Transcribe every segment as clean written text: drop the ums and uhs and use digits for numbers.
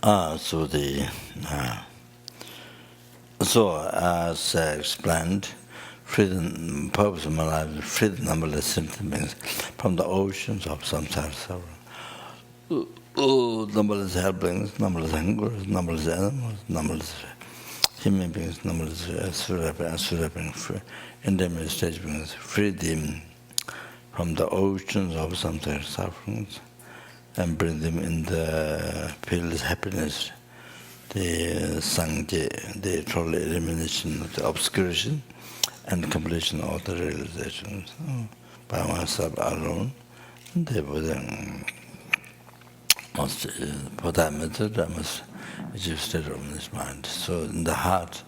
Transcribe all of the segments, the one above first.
So as explained, freedom, purpose of my life is free the numberless symptoms from the oceans of samsara suffering. Numberless helplings, numberless hungers, numberless animals, numberless human beings, numberless free, endemic stage beings, free them from the oceans of samsara sufferings and bring them in the peerless happiness, the sangye, the total elimination of the obscuration and completion of the realizations by myself alone. Therefore, must, for that method, I must achieve state of this mind. So in the heart,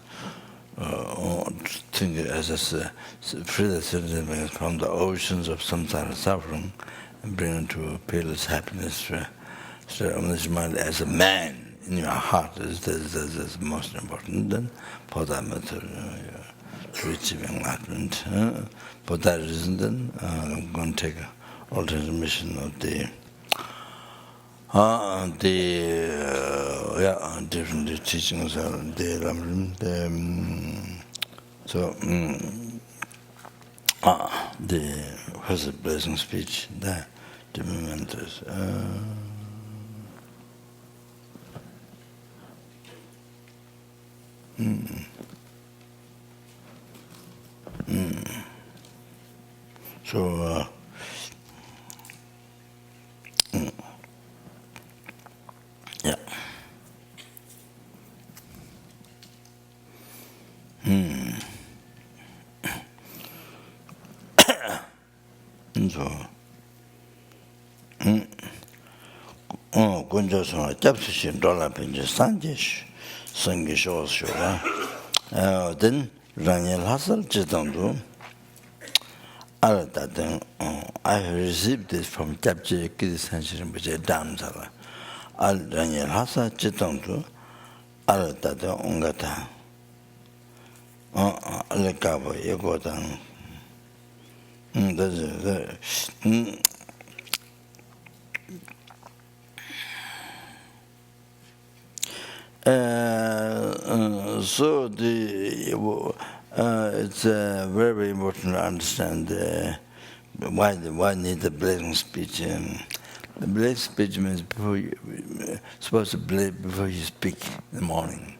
think as a free the citizen from the oceans of samsara suffering and bring it to peerless happiness. State of this mind as a man in your heart is most important. Then for that method, to achieve enlightenment. For that reason, then I'm going to take alternate mission of the different teachings of the lam-rim, the first blessing speech, the mementos. So yeah. So 군조선을 잡수신 돌아빈지 산지시 성기쇼쇼라 된 라니엘 하설 지당도 알았다든 I received this from 잡지 기산실은 뭐제 담사라 알 라니엘 하설 지당도 알았다든 온가다 알까봐 이거당 so it's very, very important to understand why need the blessing speech. The blessing speech means supposed to bless before you speak in the morning,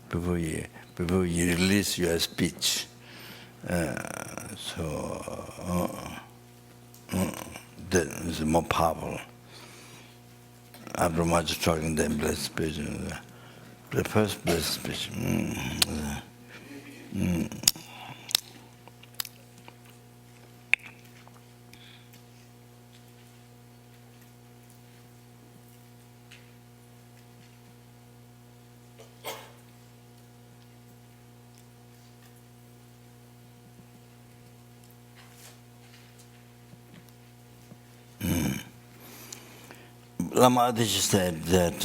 before you release your speech. That is more powerful. After much talking, then blessed speech. The first blessed speech. Lama said that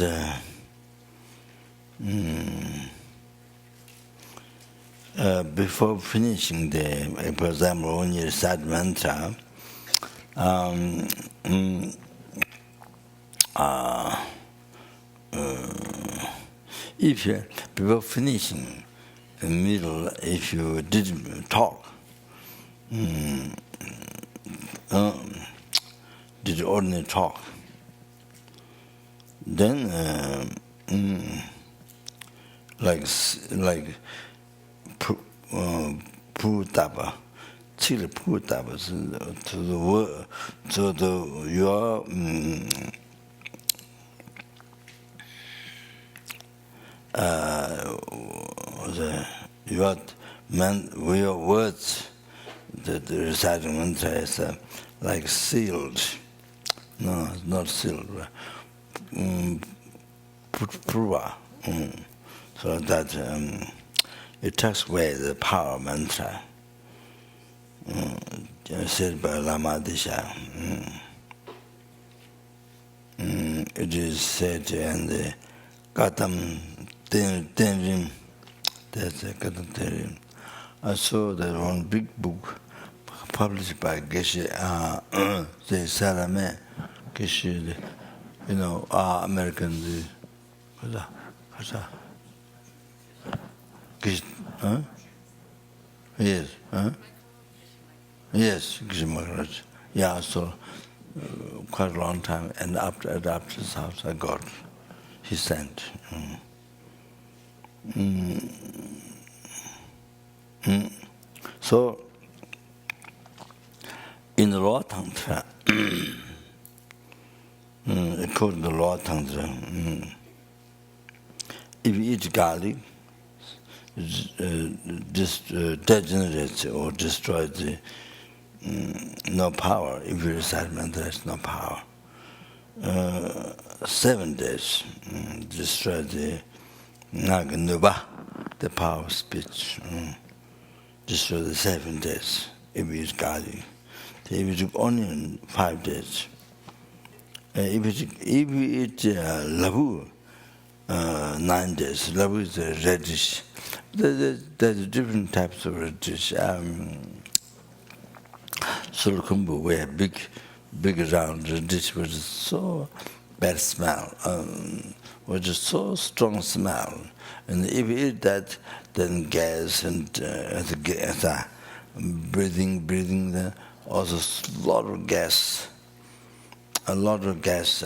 before finishing the, for example, when you recite mantra, if you, before finishing, in the middle, if you didn't talk, did only talk, then like putaba, chili putaba to the word, to the your your words, the reciting mantra is like sealed. No, it's not sealed. Purva. So that it takes away the power of mantra. Said by Lama Disha. It is said in the Katam Tenrim. That's a Katam Tenrim. I saw that one big book published by Geshe the Salame Geshe, American Huh? Yes. Huh? Yes, Maharaj. Yeah, so quite a long time, and after his house, I got. He sent. So, in the Law Tantra, according to the Law Tantra, if you eat garlic, degenerates or destroys the no power. If you recite mantra, there's no power. 7 days destroy the Naga, the power of speech. Destroy the 7 days if you eat garlic. If you took onion, 5 days. If you eat labu, 9 days. Labu is a radish. There's different types of radish. Surkumbu, where big round radish with so bad smell, with so strong smell. And if you eat that, then gas and breathing, also a lot of gas. A lot of gas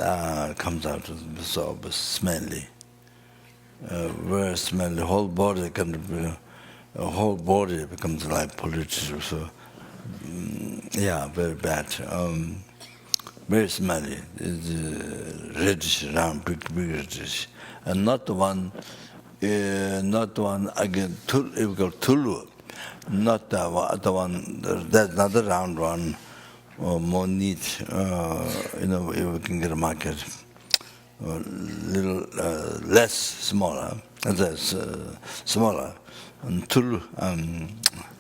comes out of the so smelly. Very smelly. The whole body becomes like polluted. So, yeah, very bad. Very smelly. It's reddish, round, big reddish, and not the one again. We call tulu, not the one. That's not the round one, or more neat. You can get a market. Little less smaller, that's smaller. And tulu, I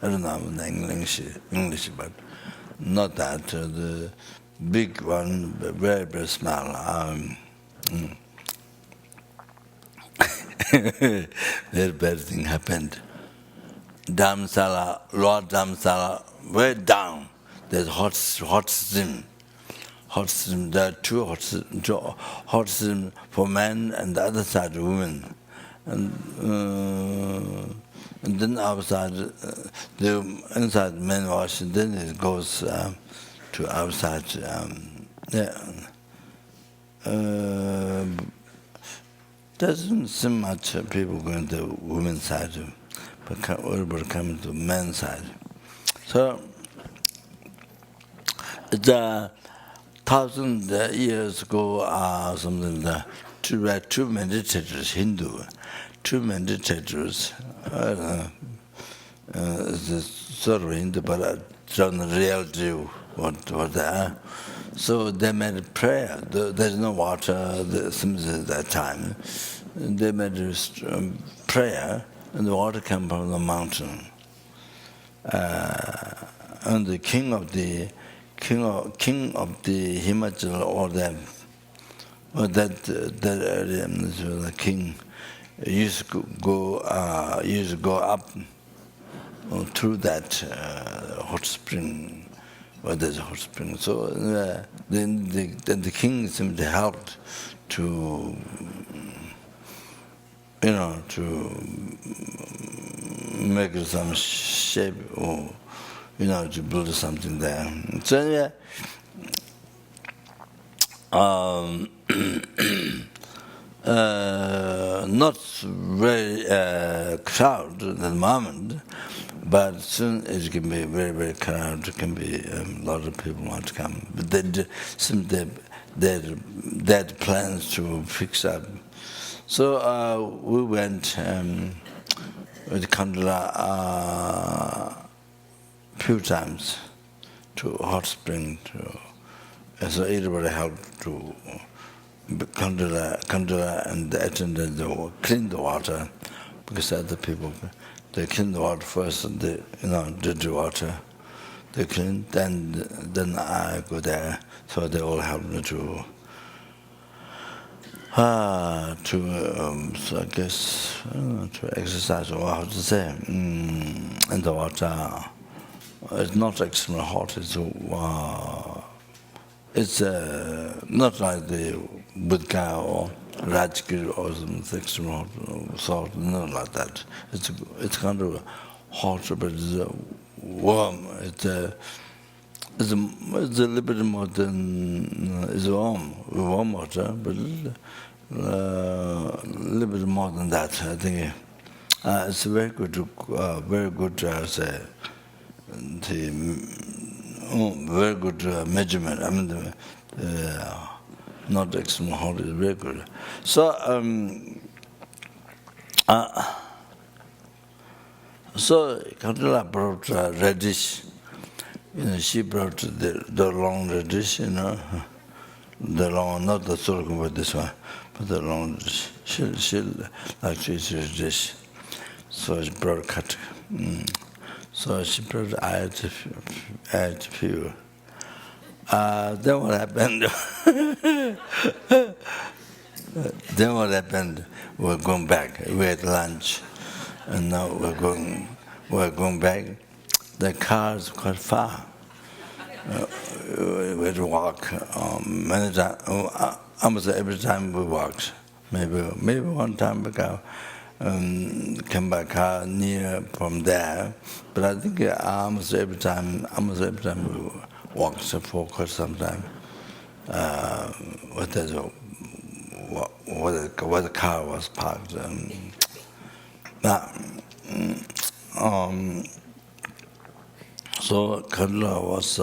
don't know English, but not that. The big one, very, very small. Very bad thing happened. Lord Dharamsala, way down. There's hot stream. There are two hot streams for men and the other side women. And then outside, the inside men wash, and then it goes to outside. Doesn't seem much people going to women's side, but everybody coming to men's side. So it's 1,000 years ago, something like that, two meditators, Hindu, two meditators, sort of Hindu, but I don't know real Jew what they are. So they made a prayer. There's no water since that time. They made a prayer, and the water came from the mountain. And the king of the Himachal, or that area, the king used to go up through that hot spring, where there's a hot spring. So then the king seemed to help to make some shape, or to build something there. So anyway, not very crowded at the moment, but soon it can be very, very crowded. It can be a lot of people want to come. But they had plans to fix up. So we went with Kandala few times to hot spring. So everybody helped to Kandala and the attendant clean the water, because other people, they clean the water first, and they did the water. They clean, then I go there. So they all helped me to so I guess to exercise, or how to say, in the water. It's not extremely hot. It's not like the Buddha or Rajgir or some extreme salt, no, like that. It's kind of hot, but it's warm. It's a little bit more than it's warm water, but a little bit more than that. I think it's very good, say, very good measurement. I mean, not extreme hot is very good. So, Kandala brought radish. She brought the long radish, the long, not the sorghum, but this one, but the long radish. She likes to eat radish. So she brought cut. So she brought add few. Then what happened? We're going back. We had lunch, and now we're going back. The car is quite far. We had to walk many times. Almost every time we walked. Maybe one time we came back near from there. But I think almost every time we walked for quite some time. Where the car was parked. So Kandla was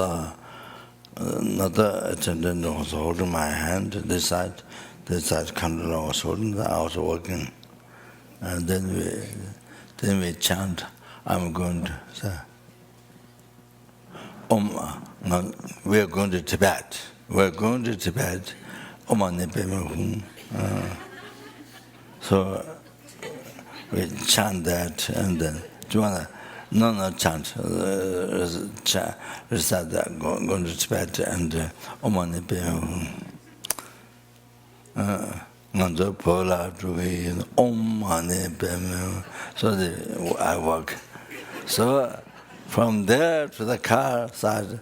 another attendant was holding my hand. This side Kandla was holding. I was walking, and then we chant. I'm going to say, we are going to Tibet. We're going to Tibet. So we chant that, and then do you wanna? No, chant. Recite that, going to Tibet, and Omani Pema. Nanzo Pola Drugi, Omani Pema. So I walk. So from there to the car side,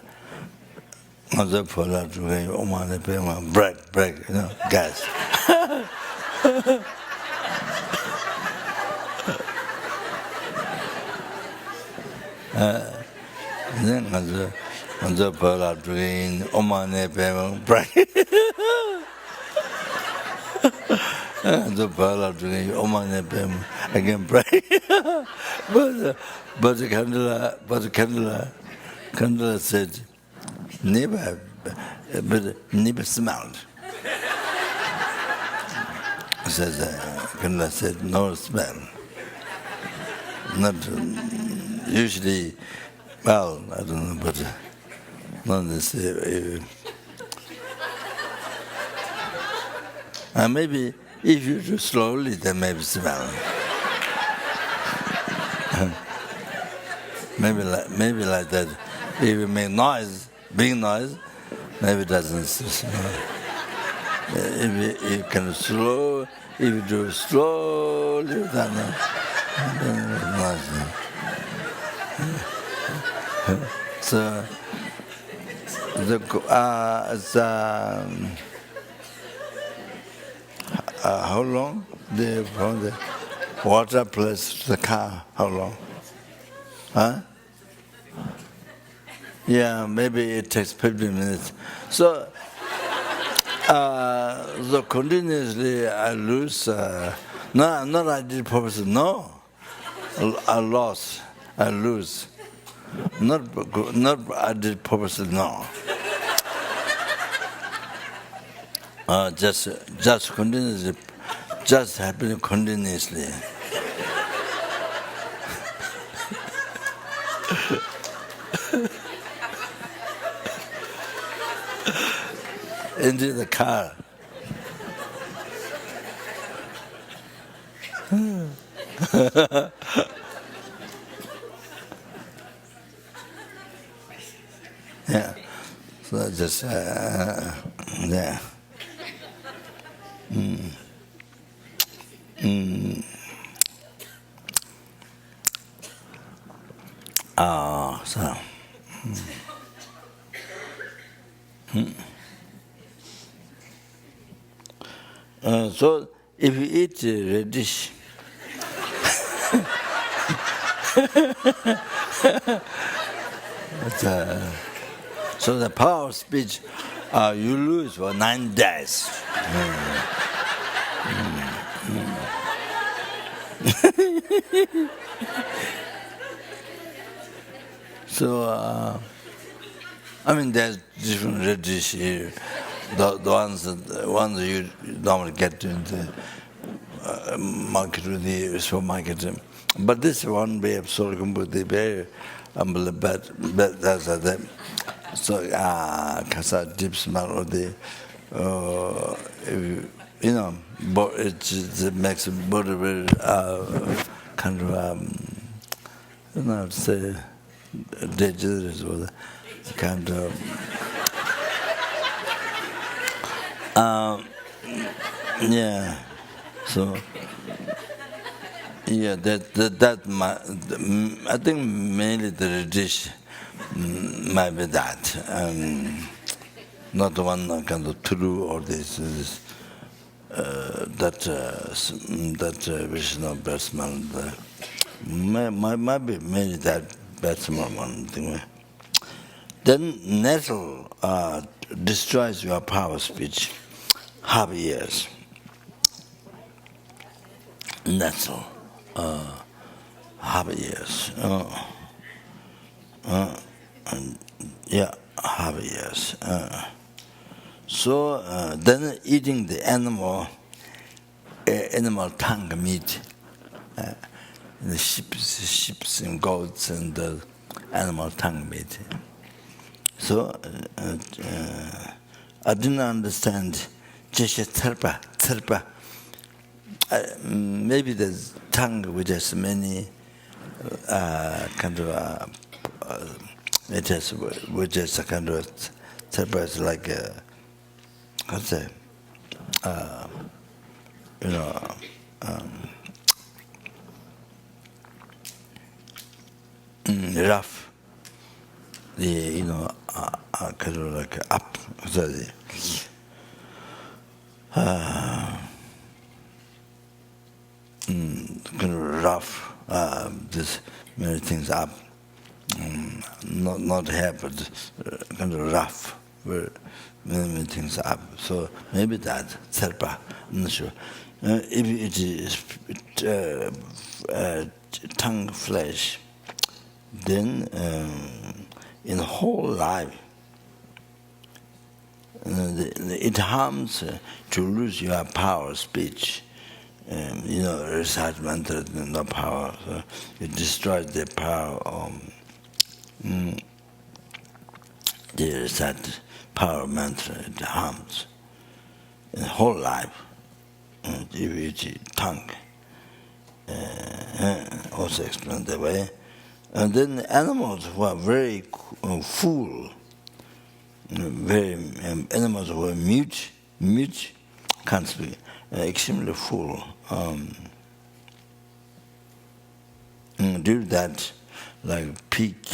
Nanzo Pola Drugi, Omani Pema, brake, gas. Then Nanzo Pola Drugi, Omani Pema, brake. The Bala doing Omani Pem again pray. But the Candela said never smelled. Says Candela said no smell. Not usually, well, I don't know, but not necessarily. And maybe if you do slowly, then maybe smell. maybe like that. If you make big noise, maybe it doesn't smell. If you can if you do slowly, then noise. So how long? From the water place to the car, how long? Huh? Yeah, maybe it takes 15 minutes. So continuously I lose, not I did purpose, no. I lost, I lose. Not I did purpose, no. Just continuously, just happening continuously. Into the car. Yeah, so that's just yeah. So. So if you eat radish, so the power of speech you lose for 9 days. So I mean, there's different radish here. The ones you normally get in the market with the supermarket. But this one way of circumambulation, very but that's the so kasa deep smell of the but it makes a body very kind of say dangerous or kind of yeah. So yeah, I think mainly the dish might be that, not one kind of true or this that vision of bad smell. Might be mainly that bad smell one thing. Then nettle destroys your power of speech. Half years. Nettle. Half years. Yeah, half years. So then eating the animal tongue meat, the sheep and goats and the animal tongue meat. So I didn't understand just terpa. Maybe the tongue which has many kind of it has which is a kind of terpa is like what's that? Rough. The kind of like up, so kind of rough. This many things up, not hair, but kind of rough, where many things up. So maybe that serpa. I'm not sure. If it is tongue flesh, then in the whole life, it harms to lose your power of speech. Recite mantra, no power. So it destroys the power of the recite power mantra. It harms in the whole life. The tongue also explained that way. And then animals who are very full, animals who are mute, can't speak, extremely full. Do that, like pig,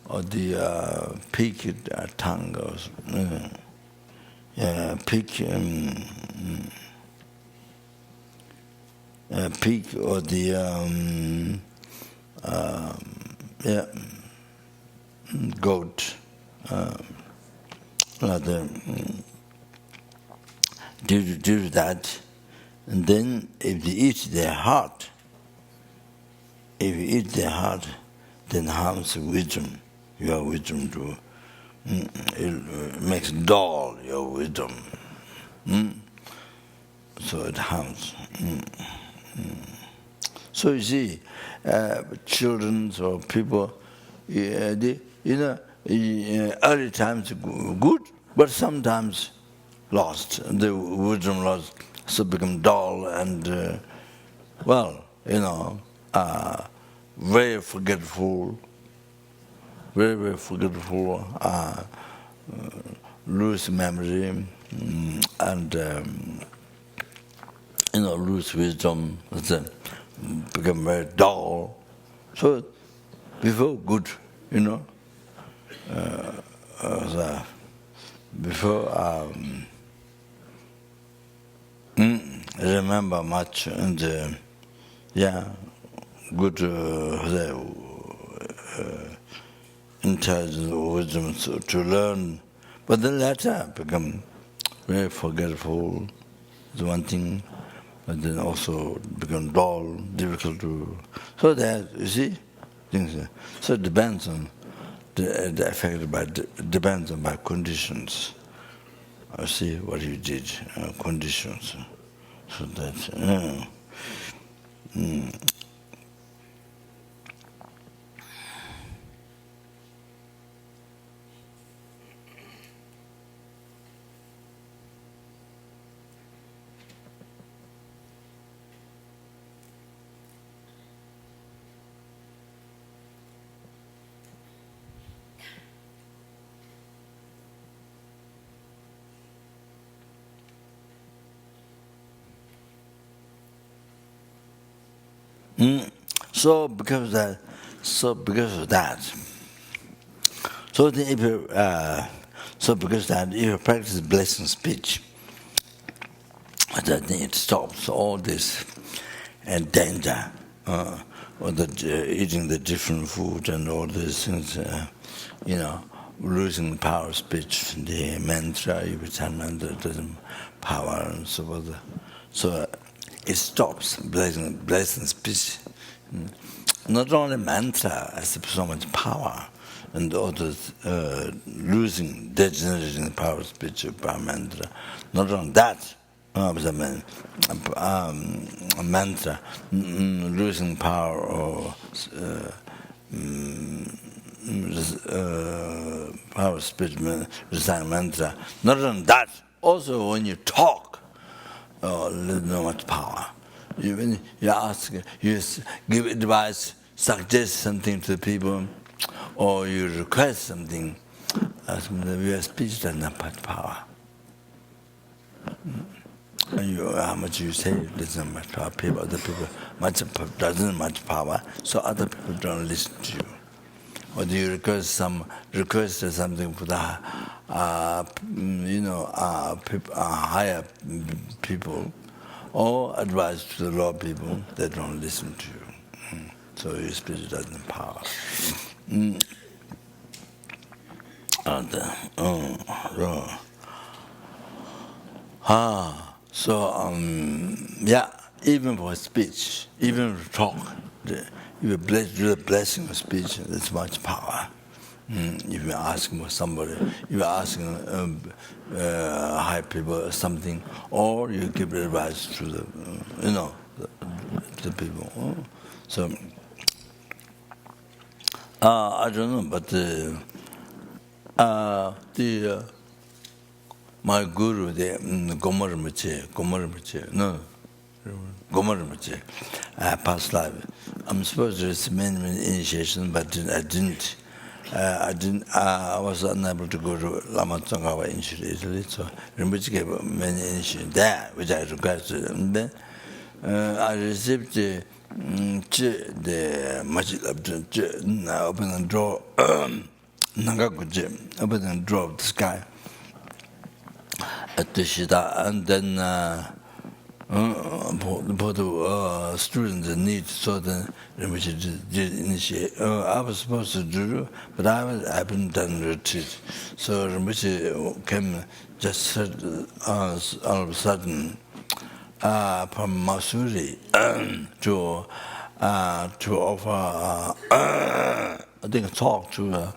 or the pig tongue, or pig, pig, or the goat, do that, and then if they eat their heart, then harms wisdom, your wisdom too. It makes dull your wisdom. So it harms. So you see, children or people, early times good, but sometimes lost. The wisdom lost, so become dull and, very forgetful, very forgetful, lose memory, and lose wisdom, become very dull. So before good, before remember much, and good intelligence, wisdom to learn, but then later become very forgetful. Is one thing, but then also become dull, difficult to. So that you see, things. So it depends on the effect depends on my conditions. I see what you did, conditions. So that. So because of that, if you practice blessing speech, I think it stops all this danger, or eating the different food and all these things, losing the power of speech, the mantra, you chant mantra doesn't power and so forth. So it stops blessing speech. Not only mantra has so much power, and others degenerating the power of speech by mantra. Not only that, mantra losing power or power of speech, reciting mantra. Not only that, also when you talk, there's not much power. When you ask, you give advice, suggest something to people, or you request something, your speech doesn't have much power. And how much you say doesn't much power. Other people doesn't much power, so other people don't listen to you. Or do you request something for the higher people, or advice to the low people, they don't listen to you. So your speech doesn't have power. Even for speech, even for talk, if you do the blessing of speech, there's much power. If you're asking for somebody, if you're asking high people something, or you give advice to the people. So I don't know, but my guru, the Rinpoche, past life. I'm supposed to receive many initiations, but I didn't. I was unable to go to Lama Tsongkhapa in Italy, so Rinpoche gave many initiations there, which I requested. And then I received the open and draw, Naga open and draw of the sky at the Shida, and then for the students need, so then Rinpoche did initiate. I was supposed to do, but I haven't done retreat. So Rinpoche came just all of a sudden from Masuri to offer, I think, a talk to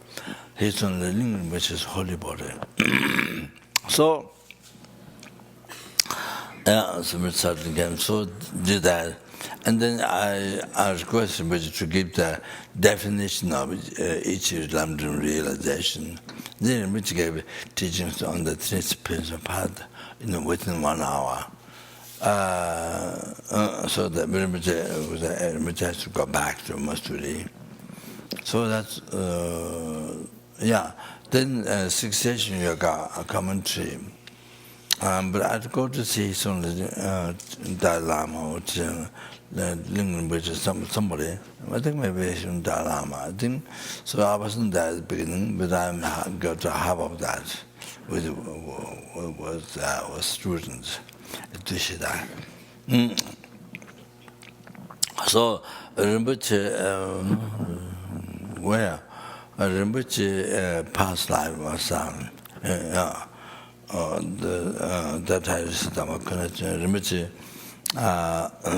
his own Lineage, which is holy body. So somebody came, so did that. And then I requested him to give the definition of each lam-rim realization. Then which gave teachings on the three spiritual path within 1 hour. So that Rinpoche has to go back to Masuri. So that's, Then succession yoga, a commentary. But I'd go to see some Dalai Lama or Rinpoche, somebody. I think maybe some Dalai Lama. I think so. I wasn't there at the beginning, but I got to half of that with students at Tushida. So Rinpoche, where Rinpoche past life was that I Siddhama connection. Rinpoche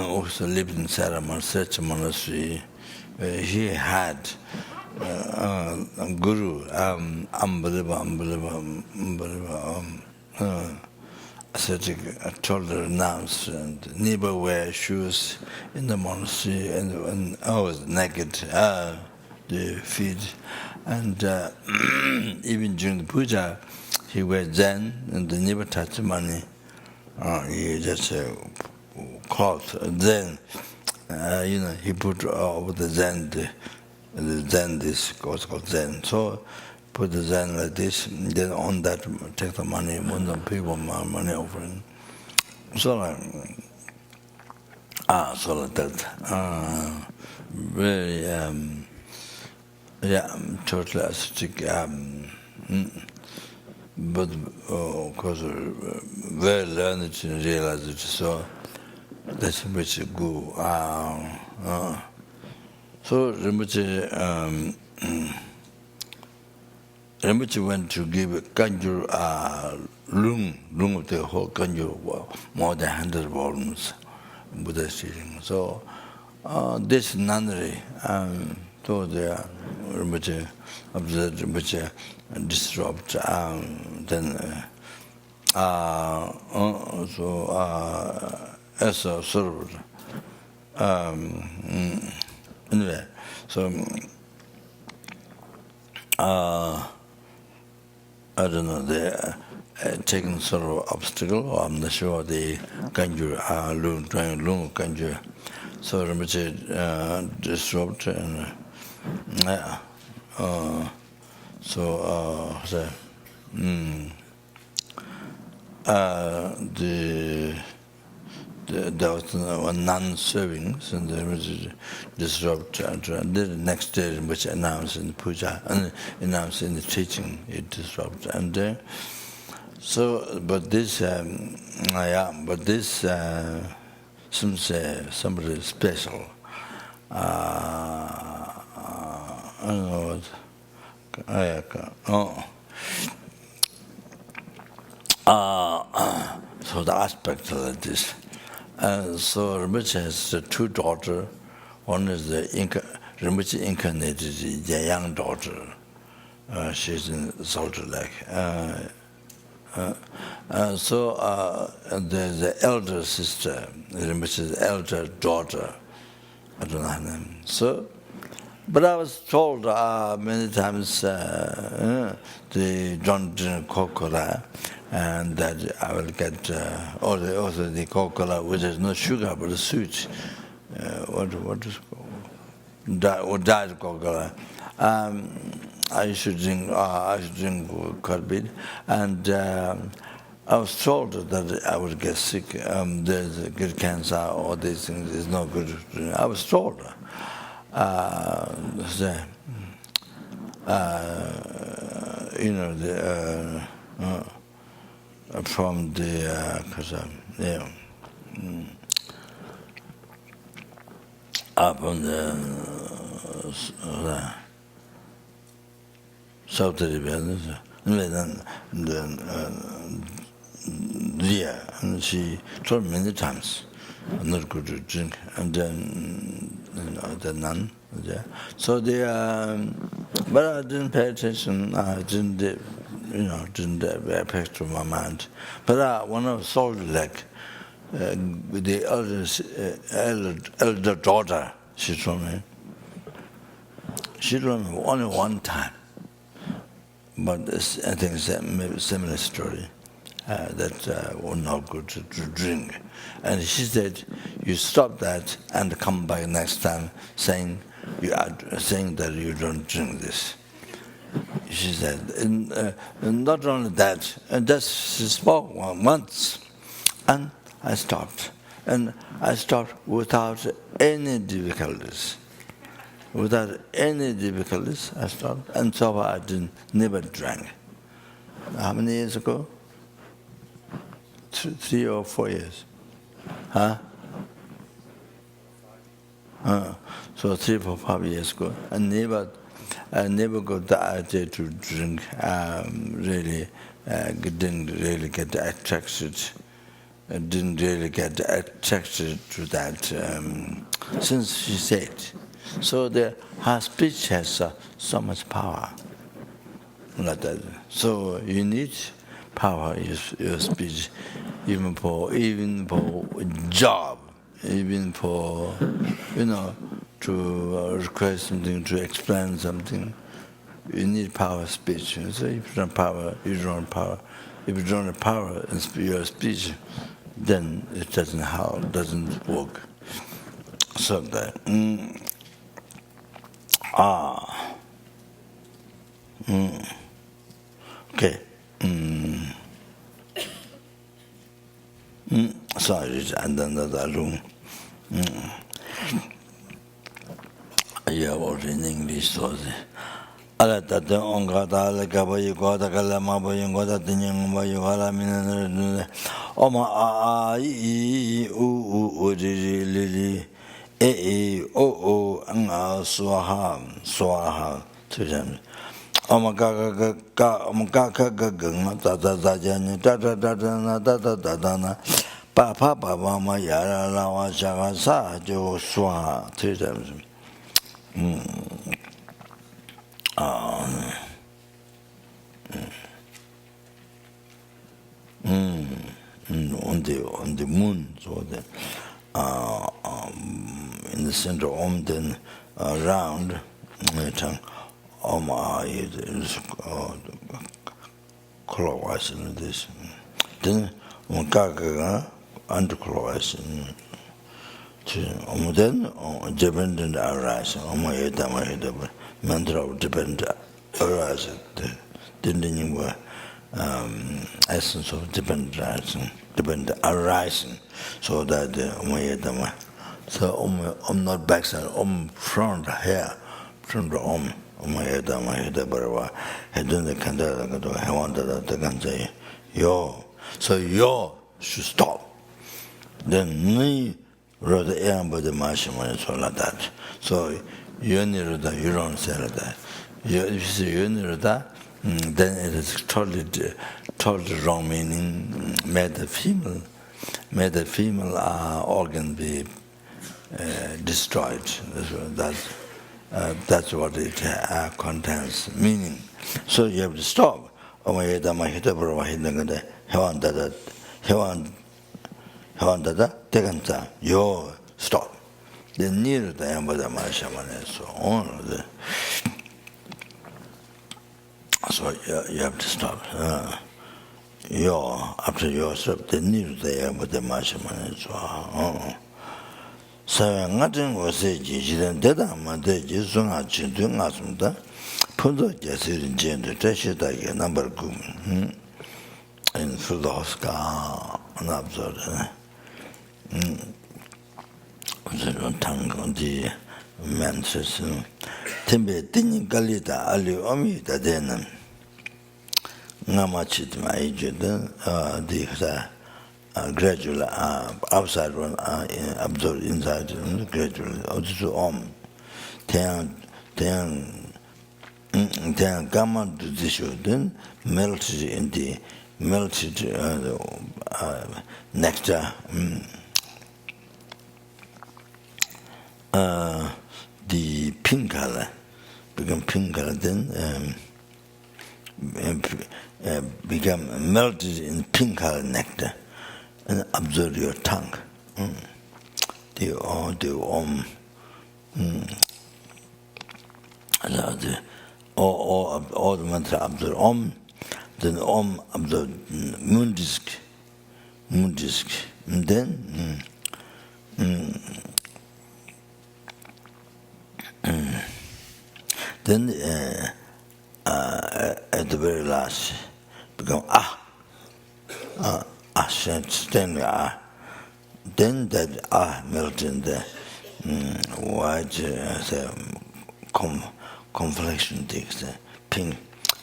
also lived in Saramon, such a monastery. He had a guru, unbelievable, ascetic, told her renounce and never wear shoes in the monastery, and always naked, the feet, and even during the puja, he wears Zen and never touch money. He just cloth Zen. He put over the Zen, the Zen, this goes called Zen. So put the Zen like this, and then on that take the money, when the people money offering. So like that. Very totally ascetic. But of course, very learned to realize it. So that's which go. So Rinpoche went to give Kanjur lung of the whole Kanjur, more than 100 volumes, Buddhist teaching. So this nunnery, so the Rinpoche observed Rinpoche disrupt, then as a servant. Anyway, so I don't know, they're taking sort of obstacle, or I'm not sure, the Kanjur, Lung Kanjur. So Rinpoche disrupt, and there was one non-serving, and the Rinpoche disrupt, and the next day Rinpoche announced in the puja, and announced in the teaching, it disrupt, and but this seems somebody special. I don't know what. So the aspect like this. So Rinpoche has two daughters. One is the Rinpoche incarnated, the young daughter. She's in Salt Lake. So there's the elder sister, Rinpoche's elder daughter. I don't know her name. So, but I was told many times they don't drink Coca-Cola, and that I will get also the Coca-Cola, which is not sugar but sweet. What is called? Diet Coca-Cola. I should drink quite a bit, and I was told that I would get sick. There's get cancer, all these things is not good. I was told. From the from the South Arabia, and she told me many times, I'm not good to drink, and then the nun. So but I didn't pay attention. I didn't affect my mind. But when I was Salt Lake, with the elder daughter, she told me only one time. But I think it's maybe a similar story, that was not good to drink. And she said, you stop that and come back next time saying that you don't drink this. She said, and not only that, and just she spoke once, and I stopped. And I stopped without any difficulties. Without any difficulties, I stopped, and so I never drank. How many years ago? 3 or 4 years. Huh? So 3, 4, 5 years ago, I never got the idea to drink. Really, didn't really get attracted. Didn't really get attracted to that since she said. So her speech has so much power. Like that. So you need power in your speech, even for job, even for to request something, to explain something. You need power speech. So if you don't have power, you don't have power. If you don't have power in your speech, then it doesn't work. So that okay. Sorry, and another room. Yeah, what in English was it? Ala tata onga tala kabayi kota kalama bayi kota tinyang bayi kala mina oma a I u ri li e o anga swaha tujan oma ka gang ta jani ta na pa ma yara la wa cha sa jo swaha tujan on the moon, so that in the center of then round is clockwise in this. Then anti-clockwise then dependent arising. Mantra of dependent arising. The essence of dependent arising. So that so I'm not backside, front here, front of yo. So yo should stop. Then me wrote the air by the marshal so like that. So you don't say like that. If you say you then it is totally wrong meaning. May the female organ be destroyed. That's what it contains meaning. So you have to stop. You stop. Then near the Ambada Shaman and so on. So you have to stop. After you stop, then near the Ambada Shaman and so on. So nothing was a Jidan Dedama, the Jisuna Chintung Asunda, Pundo Jasirin Gender, Teshita, number gum in Fudoska, unobserved. Tango di Manchester Timbe Tinin Galita Ali Omi da Denan Namachit Maijud the gradual outside one absorbed inside gradually also Ten gamma to tissue then melted in the nectar. The pink color become pink color, then become melted in pink color nectar and absorb your tongue. All the mantra absorb then absorb moon disk, and then then at the very last become then that melt in the white conflection takes the pink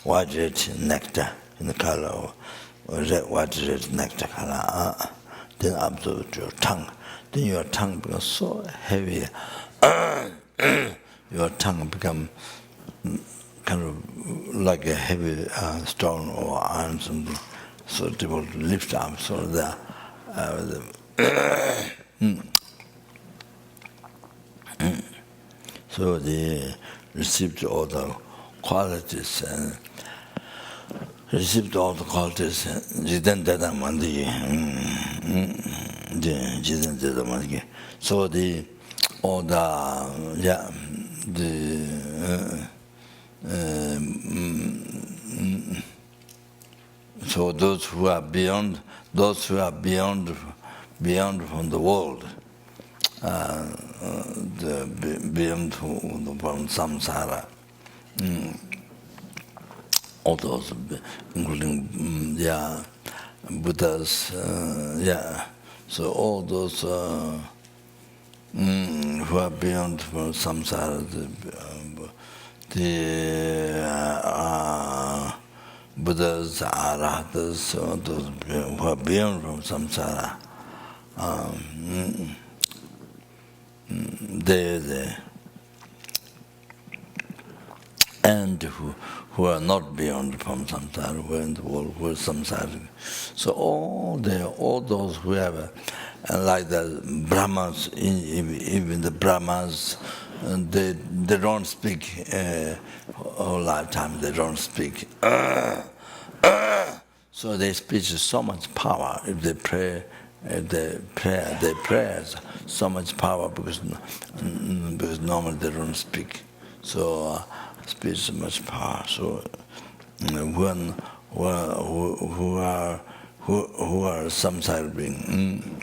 white red nectar in the color of white red nectar color then absorb your tongue. Then your tongue becomes so heavy your tongue become kind of like a heavy stone or iron something, so difficult to lift up. So so they received all the qualities and received all the qualities. So the all so those who are beyond from the world, beyond from samsara, all those, including Buddhas, so all those who are beyond from samsara, the Buddhas, Arahats, all those who are beyond from samsara, they and who are not beyond from samsara, who are in the world, who are samsara. So all those who have, like the Brahmas, even the Brahmas, they don't speak whole lifetime. They don't speak. So their speech is so much power. If they pray, their prayers so much power because normally they don't speak. So speech is much power. So when who are samsara being,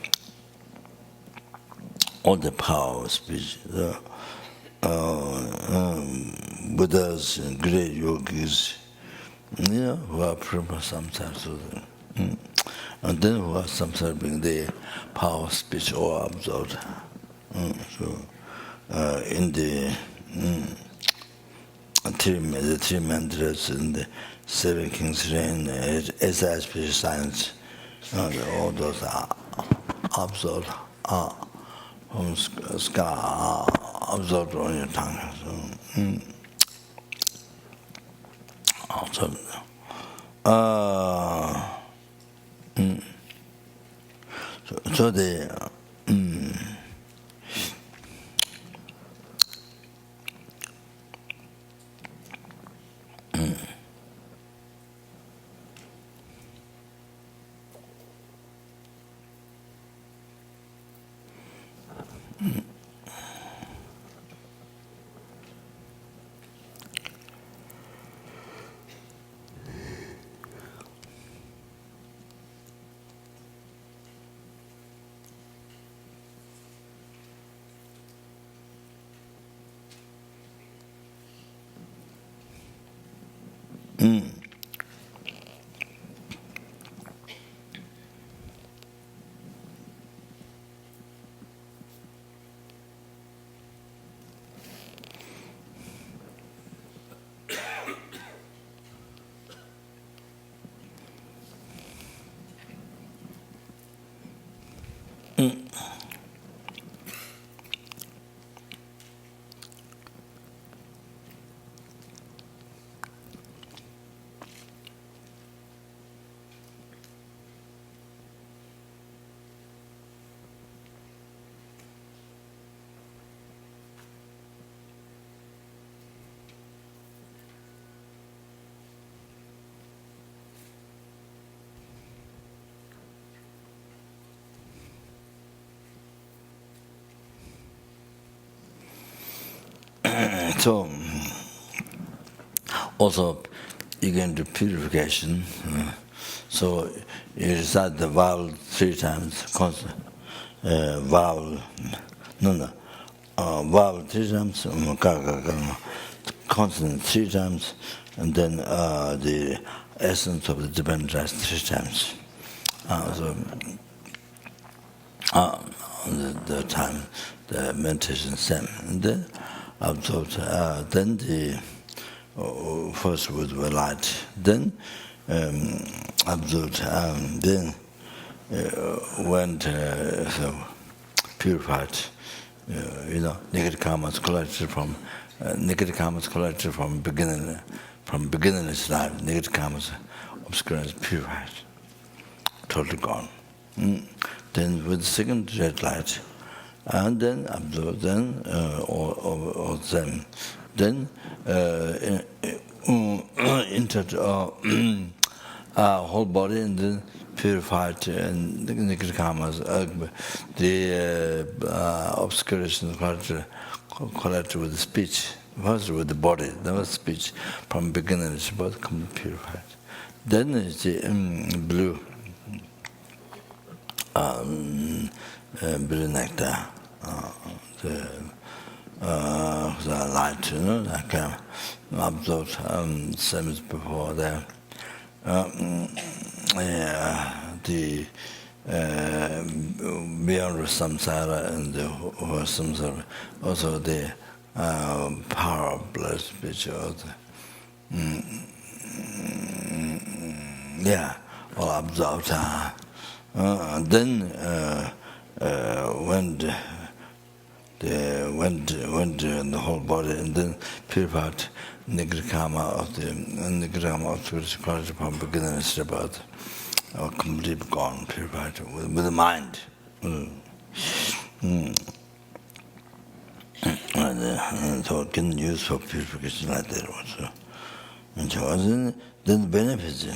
all the power of speech. Buddhas and great yogis, who are from samsara, and then who are samsara being the power of speech all absorbed. So in the three mantras in the seven kings reign, as aspirations, all those are absorbed. From scar absorbed on your tongue. So they so also you get into purification. So you recite the vow 3 times, vow 3 times, constant 3 times, and then the essence of the divine rest 3 times. The time, the meditation same, and then absorbed. Then the first words were light. Then absorbed. Then went purified. negative karmas collected from beginner's life. Negative karmas, obscurance, purified, totally gone. Then with the second red light, and then absorb, then or them, then entered whole body and then purified and negative karmas, the obscurations collected with the speech, first with the body, then with speech, from beginning it's both completely purified. Then it's the blue nectar, the light, like absorbed, same as before there. The beyond samsara and the samsara, also the power of blood speech, all absorbed. Then went in the whole body and then purified negative karma of the spiritual quality from beginning and about completely gone, purified with the mind. And so can use for purification like that also. And so then the benefits.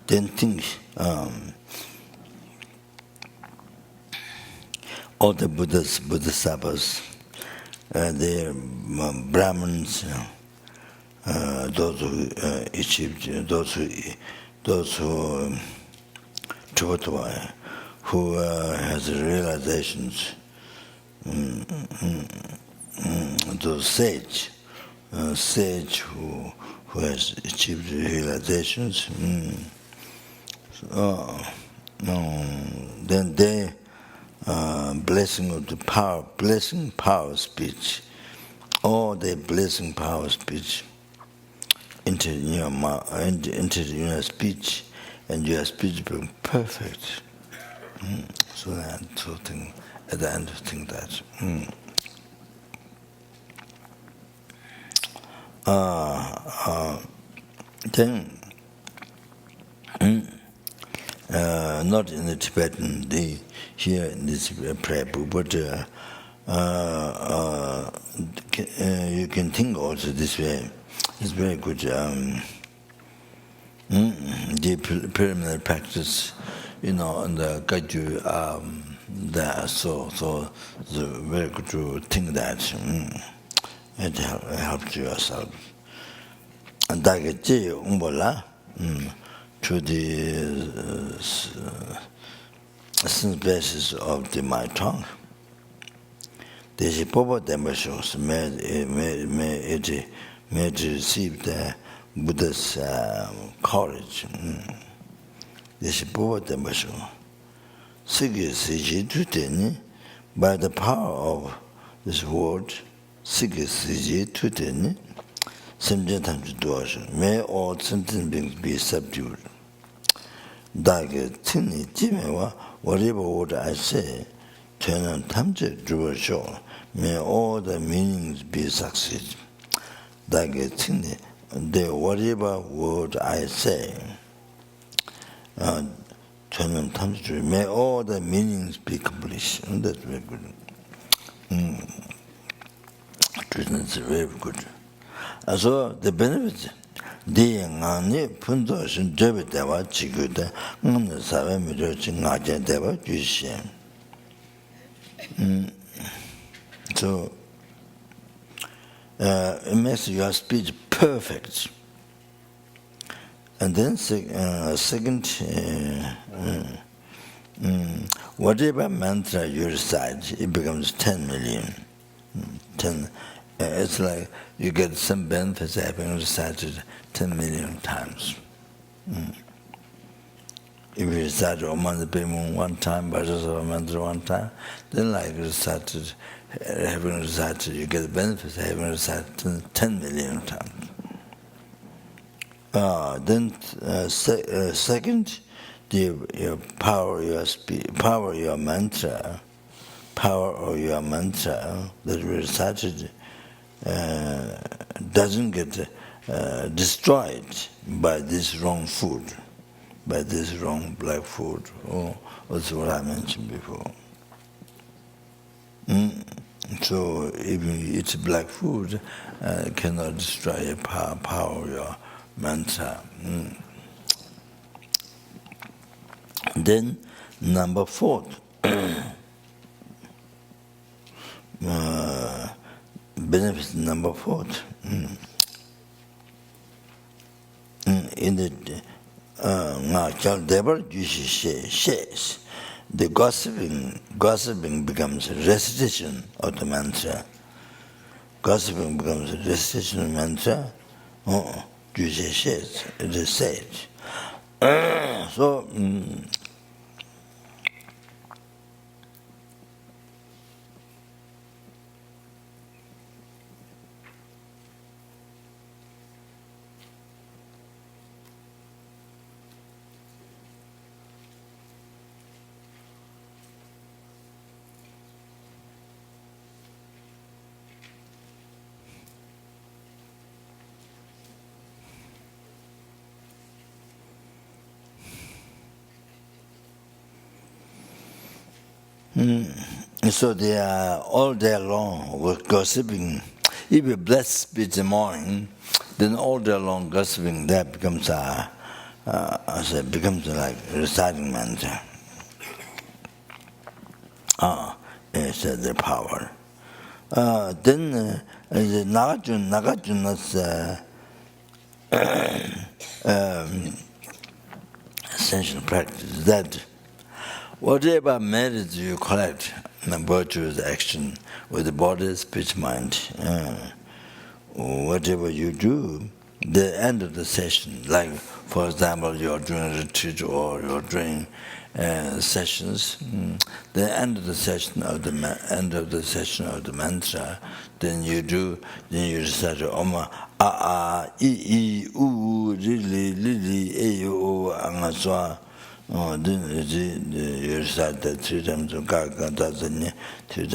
Then think all the Bodhisattvas, the Brahmins, those who achieved, those who who has realizations, those sage who has achieved realizations, then they blessing of the power, blessing power speech, all the blessing power speech into your into your speech, and your speech being perfect. So that sort of thing, at the end of thing that. Then not in the Tibetan, here in this prayer book, but you can think also this way. It's very good. The preliminary practice, and the Gaju, there, so it's very good to think that. It helps yourself. And that gets to the sense basis of the my tongue. There's a proper demonstrations may receive the Buddha's courage. There's a proper demonstration. By the power of this word, may all sentient beings be subdued. Whatever word I say, may all the meanings be succeed. Whatever word I say, may all the meanings be accomplished. That's very good. It's very good. So the benefits, so it makes your speech perfect. And then second, whatever mantra you recite, it becomes 10 million. It's like you get some benefits having recited 10 million times. If you recite Om Mani Padme Hum one time, Vajrasattva mantra one time, then like recited having recited, you get the benefits of having recited 10 million times. Second, your power your mantra, power of your mantra that we recited doesn't get destroyed by this wrong food, by this wrong black food. That's what I mentioned before. So if you eat black food, cannot destroy your power of your mantra. Then, number 4, benefit number 4. In the the gossiping becomes a recitation of the mantra. Gossiping becomes a recitation of the mantra. It is said. So, so they are all day long gossiping. If you bless speech in the morning, then all day long gossiping, that becomes becomes like reciting mantra. It's the power. Then the Nagajuna's essential practice that whatever merits you collect in virtuous action with the body, speech, mind, whatever you do, the end of the session, like for example, you're doing a retreat or you're doing sessions, the end of the session of the mantra, then you recite Om A I U Li Li E O Angaswa. Then you recite that 3 times, 3 times, 3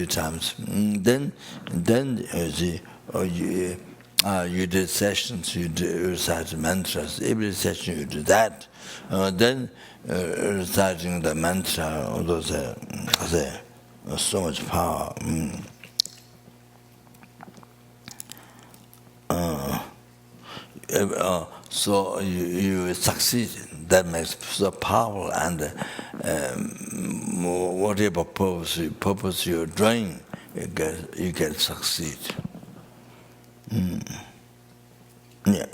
times. Then you did sessions, you recite mantras. Every session you do that. Then reciting the mantra, those so much power. So you succeed. That makes so powerful, and whatever purpose you're doing, you can succeed. Yeah.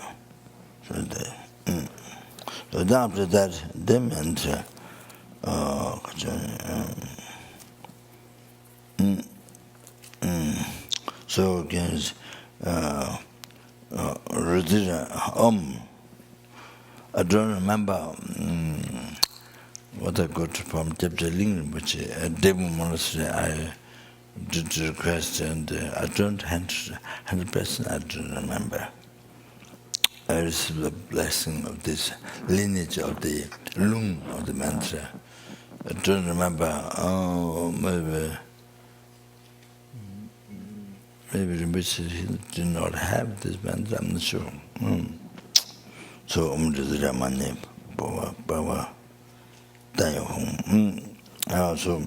So after that, they meant so against I don't remember what I got from Dietary, which Demo Monastery I did request, and I don't 100%, I don't remember. I received the blessing of this lineage of the lung of the mantra. I don't remember, maybe Rinpoche did not have this mantra, I'm not sure. So Ramane Baba Tayo also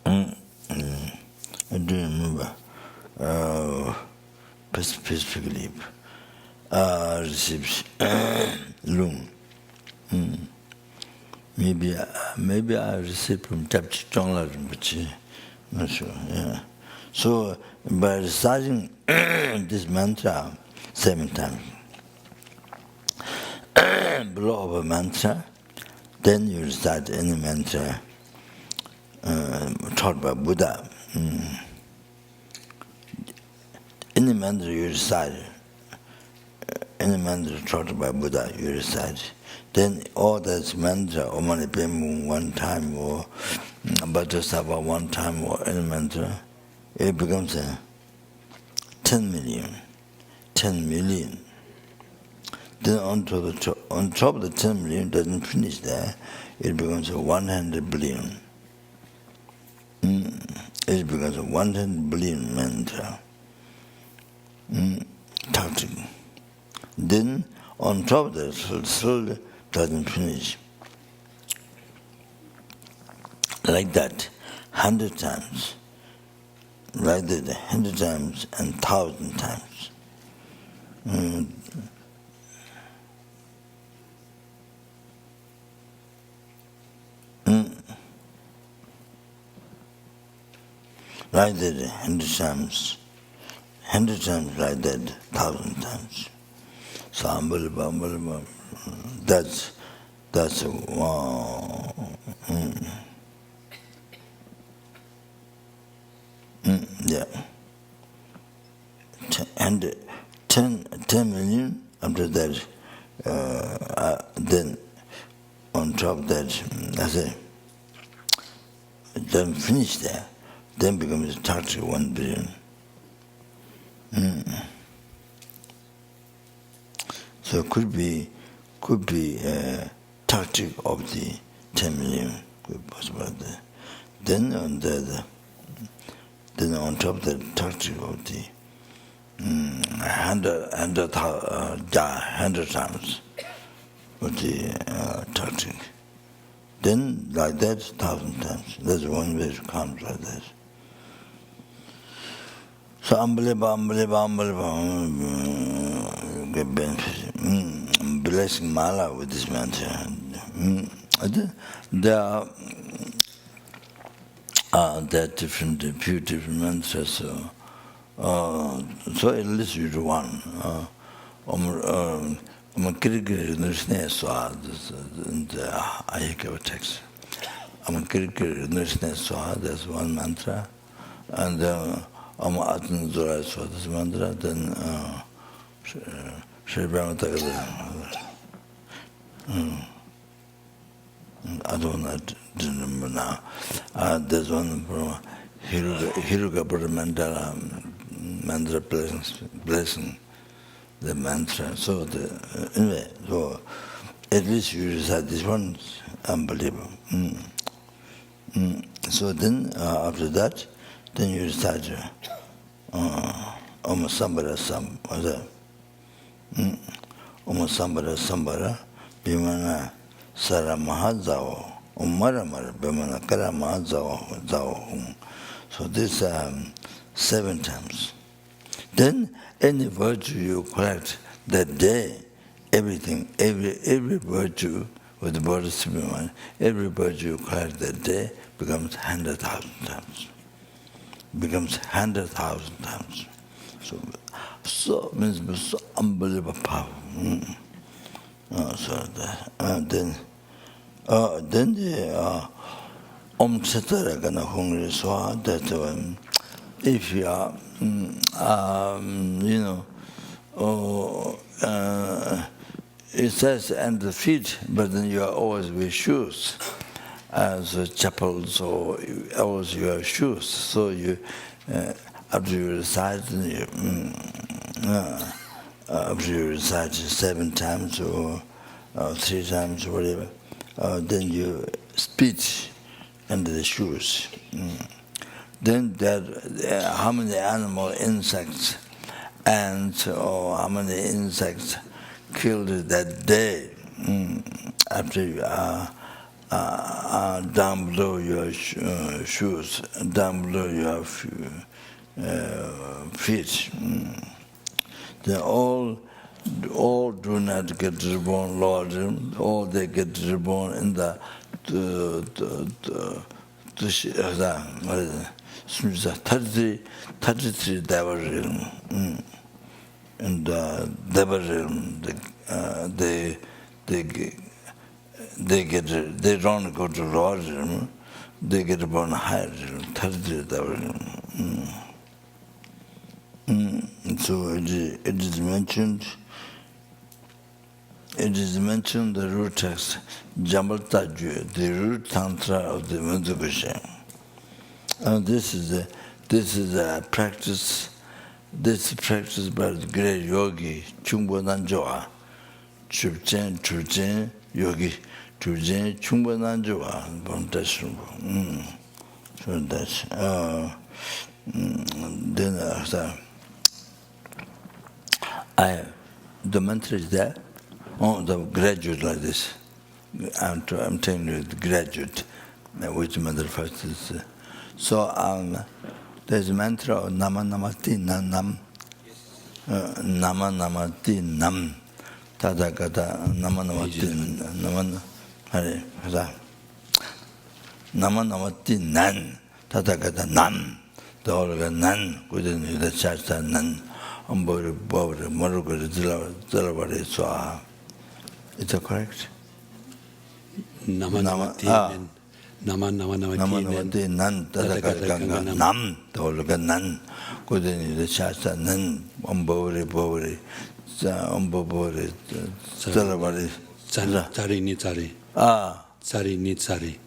I do remember specifically receives lung. Maybe I received from Tapchi Chongla Rinpoche, not sure, yeah. So by reciting this mantra 7 times, below of a mantra, then you recite any mantra taught by Buddha. Any mantra you recite, any any mantra taught by Buddha, you recite. Then all that mantra, or Mani Padme one time, or Bodhisattva one time, or any mantra, it becomes 10 million. 10 million. Then on top of the 10 million, doesn't finish there, it becomes 100 billion. It becomes 100 billion mantra. Touching. Then on top of that, still doesn't finish. Like that, 100 times. Like that, 100 times and 1,000 times. Like that, 100 times. 100 times like that, 1,000 times. So unbelievable. That's wow. Yeah. And 10 million after that, then on top of that, I say, then finish there, then becomes 31 billion. So could be tactic of the 10 million, could possible. Then on top of the tactic of the 100 times of the tactic. Then like that 1,000 times. That's one way to count like that. So unbelievable, get benefit. Blessing Mala with this mantra. There are few different mantras. So at least you do one. Kirikiri Nirshne Swa, I have a text. Kirikiri Nirshne Swa, that's one mantra. And then Atan Zora Swa, this mantra. Then Sri Brahma Tagada. I don't remember now. There's one from Hiruka Buddha Mandala mantra blessing. The mantra. So anyway, so at least you recite this one, unbelievable. So then after that, then you recite Om Sambara Sam. What's that? Om Sambara Sambara Bimana Sara Mahazao Om Maramara Bimana Kara Mahazao Zao. So this 7 times. Then any virtue you collect that day, everything, every virtue with the Bodhisattva mind, every virtue you collect that day becomes 100,000 times. Becomes 100,000 times. So means so unbelievable power. Then the Om Chetara Gana Hungry Swa, that if you are, it says and the feet, but then you are always with shoes, as chapels, or always you have shoes. So you, after you recite, after you recite 7 times or 3 times or whatever, then you spit under the shoes. Then how many animal, insects, ants, or how many insects killed that day after you are down below your shoes, down below your feet. They all do not get reborn, Lord. All they get reborn in the 33 Deva realm. In the Deva realm, they don't go to lower realm, they get born higher realm, 33 Deva realm. So it is mentioned it is mentioned in the root text, Jambal Taju, the root tantra of the Mudukasha. This is a practice. This is practiced by the great yogi Chungpo Nanjoa, Churchen yogi, Churchen Chungpo Nanjoa, so that's then the mantra is there. Oh, the graduate like this. I'm telling you, the graduate, which mantra first is. So there's a mantra of Nama Namati Nam. Nama Namati Nam. Tada Kata Nama Namati Nam. Hare Nama Namati Nan. Tada Kata Nam. The whole Nan. Within the church Nan. Is that correct? Nama Nama Nama Nama Nama Nan Nam Nan Kudin the Shasta Nan Umbori Bori Umbori Salabari Tari Nitari Tari Nitsari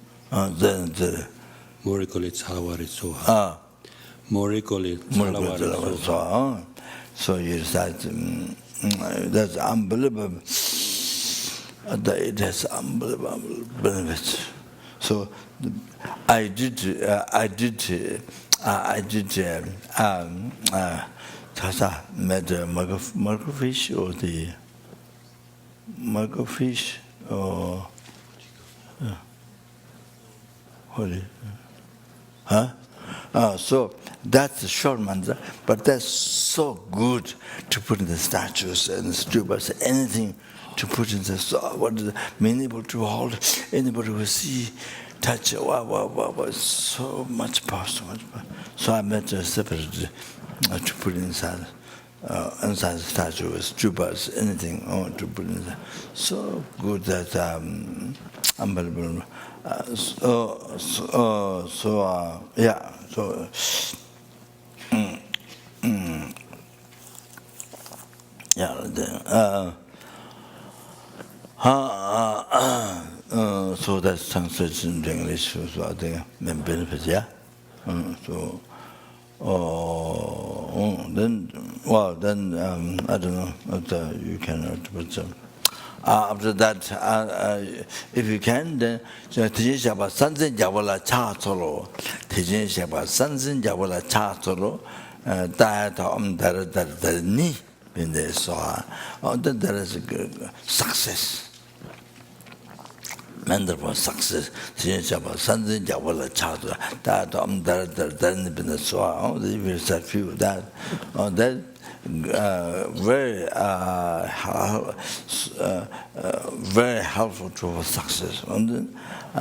then Moricoli Salawari Soha Moricoli Salawari Soha. So you recite, that's unbelievable. It has unbelievable benefits. So I did met a microfish or the microfish or so that's a short mantra, but that's so good to put in the statues and the stupas, anything to put in the what is being able to hold, anybody will see, touch, wow, so much power, so much power. So I made a separate to put inside the statue with stupas, anything to put inside. So good that unbelievable. So that's translation in English, so I think main benefits, yeah. Then I don't know if you can, but after that, if you can, then Tijin Shaba Sanzin Jabala Cha Solo, Tijin Shaba Sanzin Jabala Cha Solo, Dieta Dar Ni, when they saw, then there is a good success. Wonderful success. Tijin Shaba Sanzin Jabala Cha Solo, Dieta Dar Ni, when they saw, they will set few that, very helpful to success. And then, I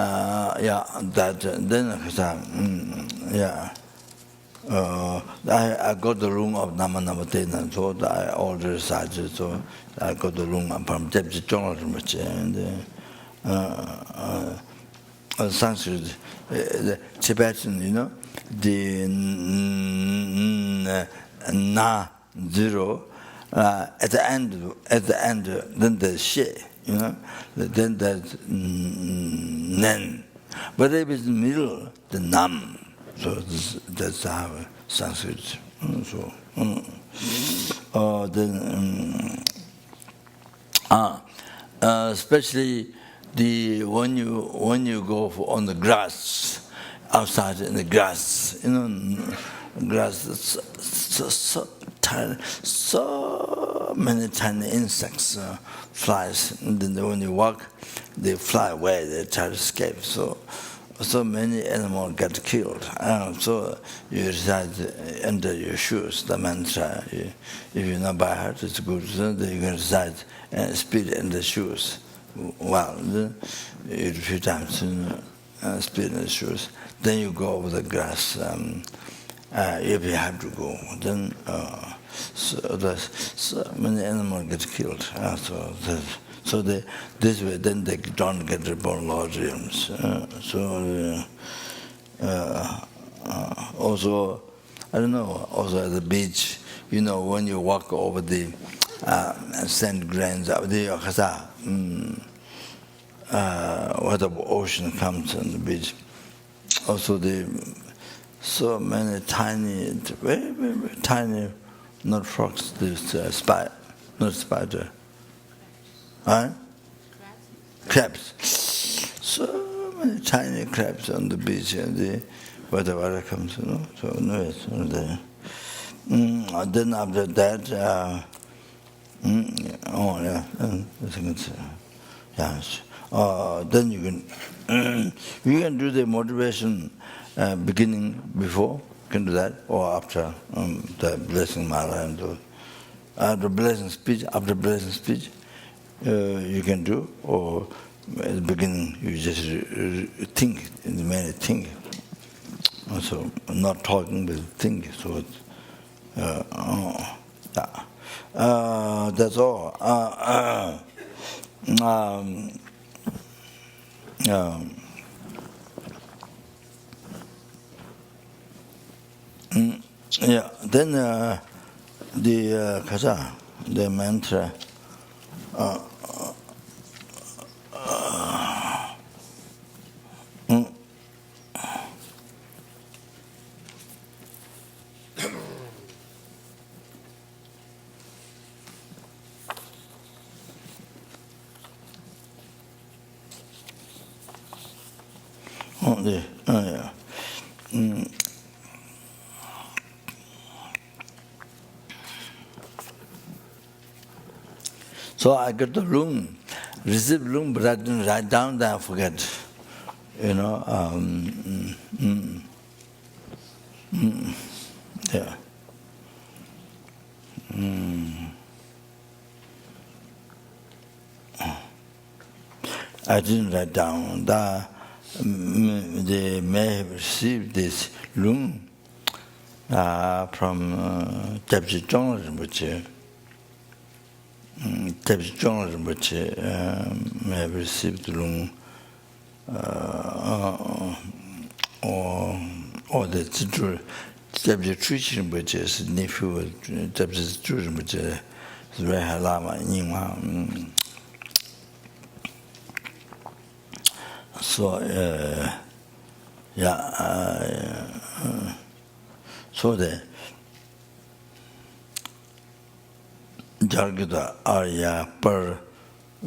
got the room of Nama Namaten, and so I already recited. So I got the room from Deputy General and Sanskrit, the Tibetan, the na. 0 at the end, then the she, then there's nen. But if it's in the middle, the nam. So that's how Sanskrit. Especially when you go on the grass, outside in the grass, grass so many tiny insects, flies, and then when you walk, they fly away, they try to escape. So many animals get killed. So you recite under your shoes the mantra. If you know by heart, it's good. So then you can recite and speed in the shoes. Well, a few times, speed in the shoes. Then you go over the grass. If you have to go, then so many animals get killed. So this way, then they don't get reborn Lord dreams. Also, I don't know. Also at the beach, when you walk over the sand grains of the what of ocean comes on the beach. Also so many tiny, very, very, very tiny, not frogs, this not spider. Huh? Crabs. So many tiny crabs on the beach and the water comes, So no, it's not there. Then after that, then you can do the motivation beginning before, you can do that, or after the blessing mala and do. After blessing speech, you can do, or at the beginning you just think, in the main think. Also, not talking, but think. So it's, that's all. Yeah. Then the mantra. So I got the room, received room, but I didn't write down, then I forget. Yeah. I didn't write down. They may have received this room from Tapsi Chongla Rinpoche. Tapsi Chongla Rinpoche may have received the room, or the Tapsi Chuchi Rinpoche's nephew, Tapsi Chuchi Rinpoche, is very high Lama, Nyingma. So, so the Jargita Arya Per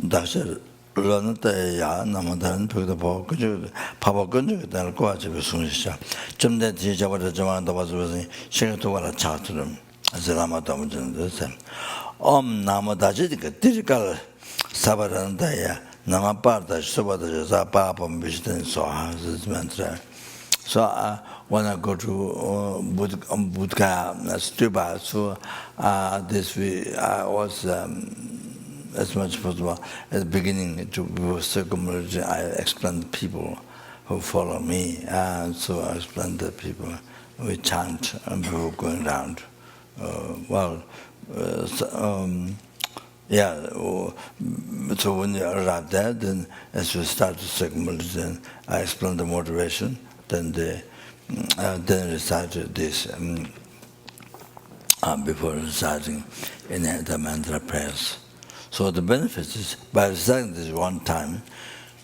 Dasher Lanataya Namadan took the Papa Gunju, the Alcoachi Sunisha. Jim that he Java Javan was Shekatuala Chartrum, as the Lama Domajan the same. Namadajika, Digital Sabarandaya. Namaparta, Stupa, Papa, Vishtan, so this mantra. So when I go to Budka, Stupa, so this week I was as much as possible at the beginning to circumambulation. I explained the people who follow me, and so I explained the people we chant and people going around. So when you arrive there, then as you start to circumambulation, I explain the motivation, then recited this before reciting in the mantra prayers. So the benefits is, by reciting this one time,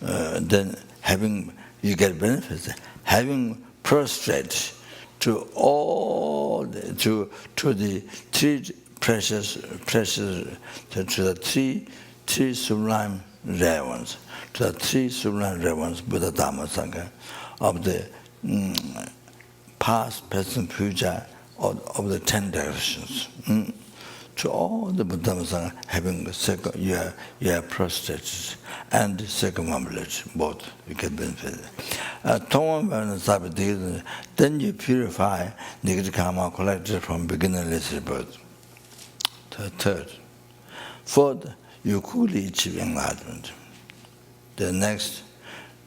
then you get benefits, having prostrate to all, to the three precious to the three sublime rare ones, Buddha, Dhamma, Sangha, of the past, present, future, of the 10 directions. To all the Buddha, Dhamma, Sangha, having you are prostrated and circumambulation, both you get benefit. Then you purify negative karma collected from beginningless rebirth. Third. Fourth, you coolly achieve enlightenment. The next,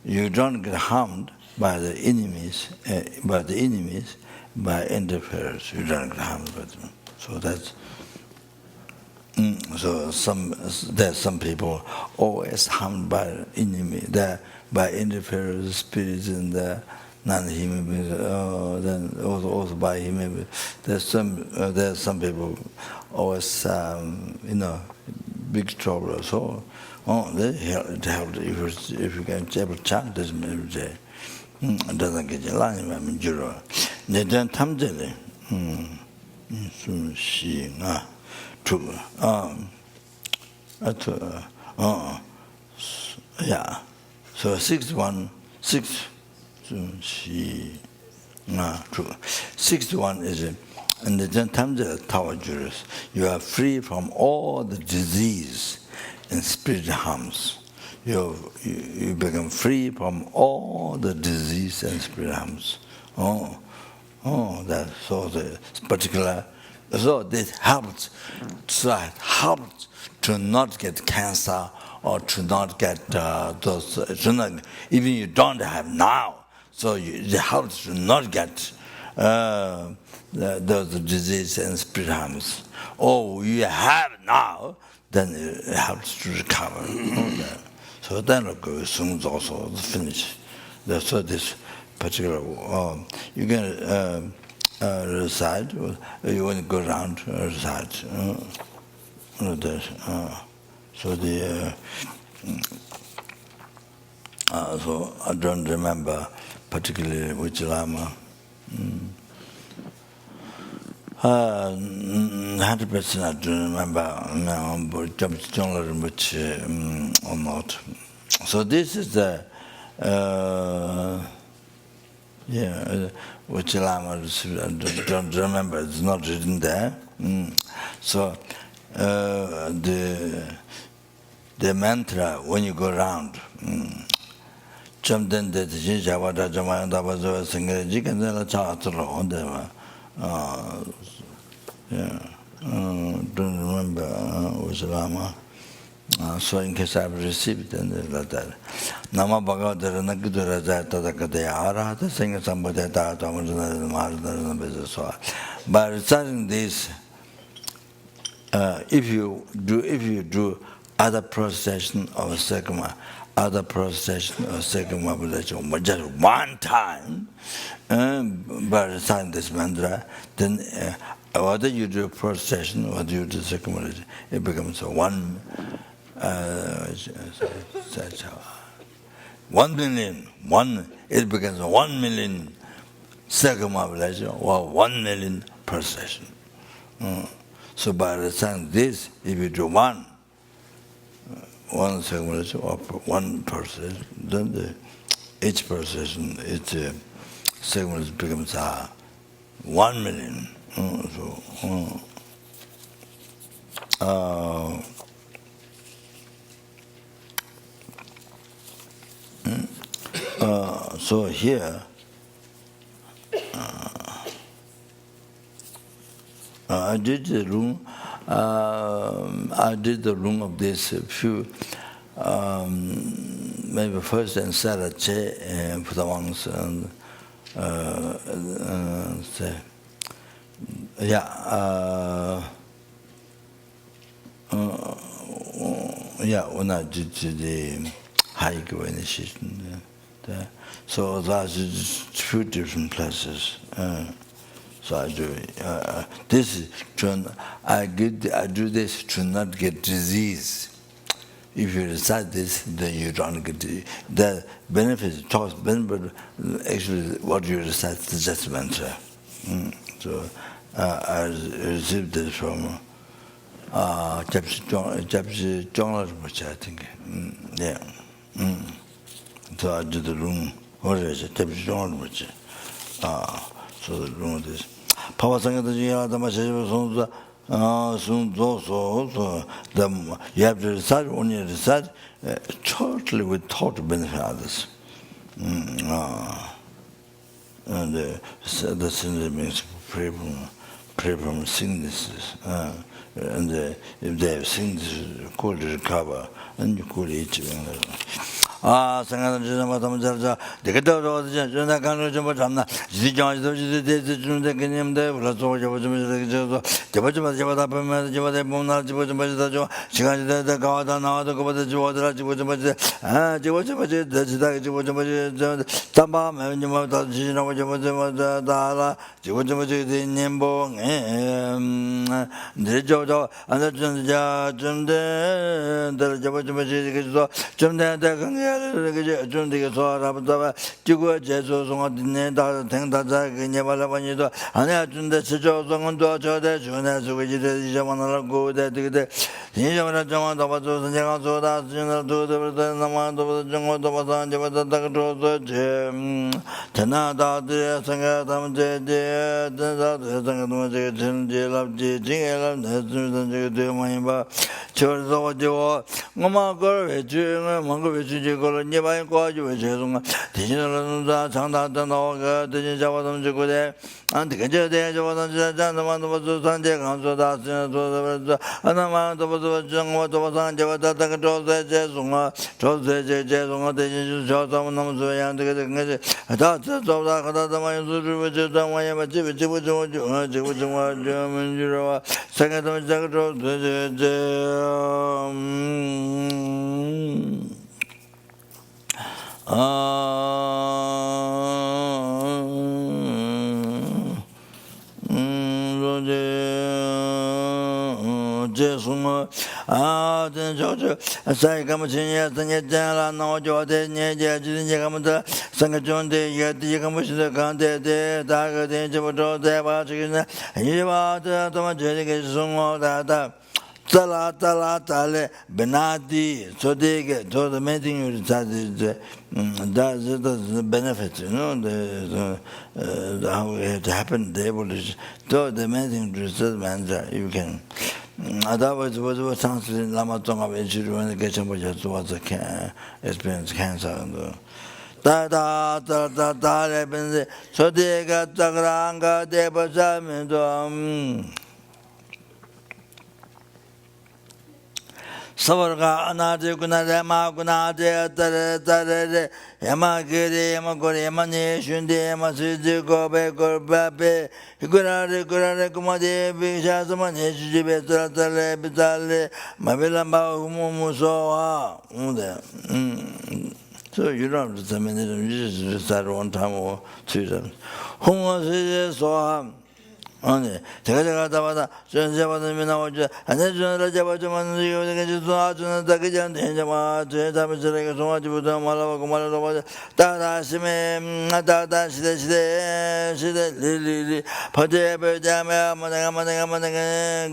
you don't get harmed by the enemies, by interferers. You don't get harmed by them. So that's there's some people always harmed by the enemy, by interferers, spirits, and the non-human beings. Then also by him. There's some people always, big trouble. So, it helped if you can able to chant this every day. It doesn't get you lying. I mean, you then tamjele. Yeah. So 61 is and the time the tower jurors, you are free from all the disease and spirit harms. You become free from all the disease and spirit harms. That's so the particular. So this helps. So it helps to not get cancer or to not get those. Even you don't have now, so it helps to not get those disease and spirit harms. Oh, you have now, then it helps to recover. So then soon also finish. So this particular, you can recite, you want to go around recite. So so I don't remember particularly which Lama. 100% I don't remember now, but which or not. So this is the which Lama received. I don't remember. It's not written there. So the mantra when you go around. Chamden de Javada Jamanda was a singer, you can tell a charter on them. Don't remember was Lama. So in case I've received it and like that. Nama Bhagavad Nakudura Zatakadea, the singer somebody that by reciting this, if you do other procession of other procession or circumambulation, but just one time, by reciting this mantra, then whether you do procession or you do circumambulation, it becomes 1 million. It becomes 1 million circumambulation or 1 million procession. So by reciting this, if you do one circumambulation or one procession, then each procession, each circumambulation becomes 1 million. So here, I did the room. I did the room of this few, maybe first and Sarah Che for the ones and say, when I did the hike initiation, so that's few different places. So I do this is I do this to not get disease. If you recite this, then you don't get the benefits. Benefit actually what you recite is just mantra. So I received this from Japsi Rinpoche, I think. So I did the room. What is it? Japsi Rinpoche. So the room is. Papa Sangha you have to recite, when you recite, totally with thought to benefit others. And the sin means pray from sicknesses. And if they have sicknesses, could recover, and you could eat. 생각은 주는 것도 잘자 되게도 어디지 전에 가는 좀 잡나 지정하지도 지대 주는데 그님들 불러서 좀 저도 저번에 보면 저번에 보면 좀 줘 시간이 되다 가다 나와도 그보다 주어들아 좀 아 저번에 대지다 좀 담바 매년 다 지나고 좀 다라 좀 님봉 내저도 안 자 좀데 좀 내가 그게 좀 되게 소라부터 지고 제조송아 din다 땡다자 그녀발아버니도 안에 준데 제조송은도 저대 주네 주기지 이제만하고 되게 이제만 정원도 봐서 내가 소다 진을도 나만도 정원도 봐서 이제부터 다그러서 제 전화다들 생각하면 생각하면 제일랍지 징엘랍 내주는 게 많이 봐 저서 저 엄마 걸 외주는 뭔가 외주지 걸 네바인 거지 죄송아 대신으로는 장다다 나와가 대신 잡아도 주고대 안 되게 저대 저보다 자자만도 봐서 산재 강소다 쓰는 하나만도 봐서 정화도 봐서 잡아다 그 조세 죄송아 조세 죄송아 대신 저도 너무 좋아야 안 되게 된 거지 다 저다 가다다 많이 수를 저다 많이 맞지 지고 좀 주로 생각도 작도 제송아 저저 사이가면 진야선에 자라 나오죠데 내제지 제가면서 생각존데 이게 무슨 간데데 다가데 저도 대바지나 이와다 또 저게 송어다다 달래 benadi so they get to the main you that's the benefits the how it happened they will to the main thing to you can otherwise was something Lama Tonga when get some was a experience cancer and da so they got the granga de bazam Savarga anade kunade ma kunade tare yamagiri yamagori yamani shundi yamasiji gobe gorbabe gurare kumade bishazamani jibe tare bitale mabilamba umusoa so you don't have to mean you just start one time or two times 홍어세 소함 아니 제가 잡아다 전제받으면 나오죠 안해주는 잡아주면 이거게 주소하주는 다그전 된자마 제잡을 저에게 송아지부터 말하고 말하고 따다심에 나다다 시대 리리 버제버자매 마나가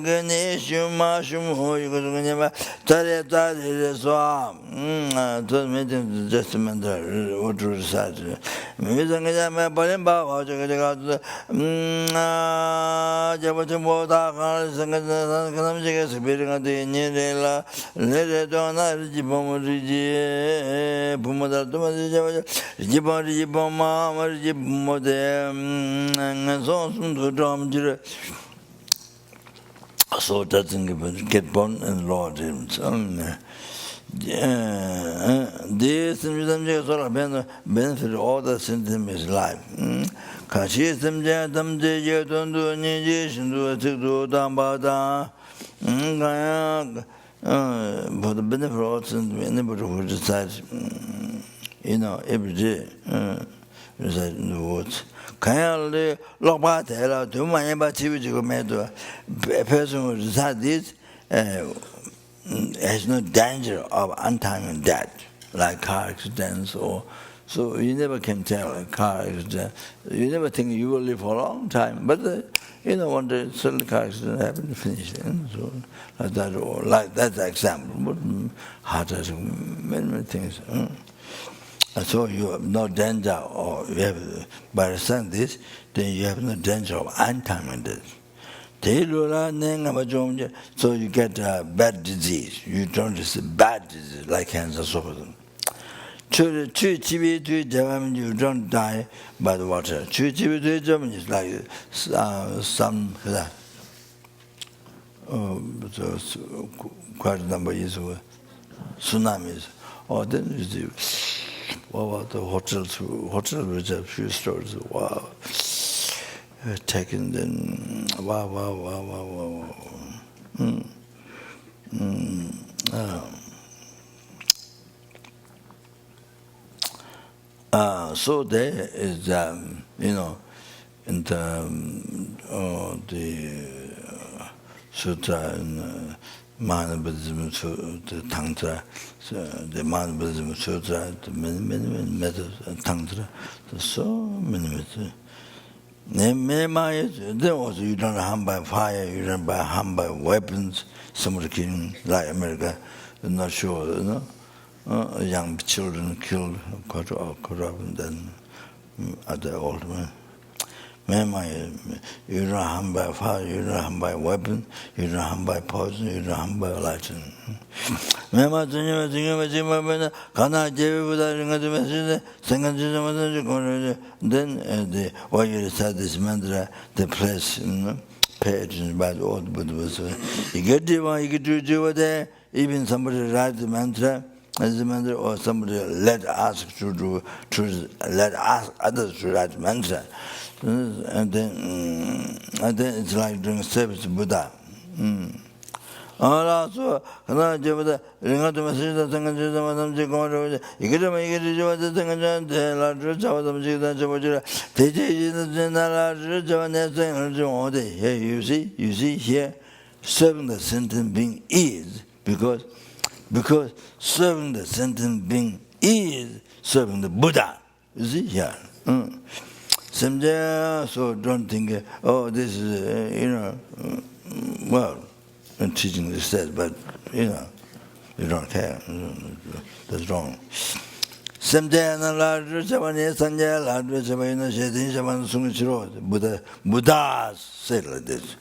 그니 슈마 슈모 이거 그냥 자레다리서 저 메진 저스면들 오드르사지 미정자매 버림바 어저가 저번주보다 가는 생각은 그놈지게 스피링가 되니라 내려도나 지범을지 부모들도 맞지 지범마 말지 부모대 손숨도 좀 지르 so doesn't get born and Lord himself this benefit all the symptoms life 같이 semje yetondu niji shindu tikdu dambada gaya for the benefit of all symptoms who recites every day recite in the words kaya le lokpa tela tumanya ba chibi jigo medo a person who recites this has no danger of untimely death like car accidents or so you never can tell a car accident. You never think you will live for a long time, but one day suddenly car accident happened, finish. So like that's the example. But heart has many things. So you have no danger, or you have by reciting this, then you have no danger of untimely death. So you get a bad disease. You don't receive bad disease like cancer, so forth. You don't die by the water. Is like some quite a number of years ago, tsunamis Oh, then you see, wow, the hotel with a few stores, wow. Taken then, wow. So there is, in the sutra in Mahayana Buddhism, the Tantra, the Mahayana Buddhism sutra, the many methods, Tantra, there's so many methods. Then also you don't harm by fire, you don't harm by weapons. Somebody killing, like America, I'm not sure, young children killed, caught up, and then other old men. You don't harm by fire, you don't harm by weapon, you don't harm by poison, you don't harm by lightning. Then when you recite this mantra, the place, pay attention by the old Buddha. You get Jiva there, even somebody write the mantra, as a mantra, or somebody let us let others to write mantra. And then it's like doing service to Buddha. So, you see here, serving the sentient being is, because serving the sentient being is serving the Buddha. You see here. So don't think, this is, well, I'm teaching this said, but, you don't care. That's wrong. Buddha said like this.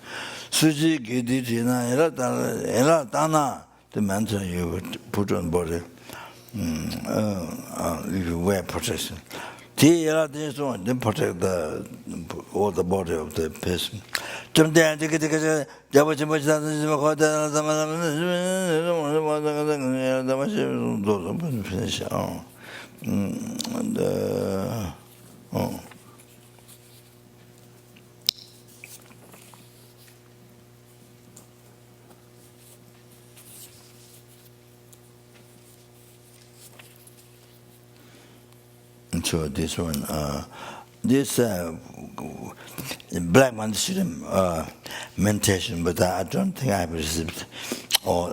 Suji Giditi Ela Dana, the mantra you would put on body, if you wear protection. Then protect all the body of the person. Finish. So this one, this black man student meditation, but I don't think I've received all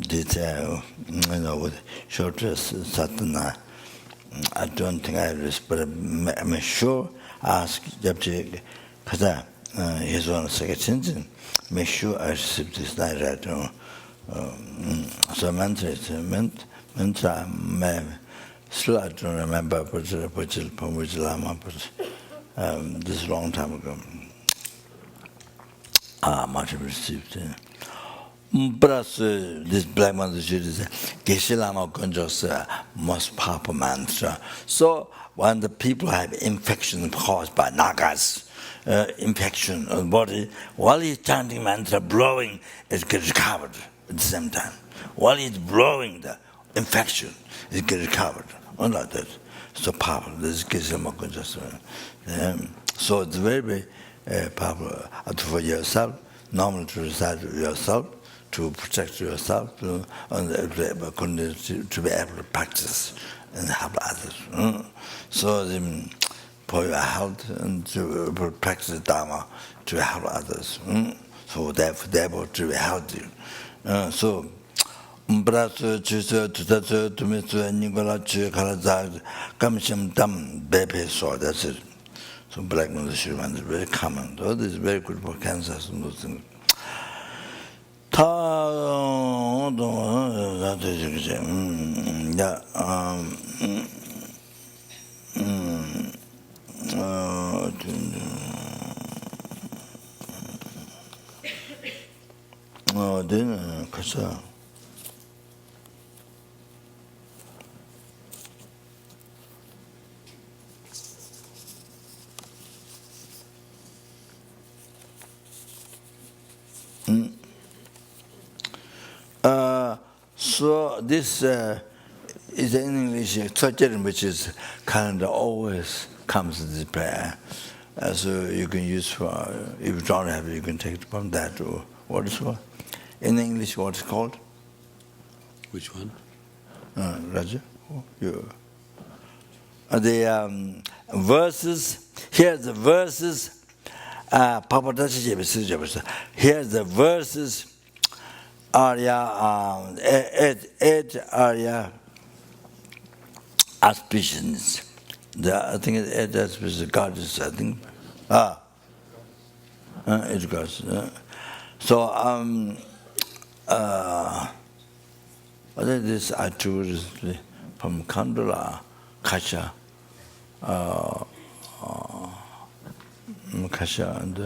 this, with short sadhana. I don't think I received, but I'm sure ask Japji Kada, his own second, make sure I received this night, right? So mantra, still I don't remember, but Lama, but this is a long time ago. Much received. Plus, this black mantra is Geshe Lama Gonjo's most powerful mantra. So when the people have infection caused by Nagas, infection of the body, while he's chanting mantra, blowing, it gets recovered at the same time. While he's blowing the infection, it gets recovered. Unlike that, so powerful. This is so it's very, very powerful for yourself, normal to recite yourself, to protect yourself, to be able to practice and help others. So for your health and to practice the Dharma to help others. So therefore to be healthy. So Brasso Chusa Tutsu Tumitsu Nicola Chukalaza Kamsham Dam Bepe so that's it. So black Muslim is very common. So this is very good for cancer and those things. Then Kasa. So this is in English, which is calendar always comes in this prayer. So you can use for, if you don't have it, you can take it from that. Or what is what? In English, what is called? Which one? Raja? You. The verses, here's the verses. Here's the verses. Arya, eight Arya Aspirations. I think it's eight Aspirations, goddess, I think. It goes. So, I think this I took from Kandula, Kasha, Kasha, and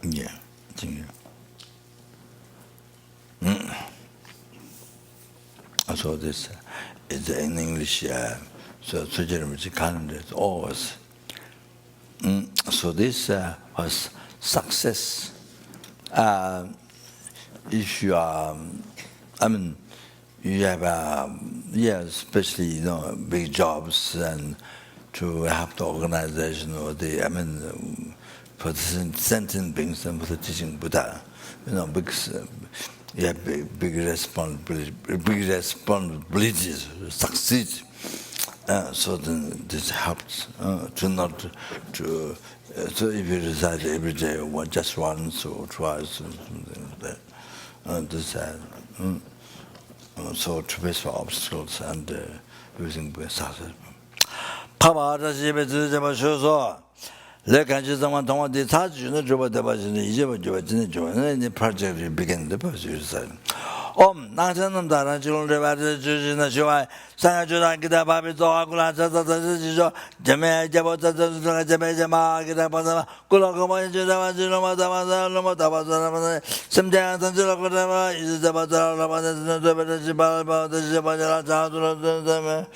yeah, I think. So this is in English. So Sujaramit's calendar is always. So this was success. If you are, I mean, you have, especially big jobs and to help the organization or the, I mean, for the sentient beings and for the teaching Buddha, you have big responsibilities to succeed. So then this helps to not to. So if you recite every day, just once or twice, or something like that, so to face for obstacles and using success. Papa, let us just want to the touch, the project begin the process. 나타난 다른 지론을 받을 주시는 시와 상하주나 기다 밥이 도하구나 자자자지죠 제메 제보자자자가 제메제마 기다 받아 꿀어고만 주다마 지로마다마다 로마다바다마 심장 던지러 그러마 이제 잡아다라 받는 데베지 발바다 잡아라 자두르다마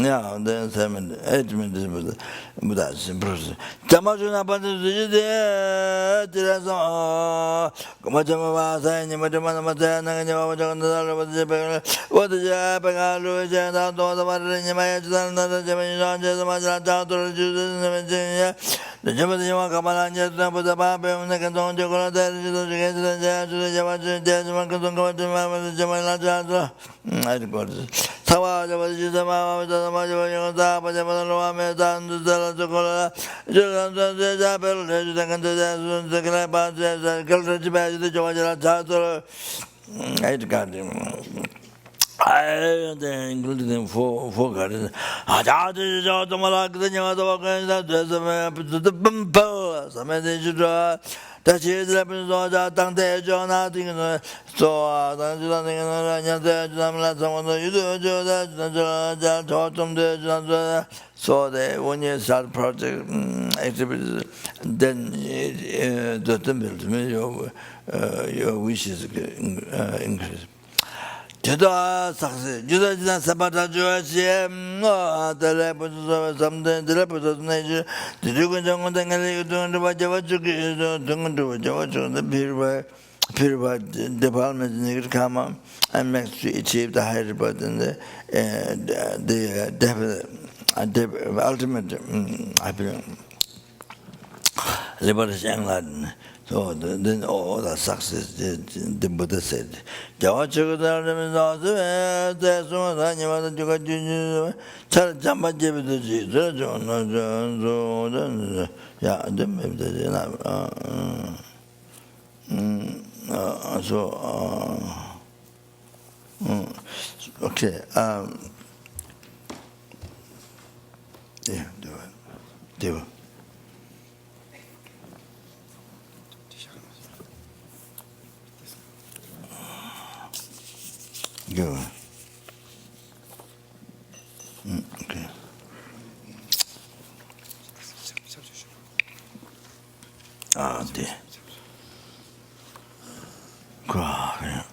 야 근데 세면 에드민드 무다 심프로스 자마주나 받을 주지데 들어서 고마자마 바사니 마자마 나가 녀와 저건다를 받으세요. 어디자 배가루자 나도 말을 님아야 주다는 제메니 제도 맞아 자도를 주는 mentionnya jadi cuma kamalan jatuh pada apa yang nak kantong jokola dari situ juga sudah jawab dia cuma kantong kawan cuma cuma jatuh ada kors sawa jawab juga sama jawab yang tak apa jawab luar medan tu jalan jokola jalan saja perlu sudah kantong jalan segala bahasa kalau coba itu coba jalan jatuh ada karding including four gardens. Ajadi Jota Malaka, Yamata, the Bumpo, some of the Judra, that she is represented Dante John, so nothing you do, so when you start project activities, then the temple, your wishes increase. Judah success. Judah did not sabata Joachim, no, the leopard something, the leopard of nature, the Dugan Jungle, the doing the Javachu, doing the Javachu, the purified department in the Kama, and makes to achieve the higher but in the ultimate liberation and enlightenment. So then all the success, the Buddha said, Jawachu, there's one time you want to go to Jamba Jebit, yeah, okay, yeah, do it. Go. Okay. Dear. God.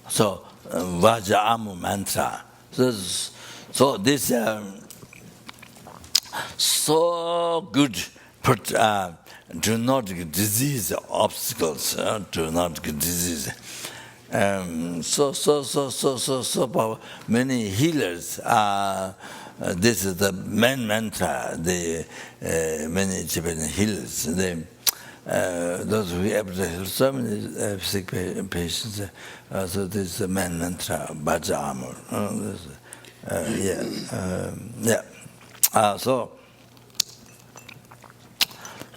So, Vajramu mantra. So this so good, do not get disease obstacles, do not get disease. So power. Many healers this is the main mantra. The many Tibetan healers, those who are able to heal so many sick patients. So this is the main mantra, Vajramu. So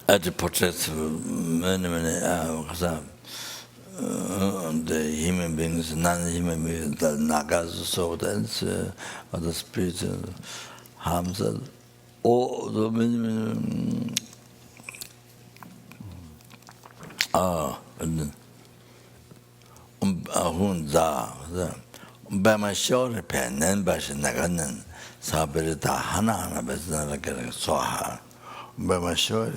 it protects many the human beings, non-human beings, the Nagas, so that's other spirits, harms, all the many Hunza, Bama Shore Pen, Nembash Naganan, Sabirita Hana, Bezana Soha, Bama Shore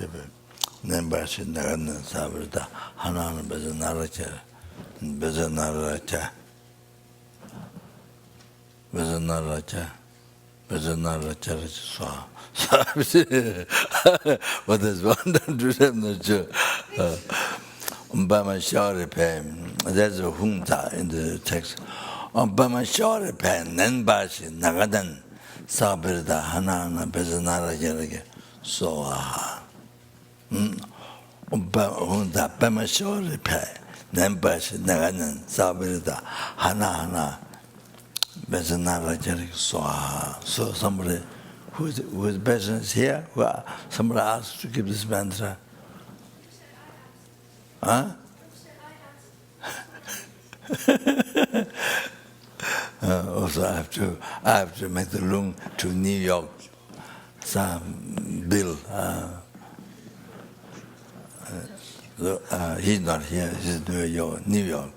Nembash Naganan, Sabirita Hana, Bezanaracha, Bezanaracha, Bezanaracha, Soha. What is one to them? Bama Shore Pen, there's a Hunta in the text. Bama Shore Pen, Nembash Nagadan, Sabirita Hana, Bezanaracha, Soha. Bama Shore Pen, Nembash Nagadan, Sabirita Hana, Bezanaracha, Soha. So somebody who is present here, somebody asked to give this mantra. Huh? Also, I have to make the loan to New York. Some bill. He's not here. He's in New York.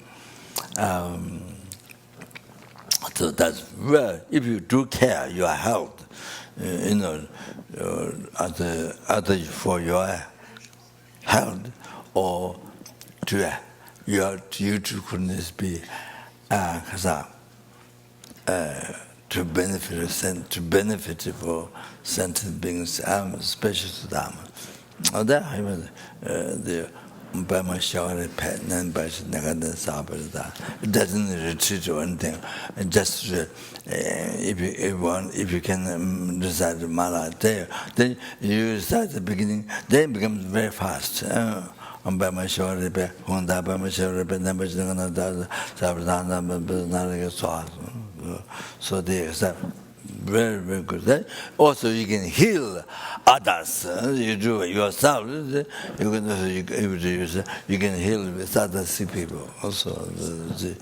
So that's well. If you do care your health, either for your health or to you to be to benefit for sentient beings, special to them. That the Bama Shawari Pet and Bash Nagadan Sabada. It doesn't retreat or anything. Just if you can recite the mala there, then you start at the beginning, then it becomes very fast. Bama Shawari Pet, Honda Bama Shawari Pet, Nambash Nagana Sabada, so they accept. Very, very good. Also, you can heal others. You do it yourself. You can heal with other sick people. Also, the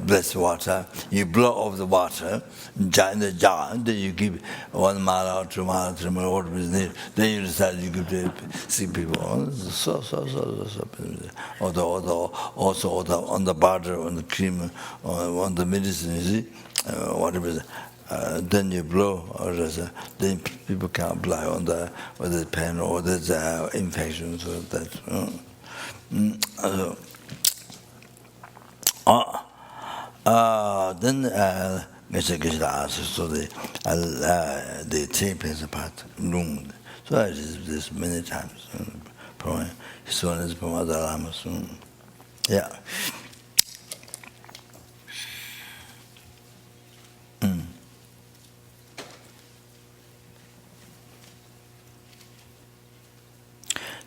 blessed water. You blow off the water in the jar. Then you give 1 mile or 2 miles, 3 miles, whatever is needed. Then you decide you give to sick people. So. Also, on the butter, on the cream, on the medicine. You see, whatever is. Then you blow, or then people can apply on the pen or there's infections or that. Then Mr. Geshe asks, so the tape is apart, room. So I did this many times. From his son is from other lamas. Yeah.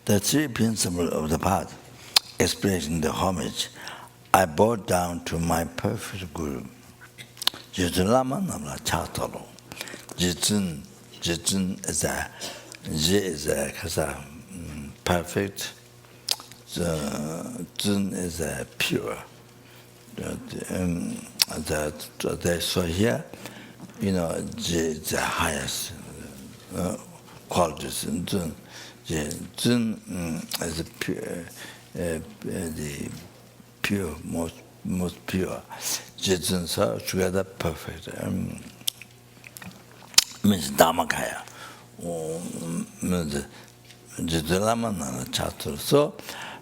The 3 principles of the path, expressing the homage, I bow down to my perfect Guru. Jitun Lama Namla Chatalo. Jitun is a perfect. Jitun is pure. So here, J is the highest qualities in Jitun. Jitun is the pure, most pure. Jitun, so together perfect. Means Dhammakaya. Means Jitun Lama Nana Chatur. So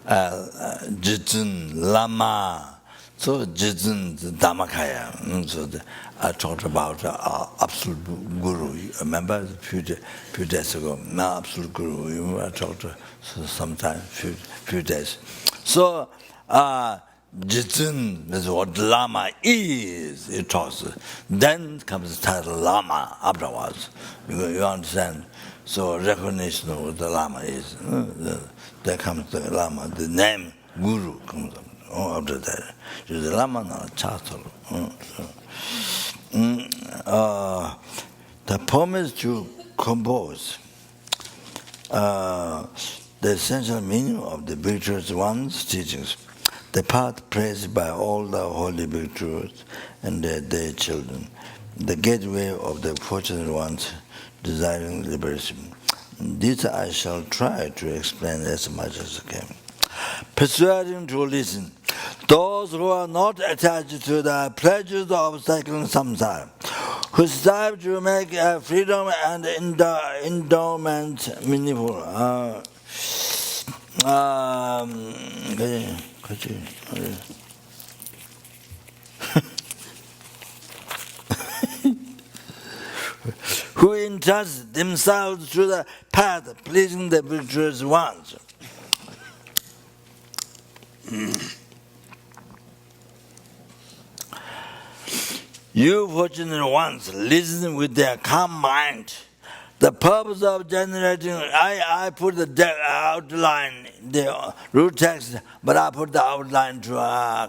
Jitun Lama So Jitsun Dhammakaya. So I talked about Absolute Guru. You remember a few days ago? Now Absolute Guru. You remember I talked sometime few days. So Jitsun is what Lama is. It talks. Then comes the title Lama afterwards. You understand? So recognition of what the Lama is. There comes the Lama. The name Guru comes up. After that, the Lama na chathal. The poem is to compose the essential meaning of the Victorious One's teachings, the path praised by all the holy Victorious and their children, the gateway of the fortunate ones desiring liberation. This I shall try to explain as much as I can. Persuading to listen, those who are not attached to the pleasures of cycling samsara, who strive to make freedom and endowment meaningful. Who entrust themselves to the path pleasing the Victorious Ones. You fortunate ones, listen with their calm mind. The purpose of generating, I put the outline, the root text, but I put the outline to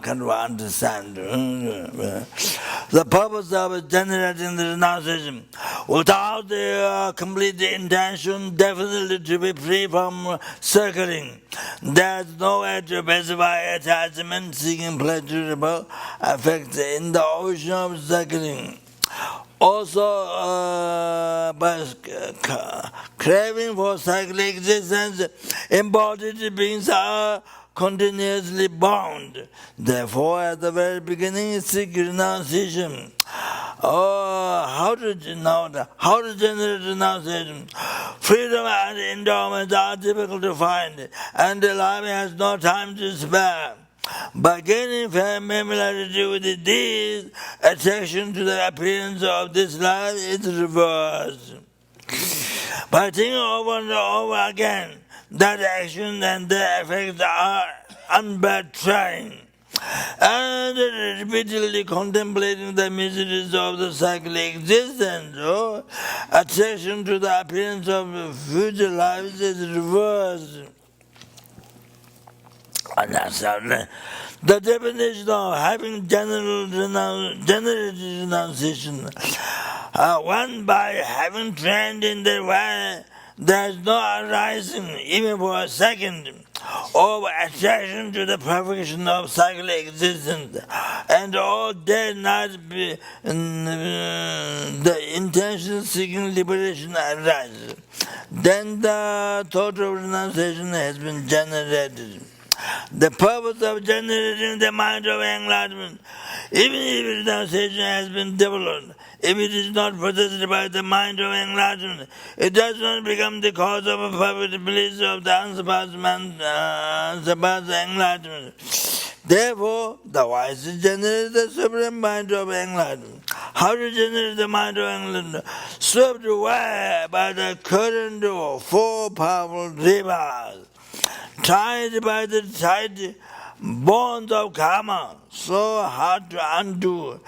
kind of understand. The purpose of generating the renunciation, without the complete intention, definitely to be free from circling. There's no way to specify attachment, seeking pleasurable effects in the ocean of circling. Also, by craving for cyclic existence, embodied beings are continuously bound. Therefore, at the very beginning, seek renunciation. How to generate renunciation? Freedom and endowment are difficult to find, and the Lama has no time to spare. By gaining familiarity with these, attraction to the appearance of this life is reversed. By thinking over and over again, that action and the effects are unbetraying, and repeatedly contemplating the miseries of the cyclic existence, attraction to the appearance of future lives is reversed. The definition of having generated renunciation, one by having trained in the way, there is no arising, even for a second, of attraction to the perfection of cyclic existence, and all day and night the intention seeking liberation arises. Then the total renunciation has been generated. The purpose of generating the mind of enlightenment, even if renunciation has been developed, if it is not possessed by the mind of enlightenment, it does not become the cause of a perfect bliss of the unsurpassed enlightenment. Therefore, the wise generate the supreme mind of enlightenment. How to generate the mind of enlightenment? Swept away by the current of four powerful rivers, tied by the tight bonds of karma, so hard to undo,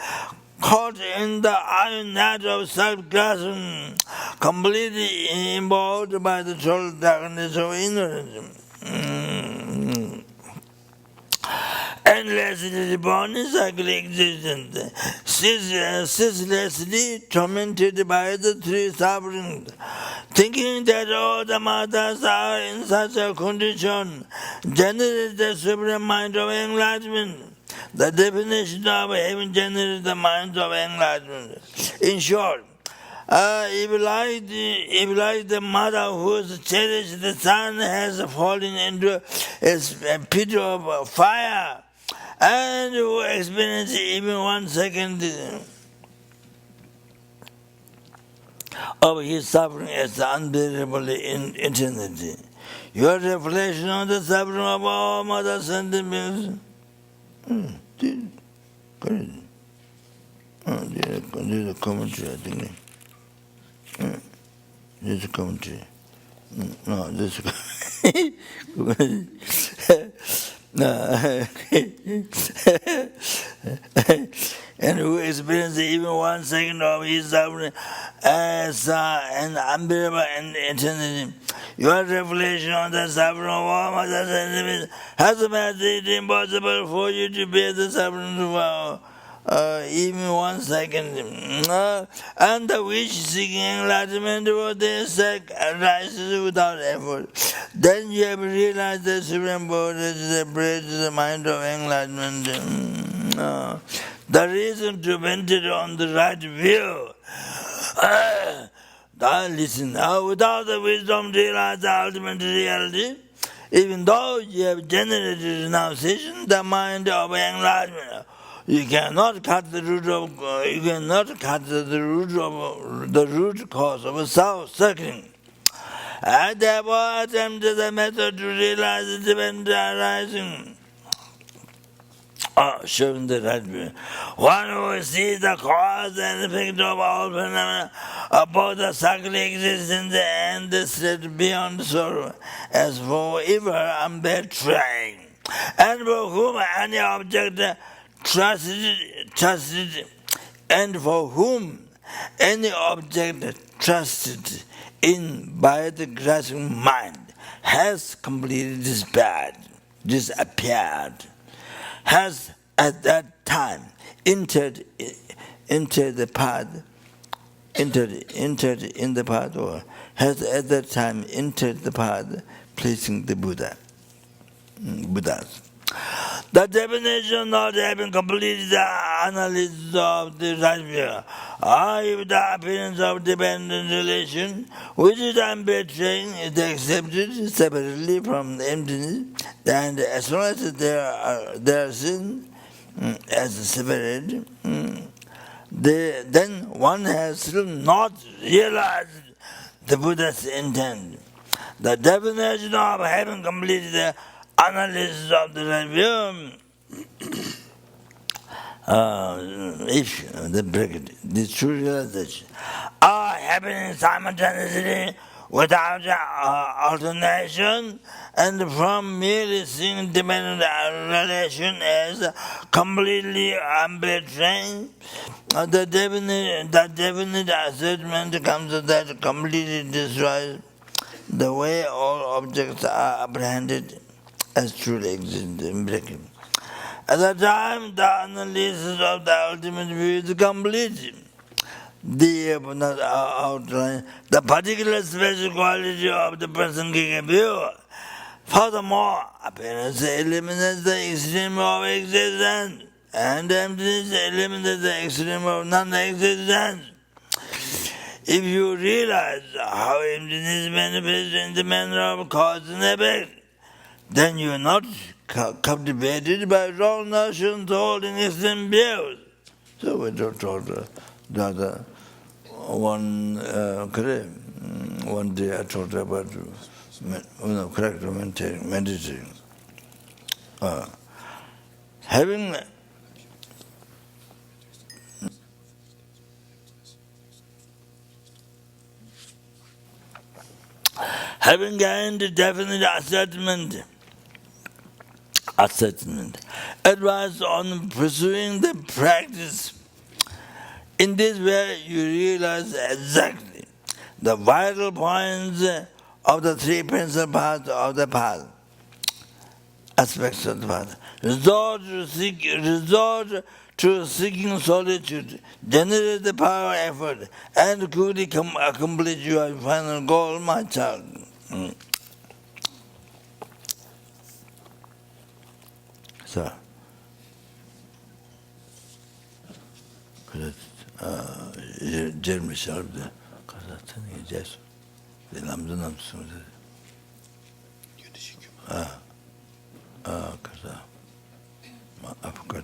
caught in the iron net of self-grasping, completely involved by the total darkness of ignorance. Endlessly born in cyclic existence, ceaselessly tormented by the three sufferings, thinking that all the mothers are in such a condition, generate the supreme mind of enlightenment. The definition of having generated the mind of enlightenment. In short, if like the mother whose cherished son has fallen into a pit of fire, and who experiences even 1 second of his suffering as unbearable in eternity. Your reflection on the suffering of all mothers and beings There's a commentary, I think. There's a commentary. No, there's a and who experiences even 1 second of his suffering as an unbearable and eternity. Your revelation on the suffering of all others enemies has made it impossible for you to bear the suffering of even 1 second. And the wish seeking enlightenment for their sake arises without effort. Then you have realized the Supreme Lord is the bridge to the mind of enlightenment. The reason to meditate on the right view. Listen, without the wisdom to realize the ultimate reality, even though you have generated renunciation, the mind of enlightenment, you cannot cut the root of the root cause of self-circling. I therefore attempted the method to realize the dependent arising. Showing the right view. One who sees the cause and effect of all phenomena, both the cyclic existence and the state beyond sorrow, as forever unbetraying, and for whom any object trusted, and for whom any object trusted in by the grasping mind has completely disappeared, has at that time entered in the path, or has at that time entered the path, placing the Buddhas. The definition not having completed the analysis of the right view, if the appearance of dependent relation, which is unbetraying, is accepted separately from the emptiness, and as long as there are seen as separate, then one has still not realized the Buddha's intent. The definition of having completed the analysis of the right view, if the bracket, the true realization, are happening simultaneously without alternation, and from merely seeing dependent relation as completely unbetraying, the definite assessment comes that completely destroys the way all objects are apprehended as truly existent in bracket. At the time the analysis of the ultimate view is complete, the outline the particular special quality of the present view. Furthermore, appearance eliminates the extreme of existence, and emptiness eliminates the extreme of non-existence. If you realize how emptiness manifests in the manner of cause and effect, then you are not captivated by wrong notions holding extreme views. So we talked the other one day I talked about correct meditating. Having gained a definite assessment, advice on pursuing the practice. In this way, you realize exactly the vital points of the three principal parts of the path, aspects of the path. Resort to seeking solitude, generate the power effort, and quickly accomplish your final goal, my child. So, Jeremy Sharp, Kazatani, Jess, the Lamdunam Suda. Kaza. I forgot.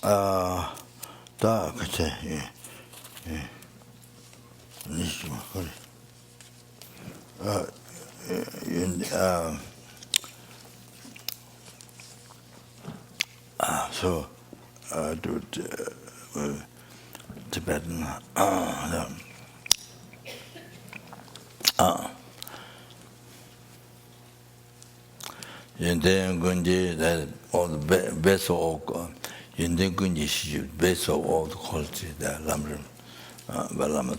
다 그치. 예. 니시마 그래. So do Tibetan Yenden Gunji, that all the best of all Yenden Gunji Shi, best of all the quality that lam-rim, Lama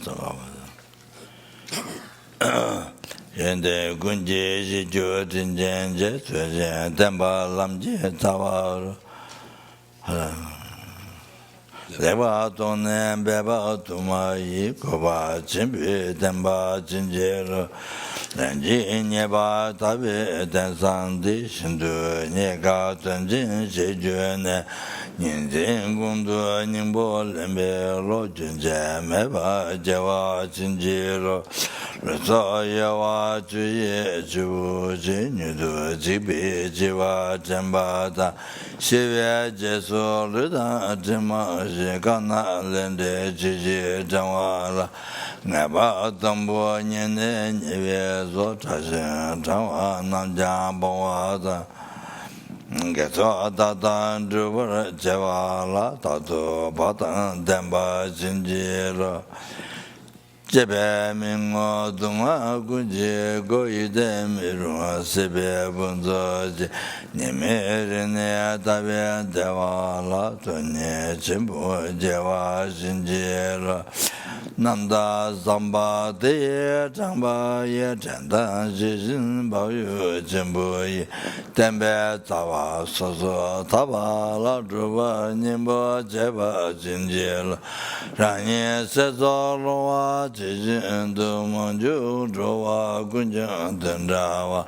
Yenden Gunji Shi Ju Tinjen Je Tujen Tenpa Lam Je Tawa Leva Tonen Beba Tuma Yi Koba Chimpi Tenpa Chinjero Renji Nyeba Tabi Tensan Di Shindu Nyeka Tenjin Shijune Nyinjin Gundu Nyingbo Lembe Lo Junje Meba Jewa Chinjiro Rasa Yewa Chuye Chu Jinyudu Jibi Jiwa Jembata Shive Jesu Luda Jima Shikana Lende Jiji Jawala Ngaba Tambo Nyene Nyeve Zo Chashin Jawa Namja Bawada Geto Tatan Jubur Jewala Tatu Patan Demba Jinjiro Jebe Mingo Dunga Guji Goide Miru Sebe Bunzoji Nimirine Tabe Dewala Tuni Chimbu Jewa Jinjiro Namda Zamba Deye Changba Ye Chenda Jijin Bayu Jimbu Yi Tembe Tawa Soso Taba La Juba Nimbo Jeba Jinjiro Ranye Sezo Lowa Jijin Du Monju Jowa Gunjan Tendrawa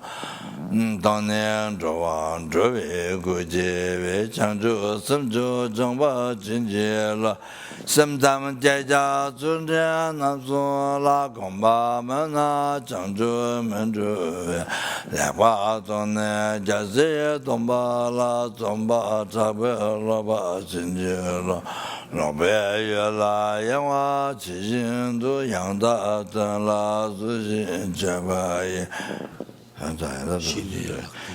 Tangnian Jowa Jovi Guji Changju Samju Jangba Jinjiro Samtam Jaja Zunja Namsu La Gomba Mana Changju Menju Lewa Tone Jazi Tomba La Tomba Chabe Loba Jinjiro Lobe Yela Yangwa Qijin Du Yangda Ten La Zujin Jabayi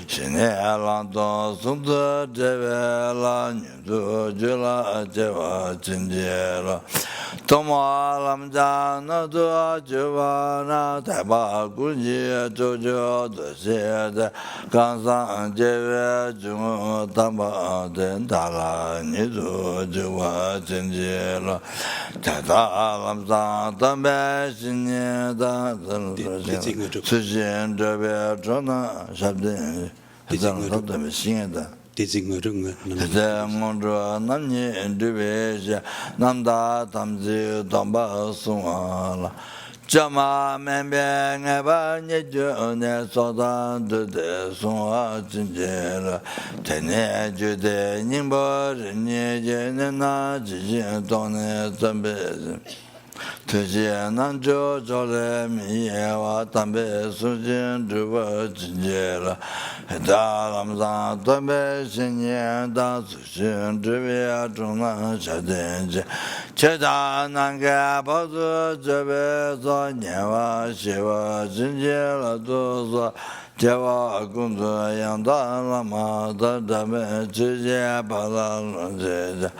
Shine Lanto Sunta Jeve La Nyudu Jula Jeva Jinjiro Toma Lamja Nadu Jeva Na Taiba Gunji Jojo Doshe Kansan Jeve Jungu Tamba Dentala Nidu Jeva Jinjiro Tata Lamsa Tambe Shinye Da Sujin Jeve Jona Shabdin Hazan Sabdame Shinda Monjo Namni Dubeja Namda Tamzi Tamba Sumala Jama Membe Neba Nyejo Ne Soda Dude Suma Jinjera Tene Jude Nimbo Rinye Nena Jijin Tone Zambezi Tuji Nanjo Jole Miyewa Tambe Sujin Juba Jinjera Da Lamzan Tambe Shinye Da Sushin Jubia Juna Shadinji Cheda Nanga Bazu Jebe Zo Nyewa Shiva Jinjera Dozo Jewa Gundu Yanda Lama Da Dame Chije Bala Jeja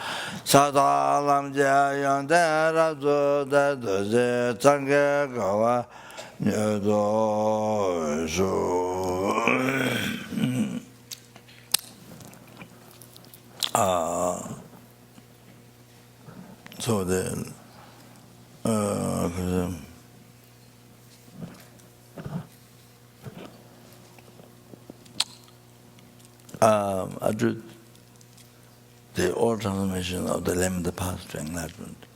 Sada Lamja Yanda Razu Da Doje Change Gawa Nyedo Shu So then I drew the all transformation of the lamb, the path to enlightenment.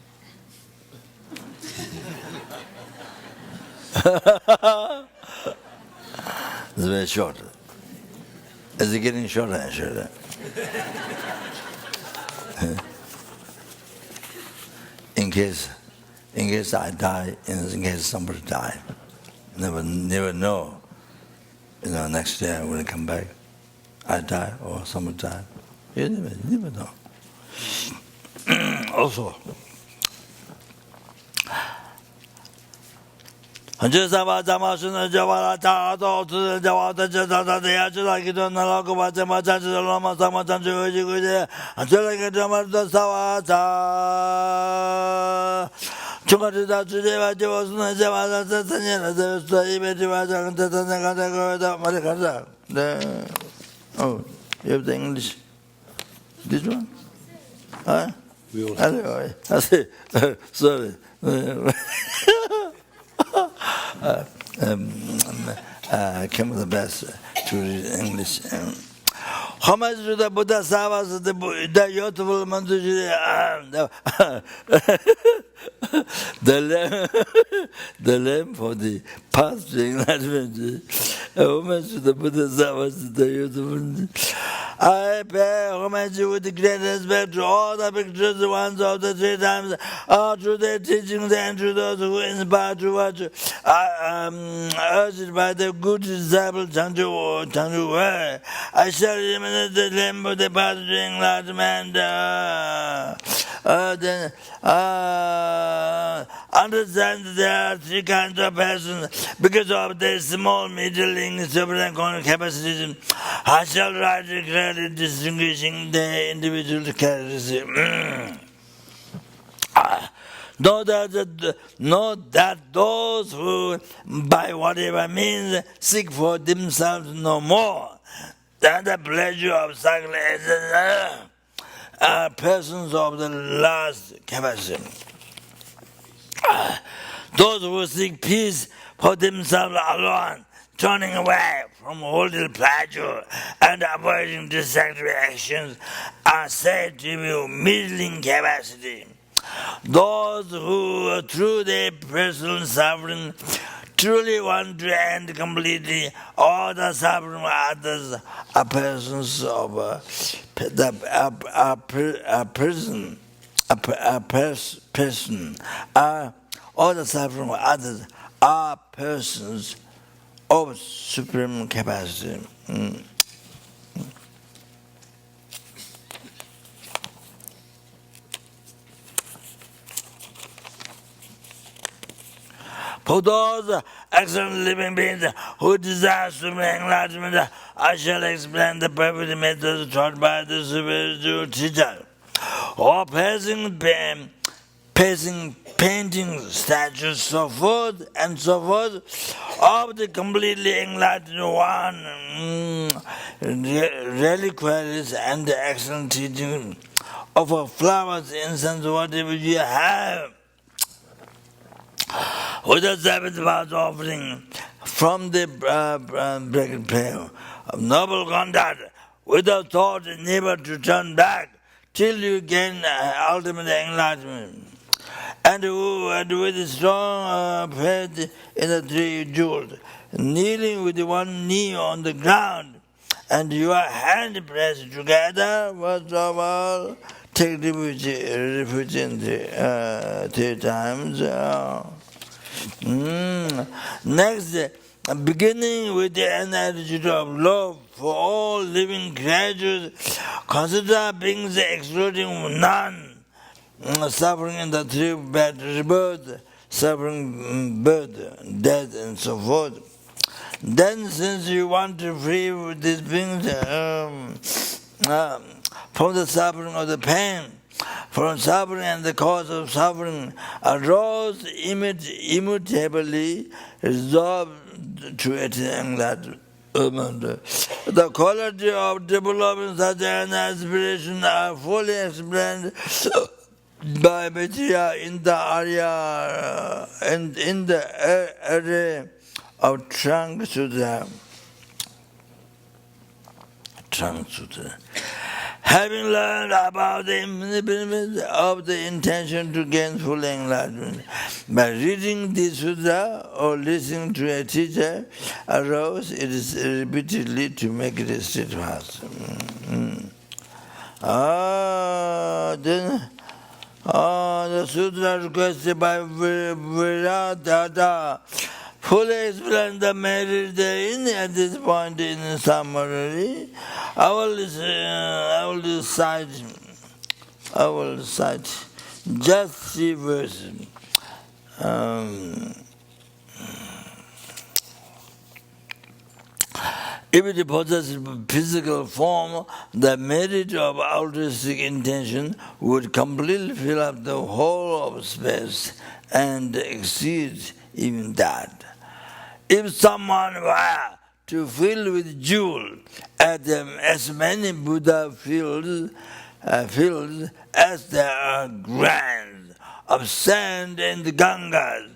It's very short. Is it getting shorter and shorter? In case I die, in case somebody die, never know. Next year when I come back, I die or someone die. You never know. also, Just about the motion of Java, to the Java, the Yachi, the local Matamacha, the Lama, Samatan, until I get to the Savata. Chukata today, was not Java, the oh, you have the English. This one? Huh? Anyway, I say, sorry. Came the best to read English. Homage to the Buddha Savas, the youthful Mantuji, the lamp for the path to enlightenment. Homage to the Buddha Savas, the youthful. I pay homage with the great respect to all the pictures ones of the three times, all through their teachings and to those who inspire to watch, urged by the good disciple Chantu Way. I shall remain the lamp of the path to enlightenment. Understand that there are three kinds of persons because of their small, middling, supreme capacity. I shall write clearly distinguishing the individual characteristics. Know that those who, by whatever means, seek for themselves no more than the pleasure of sacrifice are persons of the last capacity. Those who seek peace for themselves alone, turning away from holding pleasure and avoiding destructive actions, are said to be middling capacity. Those who, through their personal suffering, truly want to end completely all the suffering of others are persons of all the suffering of others are persons of supreme capacity. For those excellent living beings who desire supreme enlightenment, I shall explain the perfect method taught by the spiritual teacher. Or painting statues, so forth, of the completely enlightened one, reliquaries and the excellent teaching of flowers, incense, whatever you have. With a Sabbath vows offering from the bracket prayer of noble conduct, without thought never to turn back till you gain ultimate enlightenment. And with strong faith in the three jewels, kneeling with one knee on the ground and your hand pressed together, first of all, take refuge in the three times. Next, beginning with the attitude of love for all living creatures, consider beings excluding none, suffering in the three bad rebirth, suffering birth, death, and so forth. Then, since you want to free these beings from the suffering of the pain, from suffering and the cause of suffering, arose immutably resolved to attain enlightenment. The quality of developing such an aspiration are fully explained by Maitreya in the area and in the array of Trunk Sutra. Having learned about the benefits of the intention to gain full enlightenment, by reading the sutra or listening to a teacher, arose it is repeatedly to make it steadfast. The sutra requested by Viradhata fully explain the merit therein at this point in summary. I will recite I will cite just 3 verses. If it possesses physical form, the merit of altruistic intention would completely fill up the whole of space and exceed even that. If someone were to fill with jewels as many Buddha fields as there are grains of sand in the Gangas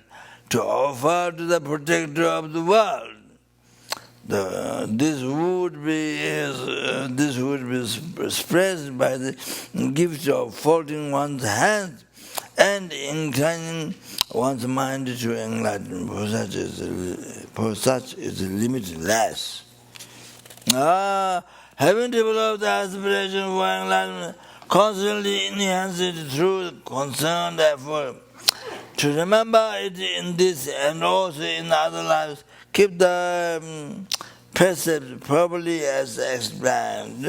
to offer to the protector of the world, this would be expressed by the gift of folding one's hands and inclining one's mind to enlightenment, for such is limitless. Having developed the aspiration for enlightenment, constantly enhance it through concerned effort. To remember it in this and also in other lives, keep the precepts properly as explained.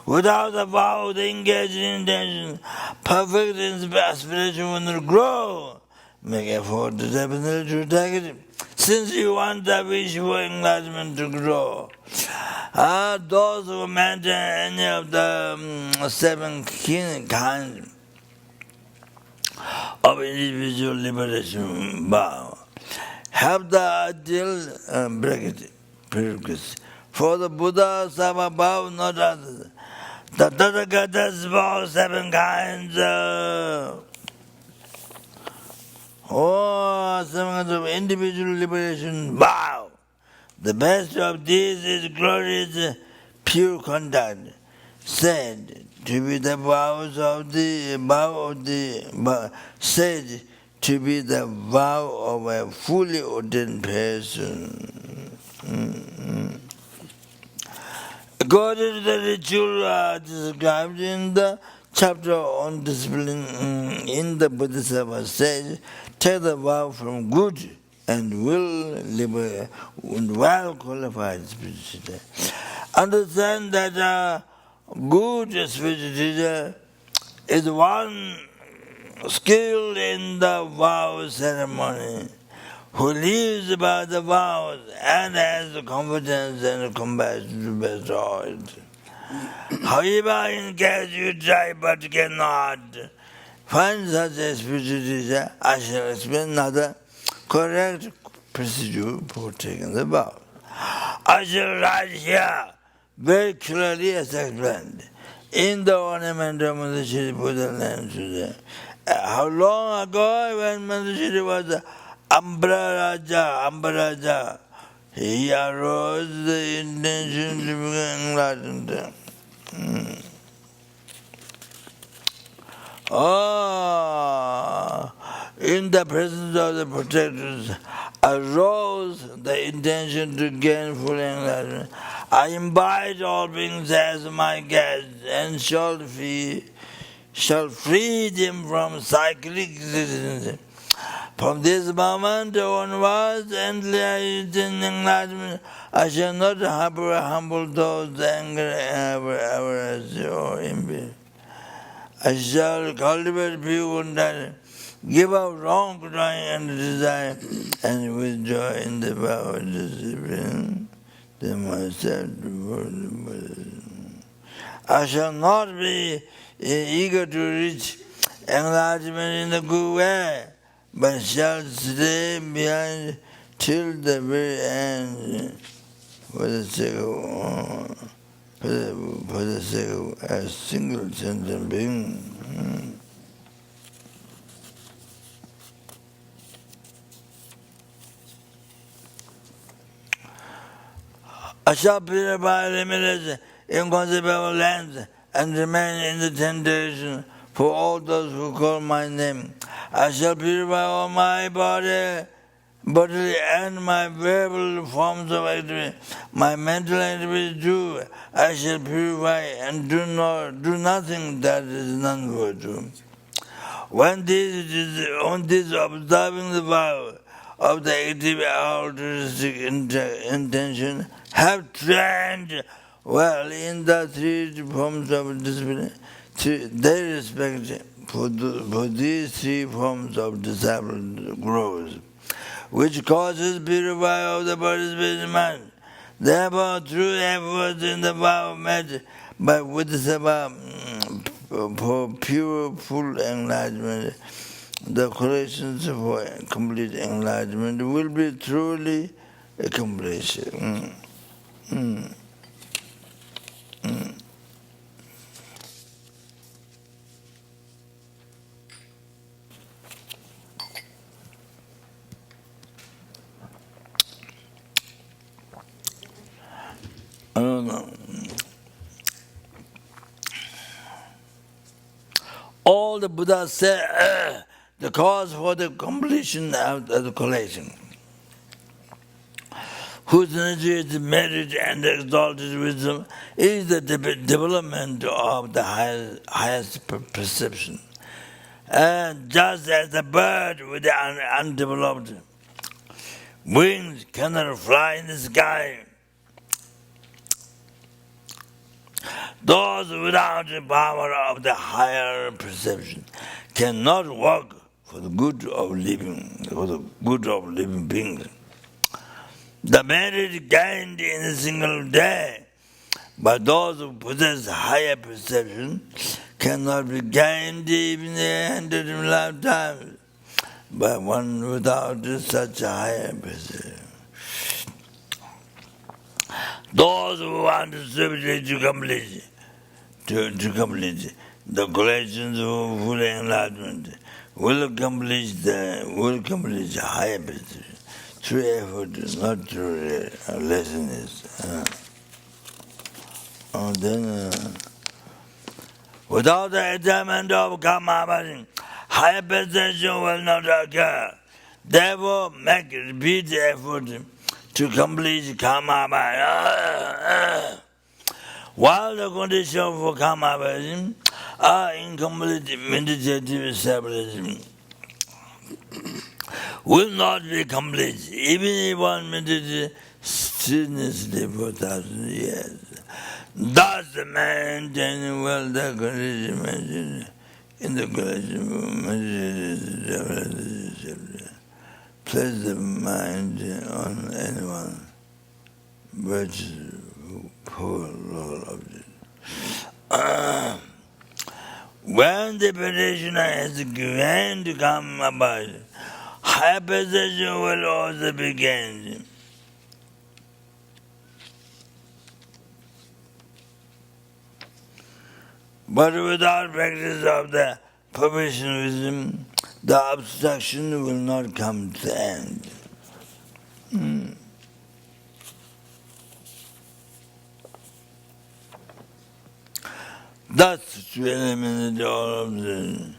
Without the vow, the engaged in intention, perfect aspiration will not grow. Make effort to definitely take it, since you want the wish for enlightenment to grow. Those who maintain any of the 7 kinds of individual liberation vow have the ideal prerequisite. For the Buddha Sava vow, not others. The Tathagata's vow 7 kinds of 7 kinds of individual liberation vow. The best of these is glorious pure conduct, said to be the vows of the said to be the vow of a fully ordained person. According to the ritual described in the chapter on discipline in the Bodhisattva sage, take the vow from good and well qualified spiritual teacher. Understand that good spiritual teacher is one skilled in the vow ceremony, who lives by the vows and has the confidence and compassion to bestow it. However, in case you try but cannot find such a spiritual teacher, I shall explain another correct procedure for taking the vow. I shall write here very clearly as explained in the ornament of Mandala Buddha land today. How long ago when Mandala was Ambaraja, he arose the intention to become enlightened. In the presence of the protectors arose the intention to gain full enlightenment. I invite all beings as my guests and shall free them from cyclic existence. From this moment onwards, enlightened enlightenment, I shall not harbor humble thoughts, anger, avarice, or envy. I shall cultivate pure content, give up wrong crying and desire, and with joy in the vow of discipline, then myself before the Buddha. I shall not be eager to reach enlightenment in the good way, but shall stay behind till the very end for the sake of a single sentient being. I shall purify limitless inconceivable lands and remain in the 10 directions for all those who call my name. I shall purify all my bodily and my verbal forms of activity. My mental activity too, I shall purify and do nothing that is non-virtue. When this observing the vow of the active altruistic intention, have trained Well, in the three forms of discipline, their respect for these three forms of disciple grows, which causes purify of the participating mind. Therefore, through efforts in the vow made by Bodhisattva for pure, full enlightenment, the corrections for complete enlightenment will be truly accomplished. I don't know. All the Buddhas say the cause for the completion of the collection, whose nature is merit and exalted wisdom, is the development of the highest perception. And just as the bird with the undeveloped wings cannot fly in the sky, those without the power of the higher perception cannot work for the good of living beings. The merit gained in a single day by those who possess higher perception cannot be gained even in 100 lifetimes by one without such a higher perception. Those who want to complete the collections of full enlightenment will accomplish higher perception through effort, not through lessons. Without the attainment of karma, higher perception will not occur. Therefore, make repeated effort to complete karma. While the conditions for karma are incomplete, meditative establishment will not be complete, even if one meditates strenuously for 1,000 years. Thus, maintaining well the condition in the collection of meditative, place the mind on anyone, virtue, poor Lord object. When the practitioner has begun to come about, higher perception will also begin. But without practice of the perfection wisdom, the obstruction will not come to end. Thus, to eliminate all of the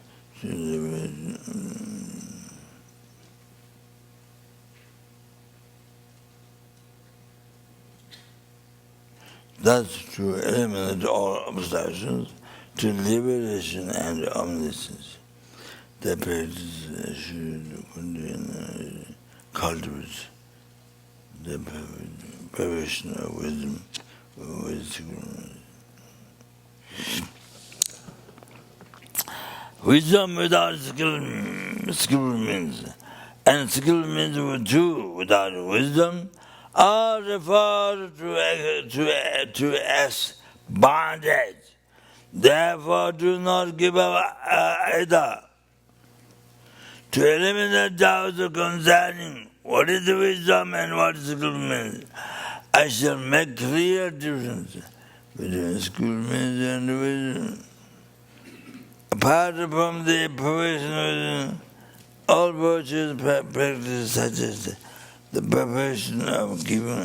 obstructions to liberation and omniscience, the practice should cultivate the perfection of wisdom. Wisdom without skill means, and skill means too without wisdom, are referred to as bondage. Therefore, do not give up either. To eliminate doubts concerning what is wisdom and what skill means, I shall make clear difference between skill means and wisdom. Apart from the perfection of wisdom, all virtues practice such as the perfection of giving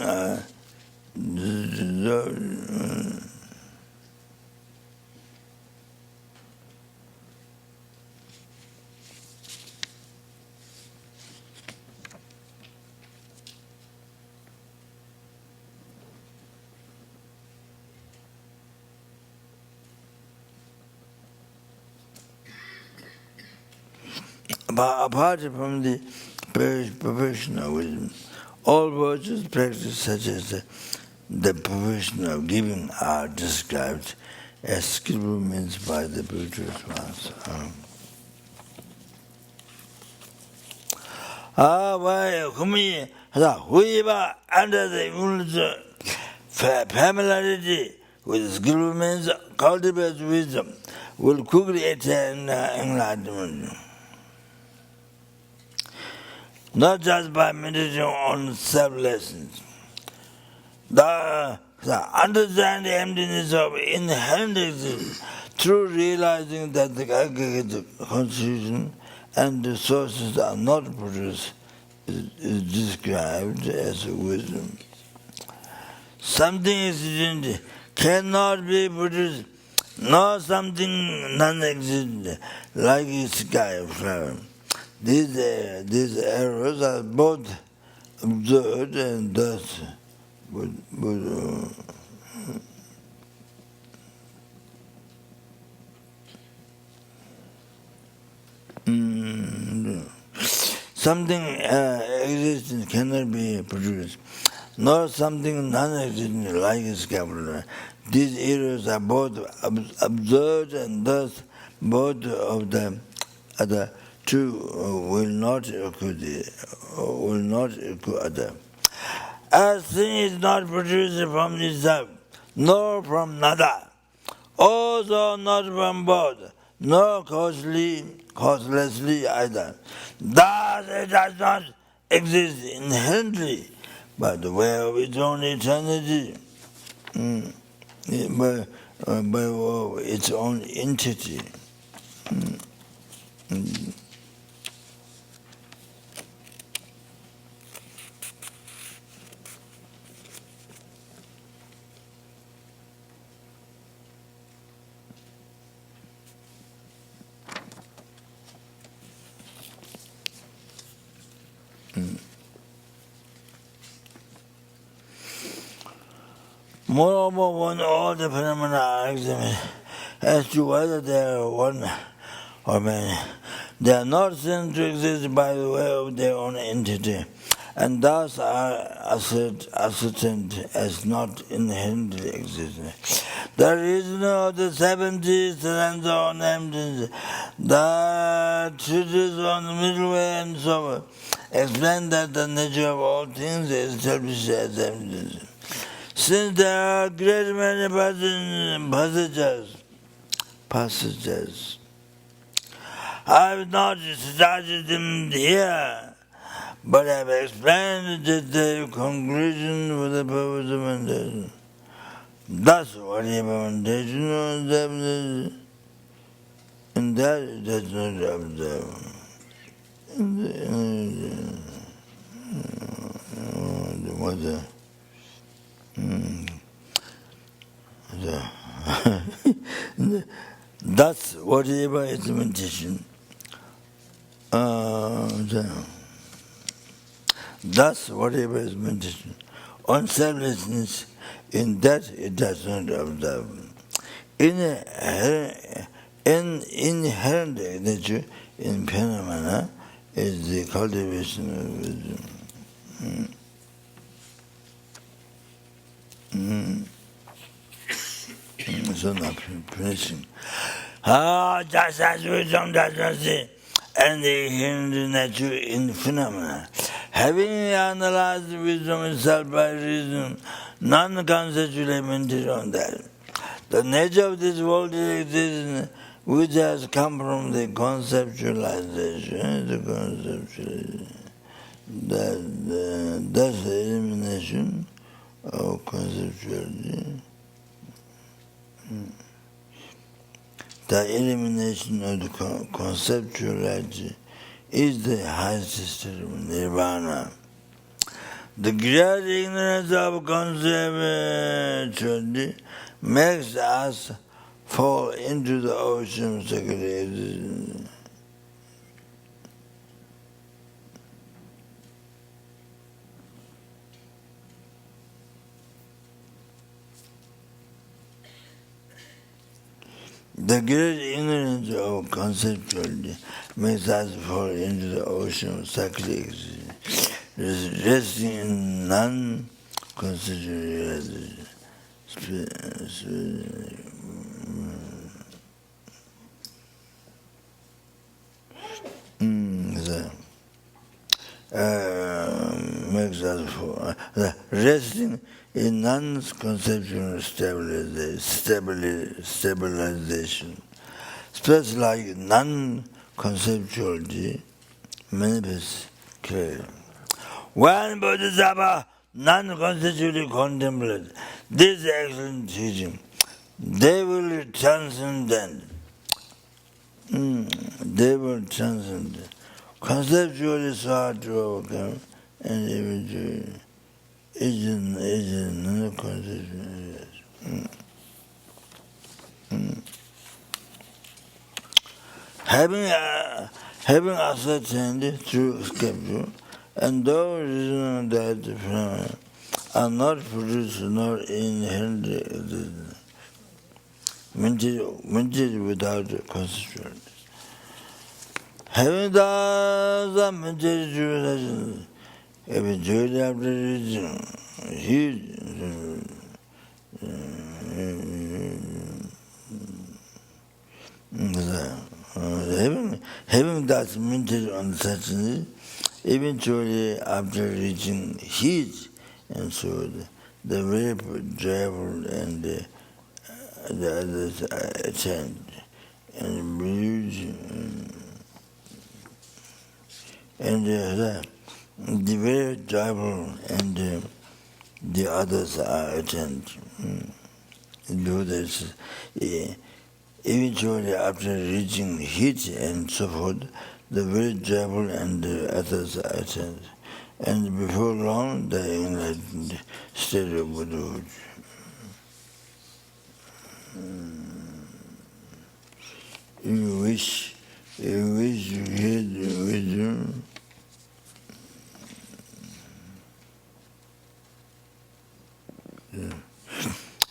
apart from the perfection of wisdom, all virtues practice such as the the profession of giving are described as skillful means by the virtuous ones. Whoever under the influence of familiarity with skillful means cultivates wisdom will quickly attain enlightenment. Not just by meditating on self-lessons. The understand the emptiness of inherent existence through realizing that the aggregate constitution and the sources are not produced is described as wisdom. Something existent cannot be produced, nor something non-existent like a sky or flower. These errors are both absurd and thus something existent cannot be produced, nor something non-existent like a scapular. These errors are both absurd and thus both of them other two will not occur other. As thing is not produced from itself, nor from Nada, also not from both, nor causelessly either. Thus it does not exist inherently, by the way of its own eternity, by way of its own entity. Moreover, when all the phenomena are examined as to whether they are one or many, they are not seen to exist by the way of their own entity, and thus are ascertained as not inherently existing. The reason of the 70 stanza on emptiness, the treatise on the middle way and so on, explain that the nature of all things is established as emptiness. Since there are great many passages, I have not started them here, but I have explained the conclusion for the purpose of meditation. Thus, whatever meditation on emptiness, and that it does not observe. That's whatever is meditation. That's whatever is meditation. On selflessness, in that it does not observe. In inherent nature, in phenomena, is the cultivation of wisdom. So now finishing. Just as wisdom does not see, and the inherent nature in phenomena. Having analyzed wisdom itself by reason, non-conceptually meditate on that. The nature of this world is existence, which has come from the conceptualization, that's the elimination of conceptuality. The elimination of the conceptuality is the highest state of nirvana. The great ignorance of conceptuality makes us fall into the ocean of sacred existence. The great ignorance of conceptuality makes us fall into the ocean of sacred existence, resting in constitute makes us for resting in non-conceptual stabilization. Space like non-conceptuality manifests clearly. When Bodhisattva non-conceptually contemplate this excellent teaching, they will transcend. They will transcend. Conceptually sought to overcome and eventually is non-conceptual. Having ascertained through scripture, and those reasons that the phenomena are not produced nor inherently minted without constitution. Having thus minted jurisdiction, eventually after reaching having thus minted uncertainty, eventually after reaching heat and so the very joyful and the others attend and believe and the very joyful and the others are attend. Do this eventually after reaching heat and so forth, the very joyful and the others are attend. And before long, the enlightened state of Buddhahood. You wish you get wisdom.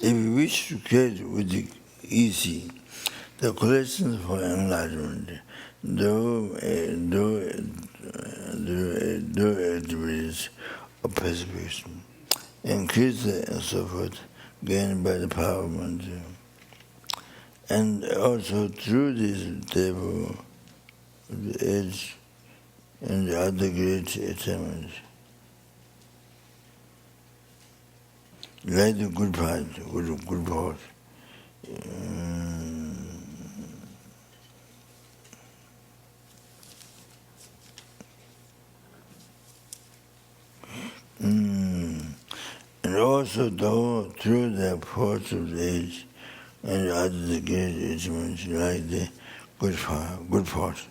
If you wish to get with the easy, the questions for enlightenment, though activities of persecution, increase and so forth, gained by the power of Mandala. And also through this table, the edge and the other great attainments, like the good part, good part. And also though through the force of the age and other great achievements like the good part.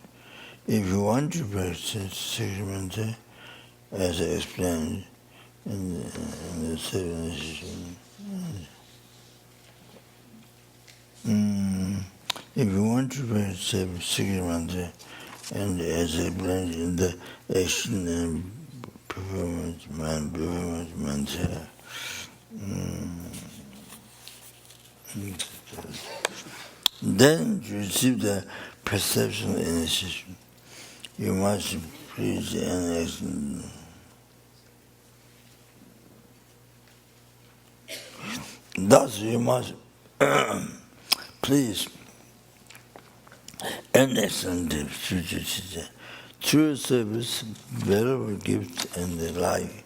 If you want to practice circumambulation, as I explained in the seventh session, if you want to practice circumambulation, and as I explained in the action and performance Mandala, then to receive the perception initiation, you must preach and action. Thus you must please an excellent future teacher through service, valuable gifts, and the like,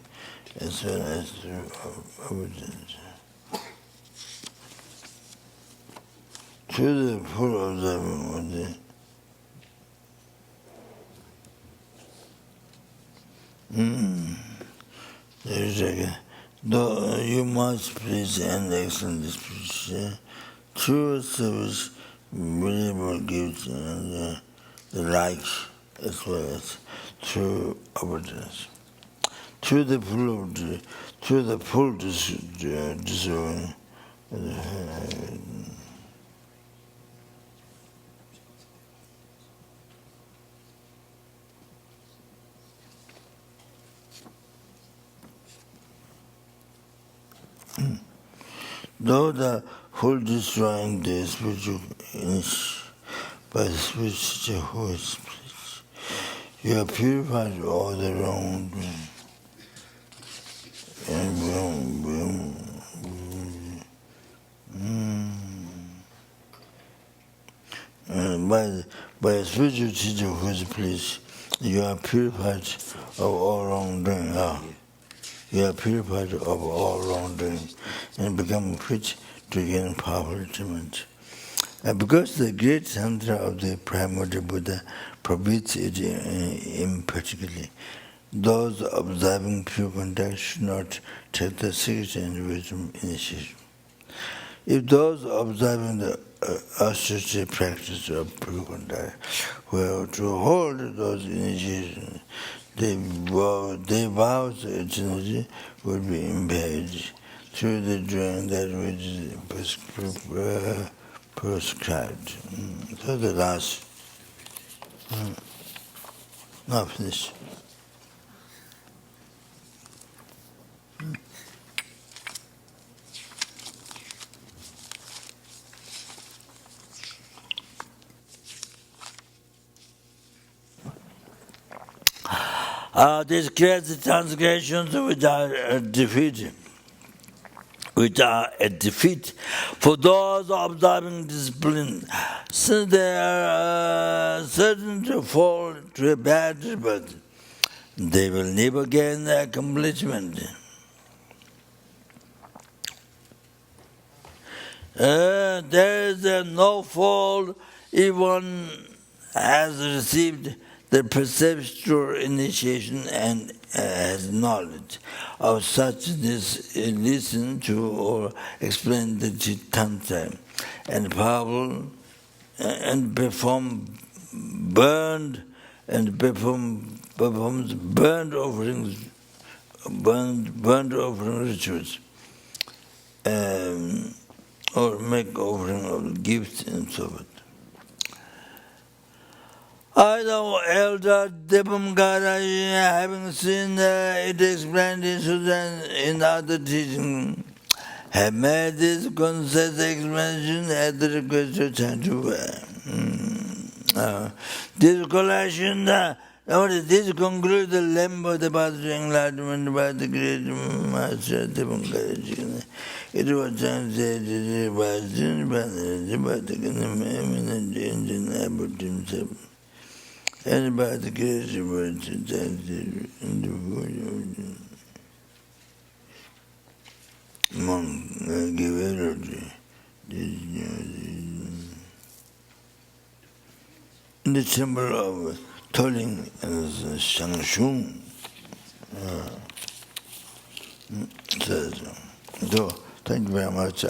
as well as through obedience. Through the full observance of the though you must preach an excellent disposition, true service, valuable gifts, and the like, as well as through obedience. Through the full discernment. Though the full destroying the spiritual image by the spiritual who is preached, you have purified all the wrongdoing and by spiritual teacher who is pleased, you are purified of all wrongdoing. You are purified of all wrongdoing and become fit to gain powerful achievement. And because the great center of the primordial Buddha forbids it imperfectly, those observing pure contact should not take the secret and wisdom initiation. If those observing the austere practice of pure contact were to hold those initiations, their vows eternity would be impaired through the doing that which is prescribed. So the last, not finished. These great transgressions which are defeated, which are a defeat for those observing discipline, since they are certain to fall to a bad rebirth, they will never gain the accomplishment. There is no fall if one has received the perceptual initiation and has knowledge of such this listen to or explain the Tantra and powerful and performs burnt offerings, burnt offering rituals, or make offering of gifts and so forth. I, the elder Devamgara, having seen it explained in other teaching, have made this concise explanation at the request of Chantuva. This collection, this concludes the lamp of the path to enlightenment by the great Master Devamgara. It was translated by the engine about himself. And by the grace of God, in the monk, in the temple of Tolling and Shangshung. So, thank you very much.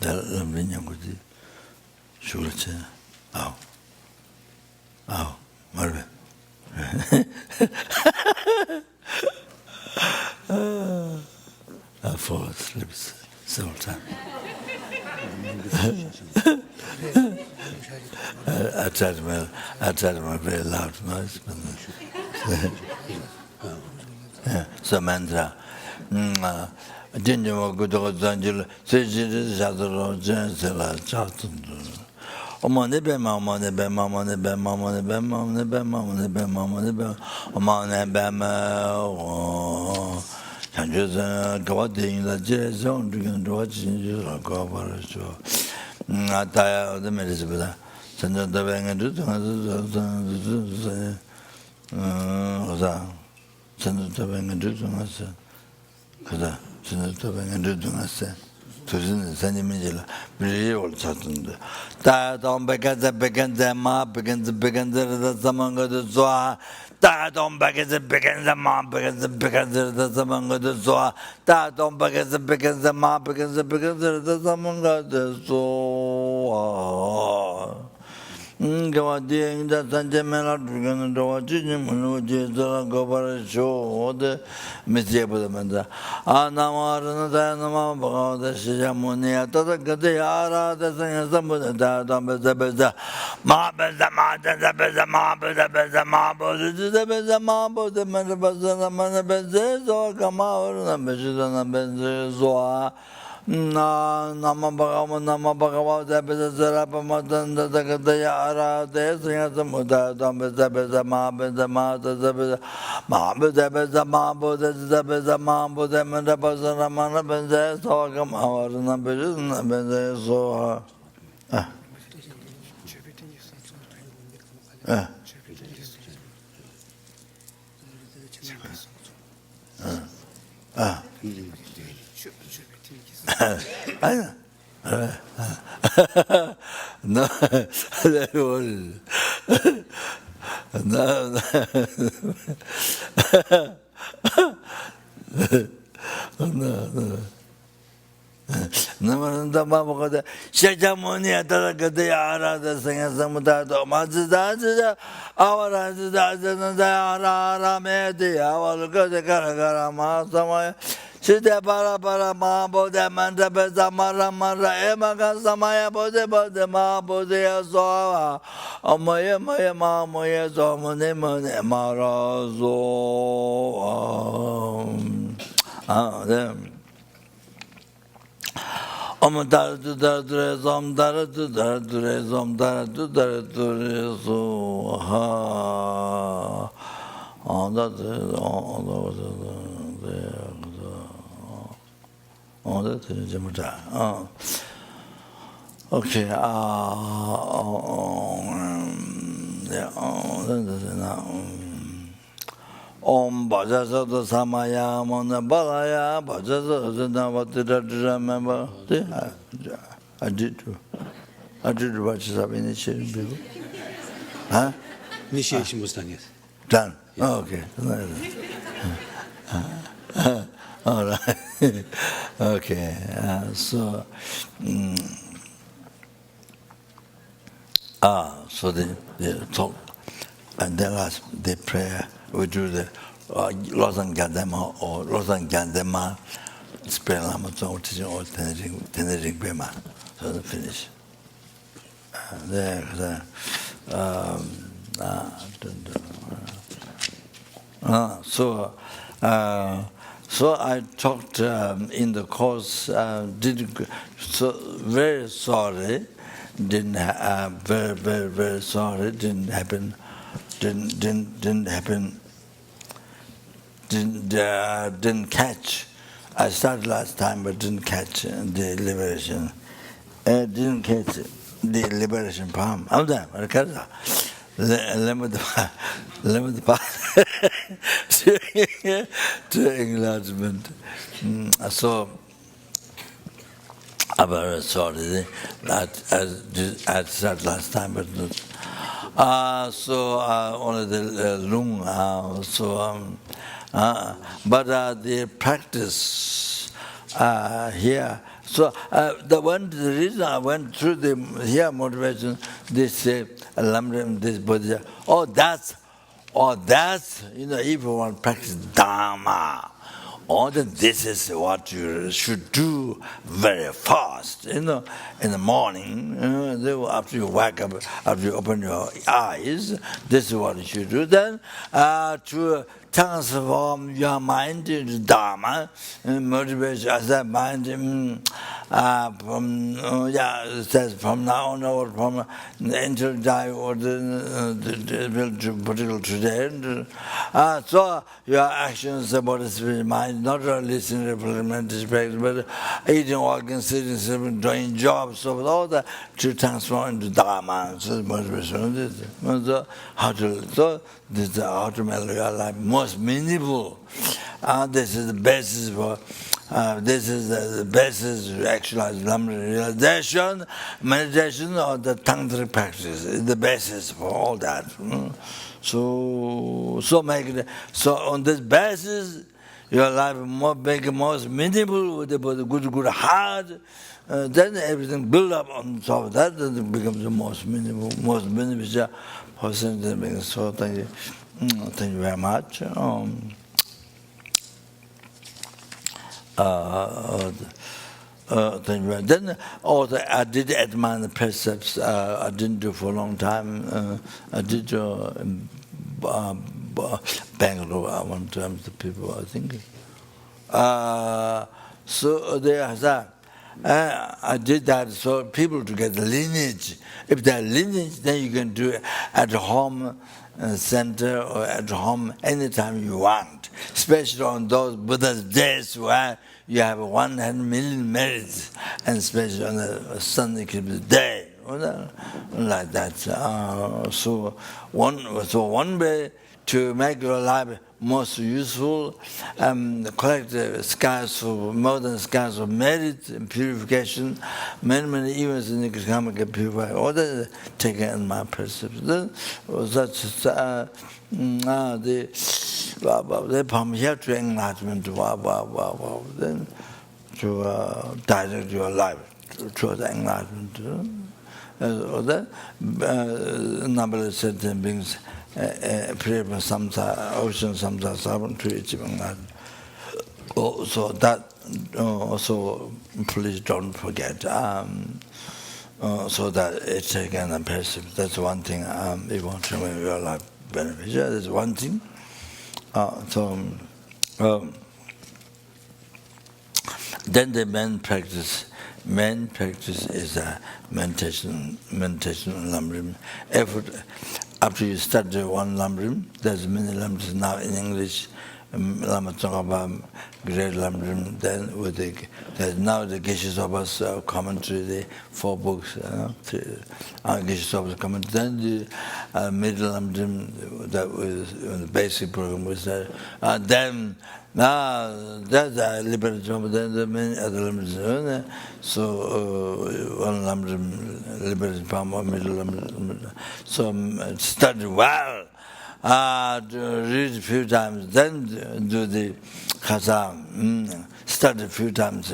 lam-rim così sciolce marve I fall asleep several times. I tried my very loud noise, but so mantra. Dinjama Gudo Zanjil, Sejid Zadro, Jensela, Chatundu. Omane Bema, Omane Bema, Omane Bema, Omane Bema, Omane Bema, Omane Bema, Omane Bema, Omane Bema, Sanjus Gawadi, the Jezon, Dugan Dwatch, Gawar, Ataya of the Medicine, Sanja the Bang and Sanja the Bang and Dudu, Tusin Sanimilla, Brilliant Saturn. Diadon begins the ma, begins the Samanga the Zoa. Diadon begins the ma, begins the Samanga the Zoa. Diadon begins the ma, begins the Samanga the Zoa. Gawadi that Sanjamela began to watch him when we go for a show, the Messiah Budamanda. Anamar, the Shamonia, Tata, the Sangamunda, the Beza, Marbles, the Martin, the Beza, Marbles, the Beza, Marbles, the Beza, Marbles, the Manabazana, Manabezes, or Kamar, and the Bezzoa. Nama Bhagava Debisa Sarapamadan Dagadaya Ara Desinga Muda Dambisa Mabisa Mata Zabisa Mabisa Mabuda Zabisa Mabuda Mandapasana Manabenza Sogam Avarana Bijana Benza Soha. I know. No, that was no. No. Namaranda Babakada, Shakamoni Atakade Arada Sangasamutato, Mazda, our Ara Medi, our Gada Karagara Samaya, Sita Para Mabo, the Mandabeza Mara Emaga Samaya Bode Mabode Zoa, Omoya Moya Zomone Marazo. Them. Om dar tu dar dure zom dar tu dar dure zom dar tu dar dure so ha on that okay Om Bhajasada Samaya Mona Balaya Bhajasada Vatira remember? I did Bhajasada initiation before. Huh? Initiation was done, yes. Done? Yeah. Oh, okay. All right. Okay. So they talk and then last the prayer. We do the Losang Gandema or Losang Gandema, Spell Lama, or Tenering Bema. So they finish. So I talked in the course, very sorry, very sorry, didn't happen. Didn't catch. I started last time, but didn't catch the liberation. Didn't catch the liberation palm. I'm done. Limit the path to enlargement. So I'm very sorry that I started last time, but not. Only the lung. But the practice here. So the reason I went through the here motivation, they say lam-rim, this body. That's if you want to practice Dharma. Then this is what you should do very fast. In the morning, after you wake up, after you open your eyes, this is what you should do. Then to transform your mind into Dharma, motivation as that mind it says from now on or from until die or the particular today. So your actions about the spirit mind, not only listening to implementation practice, but eating organs, sitting, sleeping, doing jobs, so all that to transform into Dharma. So motivation. So this is how to make your life most meaningful. This is the basis for. This is the basis to actualize realization, meditation, or the tantric practice. Is the basis for all that. So on this basis, your life make it most meaningful with a good heart. Then everything build up on top of that, then it becomes the most beneficial person. So thank you very much. Then also I did admire the precepts. I didn't do for a long time. I did in Bangalore one time. The people, I think. So there is that. I did that so people to get the lineage. If they're lineage, then you can do it at home center or at home anytime you want. Especially on those Buddha's days where you have 100 million merits, and especially on the Sunday day, like that. So one way to make your life most useful, collect the scars of modern scars of merit and purification, many events in the economic purify, all that taken in my perception. That's they come here to enlightenment, then to direct your life to the enlightenment. Number of certain beings pray for samsara, ocean samsara, seven to achieving that. So that also please don't forget. So that it's again a perception. That's one thing. You want to make your life beneficial. That's one thing. Then the main practice is meditation, lam-rim. Effort. After you study one lam-rim, there's many lam-rims now in English. Lama talk about great lam-rim. Then with there's now the Geshe Zopa's commentary, the 4 books. Geshe Zopa's commentary. Then the middle lam-rim, that was the basic program was there. Then that's a liberation, but then the many other lam-rims. So one lam-rim, liberation, middle lam-rim. So study well. Read a few times, then do the khasa, study a few times,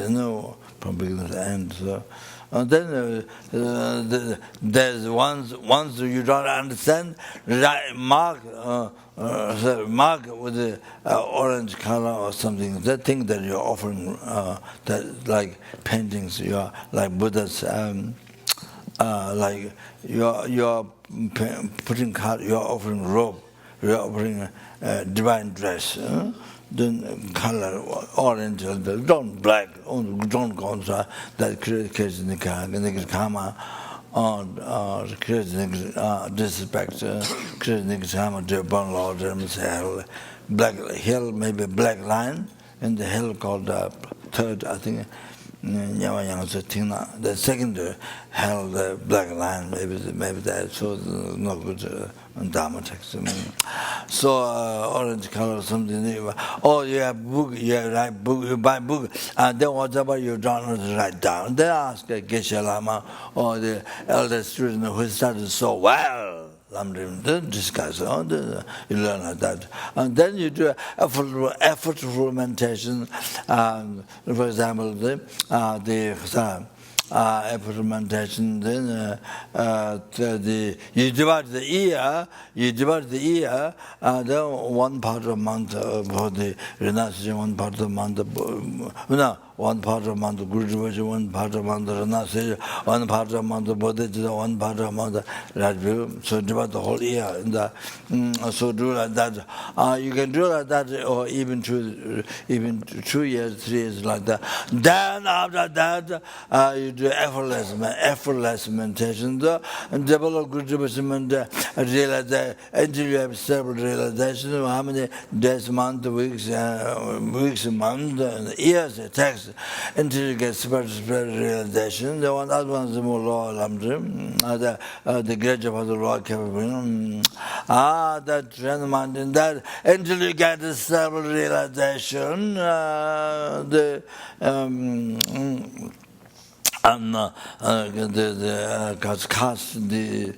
from beginning to end. So, and then there's once you don't understand, mark with the orange color or something. That thing that you're offering, that like paintings, you're like Buddha's, like you're putting you're offering robe. We are offering a divine dress, then color, orange, don't black, don't go that creates karma, creates disrespect, creates karma, Japan Lord, hell, black hill, maybe black line, and the hill called third, I think. The second held the black line, maybe that, so no good Dharma text. So orange color, something. Oh, you have book, you write book, you buy book, and then whatever you don't write down. They ask Geshe Lama or the elder student who started so well. Lam-rim, then discuss, you learn like that. And then you do effortful meditation. For example, the effort meditation, then you divide the year, then one part of the month for the renunciation, one part of the month, one part of the month of Guru Devotion, one part of the month of renunciation, one part of the month of Bodhicitta, one part of the month of right view. So divide the whole year. So do like that. You can do like that, or even 2 years, 3 years like that. Then after that, you do effortless meditation, and develop Guru Devotion, realize until you have stable realization of how many days, months, weeks, months, years it takes until you get spiritual realization. The other one is the more lower lam-rim, the graduate of the lower capability. That trend mountain, that until you get the stable realization, the cast the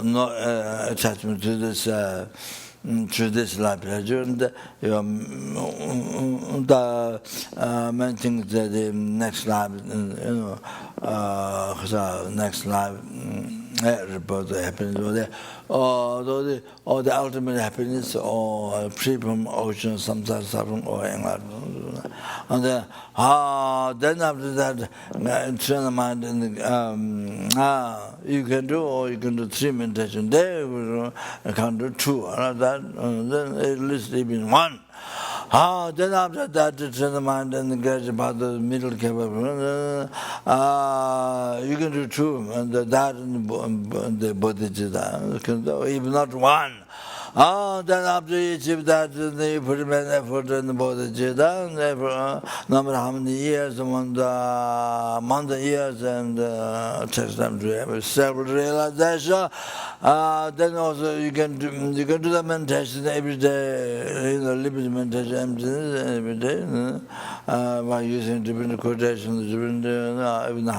no attachment to this life pleasure, and the main thing that the next life, next life, report the happiness, or the ultimate happiness, or free from ocean, samsara suffering, or enlightenment. And then after that, train the mind, and you can do 3 meditation. There you can do 2, then at least even 1. Then after that, to turn the mind and get about the middle capable, you can do two, and that and the bodhicitta, if not one. Then after you achieve that, you put in effort in the bodhicitta, and number how many years, month years, and takes time to have self-realization. Then also you can do the meditation every day, limited meditation every day, by using different quotations, different even the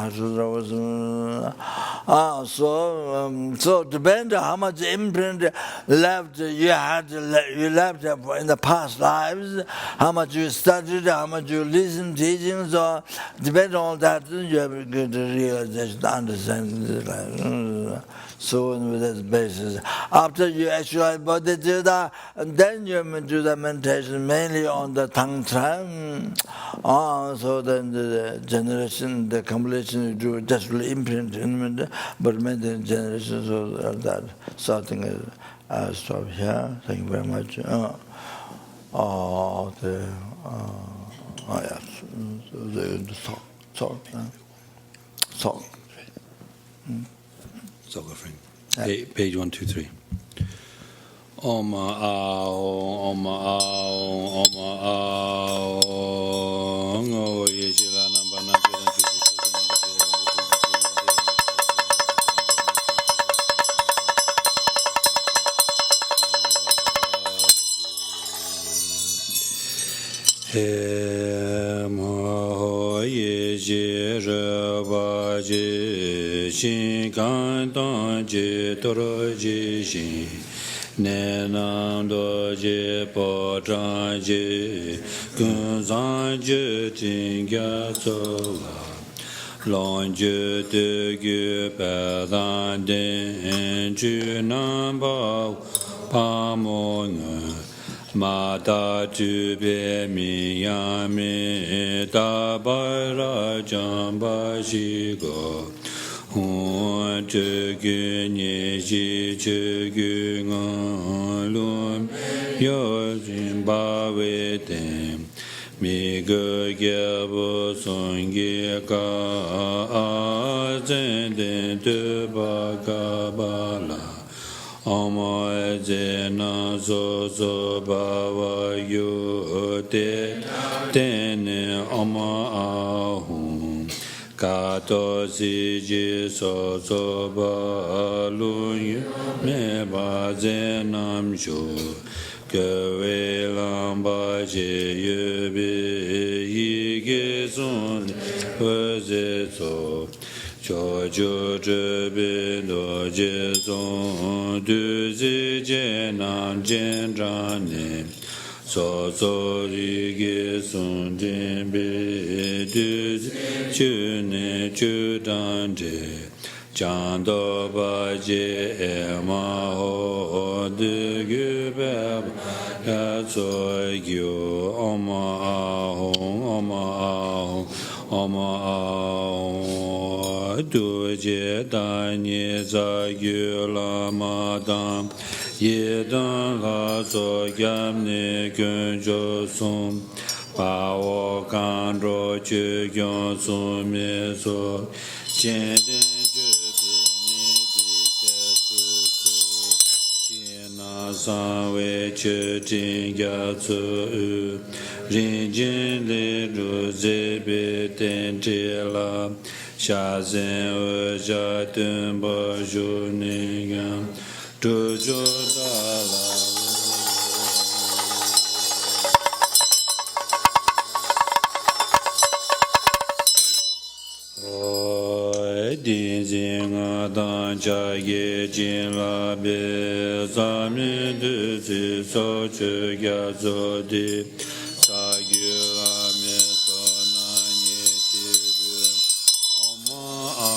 so depends on how much imprint left you left in the past lives, how much you studied, how much you listened teachings, so depends on that you have a good realization, understanding this life. So on that basis, after you actualize bodhicitta, then you do the meditation mainly on the tongue time. So then the generation, the completion you do just really imprint, but many generations of that. So I think I'll stop here. Thank you very much. Yes. The salt. Offering. Page 123. Om Ao, Om Ao, Om Ao, Ngo Yeshila Nambana Shin kan tong je toro je shin ne nam do je po tran je kun zan je ting ga so long je de gu pa dan den ju nam ba pa mo ma da tu be mi ya mi da ba ra jam ba ji go Hon te gu nye ji che gu ngan lum yo jin ba we tem mi ge ge bo son ge ka a zen den de ba ka ba la Amo je na zo zo ba wa yo te ten ama a hum Kato si ji so so ba lu yu me ba ze nam shu ke we lam ba je yu bi yi ge sun he ze so cho ju zhe bi do je zong du zi je nam jian zhan ne so so ri ge sun jin bi du chu ne chu dan je chan do ba je e ma ho de ge ba ya so gyu om a hong om a du je da ni za yu la ma dam ye dan la so gyam ne gun jo sum pa wo kan ro chu gyon sum me so chen de ju bi ni di ke su su chen na sa we chu jin ga su rin jin le ru ze be ten je la sha zen o ja ten ba ju ne gam tu jo da la Din jing a dan cha ye jin la be sa mi du zi so chu gya zo di sa yu la mi so na ye chi bu oma a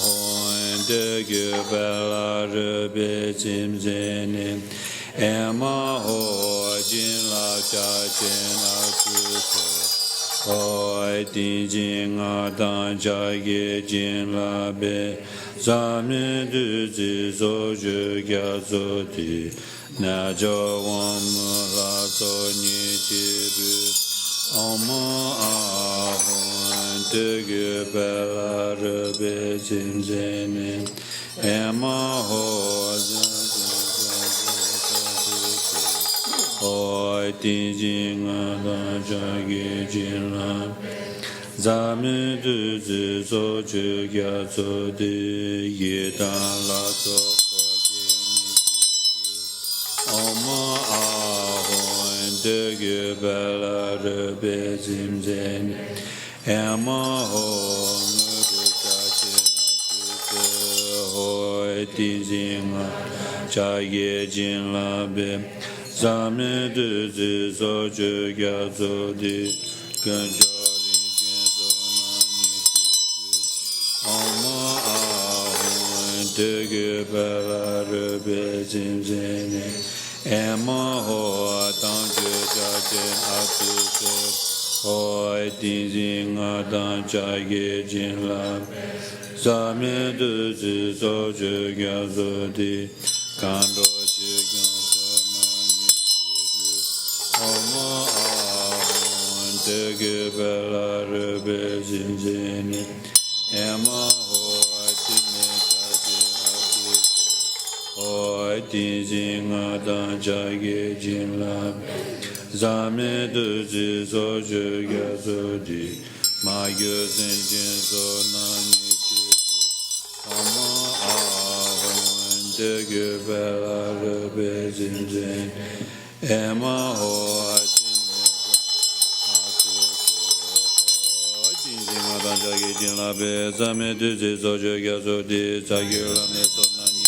hon de gu ba la re be jim zen e ma ho jin la cha chen a su so Oi din jing a dan cha ye jin la be Zame duzi zoju gyazo di Naja wamu la so ni jibu Oma ahun Degu bela rube zimzene Ema ho Hoi ti jing da jagi jin la Zame du zi so ju gya so di Ye dan la so ko jin Oma ahun de ge bela rube zim zen Ema ho ngu cha jin a tu hoi ti jing cha ye jin la be Zame du zi so ju gya so di Gen jo Degu bela rube zimzene Ema ho tang ju cha jen atu se Hoi tin zing a tang cha ye jin la Zame du zi so ju gya so di Kando ju gyan so na ni chibu Oma ahun Degu bela rube zimzene Ema Ti jing a dan cha ge jin la Zame du zi so ju gya so di Ma yu sen jin so na ni chi Ama ahun de ge bela rube zin zin Ema ho a jin Ti jing a dan cha ge jin la be Zame du zi so ju gya so di Cha ge la me so na ni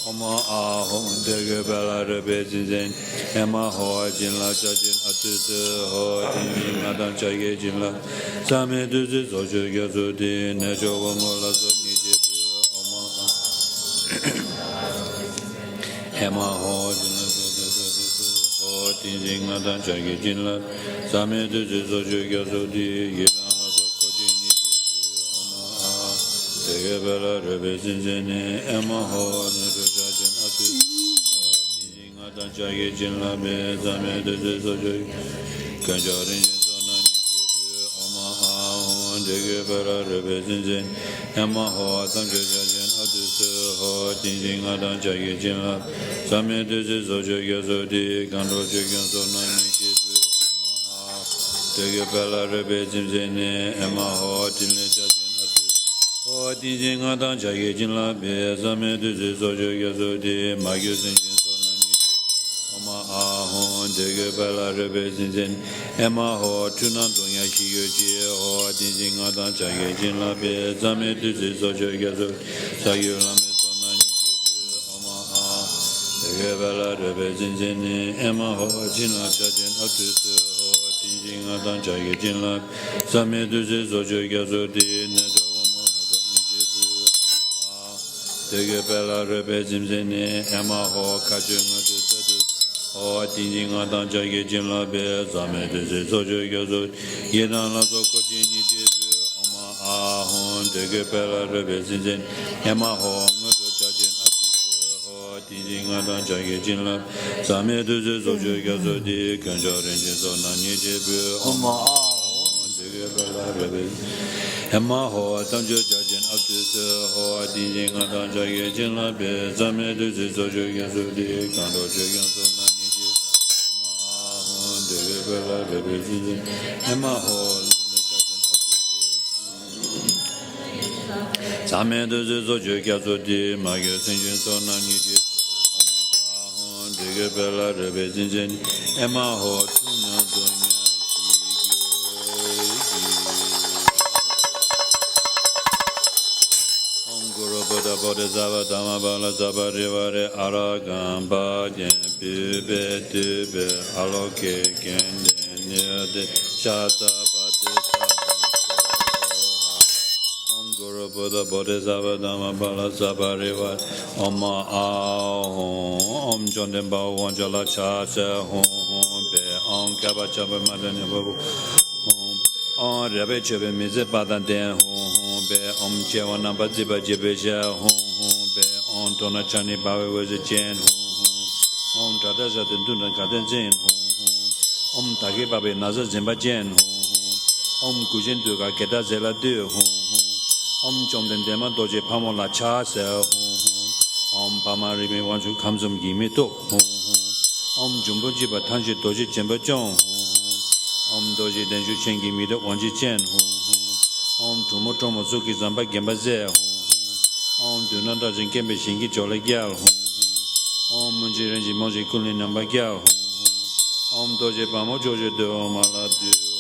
Oma ahon dege bela rebe zinzen Ema hoa jin la cha jin atu se hoa jin jin adan cha ge jin la Same du zi so ju gya su di Ne jo wa mo la so ni je bu Oma Ema hoa jin la so ju so ju su Hoa jin jin adan cha ge jin la Same du zi so ju gya su di Ye dan la so ko jin ni je bu Oma dege bela rebe zinzen Ema hoa ne cha ye jin la be zame de de so ju kan ja rin yin so na ni je bu Oma ahun de ge bela rube zin zin Ema ho tam je ja jin a tu se ho tin jin a dan cha ye jin la zame de de so ju ge so di kan ro ju gen so na ni je bu Oma de ge bela rube zin zin Ema ho tin le cha jin a tu ho tin jin a dan cha ye jin la be zame de de so ju ge so di ma gyu zin ahon dege bela rebe zinzen Ema ho tunan donya shi yu ji ho din jing a dan cha ye jin la be zame du zi so ju ge so sa yu la me so na ni je bu Oma ah dege bela rebe zinzen Ema ho jin la cha jin a tu se ho din jing a dan cha ye jin la zame du zi so ju ge so di ne jo wa mo la so ni je bu Oma ah dege bela rebe zinzen Ema ho ka ju nga tu se tu Hoa tin jing a dan cha ge jin la be Zame de zi so ju ge so Ye dan la so ko jin ni je bu Oma ahun de ge bela rube zin zin Ema ho ngu do cha jin a tu se Hoa tin jing a dan cha ge jin la Zame de zi so ju ge so di Kan cha rin jin so na ni je bu Oma ahun de ge bela rube Ema ho tam ju cha jin a tu se Hoa tin jing a dan cha ge jin la be Zame de zi so ju ge so di Kan do ju gen so na bela rebe zinzen Ema ho Zame de zi so ju kya so di Ma ge sen jun so na ni ji Oma ahon dege bela rebe zinzen Ema ho tunya donya Bodha Bodhisattva Dhamma Bala Sabha Rivare Aragam Bhajan Pibe Tibe Aloke Kende Nirde Shata Patisa Om Guru Buddha Bodhisattva Dhamma Bala Sabha Rivare Om Ahom Om Chonden Bao Wanjala Cha Se Hom Hom Be Om Kaba Chaba Madanya Babu Om Rebe Chebe Mize Padan Den Hom Hom be om chewa namba ziba jibe sha be om tona chani bawe weze jen om tada zaten dunan kaden zen om tage babe naza zemba jen om kujen duga keda zela de om chomden dema doje pamo la cha se om pama rime wanchu kamsum gimi to om jumbo jiba tanshi doji jemba jong om doji denshu chengi mi de wanji chen om tumo tomo suki zamba gemba ze om dunanda jin gembe shingi jole gyal om munji renji monji kulin namba gyal om doje pamo joje de om ala de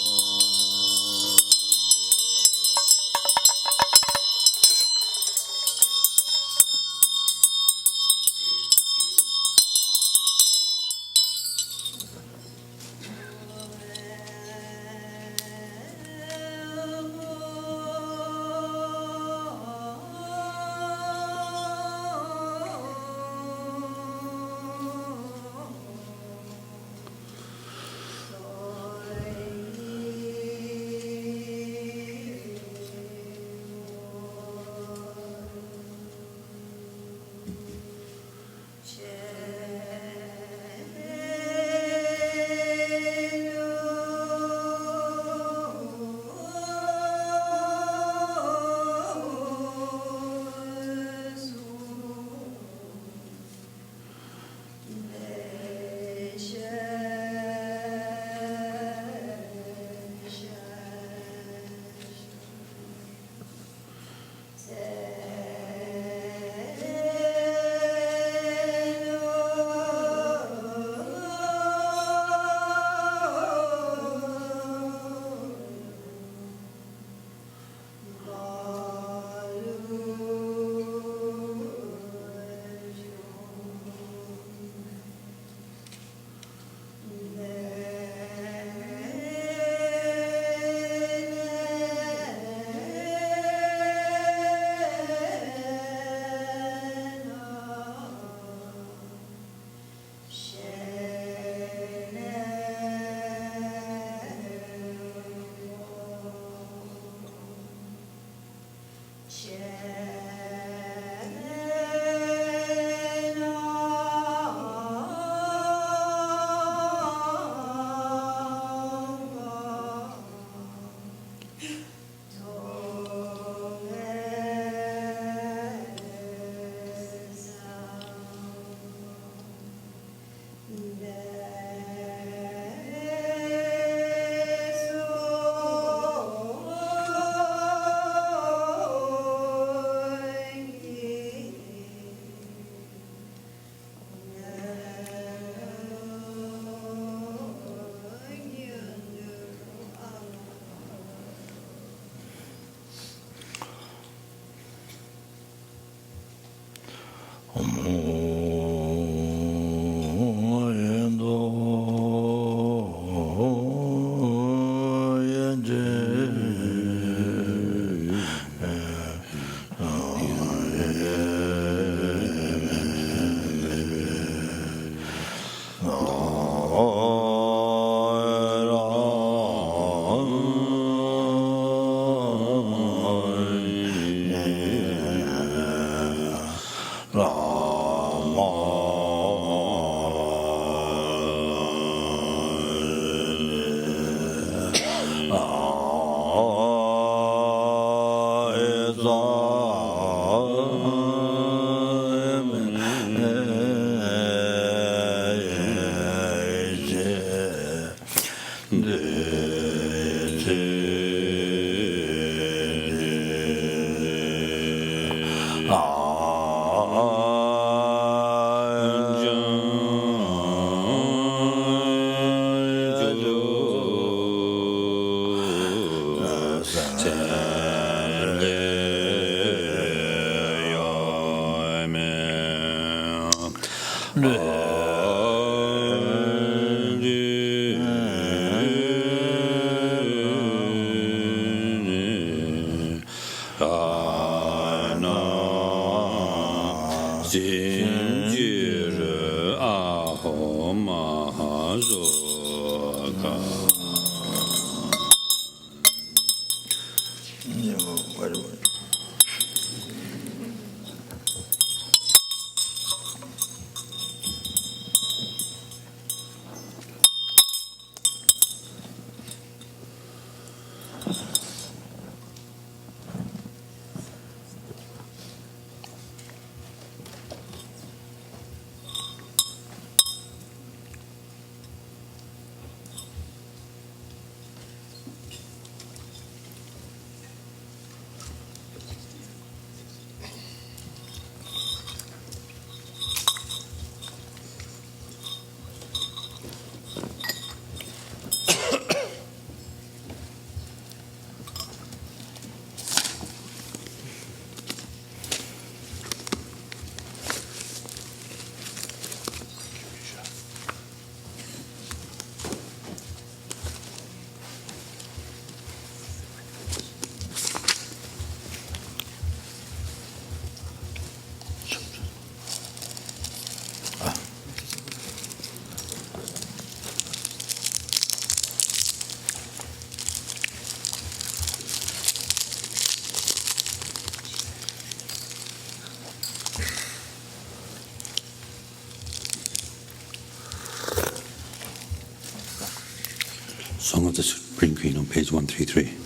Song of the Supreme Queen on page 133.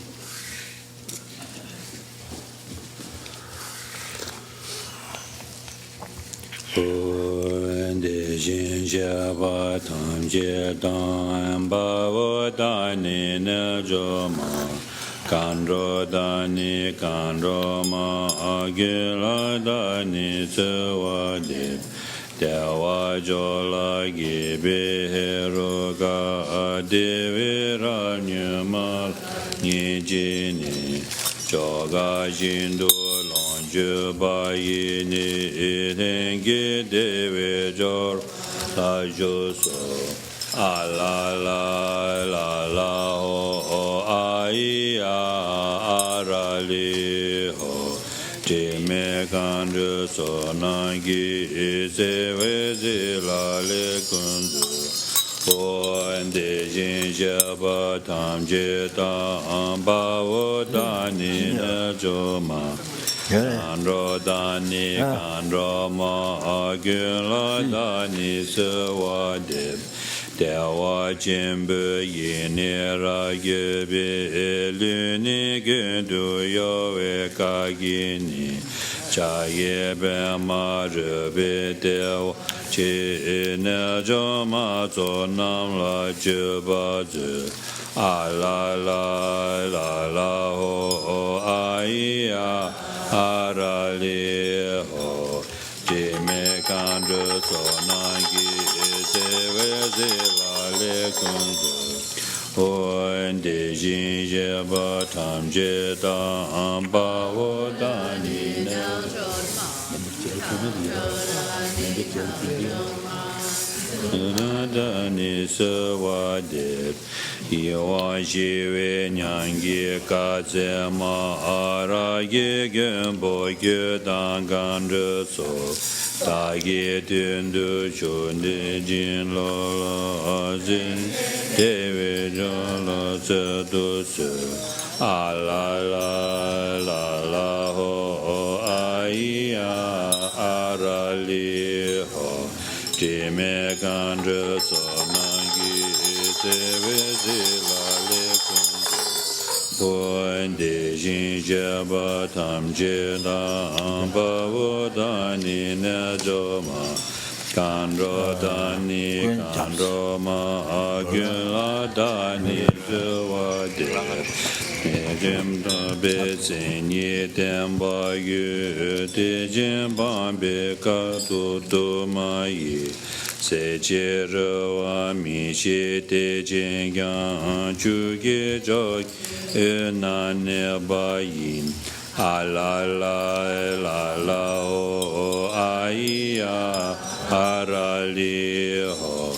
Jin Java Tam Jedam Bavo Dani Najoma Kandro Dani Kandro Ma Agila Dani Tawadi Dewa Jola Gibi Heroga Adivira Nyumal Nijini Joga Jindu Lonjuba Yini Idengi Devi Jor Tajoso ala la la la ho ai a arali ho Jime Kandu so nangi se vezi la le kundu ho ende jin jaba tam je ta amba wo dani na joma Kandro dani kandro ma agula dani sawadib Dewa jimbu yinira yubi iluni gundu yowe kagini Chaye bema rubi dewa chi ina joma zo namla jubazu ala la la la ho ai a arali ho Jime kandu so nangi se la le kundu o ende jin je ba tam je da amba o dani na dani sawa de Iwa jiwe nyangi kaze ma ara ye genbo ge dangan so ta ye dundu chunde jin lo lo jin dewe jo lo se do se a la la la la ho ai a ara li ho Jime kandu so nangi se la le kundu Boy de jin jaba tam je da amba wo dani na joma Kandro dani kandro ma agula dani jwa de Jim da be zin ye dem ba yu de jim ban be ka tu ma yi Se je ro wa mi she de jin yang ju ge jo na ne ba yin a la la la la o ai a ara li ho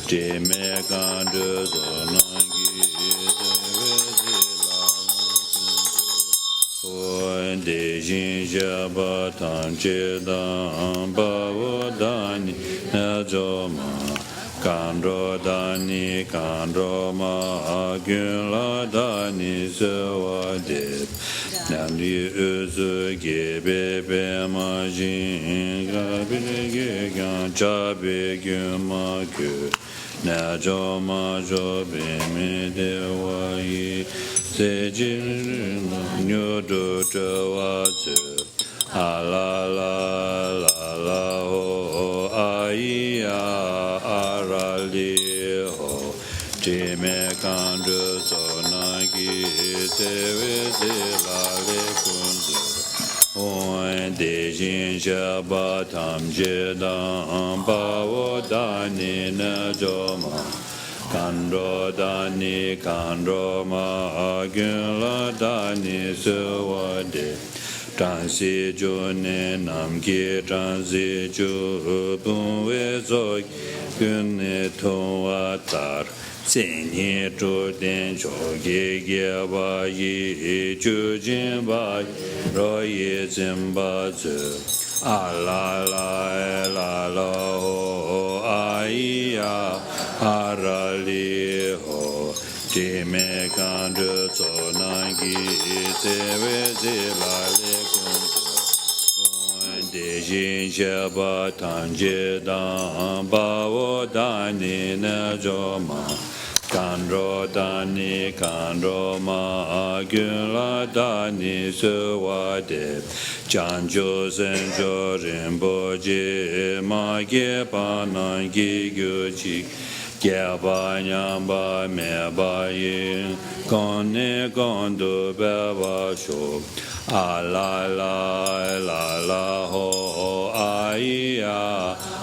de me kan de zo na gi de jin jaba tam je da ba wo dani na jo ma kandro dani kandro ma agula dani so de nam li uzu ge be be ma jin ga be ge ga cha be ge ma ge na jo ma jo be me de wa yi se jin nyo do jo wa zu a la la la la ho ai a ara li ho Jime kandu so nangi se ve la le kundu Oen de jin jaba tam je da amba wo dani na joma Kandro dani kandro ma agula dani suwa de Transi ju ne nam ki transi ju bun we zoi gun ne to wa tar Sen ye zhu den cho ge ge ba yi ju jin ba ro ye zin ba zu a la la la la ho ai a ara li ho Jime kandu so nangi se ve la le kundu De jin jaba tam je da ba wo dani na jo ma Kandro dani kandro ma gyula dani suwade Janjo senjo rinpoche ma gepa nangi gyuchik Gyaba nyamba meba yin Kone kondo beba shok Ala la ho aiya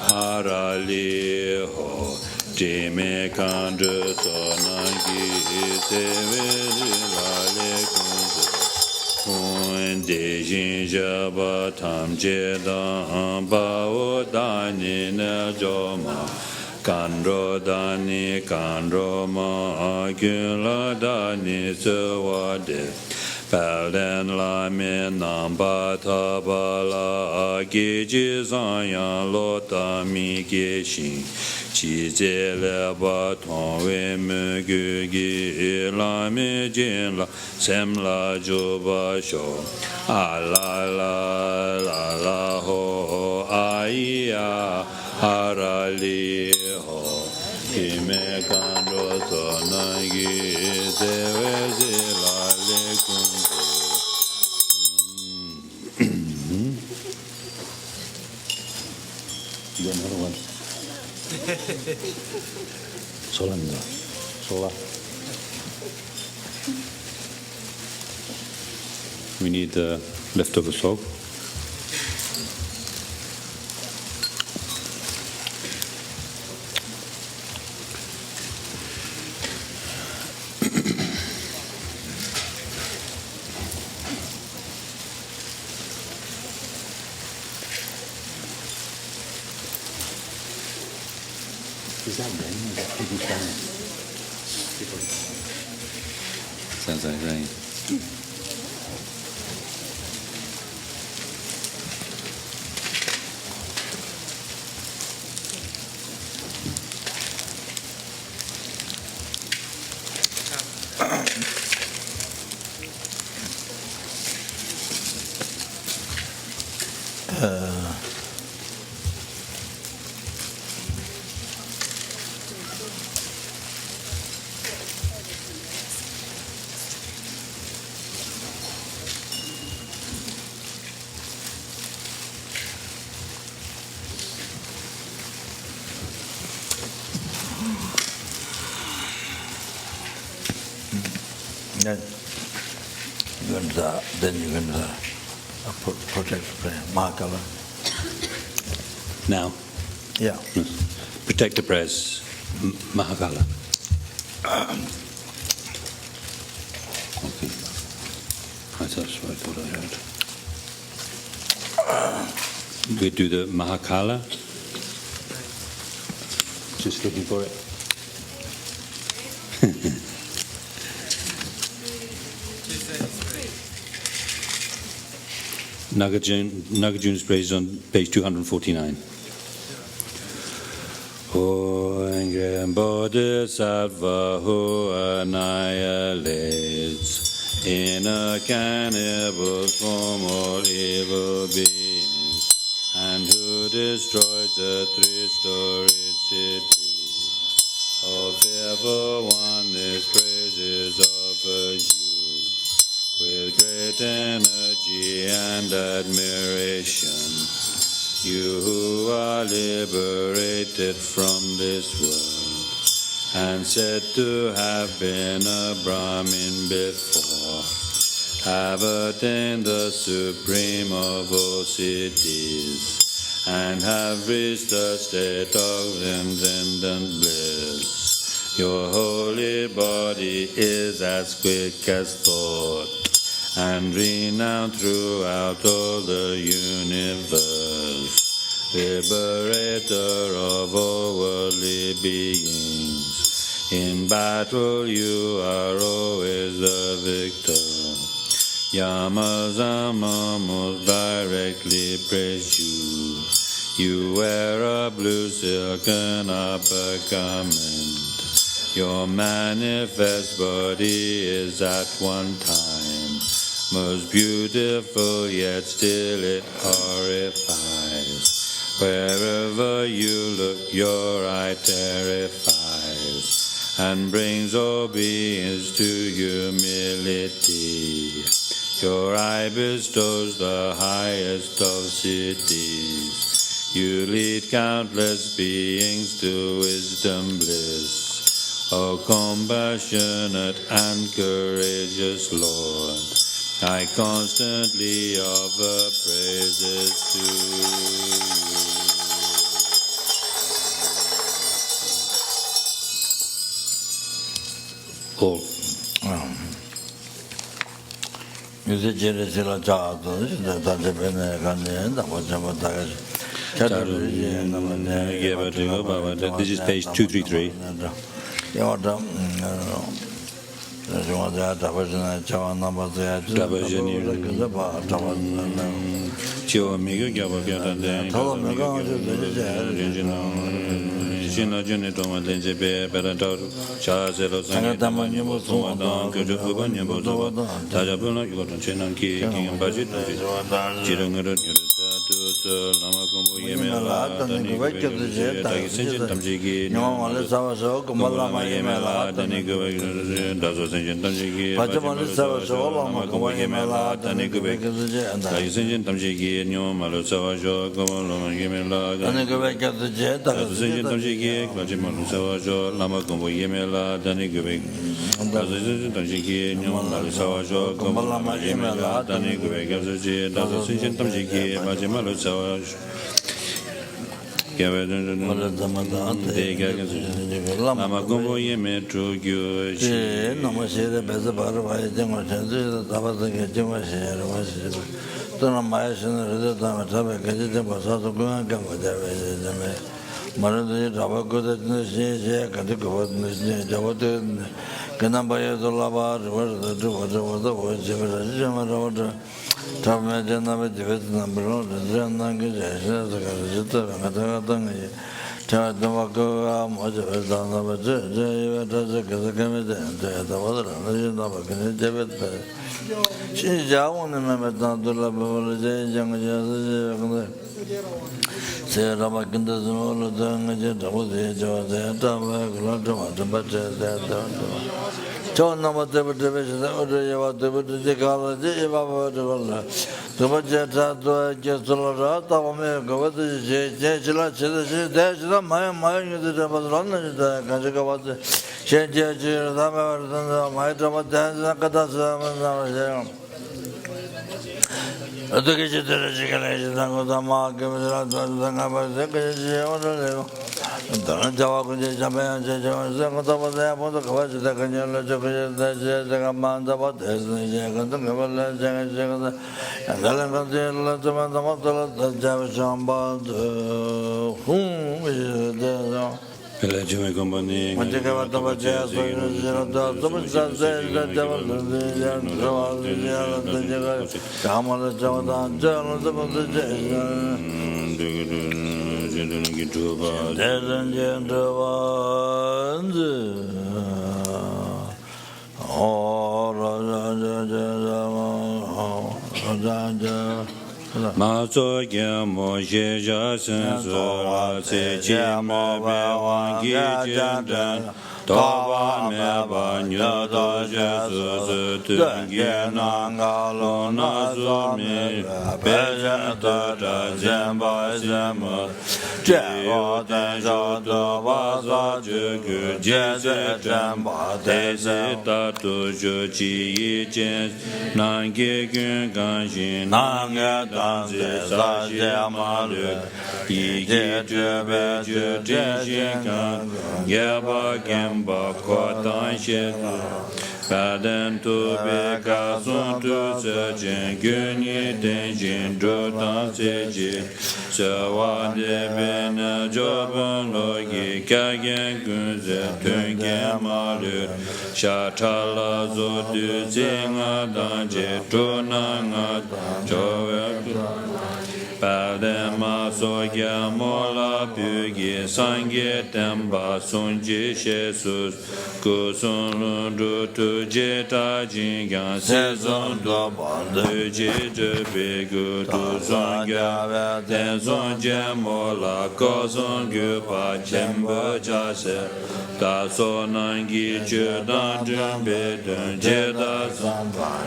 harali ho Jime kandru sonangi severi lale kundu Kun dejin jaba tam jedan bao dani na joma Kandro dani kandro ma gyula dani sewade Palden la me namba tabala Giji zanyan lota mi geshin Chi ze le ba ton we me gu gi la me jin la sem la jo ba sho a la ho ai ya hara li ho ki me kando so na gi ze we ze la le kun another one. Solanda. Sola. We need the leftover soap. Is that rain or is that people crying? Sounds like rain. Then you can protect the prayer. Mahakala. Now? Yeah. Protect the prayers. Mahakala. Okay. That's what I thought I heard. We do the Mahakala. Just looking for it. Nagarjuna's praise on page 249. O Angry Bodhisattva who annihilates in a cannibal form all evil beings and who destroys the three-storied city. Of everyone this praise is offered you with great energy and admiration. You who are liberated from this world and said to have been a Brahmin before, have attained the supreme of all cities and have reached the state of transcendent bliss. Your holy body is as quick as thought and renowned throughout all the universe, liberator of all worldly beings. In battle you are always the victor. Yamazama most directly praise you. You wear a blue silken upper garment. Your manifest body is at one time most beautiful, yet still it horrifies. Wherever you look, your eye terrifies. and brings all beings to humility. Your eye bestows the highest of cities. You lead countless beings to wisdom bliss. O compassionate and courageous Lord, I constantly offer praises to you. All. This is page 233. Tova me banyo do Jesus tungi nanga lo na zo mi beja da da zemba zema je o de jo do wa za ju gu je ze zemba de ze da tu ju ji yi jian nan ge gun gan xin nan ge dan ze sa xie ma lu yi ji zhe be zhe zhe xin gan ye ba gen ba kwa tan xie ba den tu be ka sun tu se jin gun yi den jin zhu dan se ji se wa de be na jo ben lo yi ka gen gun ze tun gen ma lu sha cha la zo du zing a dan je zhu na nga zhou we Padema Sogya Mola Pugi Sangye Temba Sunji Jesus Kusun Lundu Tuji Tajingan Sezon Tuji Tubi Gutu Songya Tenzon Jemola Kozon Gupa Chemba Jase Taso Nangi Chudan Jumbe Dun Jeda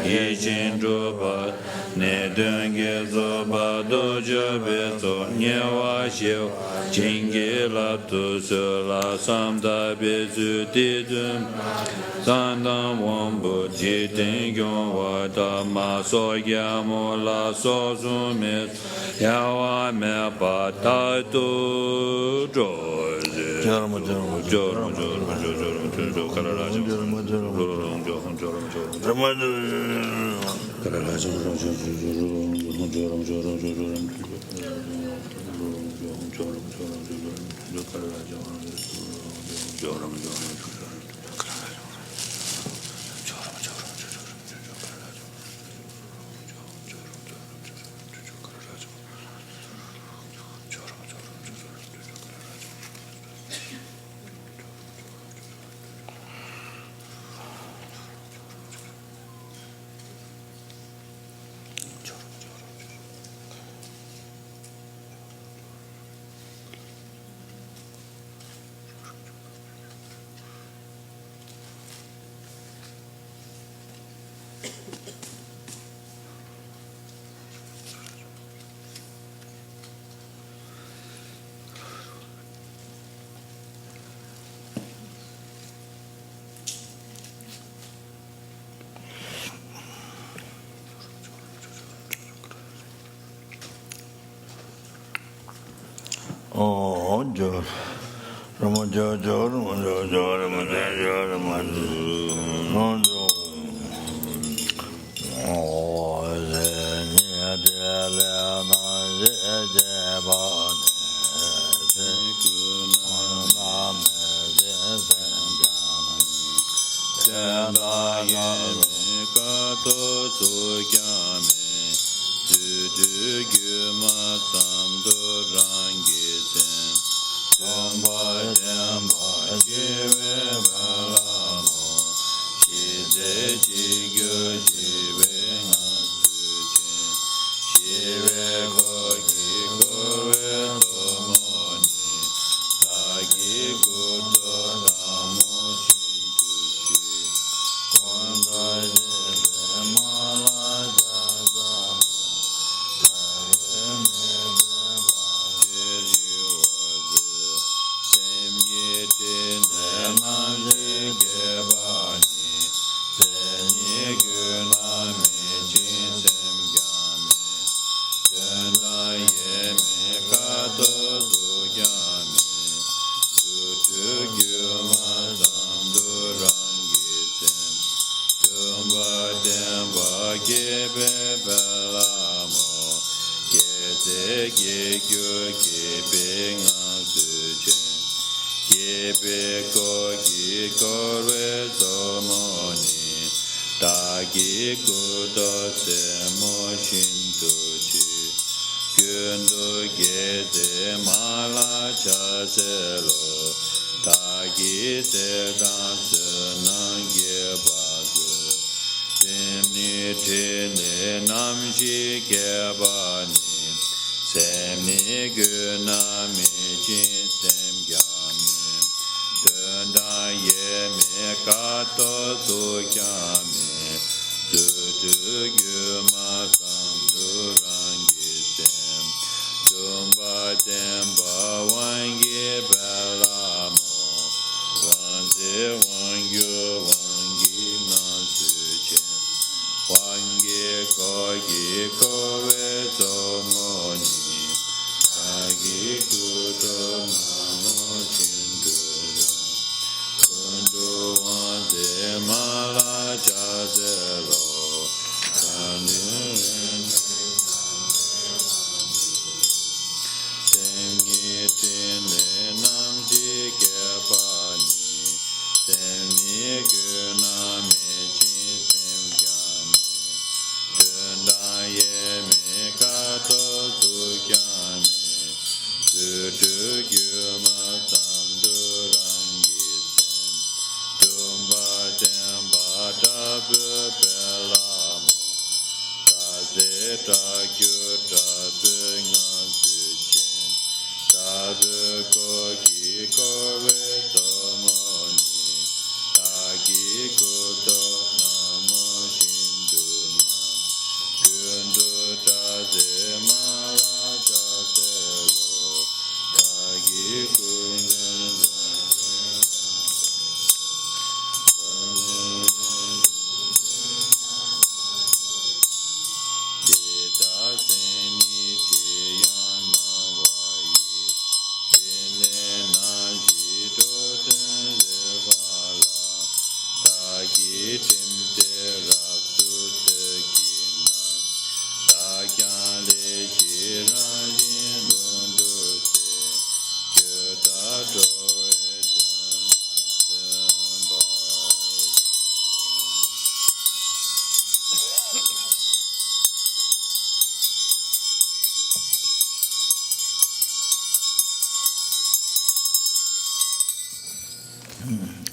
Yichin Drupa Ne Dungi Zoba Dojo Beto Nyewa Shio Chingi Laptu Sula Samda Bezu Tidum Sandam Wambu Jitin Gyongwa Dama Sogya Mola Sozumis Yawa Mepa Taito Jozi Jorma Oh, Joe. Ramajo,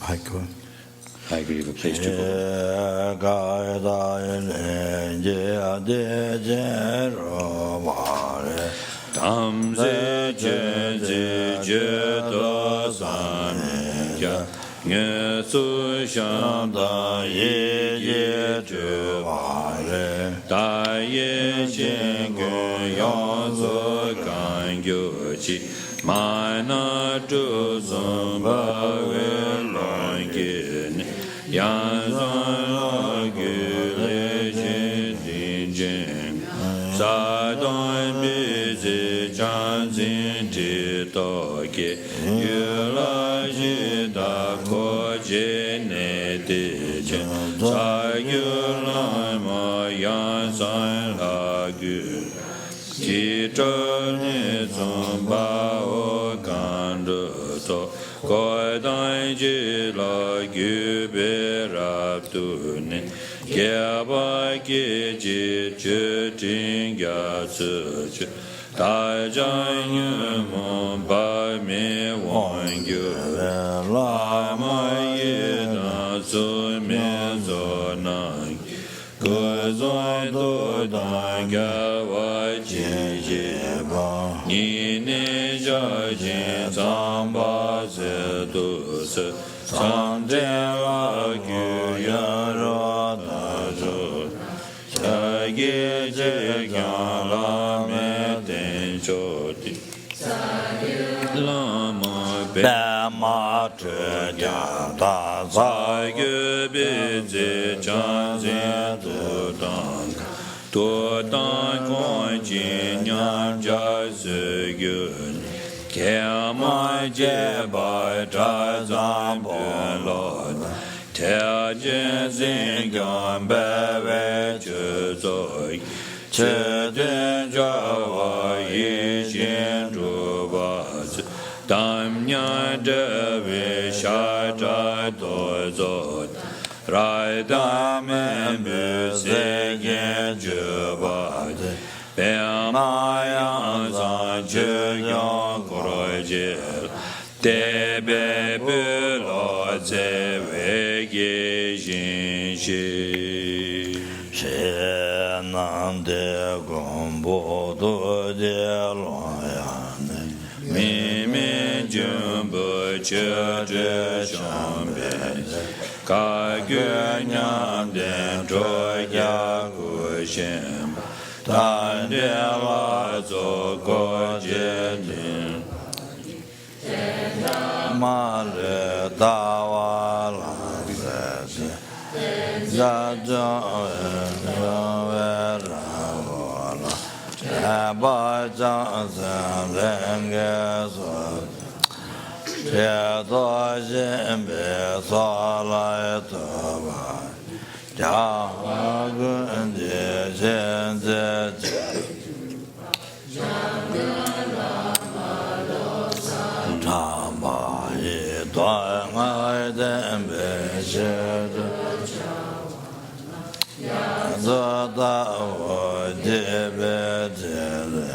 Haiku. Haiku, you have a place to go. Tamze je je je do san ya nge su shan da ye ye je wa re da ye jin ge yang zu gan yu chi ma na zhu zun ba we lan ge ni yang zan la ge le jin din jin sa don bi zi chan zin ti to ge yu la ji da ko je ne di chen sa yu la ma yang san la gu ji zhe ni zun ba o gan de to ko dan ji la gu be ra tu ni ge ba ge ji zhi jing ya zi ju da zhan yu mo ba mi wang yu la ma yi na zu mi zo nang ge zoi du dan ge wa ji ye ba ni ni zha jin zang ba zi du si sang zhe la gu ya ra da zhu cha ge je kyang la me ten cho di Lama be ma zhe jia da za ge bi zi chan zi du dang kong ji nyam jia zi yun kia ma je ba zha zang bun lo tia jin zin gyang be wei zhi zoi qi dun zha wa yi xin zhu ba zi dam nyan zhe wei sha zha do zo rai dam men bu se yin zhu ba zi bian ma yang zang zhi yang gu roi ji te be bu lo zi wei ge xin xi she nan de gong bo du de lo ya ne mi mi jun bu che zhe shang bei ka gu nyam den zhuo ya gu xian dan de la zo guo jie lin ma le da wa la se ya zhang we ra wo la ba zhang zhen ren ge so che do xin bei sa lai de ba jia gun jie xian zhe cha ma yi duan ai den bei xie zhe zhe da wo ji bei jie le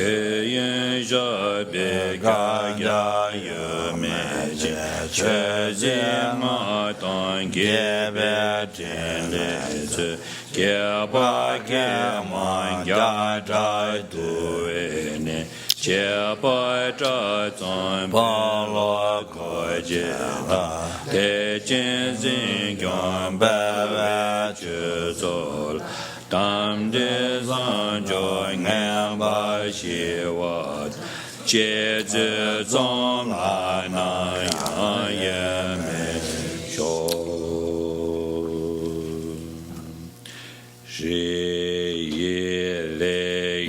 yin sha be ga ya yu me ji che ji ma tong ge be tin le zu ge ba ge ma ya da du e ne che ba zha zang ba lo ko ji la de jin zin gyong ba ba ju zo tam de zang jo ngan ba xi wa jie zi zong la na yang ye me xiu shi yi le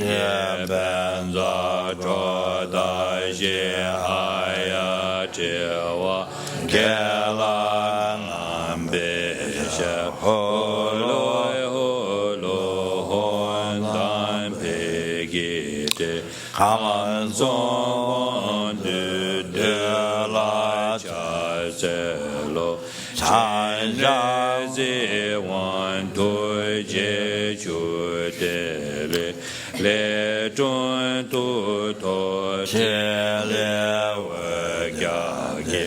ye ben za zhuo da xie hai ya zhe wa ge la nan be xie ho lo hon dan pe ge de han zong de la cha ze lo chan ra zi wan tu jie ju de le zhong tu to xie le we ya ge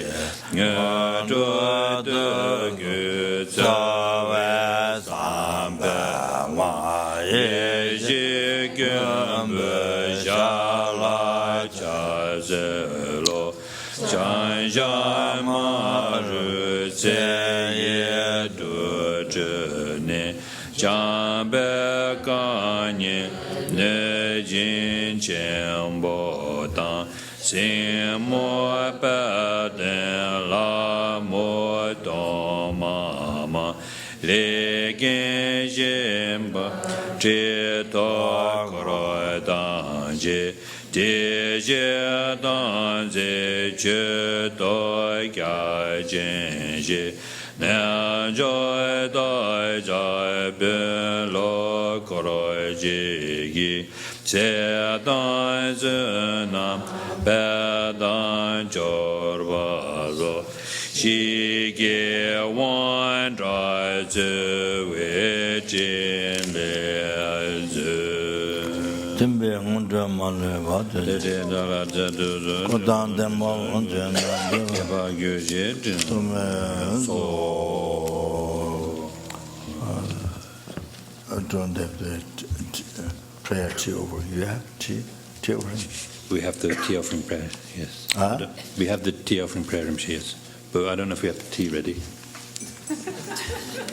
ge zhe de ge za we san ba ma ye xi ge me xia la cha ze lo chan shan ma ru zhe ye du zhe ne chan be ga ni ne jin qian bo dang xin mo ba den la mo dong ma ma le gen yin ba zhe to kro dang jie de jie dang zhe jue do ya jin jie nan zhoi dai zai bin lo kro ji yi xie dan zi nam ba dan zhor ba zo xi ge wan zhai zi wei jin le zi Timbe hundra male vade. de da la de de Kodan de mal hundra male. ba gyu je de So I don't have the prayer tea over. You have tea offering? we have the tea offering prayer, yes. Huh? We have the tea offering prayer, yes. But I don't know if we have the tea ready.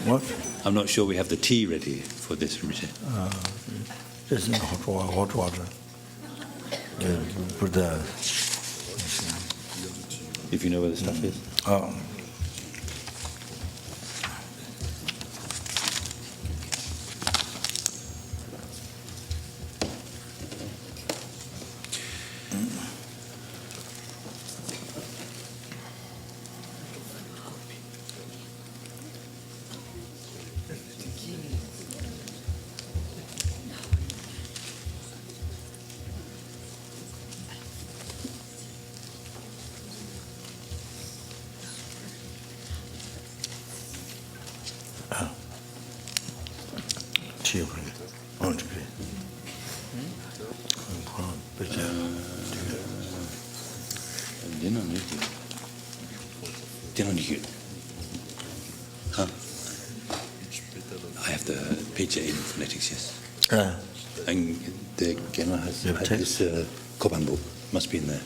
What? I'm not sure we have the tea ready for this. Just in hot water. Put the. If you know where the stuff is. Oh. I have the page in phonetics, yes. And the Gemma has this Koban book, must be in there.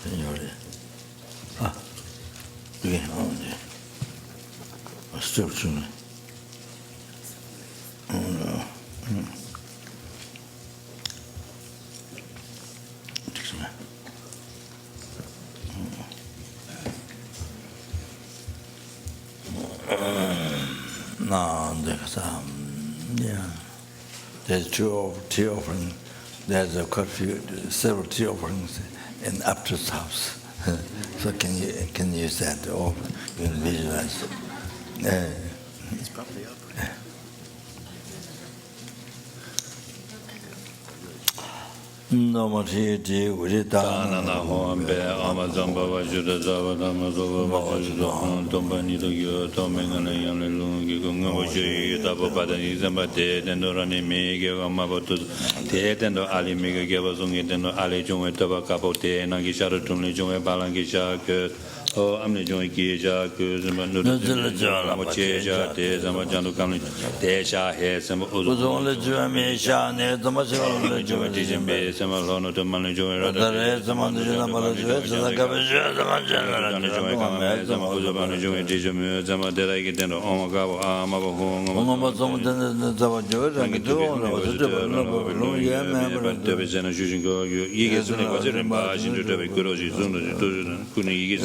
Signore. Ah, okay, still tuning. Oh no. No, Yeah. There's tea offering. There's quite several tea offerings in Apta's house. So can use that or you can visualize. It's probably up. No more tea, we Dana Hombe, Amazon Baba Judah Zava, Amazon, Tombani to you, Tomingan and Young Lungi, Gungashi, Tabo Padanizam, but dead and Rani Mega, Amabotu, Ted and Ali Mega gave us on it and Ali Jung, Tabacapote, Nagisha, Tunijum, Balangisha, Oh, I'm the joint Gija, Kuzman, Mocheja, Tezamajanu Kami, Tesha, Hes, and Uzon, Juamisha, Nezamajal, Jumatism base, and Malono to Manajo, the rest among the Jamalas, the Cabazia, the Manjana, the Uzabanajo, Tijamu, Zamadera, and Omagava, Amabahong, Omazon, the Zavajor, and the Division of Jushingo, you get to the Bash into the Kuroji, Kuni.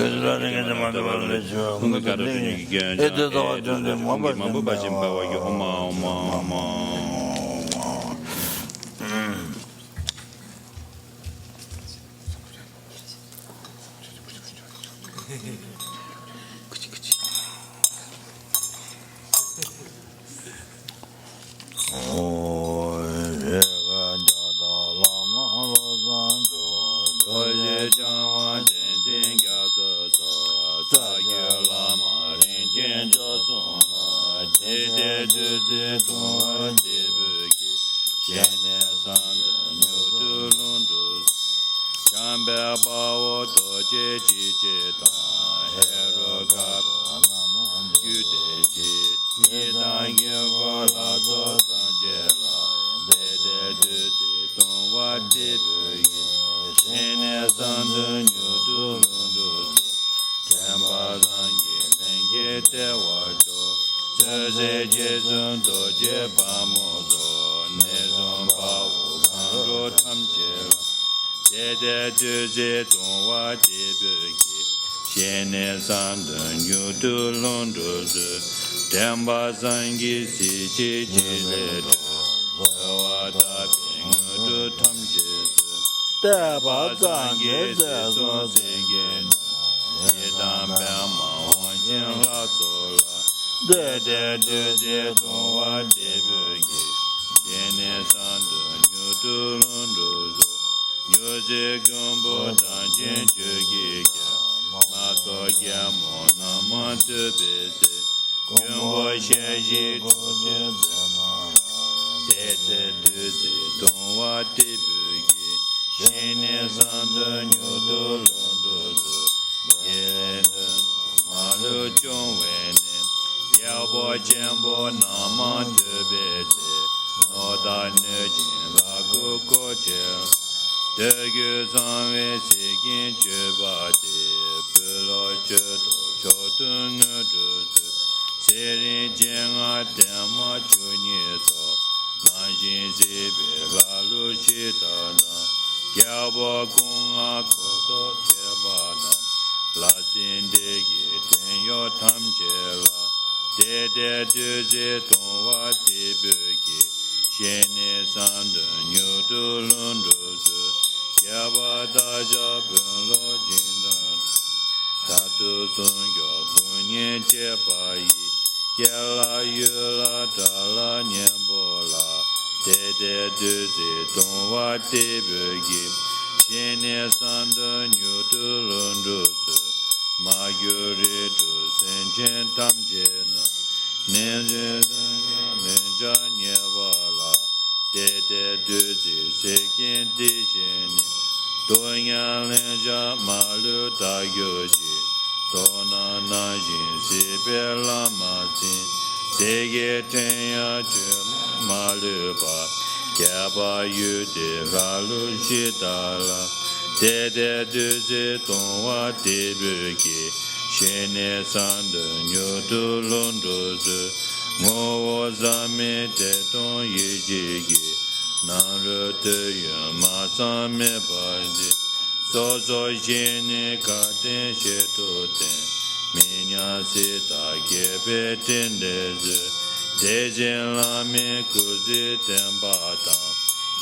Dejen Lame Kuzi Tembatan,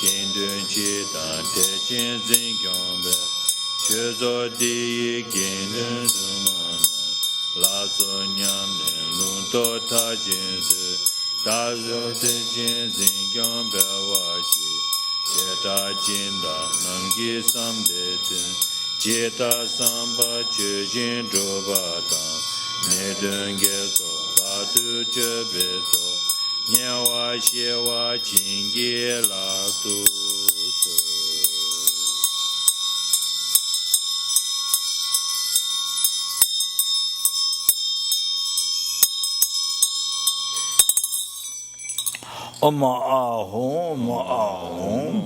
Gendun Chitan, Techen Zingyombe, Chezo Di Gendun Sumana, Laso Nyamne Lunto Tajinsu, Dazo Techen Zingyombe Wachi, Jeta Jinda Namgi Sambetin, Jeta Samba Chujin Drobatan, Nedun Geso, Batu Chebeso, Nyawa Shewa Chingi Latusu. Oma ahom, ahom,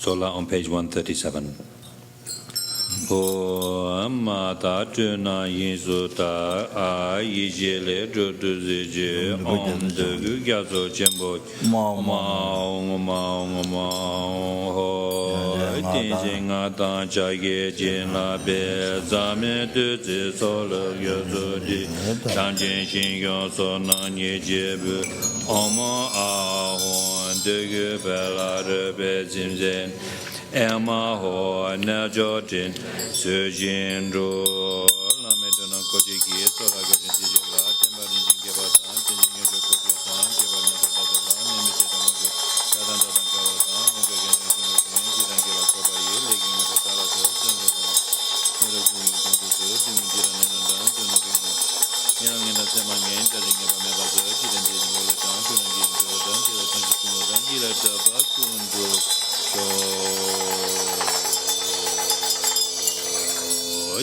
Sola on page 137. Ho amma ta tuna yinsu ta a yije le jodu zije om de gu gyazo chembo ma ho tin jinga ta cha ge jin la be za me de zi so le gyazo di chang jin xin yo so na ni je bu om a ho de gu be la de be jin zen Emma ho na jotin sujin ro la medona kojiki so la gojin ti la temari jin ke batan tin jin jo ko ke san ke ba na ko da la ne me je da mo ko da dan da dan ka la ta mo ke ke ni so ni ji dan ke la ko ba ye le gi me da la so jan ro ko ro ko ni ko ko ti mi ji ran na dan to no ke ni ni na se ma ngen ta jin ke ba me ba so ji dan ji mo le dan to na ji jo dan ji la ta ji ko dan ji la da ba kun do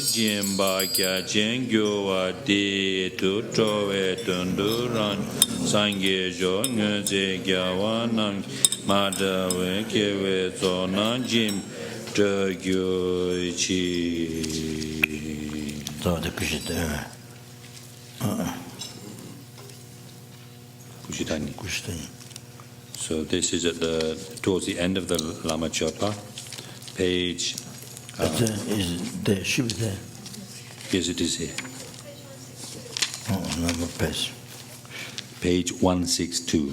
Jimba Kya Jengyo Wa Di Tu Trove Tunduran Sangye Jo Nge Kya Wanang Madawe Kewe Zonan Jim Tagyo Chi. So the Kushita. Kushitani. So this is at towards the end of the Lama Chopa, page. There should be there. Yes, it is here. Oh, number page. Page 162.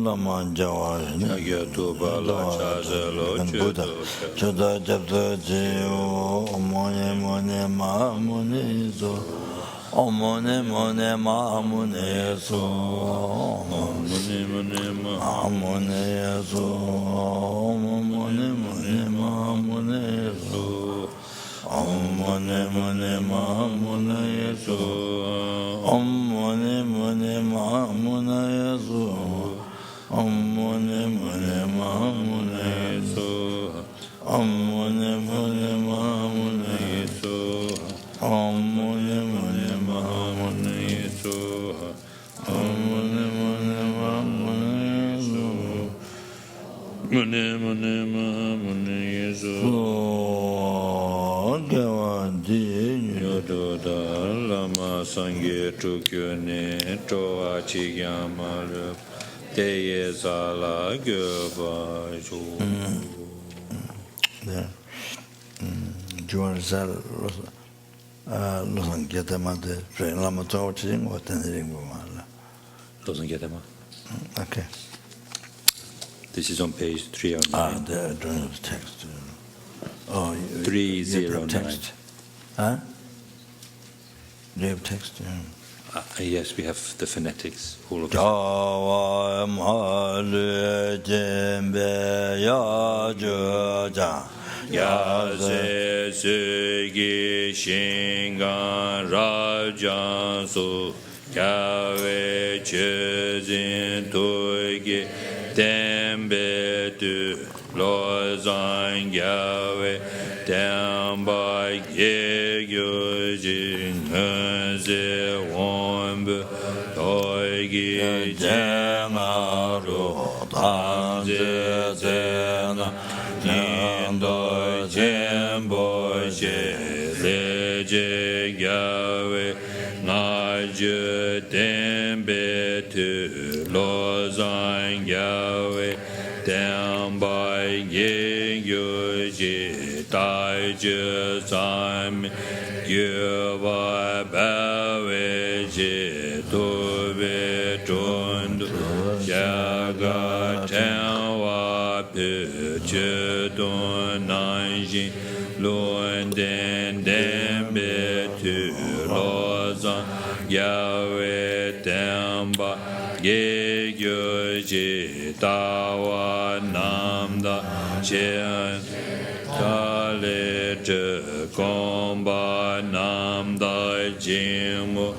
Lama Jawa, Buddha, Choda Jabda Jio, Omone Mone Mahamune So, Omone Mone Mahamune So, Omone Mahamune So, Omone Mone Mahamune So, Omone Mone Mahamune So, Omone Mone Mahamune So. Om Mone Mone Mahamune So. Om Mone Mone Mahamune So. Om Mone Mone Mahamune So. Om Mone Mone Mahamune So. Mone Mone Mahamune So. Gawadi Yododa Lama Sangye Tukyo Ne Toa Chigyamalu Teye Sala Gyoba Ju. Juan Sal Losan Getamante, Lama Torching or Tendering Bumala. Doesn't get them. Okay. This is on page 309. Ah, there, I don't have text. Oh, 309. Text. Huh? Do you have text? Yeah. Yes, we have the phonetics, all of Tale te gomba nam dai jimu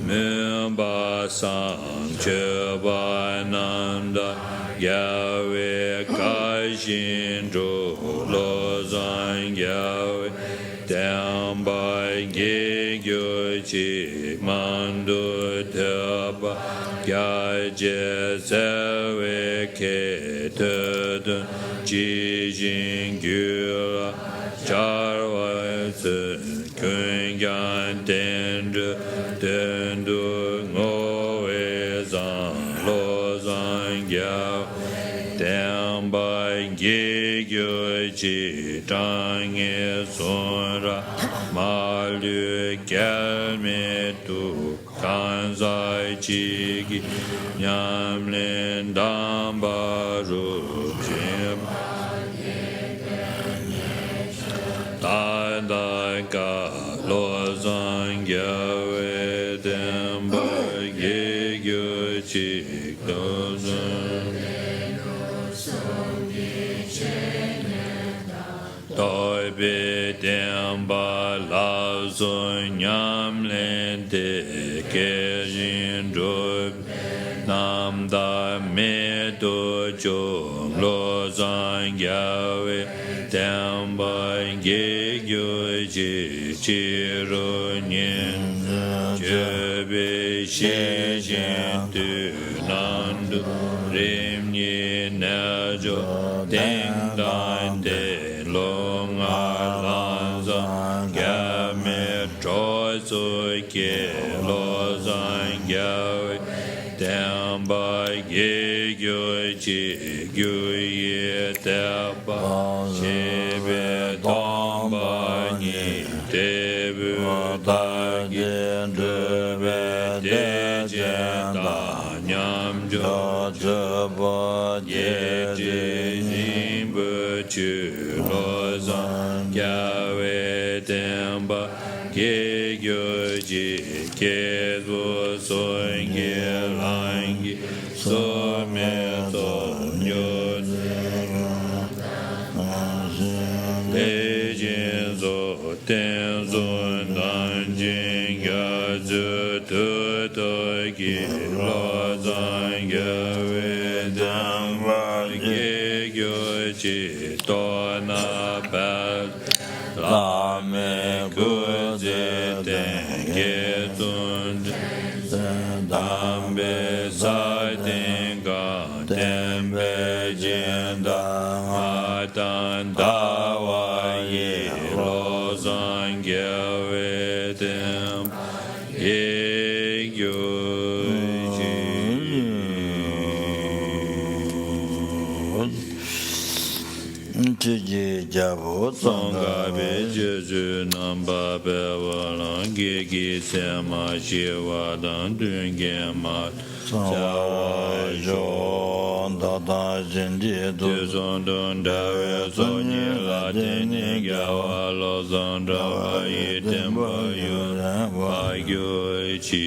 mumba sang cheba nanda yawe kaishin jo lo zang yawe Damba Gigyo Chi Mandu Taba Gyaje Sewe Ke Tedun Ji Jin Gyula Charwa Tsun Kun Gyan Tendu Tendu Ngowe Zang Lo Zang Gyao Damba Gigyo Chi Tang E Sonra Malu Gyalme Tu Kanzai Chigi Nyamlin Damba Rupshim Tanda Ka Lo Zang Gyawe Damba Gigyo Chi Lo Zang Doi Be Damba La Zun Nyam Len Te Ke Jin Drub Nam Da Me Do Jo Lo Zang Yawe Damba Ge Gyo Ji Chi Ro Nyen Je Be Shi Jin Tu Nan Du Rim Nyi Na Jo Ding Dan De Long Lan Zang Gya Me Choi Sui Ke Lo Zang Gya Damba Ge Gyo Chi Gyu Ye Daba Che Be Damba Ni Te Bu Da Gen Du Be De Jen Da Nyam Jo Jaba Ye Ji Zin Bu Chu Lo Zang Gya We Damba Ge Gyo Ji Ke Du Soin Ge Lang Gi So Me So Nyo De Jin So Ten Zun Dan Jin Ga Zu Tu To Gi Lo Zang Gya We Damba Ge Gyo Ji To Na Ba La Me Gu Zi Ten Ge Zun Dam Be Sa Ting Ga Ten Be Jin Da Ma Dan Da Wa Ye Lo Zang Gya We Dem Ye Gyo Ji Jabo Sangha Be Jeju Namba Be Walang Ge Ge Se Ma Shi Wa Dan Dun Ge Ma Sawa Jo Da Da Jin Ji Du Tu Son Dun Da We So Ni La Ten Ni Ga Wa Lo Zang Da Wa Yi Ten Ba Yu Wa Gyo Chi.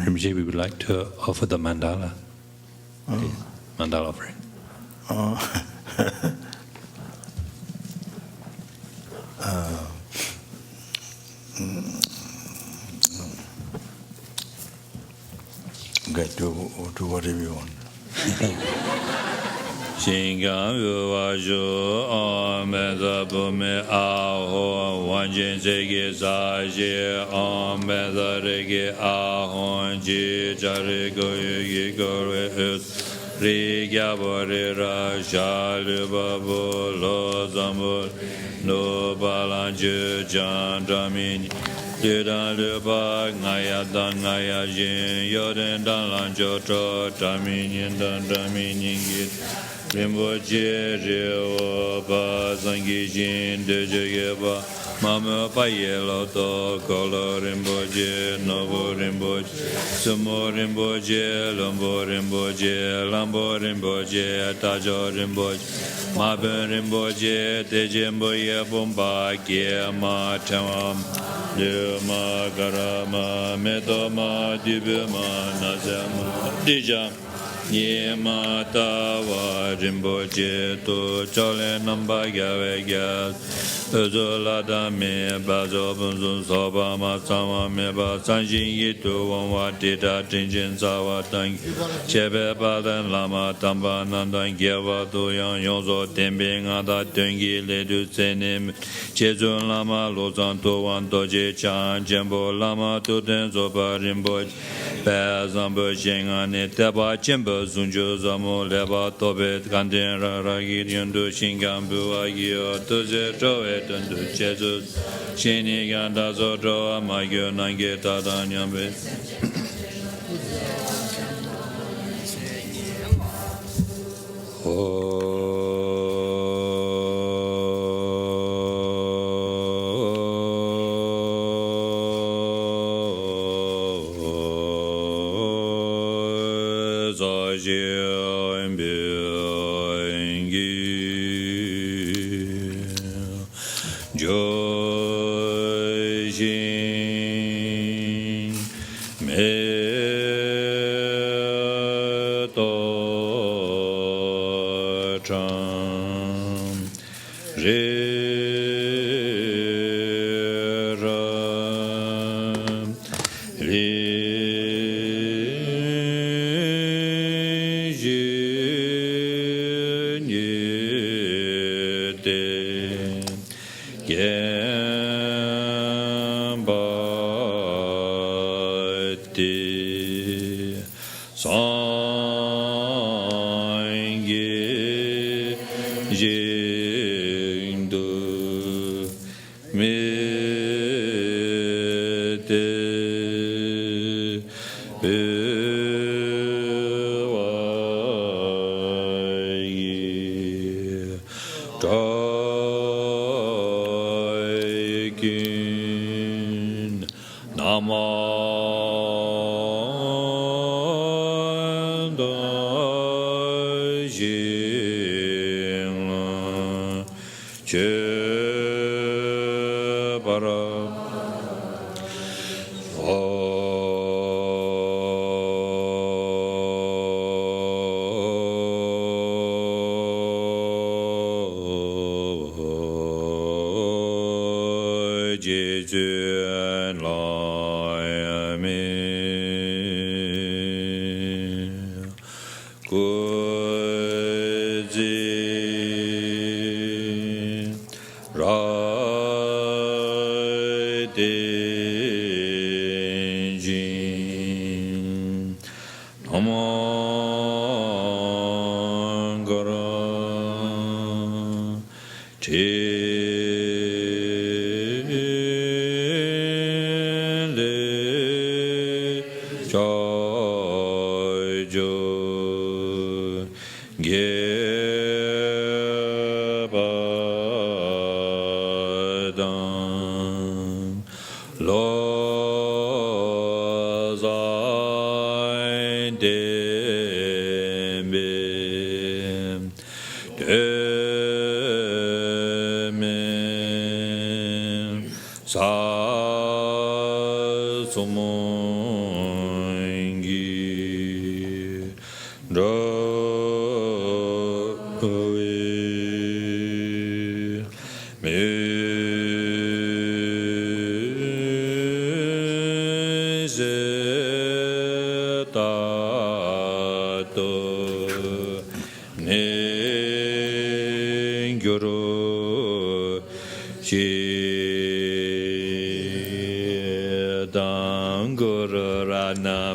Rinpoche, we would like to offer the mandala. Please. Mandala offering. Okay, do whatever you want. Shingang yu wa ju ame za bu me a ho wan jin se ge sa je ame za re ge a hon ji ja re go yu gi go re us ri gya bo re ra sha lu ba bu lo zam bu no ba lan ju jan da mi Ye dan le ba nga ya dan nga ya yin yo den dan lan jo to da mi yin dan da mi yin gi Rinpoche re o ba zang gi jin de je ye ba ma me pa ye lo to ko lo Rinpoche no bo Rinpoche sumo Rinpoche lombo Rinpoche lambo Rinpoche ta jo Rinpoche ma ben Rinpoche de je mbo ye bom ba ge ma tam le ma gara ma me to ma di be ma na za ma di ja Yemata wa Rinpoche to Chole Namba Gyave Gyat Uzola Dame Bazo Bunzun Soba Matsama Meba Sanjin Yitu Wangwa Tita Tinjin Sawa Tang Chebe Badan Lama Tamba Nandan Gyava Tuyang Yonzo Tembe Ngada Tungi Ledu Tsenim Chezun Lama Lozan Tuwan Doje Chan Jembo Lama Tuten Zopa Rinpoche Pezambo Shengane Teba Chembo Zunjo Zamo Leba Tobet Kanten Raragi Yundu Shingambu Agio Tuze Troe Tundu Jesus Shini Ganda Zodro Amagyo Nange Tadanyambe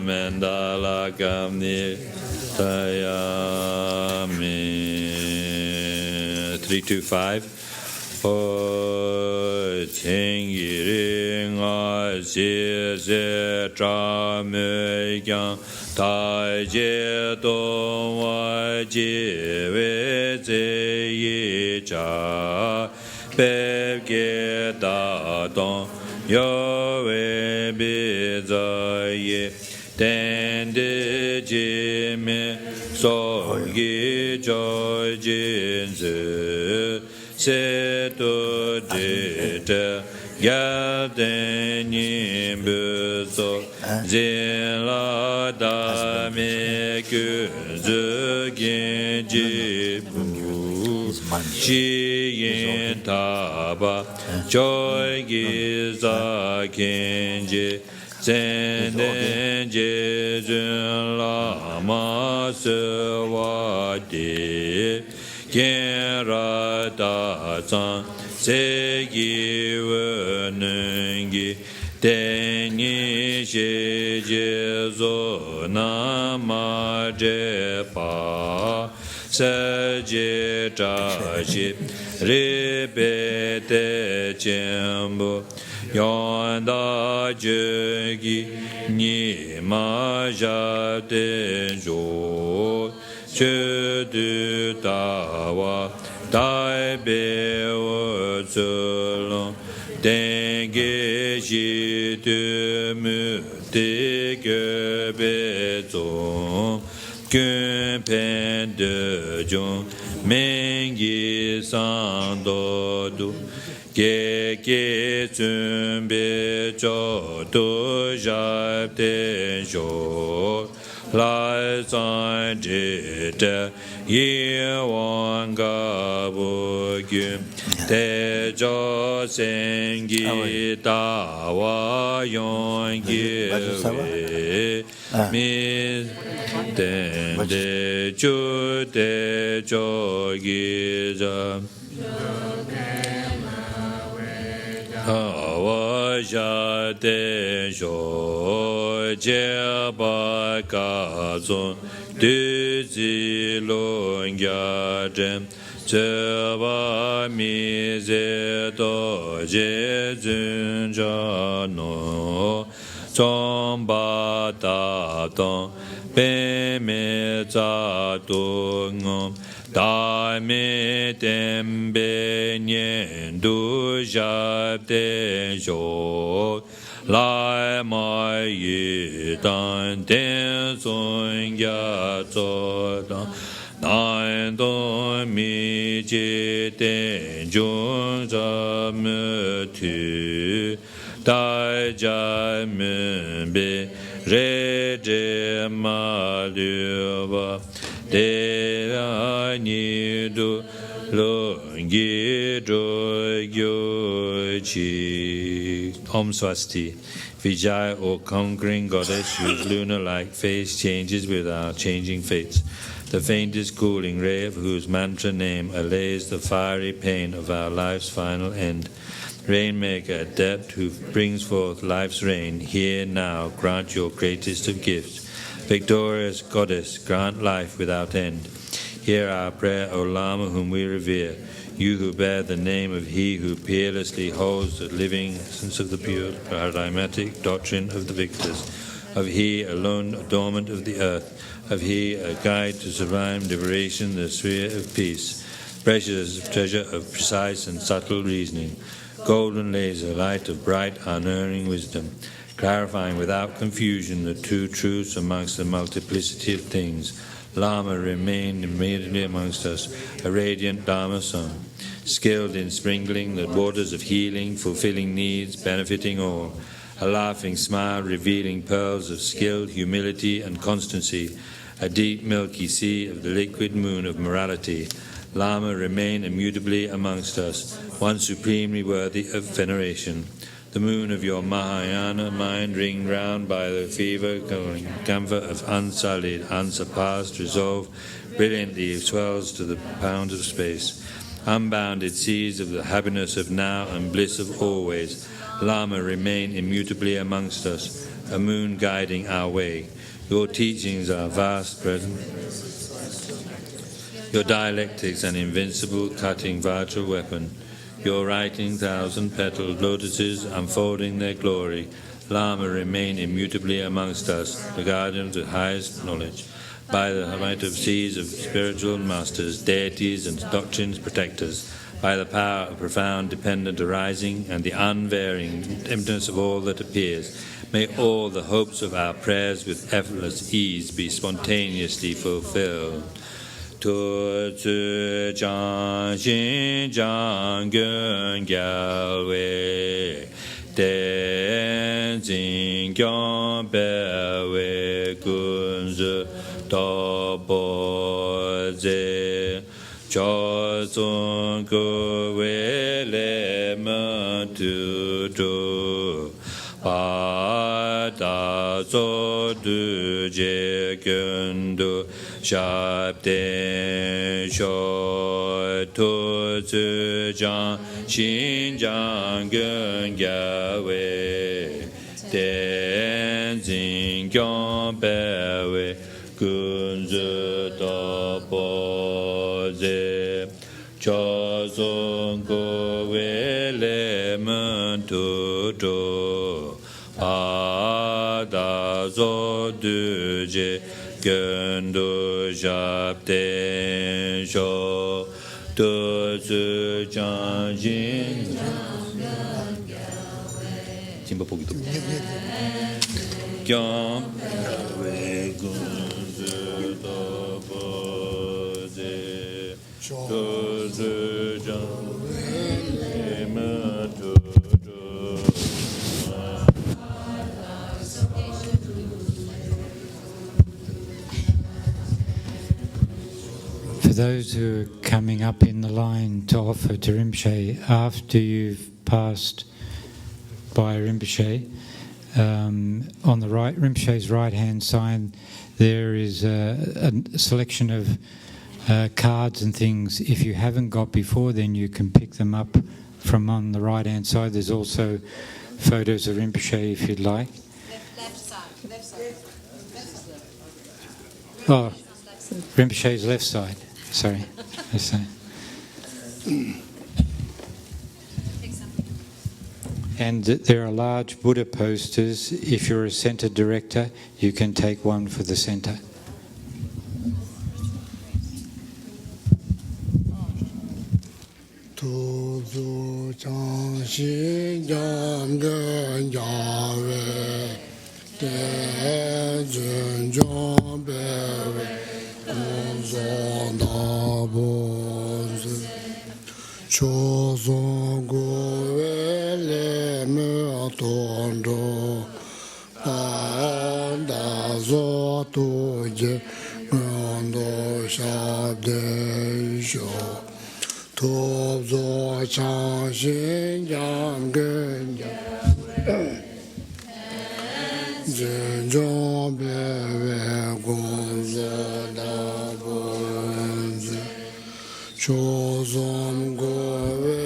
Mandala Gamni Tayami 325 O Chingiring A Si Se Tra Me Yang Tai Je Dong Wa Ji We Zi Yi Cha Beb Ge Da Dong Yo We Bi Za Yi Den De Ji Me So Gi Jo Jin Zi Se Tu Ji Te Ya Den Yin Bu So Zin La Da Me Gu zu genji bu shi yin taba joy giza genji zenden je zun lama sewa de gen ra da zang se gi wen gi Tenyi shi je zo na ma je pa sa je cha shi ri pe te chen bu yon da je gi ni ma ja te jo che du ta wa dai be wo zu long Denge ji de mu de ge be zong gun pen de jong men gi san do du ge ge zun be jo do ja de jo lai zan ji de ye wang ga bu gu Te jo sen gi da wa yon gi we mi den de ju de jo gi za wa ja de jo je ba ka zon du zi lo ya zhen Je ba mi ze do je zun ja no zong ba da dong pe me za du ngom da me den be nian du ja de jo lai ma yi dan den zong ya zo dang Nān dōng mi jī dēng zhōng zā mē tū dāi jā mē bē rē zhē mā liu bā dē rā nī dō lōng gī zhō gyō chī. Om Swasti. Vijaya, O conquering goddess, whose lunar-like face changes with our changing fates, the faintest cooling ray of whose mantra name allays the fiery pain of our life's final end. Rainmaker, adept who brings forth life's rain, here now grant your greatest of gifts. Victorious goddess, grant life without end. Hear our prayer, O Lama, whom we revere, you who bear the name of he who peerlessly holds the living essence of the pure paradigmatic doctrine of the victors, of he alone adornment of the earth, of he a guide to sublime liberation, the sphere of peace, precious treasure of precise and subtle reasoning, golden laser, light of bright unerring wisdom, clarifying without confusion the two truths amongst the multiplicity of things. Lama remained immediately amongst us, a radiant Dharma sun, skilled in sprinkling the waters of healing, fulfilling needs, benefiting all, a laughing smile revealing pearls of skill, humility and constancy, a deep milky sea of the liquid moon of morality. Lama remain immutably amongst us, one supremely worthy of veneration. The moon of your Mahayana mind, ringed round by the fever camphor of unsullied, unsurpassed resolve, brilliantly swells to the pounds of space. Unbounded seas of the happiness of now and bliss of always. Lama remain immutably amongst us, a moon guiding our way. Your teachings are vast present. Your dialectics an invincible cutting vital weapon. Your writing thousand-petaled lotuses unfolding their glory. Lama remain immutably amongst us, the guardian of the highest knowledge. By the might of seas of spiritual masters, deities and doctrines protectors, by the power of profound dependent arising and the unvarying emptiness of all that appears, may all the hopes of our prayers with effortless ease be spontaneously fulfilled. Tu tsu chang xin chang gun gyal wei ten zing kyong pe wei kun zu to bo cho sung ko we le ma tu tu pa da zo du je gun du sharp den sho tu zu zhang xin zhang gun ga wei den jing gyong bei wei gun zu da bo ze cho sung ko wei le men tu tu pa da zo du je gun du sharp den sho tu zu zhang xin 진보 보기도 겸 외군주도 보제 도주정 외마도도 For those who are coming up in the line to offer to Rinpoche, after you've passed by Rinpoche, on the right, Rinpoche's right-hand side, there is a selection of cards and things. If you haven't got before, then you can pick them up from on the right-hand side. There's also photos of Rinpoche if you'd like. Left side. Left side. Oh, Rinpoche's left side. Sorry. Left side. And there are large Buddha posters. If you're a centre director, you can take one for the centre. cho song go we le me ton do pa da zo tu je ron do sha de sho to zo cha xin yang gen ya zhen zhong be we gong zo da bon zi cho som go we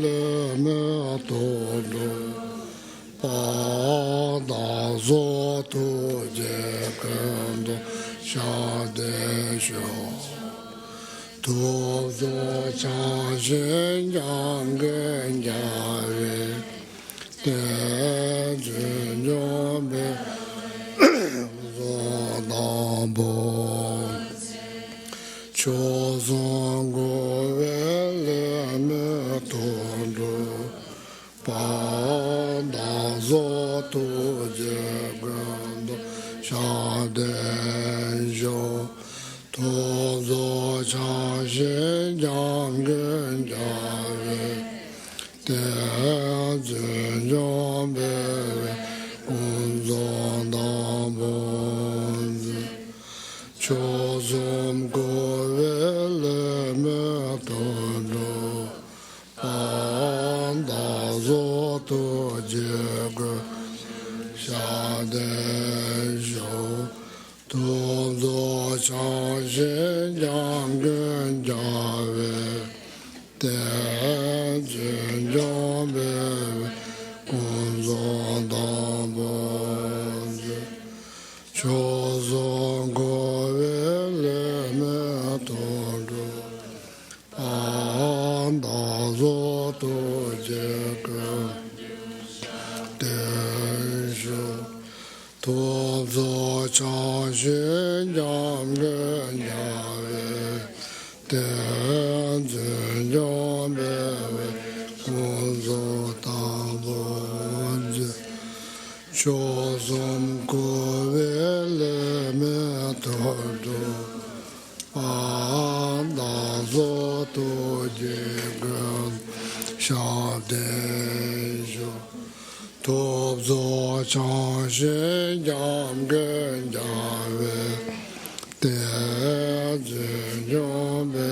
le me to do pa da zo tu je kan do sha de sho to zo cha xin yang gen ya we de zhen yo be zo da bo cho song go we le me to do pa da zo tu je gan do sha de jo to zo cha xin yang gen ya we de zhen yo be un zo da bo cho som go we le me to do pa da zo tu je ge sha de jo to zo cha xin yang gen ya we de zhen yo be un zo da bo cho song go we le me to do pa da zo tu je ge de sho to zo cha xin yang gen ya we de zhen yo be un zo da bo cho som go we le me to do pa da zo tu je gan sha de jo to zo cha xin yang gen ya we de zhen yo be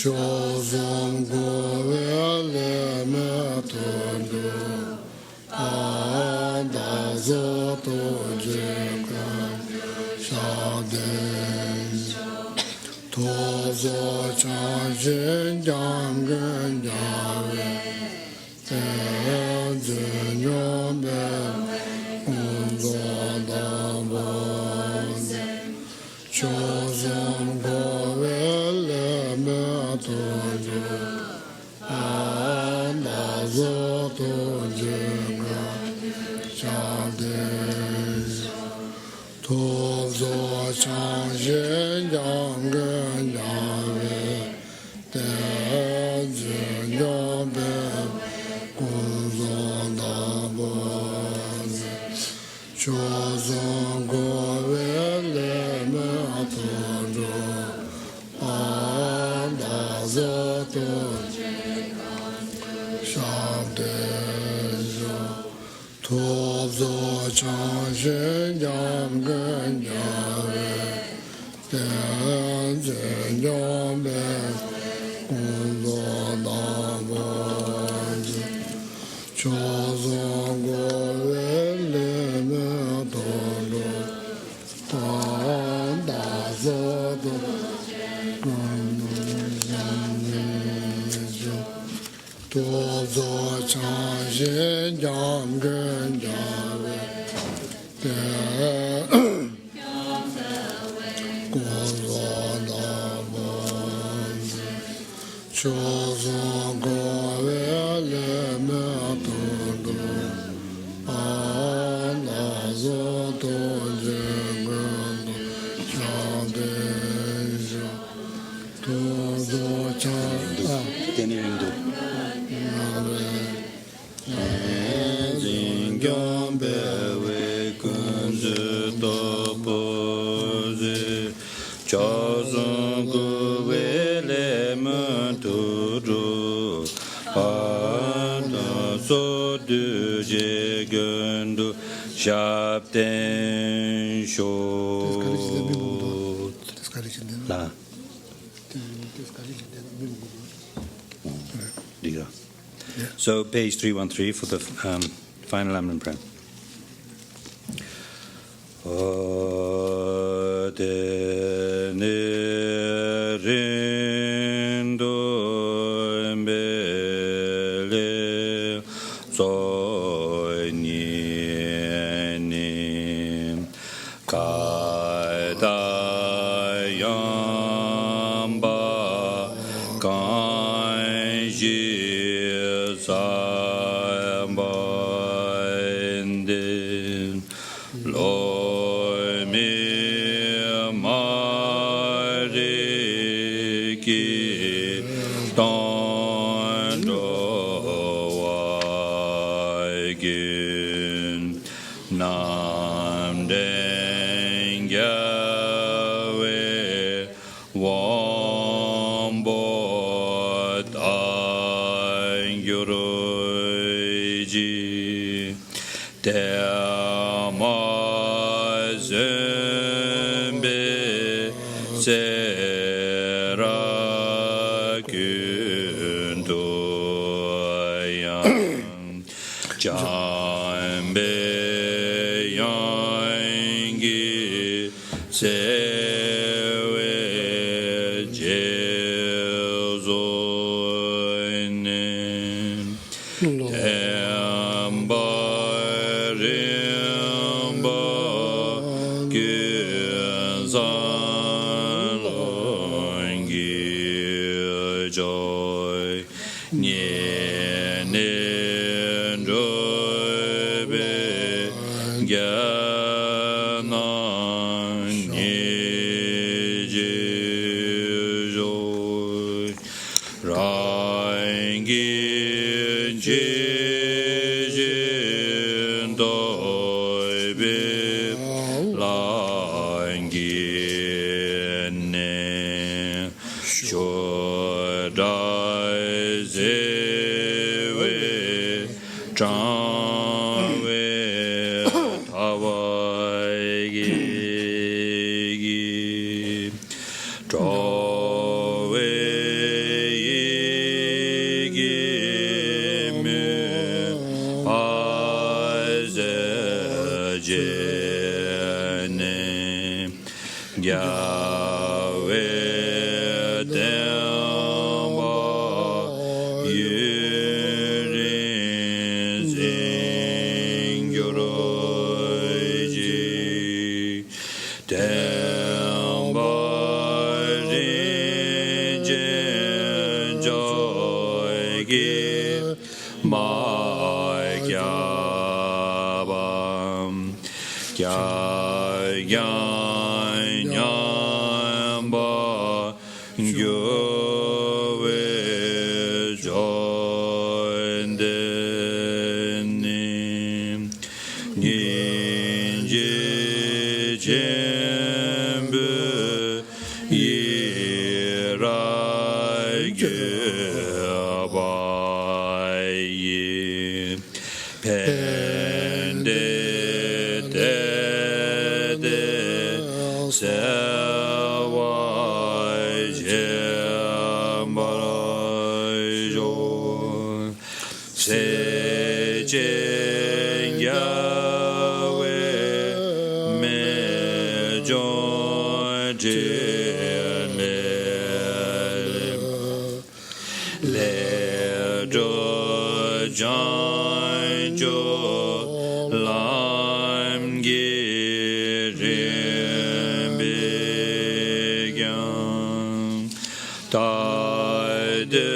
Cho So page 313 for the final lam-rim prayer. Yurin Zing Gyoroji Tenpa Rinjen Joygi Mai Gyabam Gyagyan Nyamba Gyove Joindenim Ninji Jembu Yirai Gyabayi Pende Dede Sewai Jembarajo Sejen Yawe Mejon Jene Lejo Janjo Lam Girim Bigyan Tide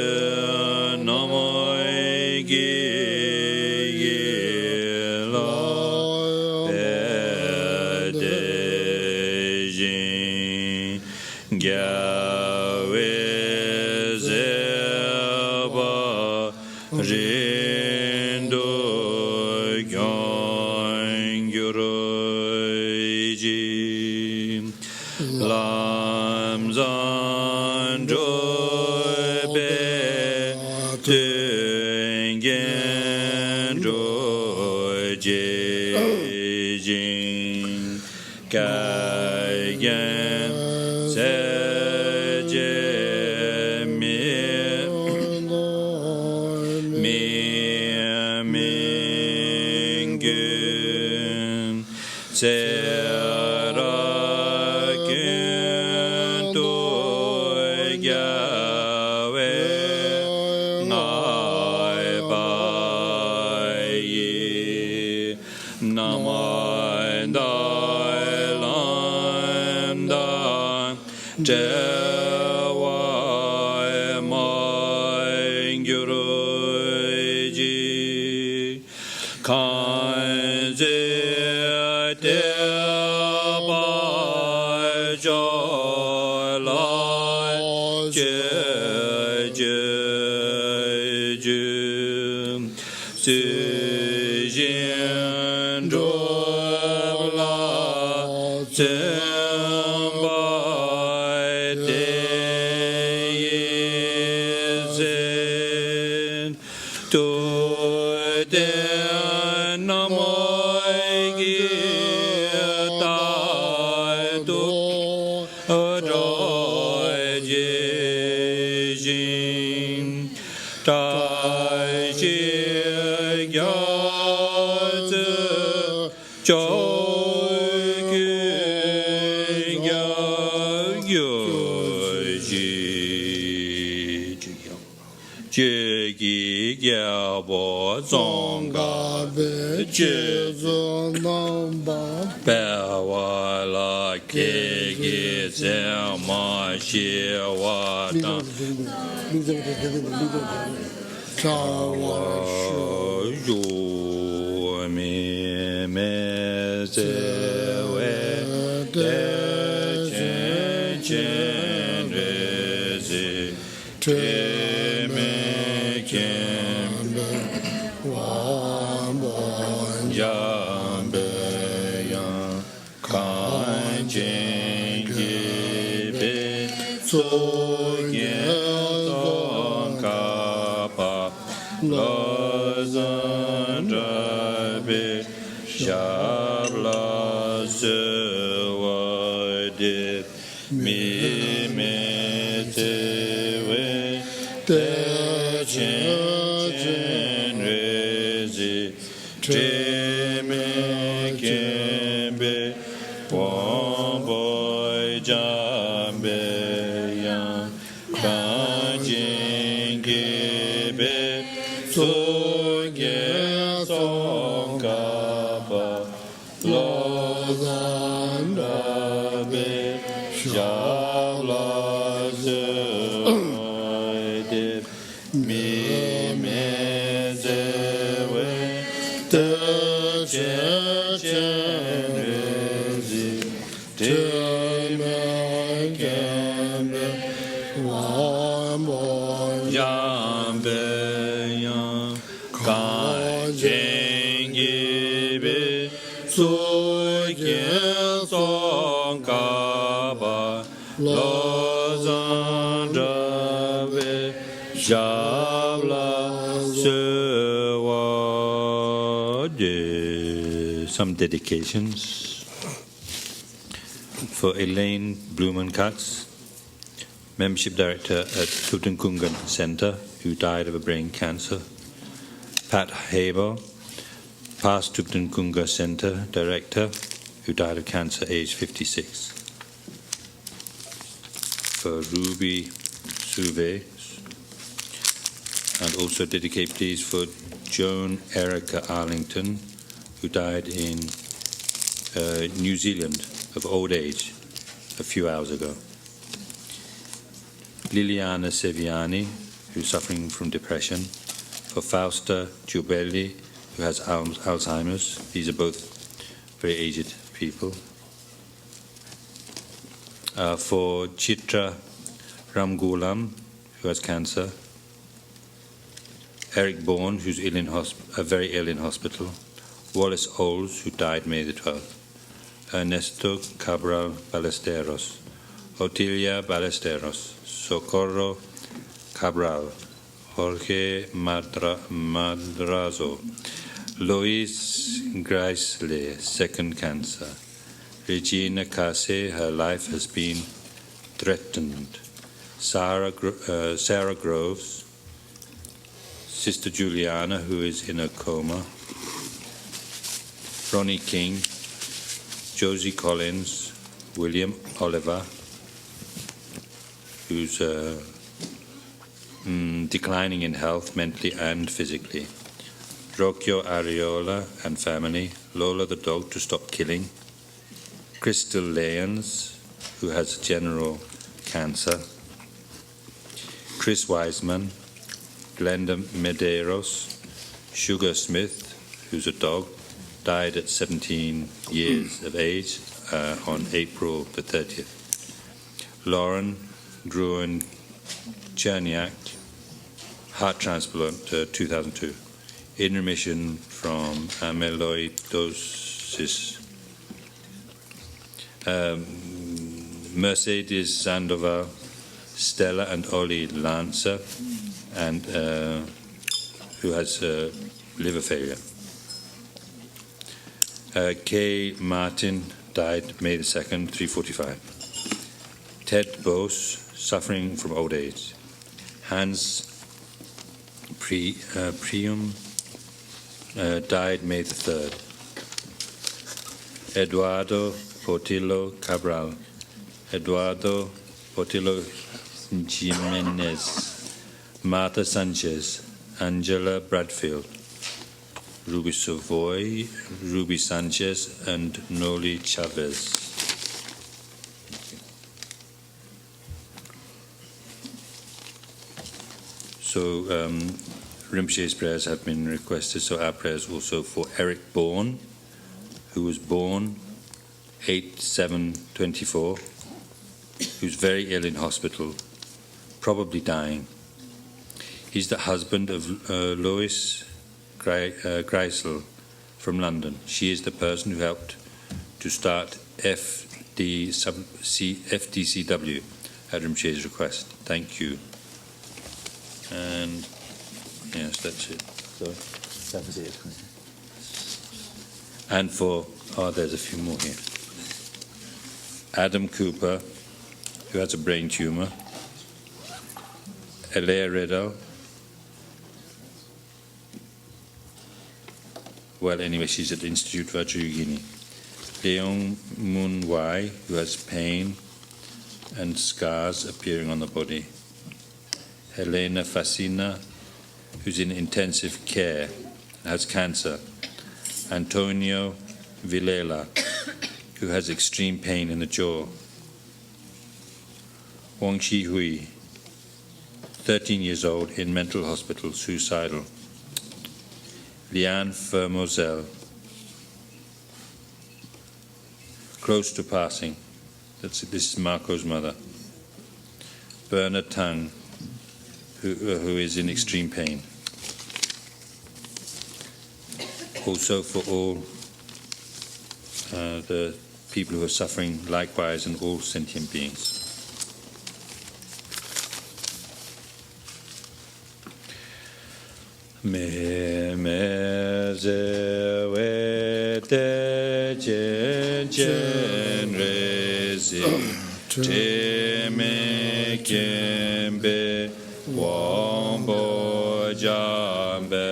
Namoy Gila Pedejin Gawe Zeba Rindo Gyangurji Lamzan Jobe Tungen Jojin Kayan Seje Mingun Serakin Toygawe Ngai Bayi Namai Dai Lam Dan Jawai Mai Gyuruji Kanze Deba Jolai Jejum Sujin Dobla Zembai Deyizin Toden Namoy Gitai Tu Adoi Jejin Tai Chi Gyatsu Joy King Gyagyoji Jegi Gyabo Zonga Bawa La Kegi Zema Shiwa Yu Mi Me Zewe De Chen Chen Rezi Te Me Kembe Jambe Yang Kan Jengi Be So Yen Kapa Lazan Drabe Shabla Sewade Mi Me Tewe Te Chen Rezi Te Me Kembe Womboy Jambe Yang Kanjin Gebe Suge Songkapa Lozandabe Shabla Zoide Mi Mezewe Te Chenezi Te Mekembe Jambe Yang Kanjengibe Suge Songkaba Lozandabe Shabla Sewade. Some dedications. For Elaine Blumenkatz, Membership Director at Tutankungan Center, who died of a brain cancer. Pat Haber, past Tutankunga Center Director, who died of cancer, aged 56. For Ruby Suve, and also dedicate please for Joan Erica Arlington, who died in New Zealand of old age a few hours ago. Liliana Seviani, who's suffering from depression. For Fausta Giubelli, who has Alzheimer's. These are both very aged people. For Chitra Ramgulam, who has cancer. Eric Bourne, who's very ill in hospital. Wallace Oles, who died May the 12th. Ernesto Cabral Ballesteros. Otilia Ballesteros. Socorro Cabral. Jorge Madrazo. Lois Greisley, second cancer. Regina Case, her life has been threatened. Sarah Groves. Sister Juliana, who is in a coma. Ronnie King. Josie Collins. William Oliver, who's declining in health, mentally and physically. Rocchio Ariola and family. Lola the dog to stop killing. Crystal Lyons, who has general cancer. Chris Wiseman. Glenda Medeiros. Sugar Smith, who's a dog, died at 17 years of age on April the 30th. Lauren Gruen Cherniak, heart transplant 2002, in remission from amyloidosis. Mercedes Sandoval, Stella and Ollie Lancer, and who has liver failure. Kay Martin died May the 2nd, 3:45. Ted Bose, suffering from old age. Hans Prium died May the 3rd. Eduardo Portillo Cabral. Eduardo Portillo Jimenez. Martha Sanchez. Angela Bradfield. Ruby Savoy, Ruby Sanchez, and Noli Chavez. So Rinpoche's prayers have been requested, so our prayers also for Eric Bourne, who was born 8/7/24, who's very ill in hospital, probably dying. He's the husband of Lois Greisel from London. She is the person who helped to start FDCW at Rinpoche's request. Thank you. And yes, that's it. So that's it. And for there's a few more here. Adam Cooper, who has a brain tumor. Elea Riddle. Well, anyway, she's at the Institute Vajrayogini. Leon Moon Wai, who has pain and scars appearing on the body. Helena Facina, who's in intensive care, has cancer. Antonio Villela, who has extreme pain in the jaw. Wang Shi Hui, 13 years old, in mental hospital, suicidal. Liane Fermoselle, close to passing. This is Marco's mother. Bernard Tang, who is in extreme pain. Also for all the people who are suffering likewise, and all sentient beings. Me ze we te chen rezi te me kembe wang bo jambe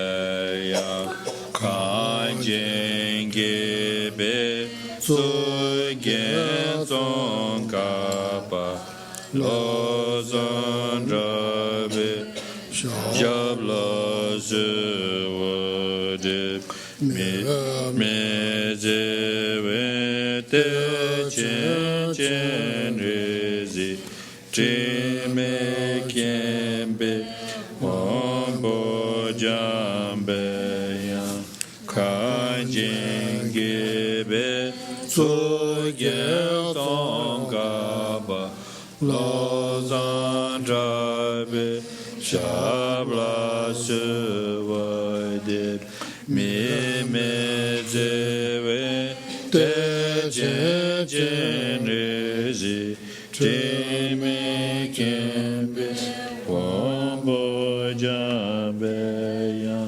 ya kan jing ge be su gen zong ka pa lo zong ra be jab la me ze we te chen rezi te me kembe wang bo jambe ya kan jing ge be su gen tong ka ba lo zan dra be shab la se wa de me ze we te chen rezi te me kembe wang bo jambe ya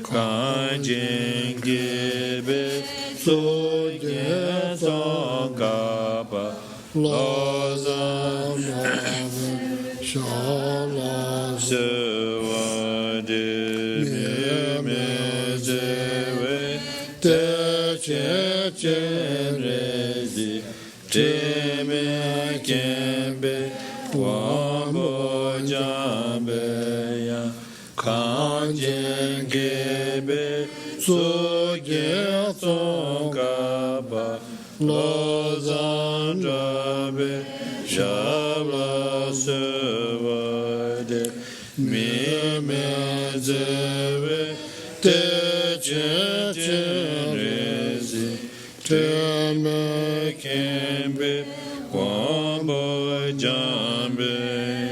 kan jing ge be so ye song ka ba lo zan sha la se wa de me ze we te chen rezi te me kembe wang bo jambe ya kan jing ge be so ye song ka ba lo zan dra be shab la se wa de me ze we te chen rezi te me kembe wang bo jambe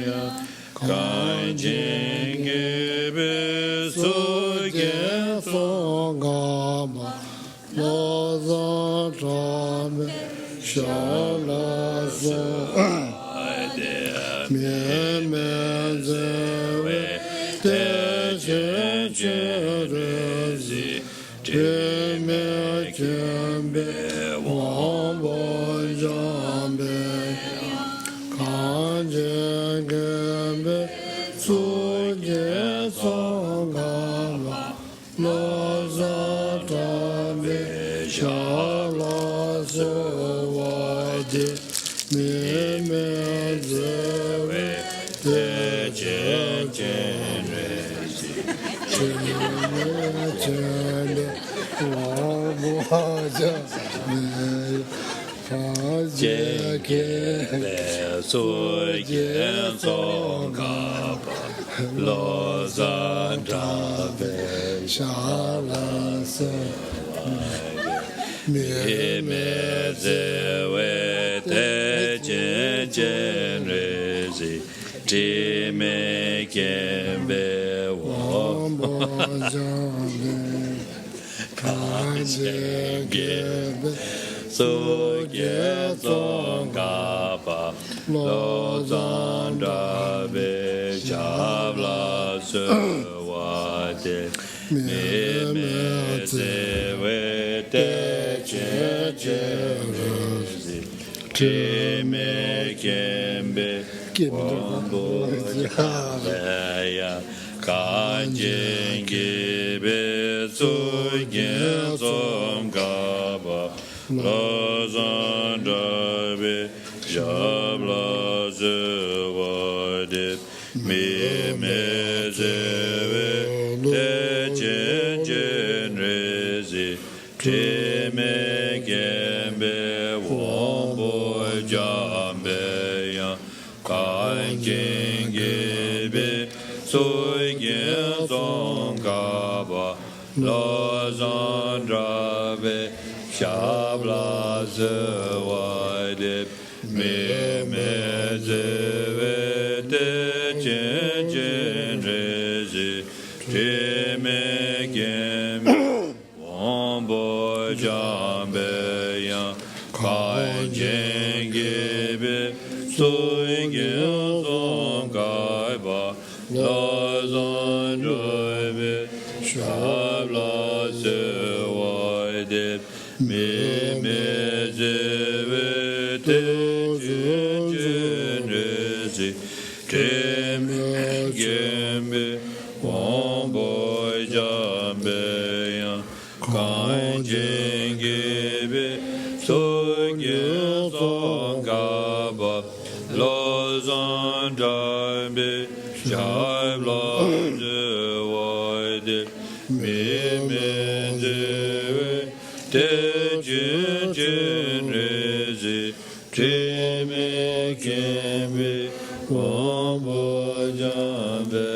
ya kan jing ge be so ye song ka ba lo zan dra be shab la se wa de me ze we te chen rezi te me kembe wang bo jambe kan jing ge be su ye song ka ba lo zan dra be sha la se wa de me ze we te chen rezi te me kembe wang bo jambe kan jing ge be su ye song ka ba lo zan dra be sha la se me ze we te chen rezi te me kembe wang bo jambe kan jing ge be so ye song ka pa lo zan dra be shab la se wa de me ze we te chen rezi te me kembe wang bo jambe ya kan jing ge be so ye song ka pa lo zan dra be shab la se wa de me te chen chen rezi te me gembe wombo jambe ya kan gebe soy gen song gaba lo zan drave shabla zewade me zeve te chen chen rezi te me gembe wombo jambe ya kan gebe soy gen song gaba lo zan drave shabla zewade me zeve te chen rezi te me gembe wombo jambe ya kan gebe soy gen song gaba lo zan drave shabla zewade me zeve te chen rezi te me gembe wombo jambe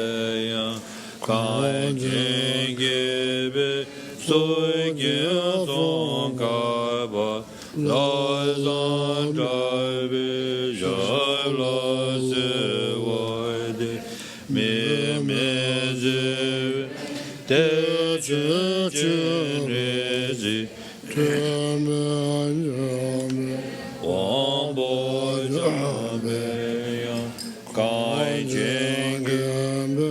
ya kan gebe soy gen song gaba lo zan drave shabla zewade me zeve te chen rezi te me wombo jambe ya kan gebe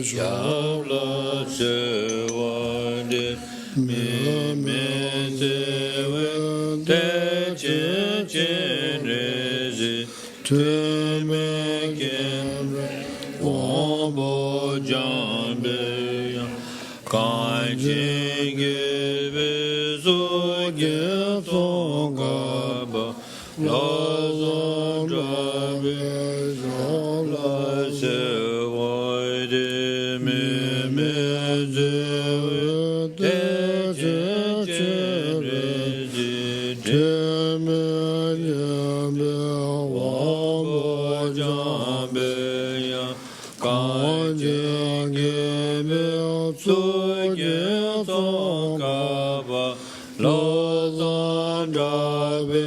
shabla zewade me zeve te chen rezi te me gembe wombo jambe ya kan gebe soy gen song gaba lo zan drave shabla zewade me zeve te chen rezi te me gembe wombo jambe ya kan gebe soy gen song gaba lo zan drave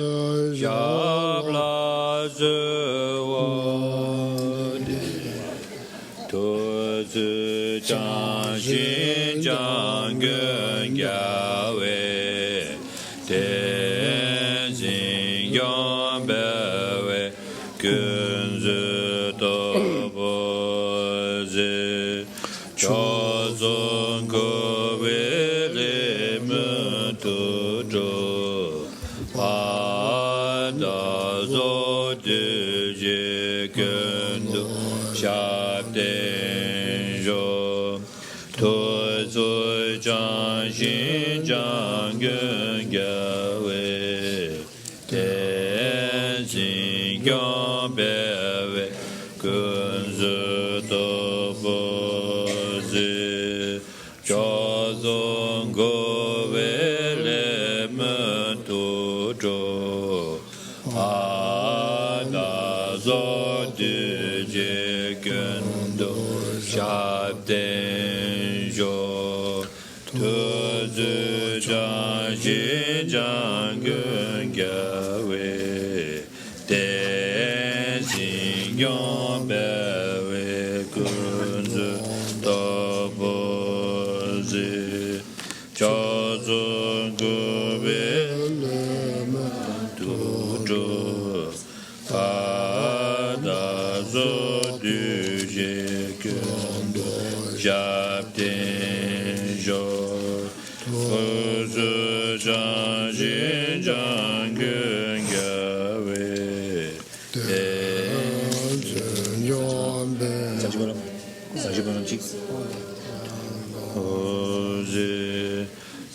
shabla zewade to zi chang xin chang gen ya we ten xin yang be we kun zi to bo zi cho zong ko we le me tu zhou pa da zo de je gen do sha den zhou to zu zhang xin zhang gen ya we ten xin yang be we kun zi to bo zi cho zong ko we le me tu zhou pa da zo de je gen do sha den zhou tu zi zhang xin zhang gen ya we ten xin yang be we kun zi to bo zi cho zong ko we le me tu zhou pa da zo de je gen do sha den zhou tu zi zhang xin zhang gen ya we ten xin yang be 30分の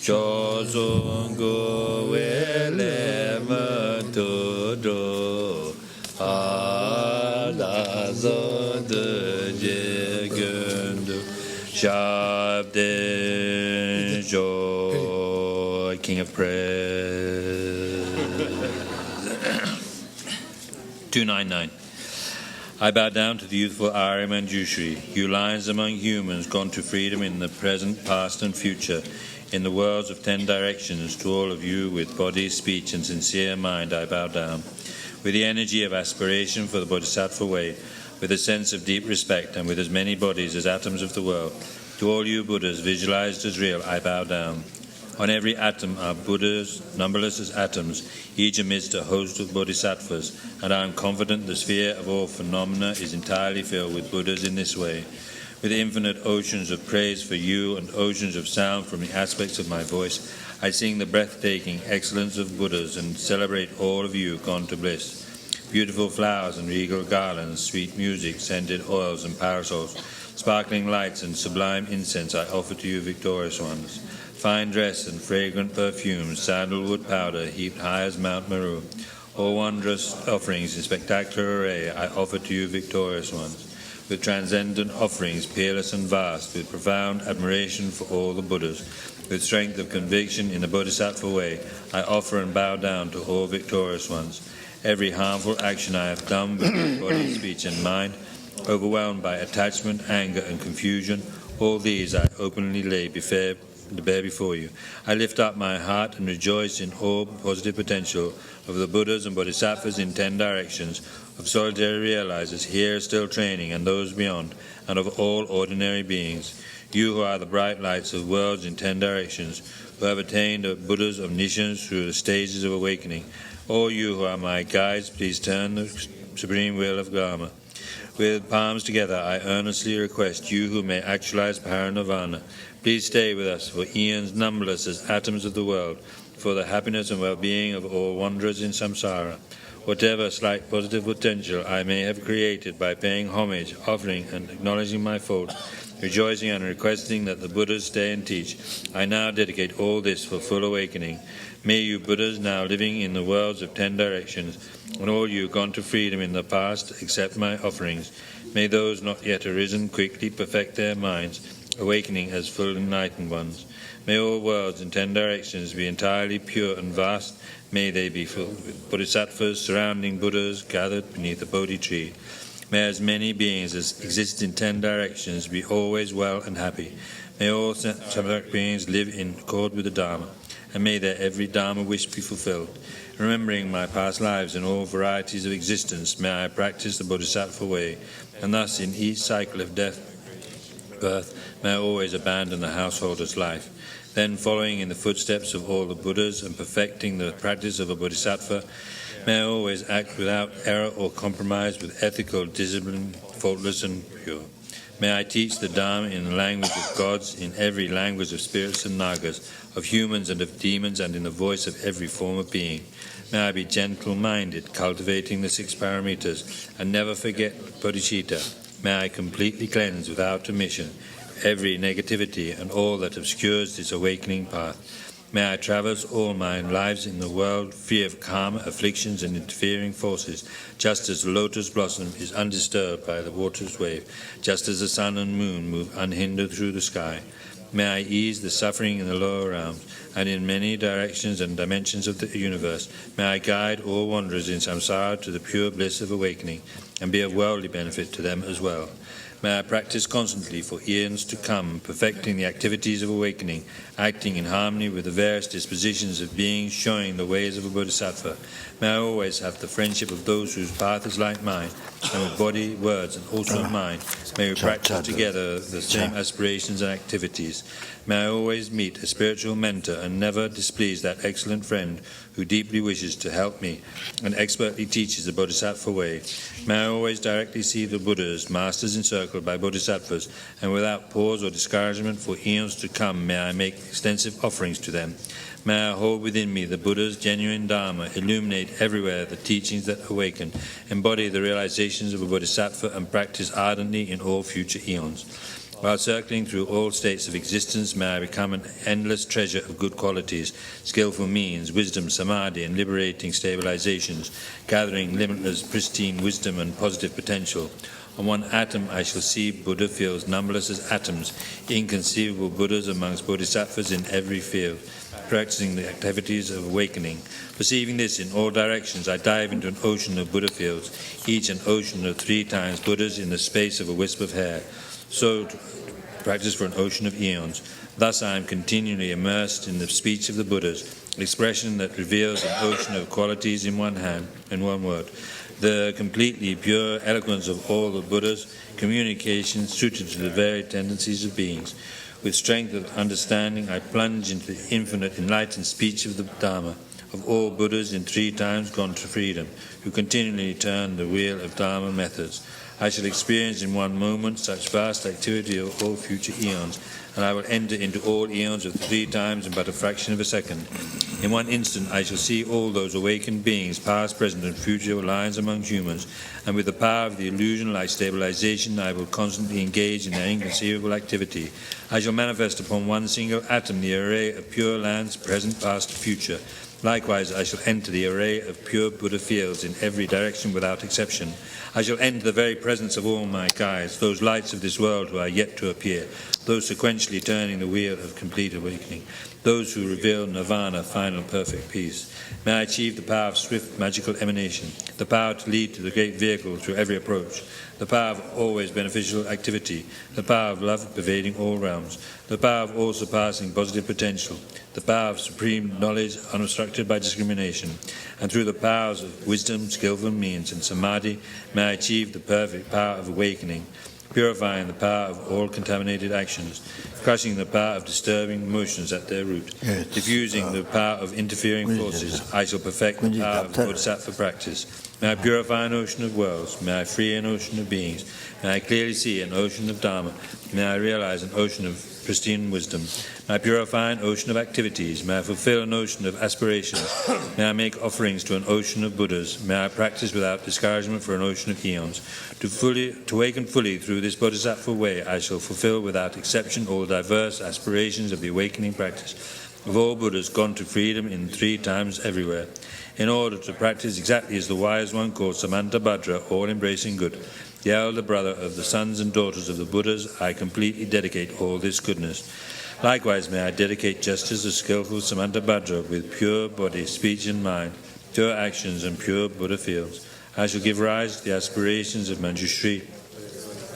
1cho zong go we le ma tu do la zo de je gundu shab de jo King of Praise. 299. I bow down to the youthful Arya Manjushri, you lions among humans gone to freedom in the present, past and future, in the worlds of 10 directions. To all of you with body, speech and sincere mind I bow down, with the energy of aspiration for the Bodhisattva way, with a sense of deep respect and with as many bodies as atoms of the world. To all you Buddhas visualized as real I bow down. On every atom are Buddhas, numberless as atoms, each amidst a host of bodhisattvas, and I am confident the sphere of all phenomena is entirely filled with Buddhas in this way. With infinite oceans of praise for you and oceans of sound from the aspects of my voice, I sing the breathtaking excellence of Buddhas and celebrate all of you gone to bliss. Beautiful flowers and regal garlands, sweet music, scented oils and parasols, sparkling lights and sublime incense I offer to you victorious ones. Fine dress and fragrant perfumes, sandalwood powder heaped high as Mount Meru. All wondrous offerings in spectacular array I offer to you victorious ones. With transcendent offerings, peerless and vast, with profound admiration for all the Buddhas, with strength of conviction in the Bodhisattva way, I offer and bow down to all victorious ones. Every harmful action I have done with body, speech and mind, overwhelmed by attachment, anger and confusion, all these I openly lay bare before you. I lift up my heart and rejoice in all positive potential of the Buddhas and Bodhisattvas in 10 directions, of solitary realizers here still training and those beyond, and of all ordinary beings. You who are the bright lights of worlds in 10 directions, who have attained the Buddha's omniscience through the stages of awakening. All you who are my guides, please turn the supreme will of Lama. With palms together, I earnestly request you who may actualize Parinirvana, please stay with us for eons numberless as atoms of the world, for the happiness and well-being of all wanderers in samsara. Whatever slight positive potential I may have created by paying homage, offering and acknowledging my faults, rejoicing and requesting that the Buddhas stay and teach, I now dedicate all this for full awakening. May you Buddhas now living in the worlds of 10 directions, and all you gone to freedom in the past, accept my offerings. May those not yet arisen quickly perfect their minds, awakening as full enlightened ones. May all worlds in 10 directions be entirely pure and vast. May they be filled with bodhisattvas surrounding Buddhas gathered beneath the Bodhi tree. May as many beings as exist in 10 directions be always well and happy. May all samsaric beings live in accord with the Dharma, and may their every Dharma wish be fulfilled. Remembering my past lives in all varieties of existence, may I practice the Bodhisattva way, and thus in each cycle of birth, may I always abandon the householder's life. Then, following in the footsteps of all the Buddhas and perfecting the practice of a Bodhisattva, may I always act without error or compromise, with ethical discipline, faultless and pure. May I teach the Dharma in the language of gods, in every language of spirits and Nagas, of humans and of demons, and in the voice of every form of being. May I be gentle-minded, cultivating the 6 paramitas, and never forget bodhicitta. May I completely cleanse without omission every negativity and all that obscures this awakening path. May I traverse all my lives in the world free of karma, afflictions and interfering forces, just as the lotus blossom is undisturbed by the water's wave, just as the sun and moon move unhindered through the sky. May I ease the suffering in the lower realms, and in many directions and dimensions of the universe, may I guide all wanderers in samsara to the pure bliss of awakening, and be of worldly benefit to them as well. May I practice constantly for eons to come, perfecting the activities of awakening, acting in harmony with the various dispositions of beings, showing the ways of a bodhisattva. May I always have the friendship of those whose path is like mine, and with body, words, and also mind, may we practice together the same aspirations and activities. May I always meet a spiritual mentor and never displease that excellent friend who deeply wishes to help me and expertly teaches the bodhisattva way. May I always directly see the Buddhas, masters encircled by bodhisattvas, and without pause or discouragement for eons to come, may I make extensive offerings to them. May I hold within me the Buddha's genuine Dharma, illuminate everywhere the teachings that awaken, embody the realizations of a bodhisattva, and practice ardently in all future eons. While circling through all states of existence, may I become an endless treasure of good qualities, skillful means, wisdom, samadhi, and liberating stabilizations, gathering limitless, pristine wisdom and positive potential. On one atom I shall see Buddha fields numberless as atoms, inconceivable Buddhas amongst bodhisattvas in every field, practicing the activities of awakening. Perceiving this in all directions, I dive into an ocean of Buddha fields, each an ocean of 3 times Buddhas in the space of a wisp of hair. So to practice for an ocean of eons. Thus I am continually immersed in the speech of the Buddhas, expression that reveals an ocean of qualities in one hand, in one word. The completely pure eloquence of all the Buddhas, communication suited to the varied tendencies of beings. With strength of understanding, I plunge into the infinite enlightened speech of the Dharma, of all Buddhas in 3 times gone to freedom, who continually turn the wheel of Dharma methods. I shall experience in one moment such vast activity of all future eons, and I will enter into all eons of 3 times in but a fraction of a second. In one instant I shall see all those awakened beings, past, present, and future alliance among humans, and with the power of the illusion-like stabilization I will constantly engage in their inconceivable activity. I shall manifest upon one single atom the array of pure lands, present, past, and future. Likewise, I shall enter the array of pure Buddha fields in every direction without exception. I shall enter the very presence of all my guides, those lights of this world who are yet to appear, those sequentially turning the wheel of complete awakening, those who reveal nirvana, final perfect peace. May I achieve the power of swift magical emanation, the power to lead to the great vehicle through every approach, the power of always beneficial activity, the power of love pervading all realms, the power of all surpassing positive potential, the power of supreme knowledge unobstructed by discrimination, and through the powers of wisdom, skillful means, and samadhi, may I achieve the perfect power of awakening, purifying the power of all contaminated actions, crushing the power of disturbing emotions at their root, diffusing the power of interfering forces. I shall perfect the power of bodhisattva practice. May I purify an ocean of worlds. May I free an ocean of beings. May I clearly see an ocean of Dharma. May I realize an ocean of pristine wisdom. May I purify an ocean of activities. May I fulfill an ocean of aspirations. May I make offerings to an ocean of Buddhas. May I practice without discouragement for an ocean of eons. To awaken fully through this bodhisattva way, I shall fulfill without exception all diverse aspirations of the awakening practice of all Buddhas gone to freedom in 3 times everywhere, in order to practice exactly as the wise one called Samantabhadra, all-embracing good, the elder brother of the sons and daughters of the Buddhas. I completely dedicate all this goodness. Likewise, may I dedicate just as the skillful Samantabhadra with pure body, speech and mind, pure actions and pure Buddha fields. I shall give rise to the aspirations of Manjushri,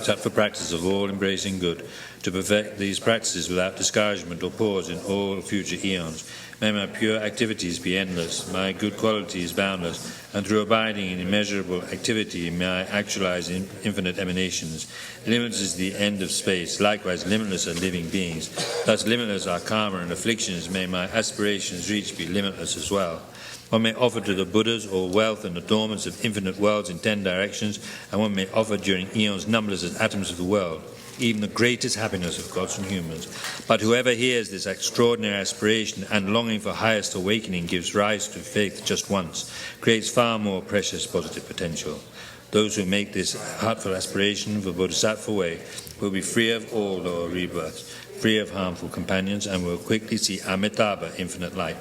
sattva practice of all-embracing good, to perfect these practices without discouragement or pause in all future eons. May my pure activities be endless, my good qualities boundless, and through abiding in immeasurable activity may I actualize infinite emanations. Limitless is the end of space, likewise limitless are living beings. Thus limitless are karma and afflictions, may my aspirations reach be limitless as well. One may offer to the Buddhas all wealth and adornments of infinite worlds in 10 directions, and one may offer during eons numberless as atoms of the world, even the greatest happiness of gods and humans. But whoever hears this extraordinary aspiration and longing for highest awakening gives rise to faith just once, creates far more precious positive potential. Those who make this heartfelt aspiration for Bodhisattva way will be free of all lower rebirths, free of harmful companions, and will quickly see Amitabha, infinite light.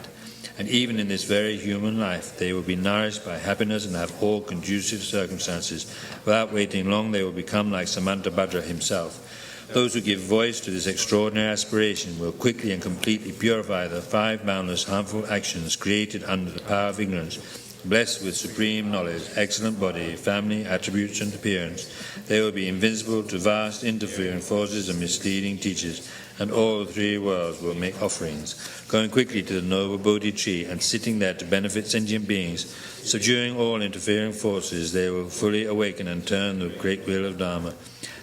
And even in this very human life, they will be nourished by happiness and have all conducive circumstances. Without waiting long, they will become like Samantabhadra himself. Those who give voice to this extraordinary aspiration will quickly and completely purify the 5 boundless harmful actions created under the power of ignorance. Blessed with supreme knowledge, excellent body, family, attributes and appearance, they will be invincible to vast interfering forces and misleading teachers, and all 3 worlds will make offerings, going quickly to the noble Bodhi tree and sitting there to benefit sentient beings. Subduing all interfering forces, they will fully awaken and turn the great wheel of Dharma.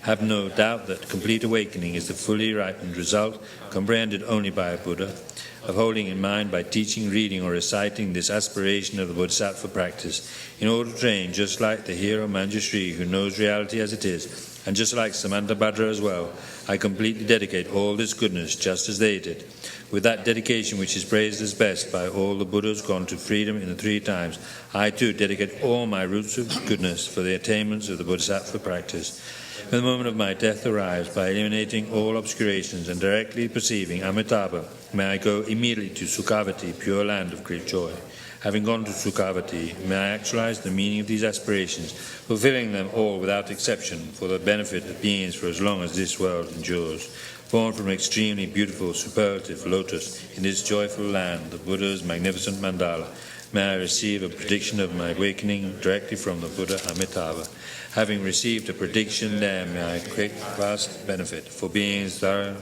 Have no doubt that complete awakening is the fully ripened result, comprehended only by a Buddha, of holding in mind by teaching, reading or reciting this aspiration of the Bodhisattva practice, in order to train just like the hero Manjushri who knows reality as it is, and just like Samantabhadra as well. I completely dedicate all this goodness just as they did. With that dedication which is praised as best by all the Buddhas gone to freedom in the 3 times, I too dedicate all my roots of goodness for the attainments of the Bodhisattva practice. When the moment of my death arrives, by eliminating all obscurations and directly perceiving Amitabha, may I go immediately to Sukhavati, pure land of great joy. Having gone to Sukhavati, may I actualize the meaning of these aspirations, fulfilling them all without exception for the benefit of beings for as long as this world endures. Born from an extremely beautiful superlative lotus in this joyful land, the Buddha's magnificent mandala, may I receive a prediction of my awakening directly from the Buddha Amitabha. Having received a prediction there, may I create vast benefit for beings thorough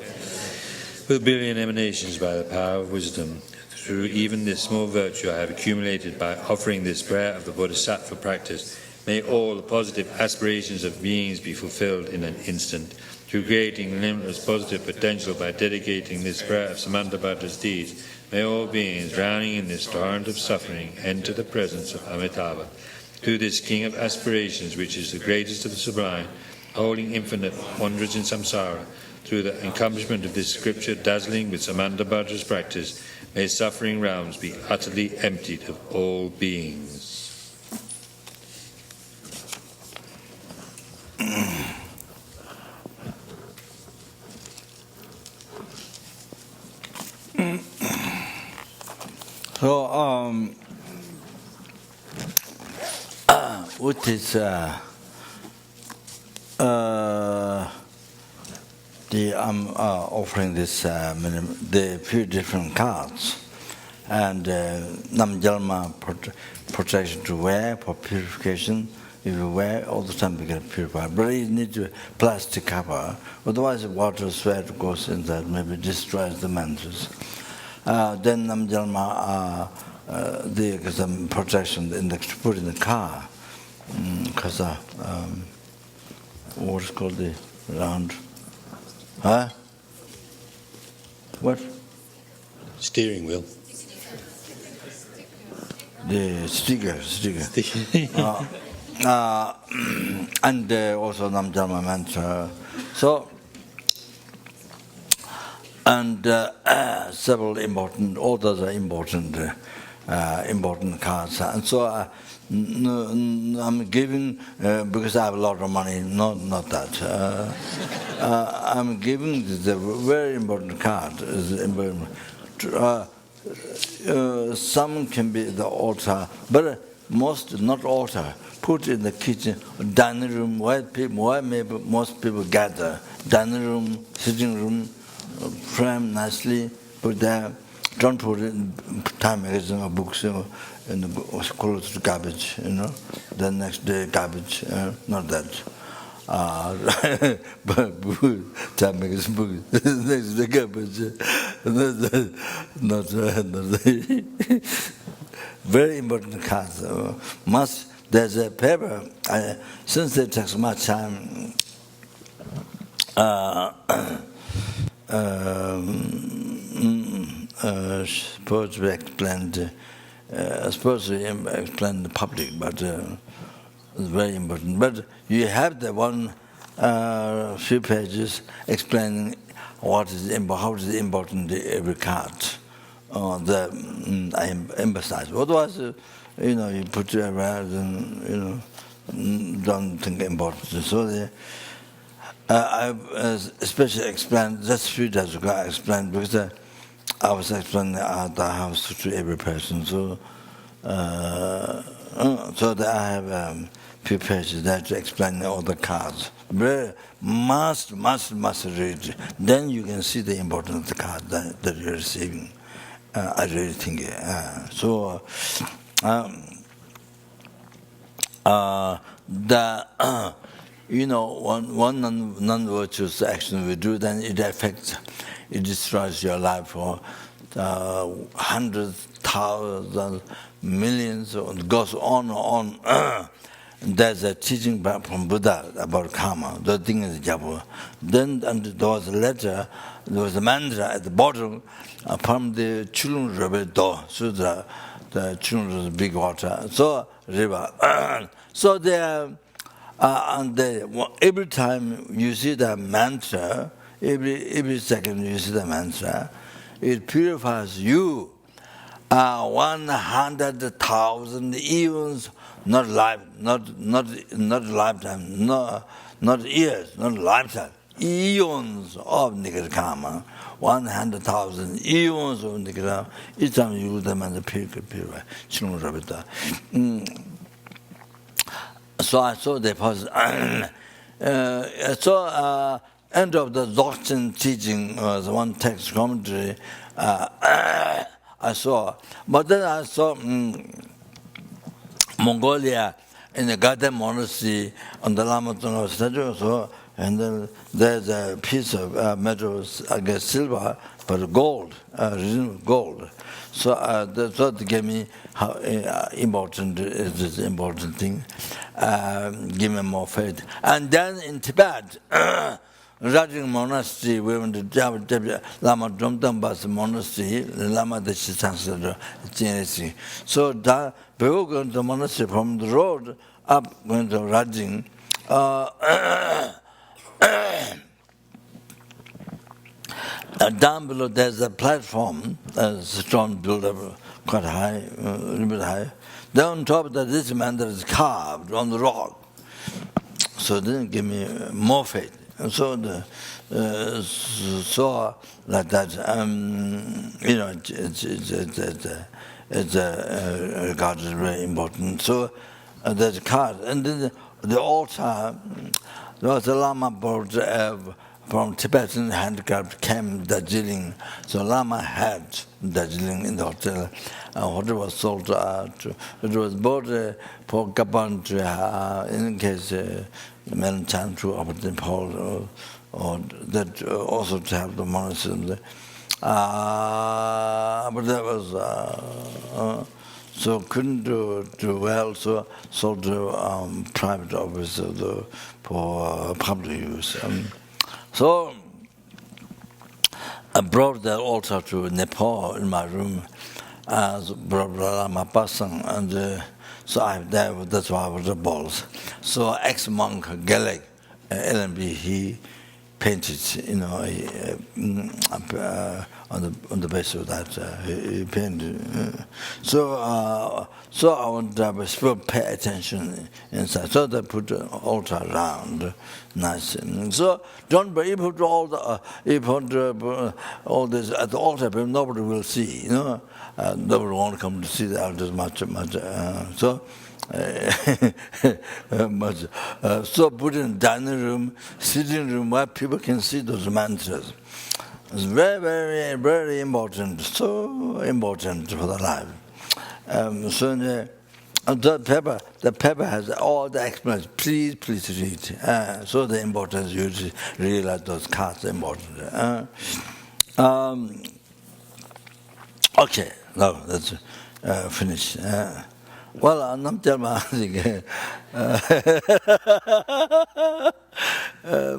with billion emanations by the power of wisdom. Through even this small virtue I have accumulated by offering this prayer of the Bodhisattva practice, may all the positive aspirations of beings be fulfilled in an instant. Through creating limitless positive potential by dedicating this prayer of Samantabhadra's deeds, may all beings drowning in this torrent of suffering enter the presence of Amitabha. Through this king of aspirations, which is the greatest of the sublime, holding infinite wonders in samsara, through the accomplishment of this scripture dazzling with Samantabhadra's practice, may suffering realms be utterly emptied of all beings. So, what is I'm offering this the few different cards, and Namjalma protection to wear for purification. If you wear all the time, you get purified. But you need to plastic cover, otherwise the water sweat goes inside, maybe destroys the mantras. Then Namjalma some protection in to put in the car, because what's called the round, what? Steering wheel. The sticker. And also Namjalma mantra. So, and several important, all those are important cards. And so I'm giving, because I have a lot of money, not that. I'm giving the very important card. Some can be the altar, but most, not altar, put in the kitchen, dining room, where maybe most people gather. Dining room, sitting room, frame nicely, put there. Don't put it in Time magazine or books, in the close to garbage, The next day garbage, not that. But Time magazine book, next day garbage, not very important cards. There's a paper, since it takes much time, supposed to be explained, the public, but it's very important. But you have the one few pages explaining how is important every card. I emphasize. Otherwise, you put your words and don't think important. So I especially explained just a few days ago. I explained because I was explaining the house to every person. So that I have a few pages there to explain all the cards. Must read. Then you can see the importance of the card that you're receiving. I really think so. One non-virtuous action we do, then it destroys your life for hundreds, thousands, millions, and goes on and on. There's a teaching from Buddha about karma. The thing is jabu. Then there was a letter, there was a mantra at the bottom from the Chulung River Do Sutra. The Chulung is big water, so river. So there, every time you see the mantra, every second you see the mantra, it purifies you 100,000 eons not lifetime, not years, not lifetime, eons of negative karma, 100,000 eons of negative karma. Each time you use them as a purify. So I saw the person. End of the Dzogchen teaching was one text commentary I saw. But then I saw Mongolia in the Garden Monastery on the Lama statue. So, and then there's a piece of metal, I guess silver, but gold, gold. So that's what gave me how important is this important thing. Give me more faith. And then in Tibet, Rajing Monastery, we went to Lama Dromdambas Monastery, Lama the Chancellor. So we were going to the monastery from the road up, going to Rajing. Down below there's a platform, a stone built up quite high, a little bit high. Down on top of that, this mandala is carved on the rock. So then give me more faith. And so so like that, it's regarded as very important. So there's a card, and then the altar. There was a Lama brought from Tibetan handicraft came Darjeeling. So Lama had Darjeeling in the hotel. Hotel was sold out. It was bought for Gabon in case men chant to Aberdeen Paul or that also to have the monastery. But that was so couldn't do well. So sold to private office for public use. So I brought that altar to Nepal in my room, brought Lama Pasang, and so that's why I was the balls. So ex-monk Galek, LMB, he painted, on the basis of that, he painted. So I want to pay attention inside. So they put an altar around, nice. So don't be able to all this at the altar, but nobody will see. Nobody won't come to see the altars much. So put in dining room, sitting room where people can see those mantras. It's very, very, very important, so important for the life. So the paper has all the explanations. Please read. So the importance you realize those cards are important. Okay, now let's finish. Well, I'm not telling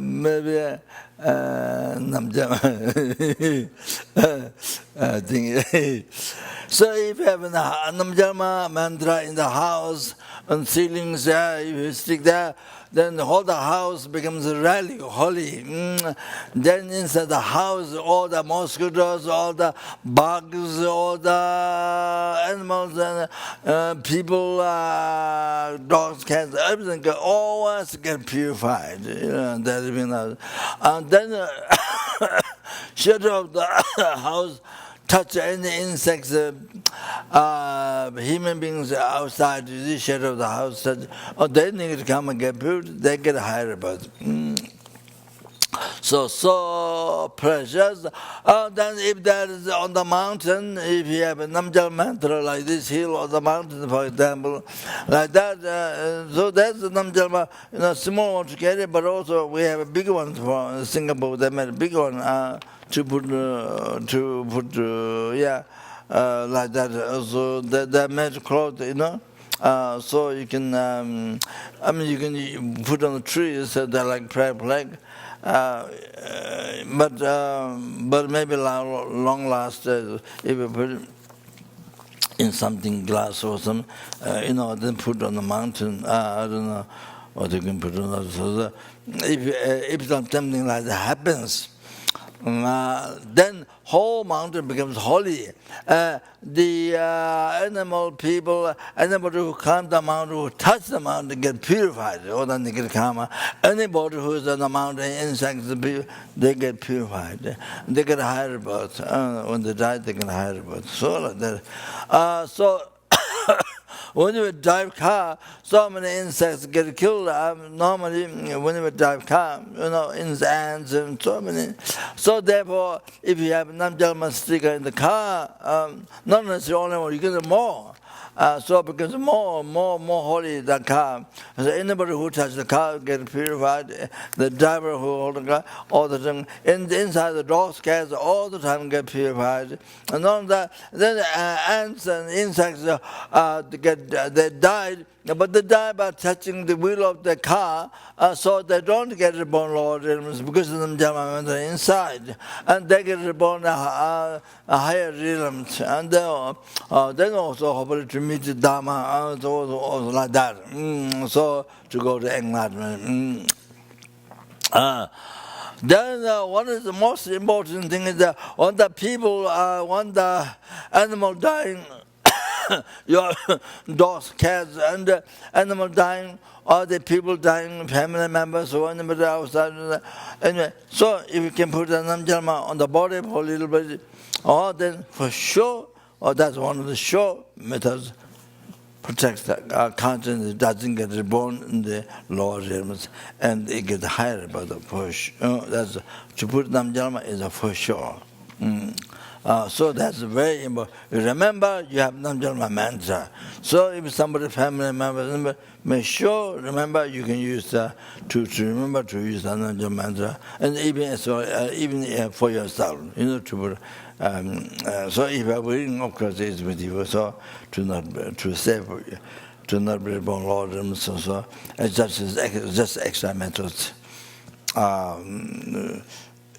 maybe so if you have a Namjama mantra in the house, on ceilings, if you stick there, then the whole house becomes really holy. Then inside the house, all the mosquitoes, all the bugs, all the animals, and people, dogs, cats, everything always get purified. And then shadow of the house touch any insects, human beings outside, the shadow of the house, they need to come and get purified, they get higher about it. So precious. Then if there is on the mountain, if you have a Namjal mantra like this hill or the mountain, for example, like that, so that's the Namjal, small one to carry, but also we have a big one for Singapore. They made a big one to put like that. So they made cloth, so you can, you can put on the trees, so they're like prayer flag. But maybe long last if you put it in something glass or some, then put on the mountain. I don't know what you can put on that. So if something like that happens, then whole mountain becomes holy. The animal people, anybody who climb the mountain, who touch the mountain, get purified. Or then they get karma. Anybody who is on the mountain, insects, they get purified. They get higher birth. When they die, they get higher birth. So like that. So when you drive car, so many insects get killed. Normally, when you drive car, ants and so many. So therefore, if you have Namjalma sticker in the car, not necessarily only you get more. So it becomes more holy the car. So anybody who touches the car gets purified. The driver who holds the car all the time. Inside the dogs, cats all the time get purified. And on that, then ants and insects they died. But they die by touching the wheel of the car, so they don't get reborn Lord realms because of them Jama inside, and they get reborn a higher realms, and then also hopefully to meet the Dharma, also like that. So to go to Enlightenment. Then what is the most important thing is that when the people want the animal dying. Your dogs, cats, and animal dying, or the people dying, family members, or anybody outside. Anyway, so if you can put a Namjalma on the body for a little bit, or then for sure, or that's one of the sure methods, protects the conscience, it doesn't get reborn in the lower realms, and it gets higher by the push. That's to put Namjalma is a for sure. So that's very important. Remember, you have Namjalma mantra. So if somebody, family member, make sure, remember, you can use to remember to use the Namjalma mantra, and even for yourself, to put. So if I'm reading, of course, it's with you. So to save, to not be born Lord, and so it's just extra methods.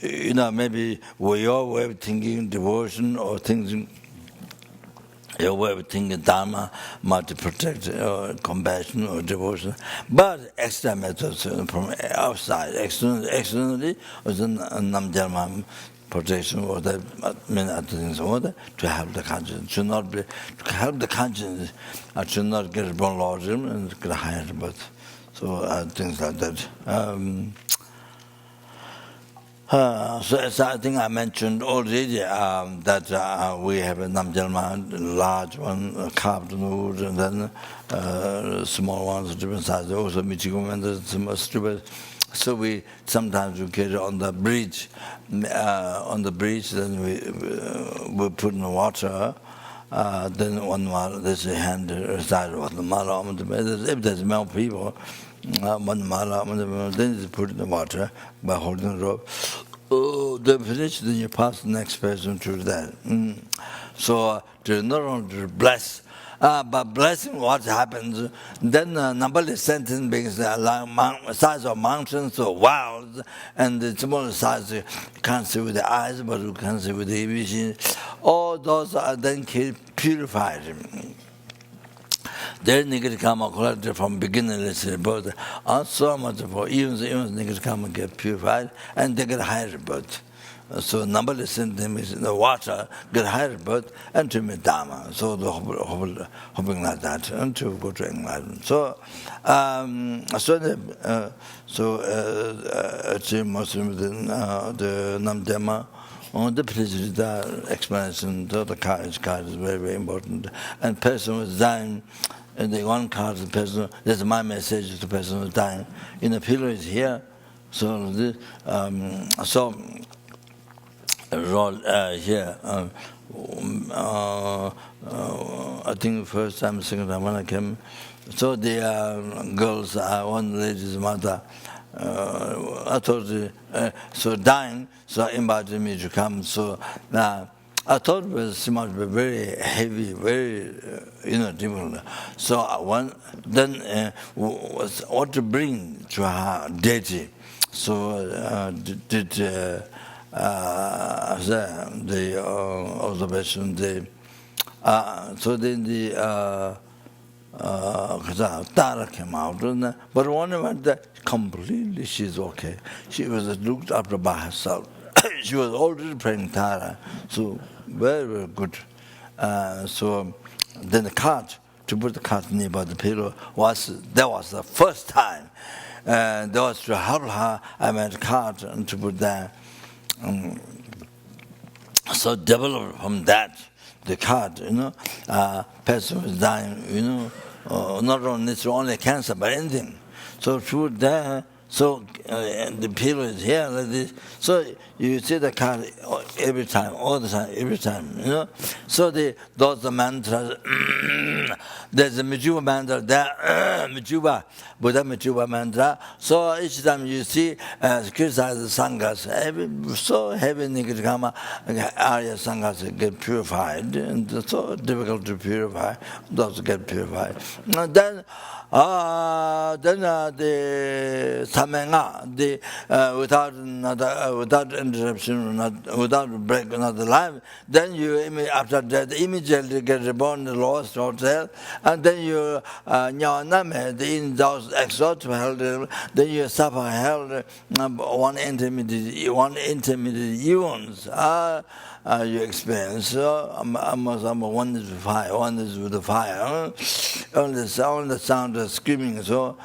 Maybe your way of thinking devotion or thinking, your way of thinking Dharma might protect compassion or devotion, but extra methods from outside, externally, was a Namjalma protection or that many other things order to help the conscience, to help the conscience, to not get born larger and get higher, but so things like that. So as I think I mentioned already that we have a Namjalma, large one, carved wood, and then small ones, different sizes, also Michigan, and the stupid. So we sometimes carry on the bridge, then we put in the water. Then one mala, there's a hand side of the mala. If there's more people, one mala, then you put in the water by holding the rope. Then finish, then you pass the next person through that. So to not only bless, but blessing what happens, then number sentence becomes the size of mountains or Vows, and the smaller size you can't see with the eyes, but you can see with the vision. All those are then purified. Then negative karma collected from beginningless rebirth, and so much for even negative karma get purified, and they get higher birth. So numberless symptoms in the water get higher birth and to meet Dharma. So the hoping like that and to go to enlightenment. So it's Muslim within the Namdema. On the pleasure, the explanation, the card is very, very important. And person was dying, and the one card the person, that's my message to the person who's dying. In the pillar is here. So this, here. I think first time, second time when I came. So the girls, one lady's mother, I thought, so dying, so I invited me to come. So I thought it was very heavy, very, difficult. So then what to bring to her Dietary. So the observation, so then the Tara came out, but one went that completely she's okay. She was looked after by herself. she was already praying Tara, so very, very good. So then the cart, to put the cart nearby the pillow, that was the first time. That was to help her, I made a cart and to put there. So developed from that, the cart, person was dying, not only cancer, but anything. So through that, so the pillow is here like this. So you see the card every time, all the time, every time, So those mantras, there's a Majuba mantra there, Majuba, Buddha Majuba mantra. So each time you see criticize the sanghas, so heavy Nikitama, Arya sanghas get purified, and it's so difficult to purify, those get purified. And then the Samenga, without interruption, without break another life, then you after that immediately get reborn, lost hotel, and then you in those exalted hell, then you suffer hell one intermediate eons. You experience. So one is with fire, one is with the fire. Only the sound of screaming. So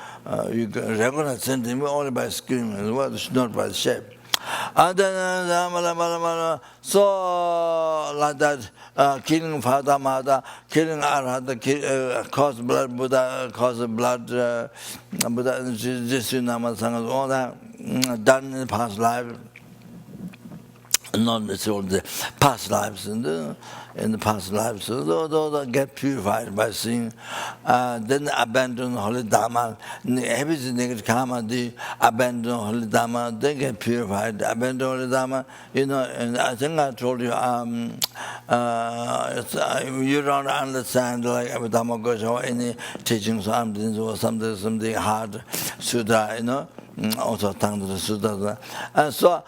you can recognize something only by screaming, not by shape. And then so like that, killing father, mother, killing arhat, cause blood, Buddha, cause blood, Buddha, all that done in the past life. Not necessarily the past lives, in the past lives, so those get purified by seeing. Then abandon holy dharma, everything negative karma, the abandon holy dharma, they get purified. Abandon holy dharma, and I think I told you, you don't understand like Abhidhamma Gosha or any teachings or something hard, Sudha, also tongue to the Sudha. And so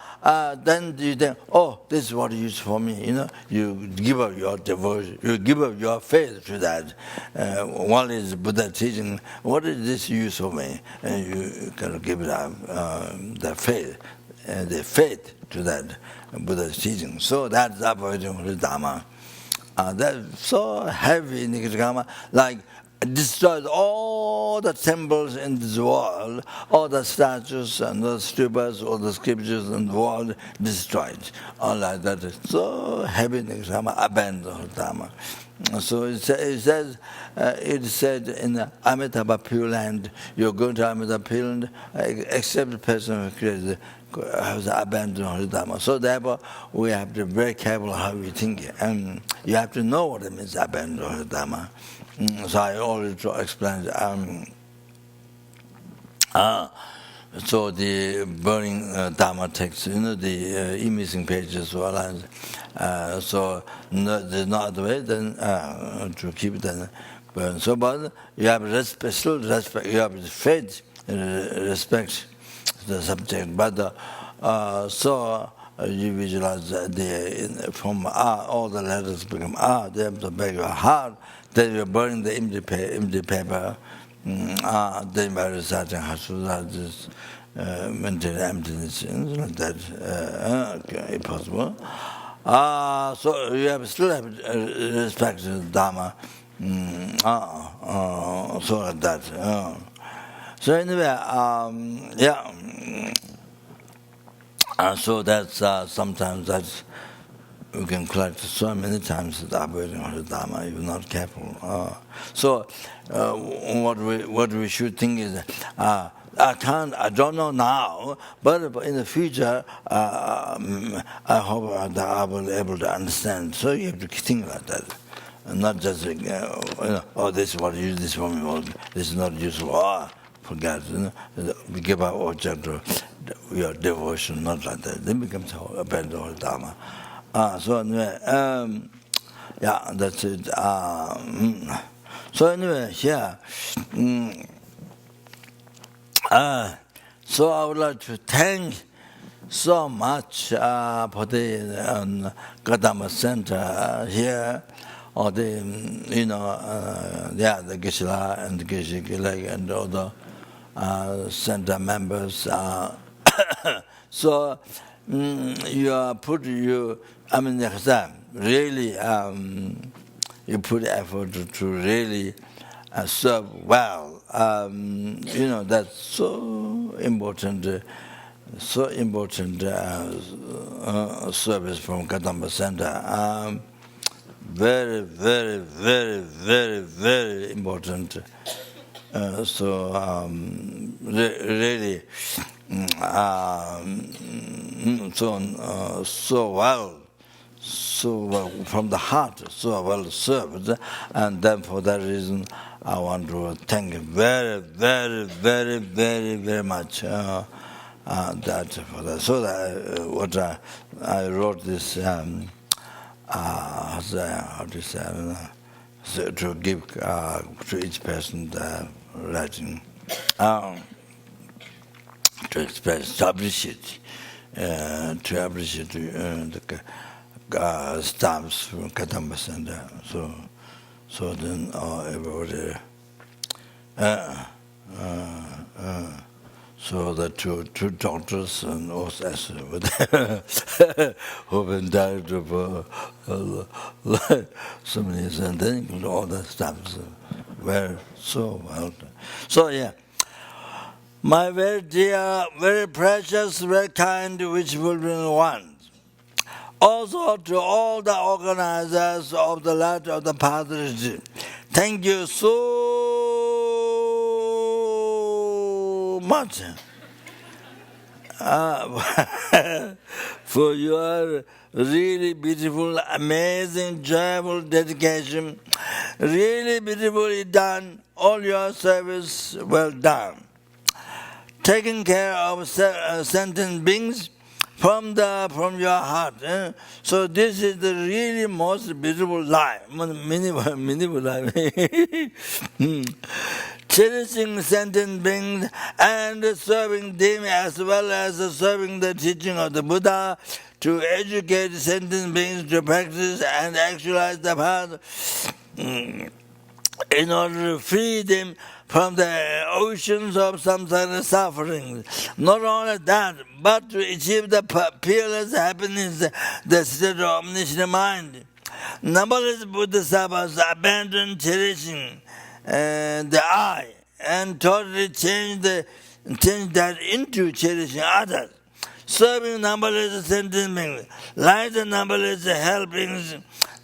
then you think, oh, this is what it is for me. You give up your devotion, you give up your faith to that. One is Buddha teaching, what is this use for me? And you can give it up, the faith to that Buddha's teaching. So that's avoiding the Dharma. That's so heavy in the Dharma, like destroyed all the temples in this world, all the statues and the stupas, all the scriptures in the world destroyed. All like that. So heavy in the Dharma, abandoned Dharma. So it says, it said in the Amitabha Pure Land, you're going to Amitabha Pure Land, except the person who created has abandoned Holy Dharma. So therefore, we have to be very careful how we think. And you have to know what it means, abandon Holy Dharma. So I already explained. So the burning Dharma text, the missing pages, so there's no other way than to keep it then burn. So, but you have still respect, you have faith, respect the subject, but so you visualize from all the letters become they have to beg your heart, then you're burning the empty paper, then by reciting Hasuda, this mental emptiness, like that, impossible. So you have still have respect to the Dharma, so like that. So anyway, yeah. So that's sometimes that's we can collect so many times the operating on the Dharma if you're not careful. So what we should think is I don't know now, but in the future I hope I will be able to understand. So you have to think like that. And not just oh, this is what you use this for me, or this is not useful. Forget, we give our object to your devotion, not like that. Then becomes abandon the Dharma. So anyway, yeah, that's it. So anyway, yeah. So I would like to thank so much for the Gadama Center here, or the the Geshe-la and the Geshe-gelek and all the center members. So really you put effort to really serve well. That's so important service from Kadamba Center. Very, very, very, very, very important. Really, so well from the heart, so well served, and then for that reason, I want to thank you very, very, very, very, very much. That for that. So that I wrote this. How to say? I don't know. So to give to each person the writing, to express, to appreciate the staffs from Kadamba Center. So then everybody. So the two doctors and also who've been died of so many years, and then all the stuff were so well done. So yeah, my very dear, very precious, very kind, wishful ones. Also to all the organizers of the Light of the Path Retreat, thank you so much for your really beautiful, amazing, joyful dedication. Really beautifully done. All your service well done. Taking care of sentient beings from your heart. So this is the really most beautiful life, meaningful life. Cherishing sentient beings and serving them as well as serving the teaching of the Buddha, to educate sentient beings to practice and actualize the path in order to free them from the oceans of samsara suffering. Not only that, but to achieve the peerless happiness, the state of omniscient mind. Numberless Bodhisattvas abandoned cherishing the I and totally change that into cherishing others, serving numberless sentient beings, like the numberless helpings,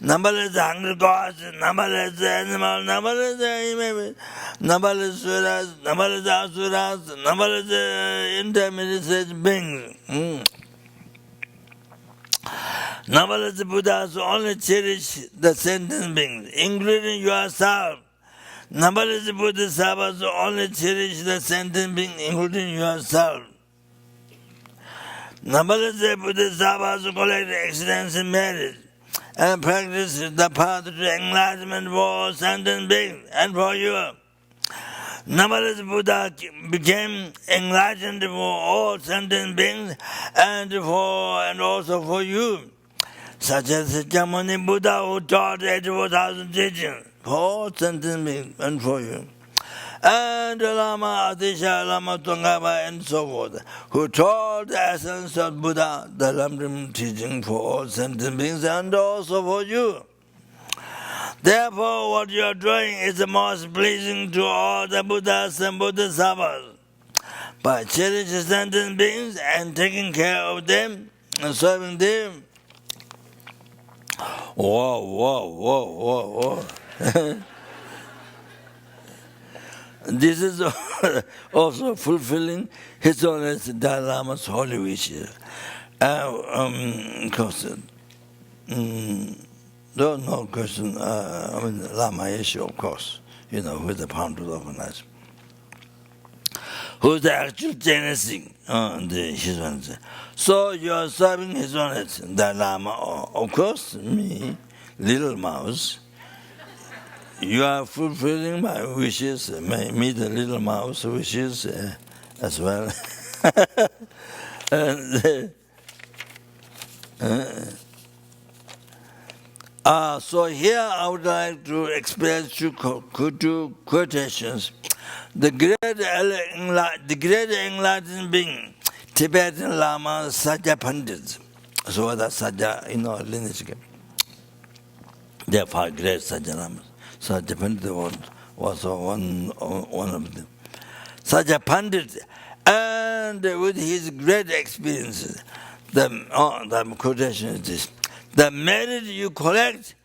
numberless hungry gods, numberless animals, numberless humans, numberless suras, numberless asuras, numberless intermediate beings. Numberless Buddhas only cherish the sentient beings, including yourself. Numberless Bodhisattvas only cherish the sentient being, including yourself. Numberless Bodhisattvas collect extensive merit and practice the path to enlightenment for all sentient beings and for you. Numberless Buddha became enlightened for all sentient beings and also for you, such as Jamuni Buddha, who taught 84,000 teachings for all sentient beings and for you, and Lama, Atisha, Lama Tongaba, and so forth, who taught the essence of Buddha, the lam-rim teaching for all sentient beings and also for you. Therefore, what you are doing is the most pleasing to all the Buddhas and Bodhisattvas. By cherishing sentient beings and taking care of them and serving them. Whoa. This is also fulfilling His Holiness Dalai Lama's holy wishes. Of course, no question, Lama issue, of course, with the pound to organize. Who's the actual genesis? His Holiness. So you are serving His Holiness Dalai Lama, of course, me, little mouse. You are fulfilling my wishes, me the little mouse wishes as well. So here I would like to express two quotations. The great enlightened being Tibetan Lama Sajja Pandits. So that Sajja, lineage. There are 5 great Sajja Lamas. Sajja Pandit was one of them. Sajja Pandit, and with his great experiences, the quotation is this: the merit you collect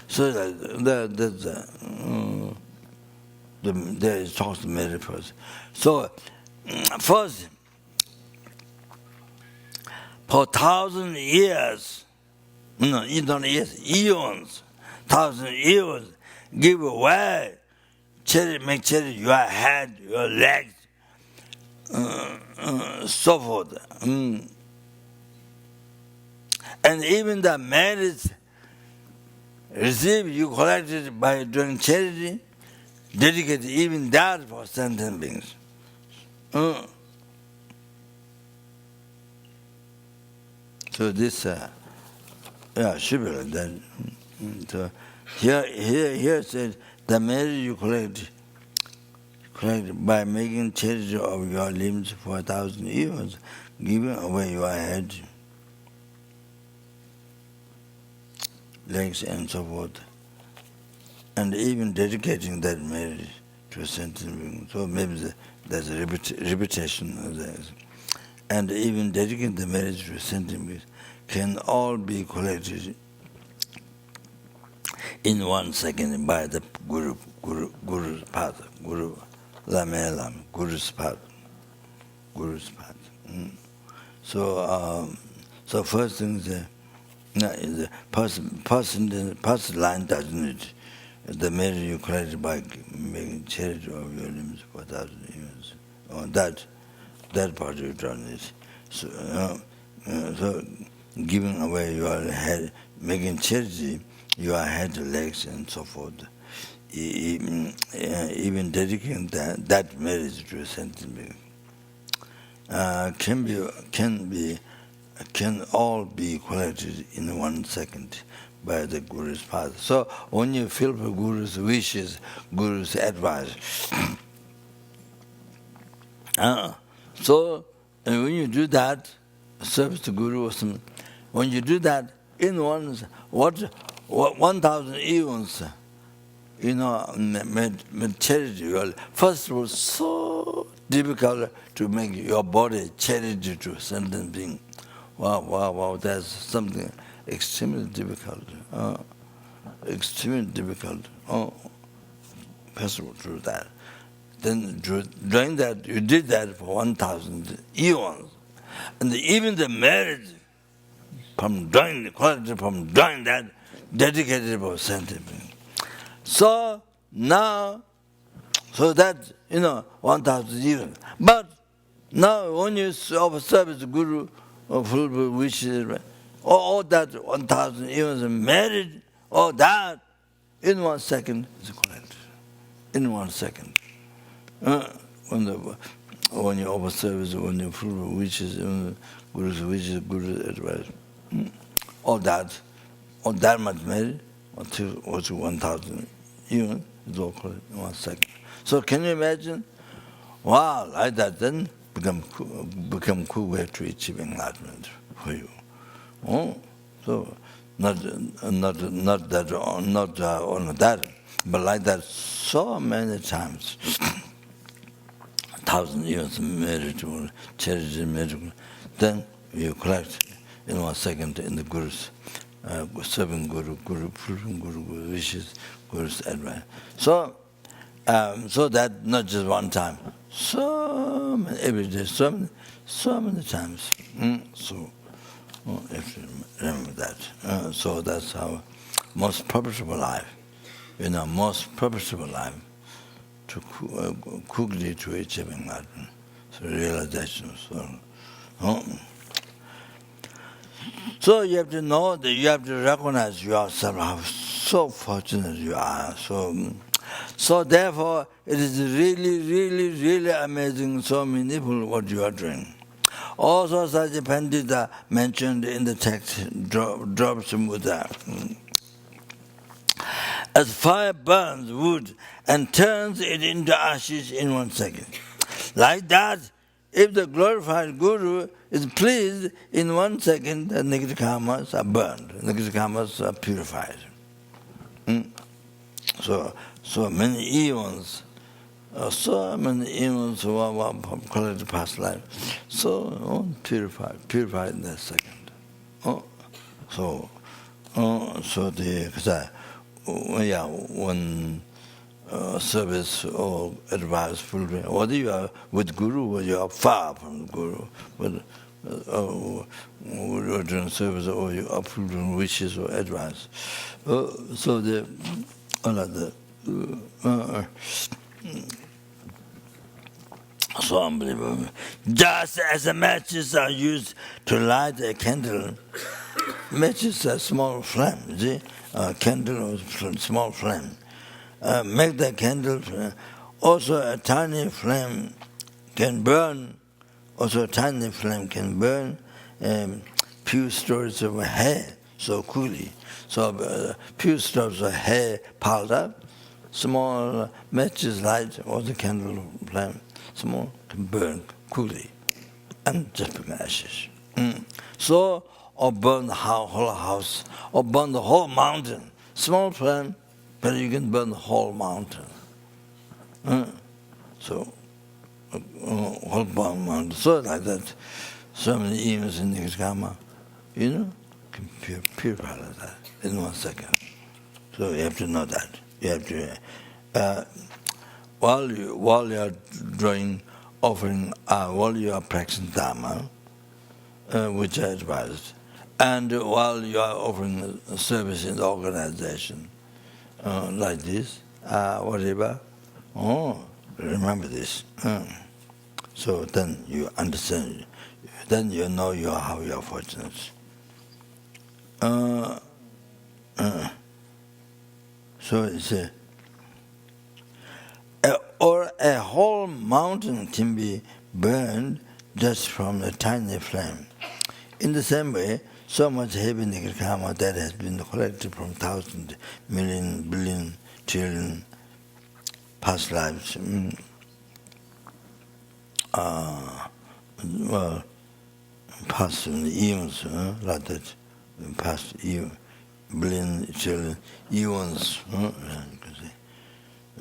so there is talks merit first. So first, for 1,000 years, not years, eons, 1,000 years, give away, make charity your head, your legs, so forth. And even the merits received, you collected by doing charity, dedicated even that for sentient beings. So this, should be like that. So here says the merit you collect by making charity of your limbs for 1,000 years, giving away your head, legs, and so forth, and even dedicating that merit to a sentient being. So maybe there's a repetition of that. And even dedicating the merit to a sentient being can all be collected in 1 second by the Guru's path, Guru Lama, Guru's path. So first thing is the first line doesn't need the merit you collected by making charity of your limbs for 1,000 years. That part you don't need. So giving away your head, making charity, your head, legs, and so forth, even dedicating that merit to a sentient being, can all be collected in 1 second by the Guru's path. So when you feel for Guru's wishes, Guru's advice, so when you do that, service to Guru or something, when you do that in 1,000 eons, made charity. First it was so difficult to make your body charity to a sentient being. Wow, that's something extremely difficult. Extremely difficult. Possible to do that. Then doing that, you did that for 1,000 eons. And even the merit from doing that, dedicated for sentient being. So now, that, 1,000 years. But now when you offer service to Guru, full wishes, all that 1,000 years married, all that, in 1 second is collected. In 1 second. When you offer service, when you full wishes, Guru's wishes, Guru's advice, all that much married, until 1,000 years, is all collected in 1 second. So can you imagine? Wow, like that, then become cool way to achieve enlightenment for you. So not only that, but like that so many times. 1,000 years miracle, charity miracle. Then you collect in 1 second in the Guru's serving Guru, proving Guru wishes, Guru's advice. So that not just one time. So many, every day, so many times. So if you remember that. So that's our most purposeful life. Most purposeful life to quickly to achieve enlightenment. So realization. So you have to know that you have to recognize yourself how so fortunate you are. So therefore, it is really, really, really amazing, so meaningful what you are doing. Also, such pandita mentioned in the text drops mudra. As fire burns wood and turns it into ashes in 1 second. Like that, if the glorified Guru is pleased, in 1 second the negative karmas are burned, negative karmas are purified. So many eons who are collected past life, purified in that second. When service or advice, whether you are with Guru or you are far from the Guru, whether you're doing service or you are fulfilling wishes or advice. So unbelievable. Just as the matches are used to light a candle, matches are small flame, see? A candle or small flame. Make the candle flame. Also a tiny flame can burn. Few stories of hair so quickly. So few stories of hair piled up, small matches light or the candle flame, small can burn quickly and just become ashes. So, or burn the whole house, or burn the whole mountain. Small flame, but you can burn the whole mountain. Whole mountain. So like that, so many eons in the karma, can purify like that in 1 second. So you have to know that. You have to, while you are drawing offering, while you are practicing Dharma, which I advised, and while you are offering service in the organization, like this, whatever, remember this. So then you understand, then you know how you are fortunate. So it's or a whole mountain can be burned just from a tiny flame. In the same way, so much heavy negative karma that has been collected from thousands, million, billion, trillion past lives, past eons, like that, past billion, trillion, eons, you can say.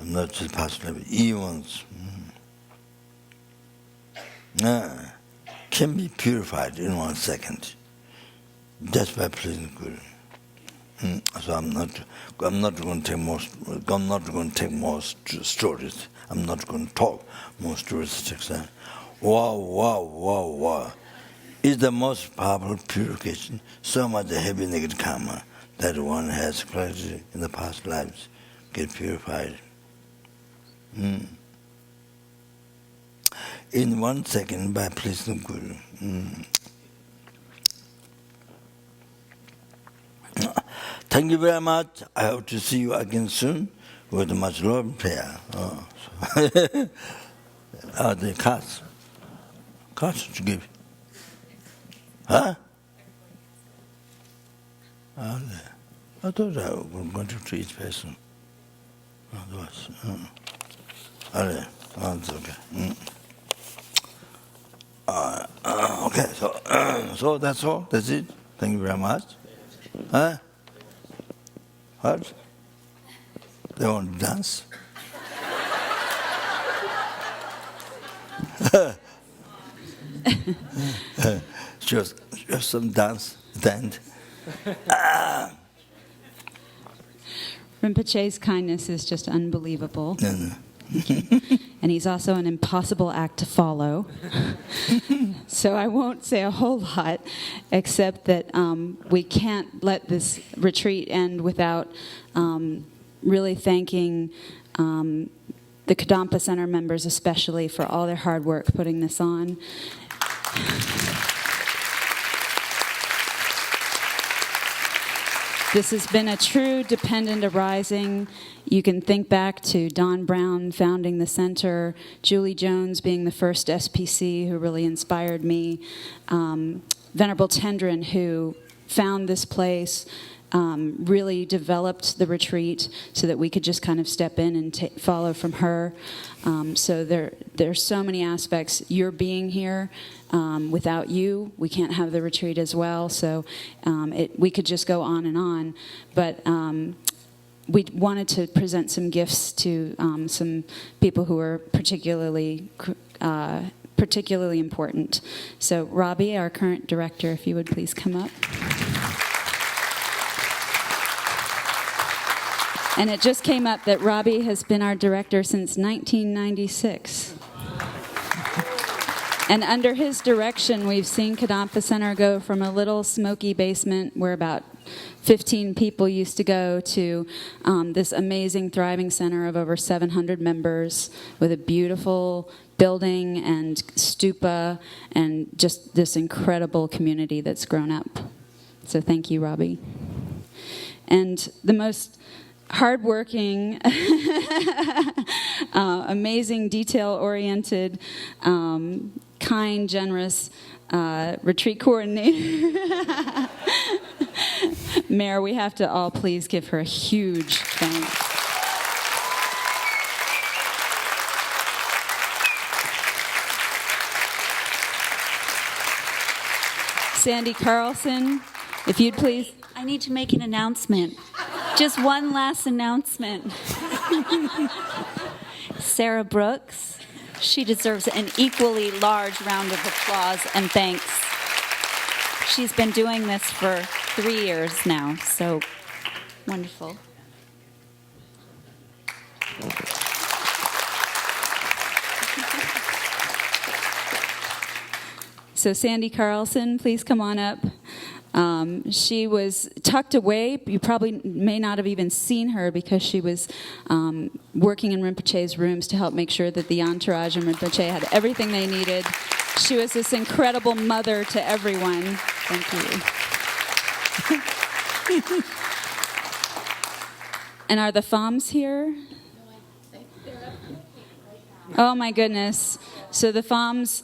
Not just past life, eons. Can be purified in 1 second, just by pleasing Guru. So I'm not going to take more stories. I'm not going to talk more stories. Wow. Is the most powerful purification. So much heavy negative karma that one has collected in the past lives get purified. In 1 second by pleasing Guru. Thank you very much. I hope to see you again soon with much love and prayer. The cards. Cards to give. Huh? I thought I was going to each person. That's okay. Okay, so that's all. That's it. Thank you very much. Huh? What? They want to dance? just some dance then. Rinpoche's kindness is just unbelievable. And he's also an impossible act to follow. So I won't say a whole lot, except that we can't let this retreat end without really thanking the Kadampa Center members especially for all their hard work putting this on. This has been a true dependent arising. You can think back to Don Brown founding the center, Julie Jones being the first SPC who really inspired me, Venerable Tendrin, who found this place, really developed the retreat so that we could just kind of step in and follow from her. So there's so many aspects. Your being here, without you, we can't have the retreat as well. So we could just go on. But we wanted to present some gifts to some people who are particularly important. So Robbie, our current director, if you would please come up. And it just came up that Robbie has been our director since 1996. And under his direction, we've seen Kadampa Center go from a little smoky basement where about 15 people used to go to this amazing, thriving center of over 700 members with a beautiful building and stupa and just this incredible community that's grown up. So thank you, Robbie. And the most hardworking, amazing, detail-oriented, kind, generous retreat coordinator. Mayor, we have to all please give her a huge thanks. Sandy Carlson, if you'd please. I need to make an announcement. Just one last announcement. Sarah Brooks, she deserves an equally large round of applause and thanks. She's been doing this for 3 years now, so wonderful. So Sandy Carlson, please come on up. She was tucked away. You probably may not have even seen her because she was working in Rinpoche's rooms to help make sure that the entourage and Rinpoche had everything they needed. She was this incredible mother to everyone. Thank you. And are the FOMs here? Oh my goodness. So the FOMs,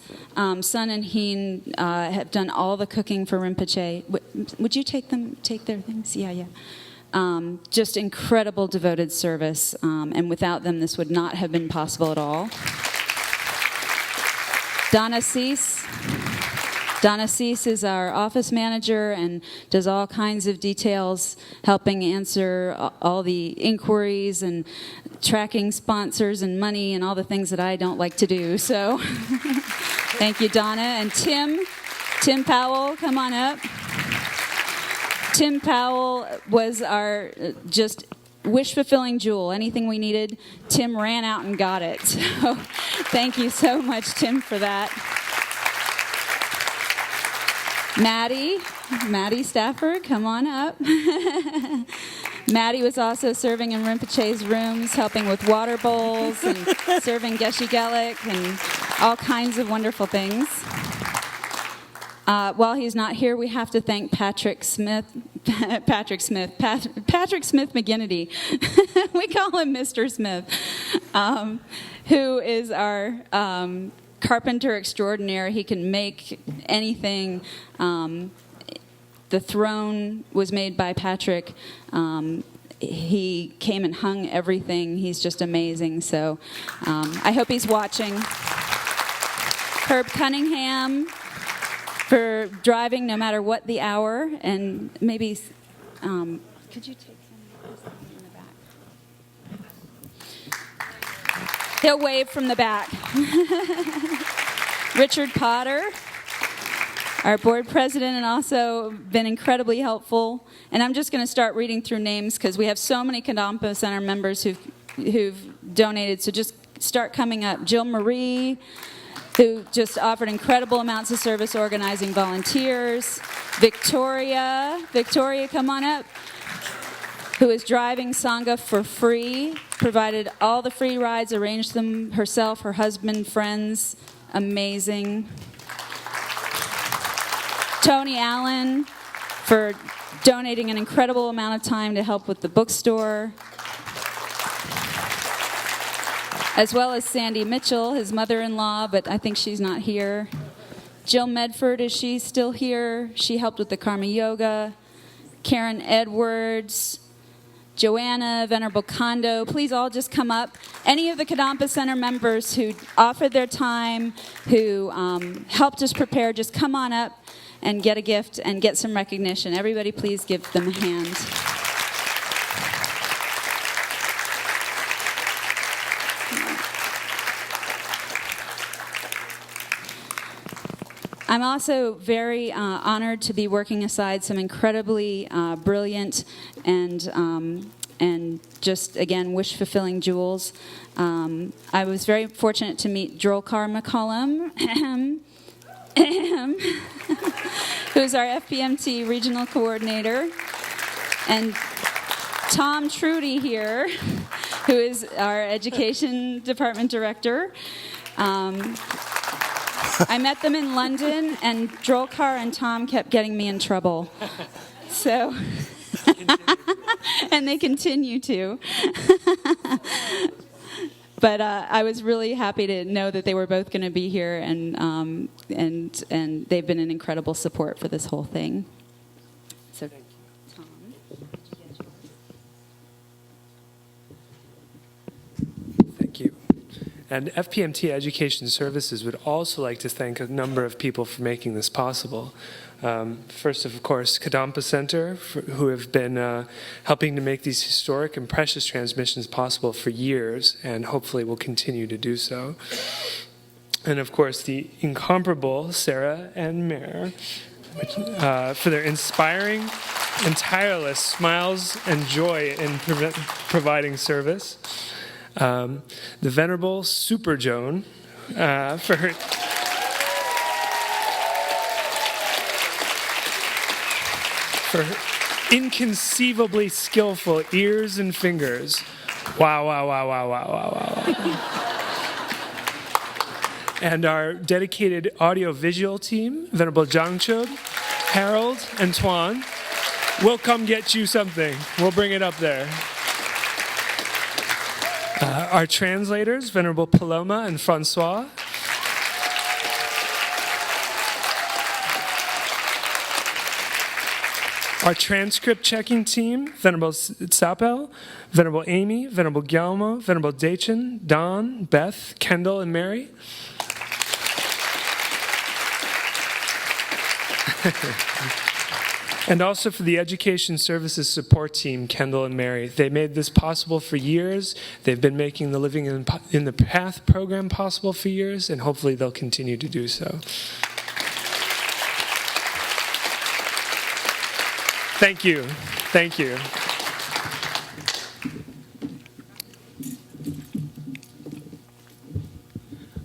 Sun and Heen, have done all the cooking for Rinpoche. Would you take their things? Yeah. Just incredible devoted service. And without them, this would not have been possible at all. Donna Cease. Donna Cease is our office manager and does all kinds of details, helping answer all the inquiries and tracking sponsors and money and all the things that I don't like to do. So thank you, Donna. And Tim Powell, come on up. Tim Powell was our just wish-fulfilling jewel. Anything we needed, Tim ran out and got it. So thank you so much, Tim, for that. Maddie Stafford, come on up. Maddie was also serving in Rinpoche's rooms, helping with water bowls and serving Geshe Gelik and all kinds of wonderful things. While he's not here, we have to thank Patrick Smith McGinnity. We call him Mr. Smith, who is our carpenter extraordinaire. He can make anything. The throne was made by Patrick. He came and hung everything. He's just amazing. So I hope he's watching. Herb Cunningham for driving no matter what the hour. And maybe, could you take some of this in the back? He'll wave from the back. Richard Potter, our board president, and also been incredibly helpful. And I'm just going to start reading through names because we have so many Kadampa Center members who've donated. So just start coming up. Jill Marie, who just offered incredible amounts of service organizing volunteers. Victoria, come on up, who is driving Sangha for free, provided all the free rides, arranged them herself, her husband, friends. Amazing. Tony Allen for donating an incredible amount of time to help with the bookstore, as well as Sandy Mitchell, his mother-in-law, but I think she's not here. Jill Medford, is she still here? She helped with the Karma Yoga. Karen Edwards, Joanna, Venerable Kondo, please all just come up. Any of the Kadampa Center members who offered their time, who helped us prepare, just come on up and get a gift and get some recognition. Everybody please give them a hand. I'm also very honored to be working aside some incredibly brilliant and just, again, wish-fulfilling jewels. I was very fortunate to meet Drolkar McCollum, who's our FPMT regional coordinator, and Tom Trudy here, who is our education department director. I met them in London, and Drolkar and Tom kept getting me in trouble. So, and they continue to. But I was really happy to know that they were both going to be here, and they've been an incredible support for this whole thing. So, Tom. Thank you. And FPMT Education Services would also like to thank a number of people for making this possible. First, of course, Kadampa Center, who have been helping to make these historic and precious transmissions possible for years, and hopefully will continue to do so. And of course, the incomparable Sarah and Mare, for their inspiring and tireless smiles and joy in providing service. The Venerable Super Joan, for her inconceivably skillful ears and fingers. Wow, wow, wow, wow, wow, wow, wow. And our dedicated audio-visual team, Venerable Jangchod, Harold, and Tuan. We'll come get you something. We'll bring it up there. Our translators, Venerable Paloma and Francois. Our transcript checking team, Venerable Sapel, Venerable Amy, Venerable Gyalmo, Venerable Dachin, Don, Beth, Kendall, and Mary. And also for the Education Services Support Team, Kendall and Mary. They made this possible for years. They've been making the Living in the Path program possible for years, and hopefully they'll continue to do so. Thank you. Thank you.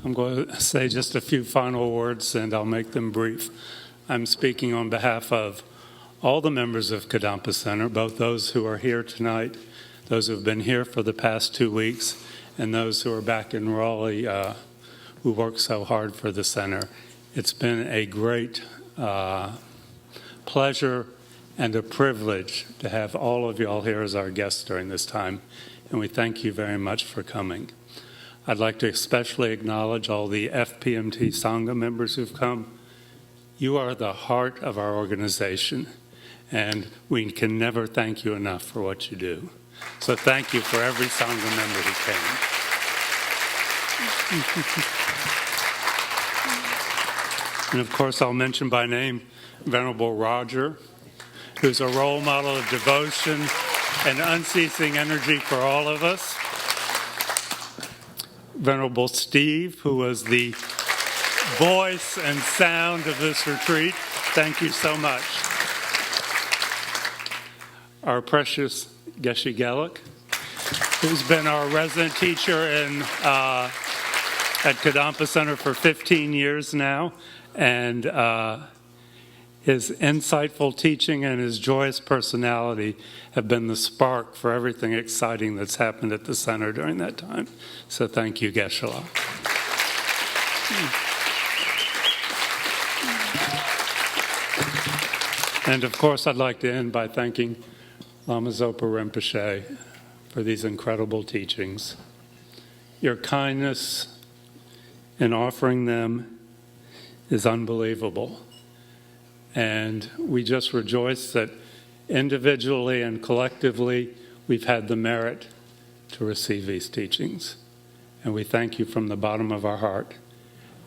I'm going to say just a few final words, and I'll make them brief. I'm speaking on behalf of all the members of Kadampa Center, both those who are here tonight, those who have been here for the past 2 weeks, and those who are back in Raleigh who worked so hard for the center. It's been a great pleasure and a privilege to have all of y'all here as our guests during this time, and we thank you very much for coming. I'd like to especially acknowledge all the FPMT Sangha members who've come. You are the heart of our organization, and we can never thank you enough for what you do. So thank you for every Sangha member who came. And of course, I'll mention by name Venerable Roger, who's a role model of devotion and unceasing energy for all of us. Venerable Steve, who was the voice and sound of this retreat. Thank you so much. Our precious Geshe Geluk, who's been our resident teacher at Kadampa Center for 15 years now, and his insightful teaching and his joyous personality have been the spark for everything exciting that's happened at the center during that time. So thank you, Geshe-la. And of course, I'd like to end by thanking Lama Zopa Rinpoche for these incredible teachings. Your kindness in offering them is unbelievable. And we just rejoice that individually and collectively we've had the merit to receive these teachings. And we thank you from the bottom of our heart.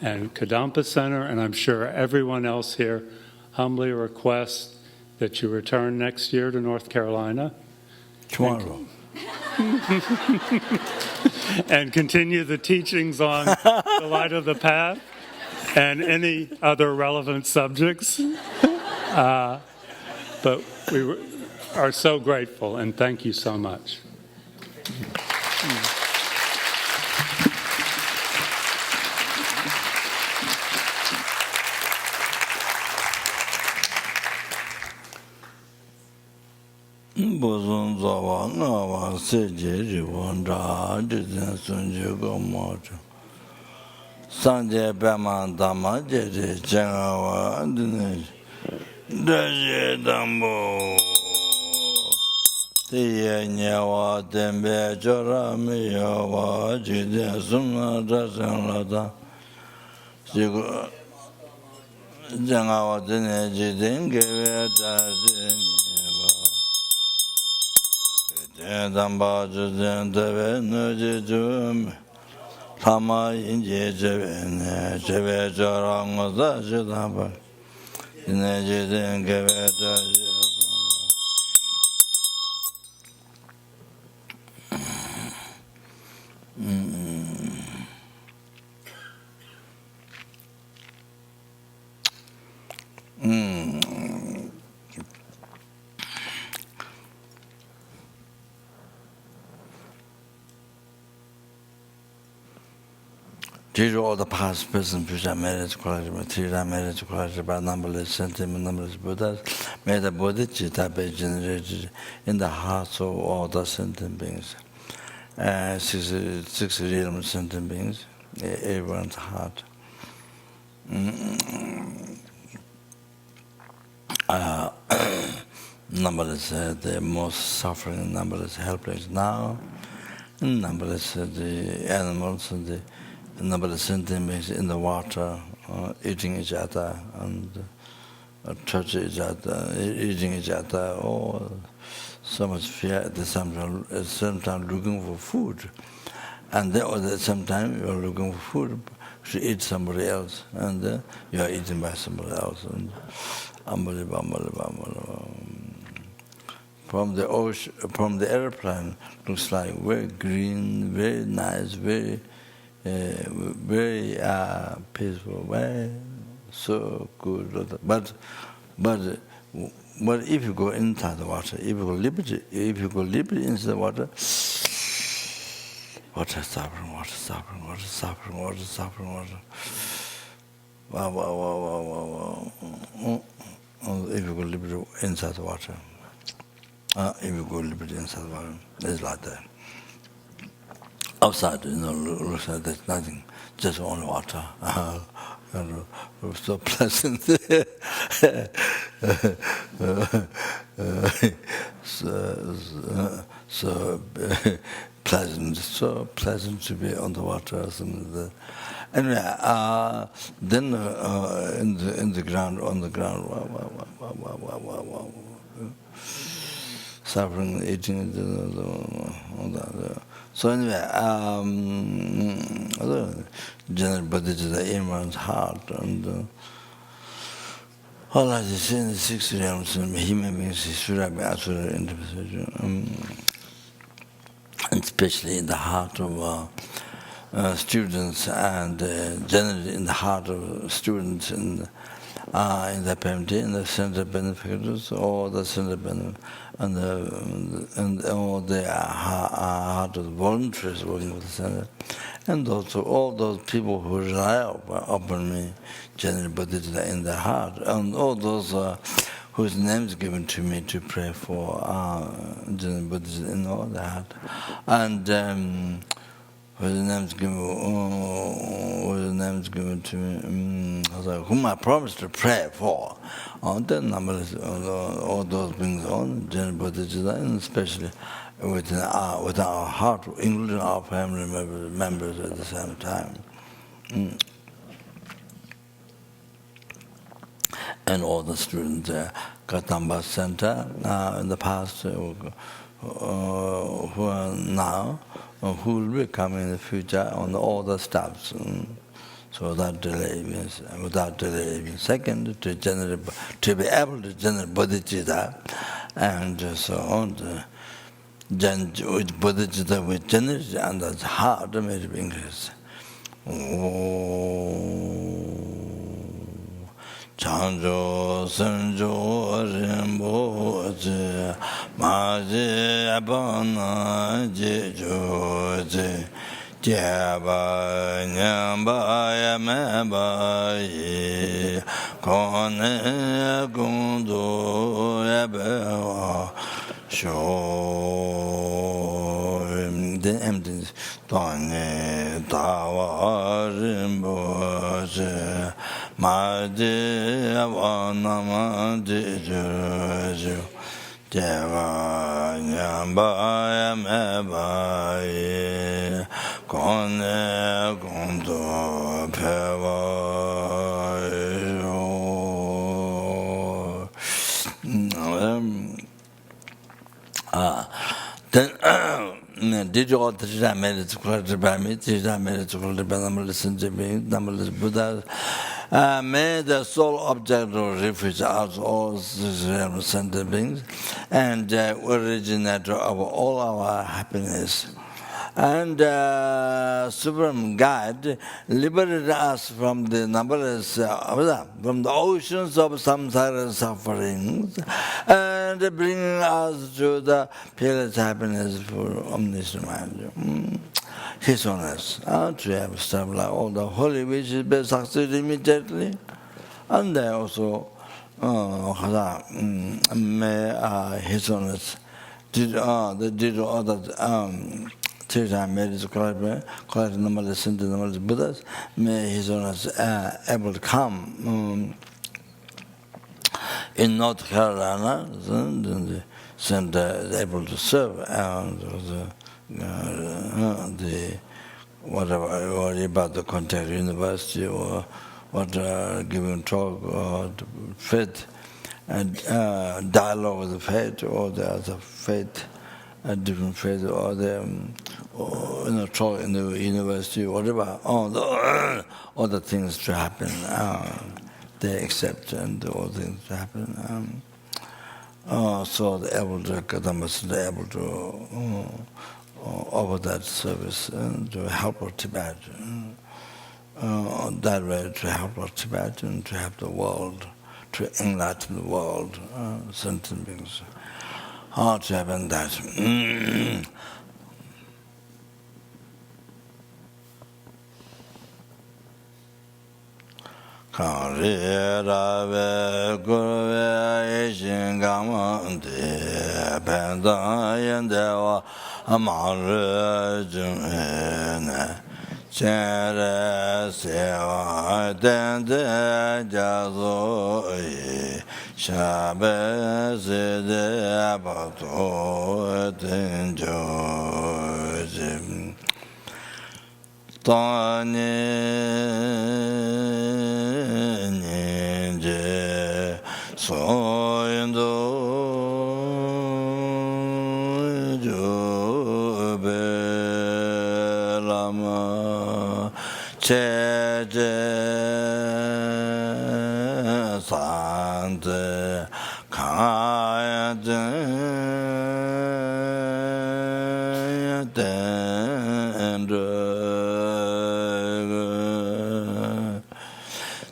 And Kadampa Center, and I'm sure everyone else here, humbly request that you return next year to North Carolina. Tomorrow. And continue the teachings on the light of the path and any other relevant subjects. But we are so grateful, and thank you so much. Bozon Zopa Naga Seje Rivonda Jizen Sunje Gomojo Sanje Pema Dama Jeje Chengawa Dine Daje Dambo Tiye Nyewa Tembe Chora Miyawa Jizen Sumna Dasen Lada Jigo Chengawa Dine Jizen Gewe Daje Damba Juzen Deve Nuji Jum Lama Inje Jeve Jeve Jorangoza Judamba Jizen Geve Daje These are all the past, present, future marriage quality, material marriage quality, by numberless sentiment, numberless Buddhas, may the bodhicitta be generated in the hearts of all the sentient beings. 6 realm sentient beings, everyone's heart. Numberless, the most suffering, numberless helpless now, numberless the animals and the numberless sentient beings in the water, eating each other and touching each other, eating each other, so much fear at the same time looking for food. And then at the same time you are looking for food to eat somebody else, and you are eaten by somebody else. And unbelievable. From the ocean, from the airplane, looks like very green, very nice, very peaceful, very so good. But if you go inside the water, if you go liberty into the water, water suffering. Wow. If you go liberty inside the water, it's like that. Outside, looks like there's nothing, just only water. So pleasant. so pleasant to be on the water or something like that. Anyway, then in the ground, on the ground, wow. Suffering, eating, all that. So anyway, general bodhicitta, everyone's heart, and all I see in the 6 realms, human beings, Sura, Asura, interpretation, and especially in the heart of students, and generally in the heart of students in the FPMT, in the center benefactors, all the center benefactors, and all the heart of the volunteers working with the center, and also all those people who rely upon me, generally bodhicitta in their heart, and all those whose names given to me to pray for generally bodhicitta in all their heart. And whose name's given to me, whom I promised to pray for. The number all those things on General Bodhicitta, and especially within our heart, including our family members at the same time. And all the students there, Katamba Center, in the past, who are now, who will be coming in the future, on all the staffs. So without delay means, second, to be able to generate bodhicitta, and so on. With bodhicitta, with generate, and that's hard, may be increased. Chanjo Sanjo Rinpoche Maji Abana Jejoje Jeba Nyamba Yameba Yi Kone Gundo Yabewa Sho the emptiness Tane Tawa Rinpoche Maji Avanama Jejoje Jeva Nyamba Yameba Yi Kone Gundo Pewa then did you all the made to collect by me? Did I made to collect by them listen to me? Numberless Buddhas made the sole object of refuge out all sentient beings and originator of all our happiness. And Supreme Guide liberated us from the numberless, from the oceans of samsara sufferings, and bringing us to the peerless happiness for omniscient mind. His honors, to have stuff like all the holy wishes be succeed immediately, and they also may His honors did all the I made it collect numberless and numberless Buddhas. May His honors able to come in North Carolina, and able to serve the whatever about the contact university or what giving talk or faith and dialogue with the faith or the other faith. A different faith, or the talk in the university, whatever, all the things to happen, they accept, and all things to happen. So they're able to offer that service to help our Tibet. That way, to help our Tibet and to help the world, to enlighten the world, sentient beings. How to happen that? Karira Gurve Ishingamante Pendayandewa Amarujumene Chere Sewa Dende Jazoi Shabbos de Abato Tenjojim Tani Ninje Soyindo Jube Lama Cheje Sante Kaya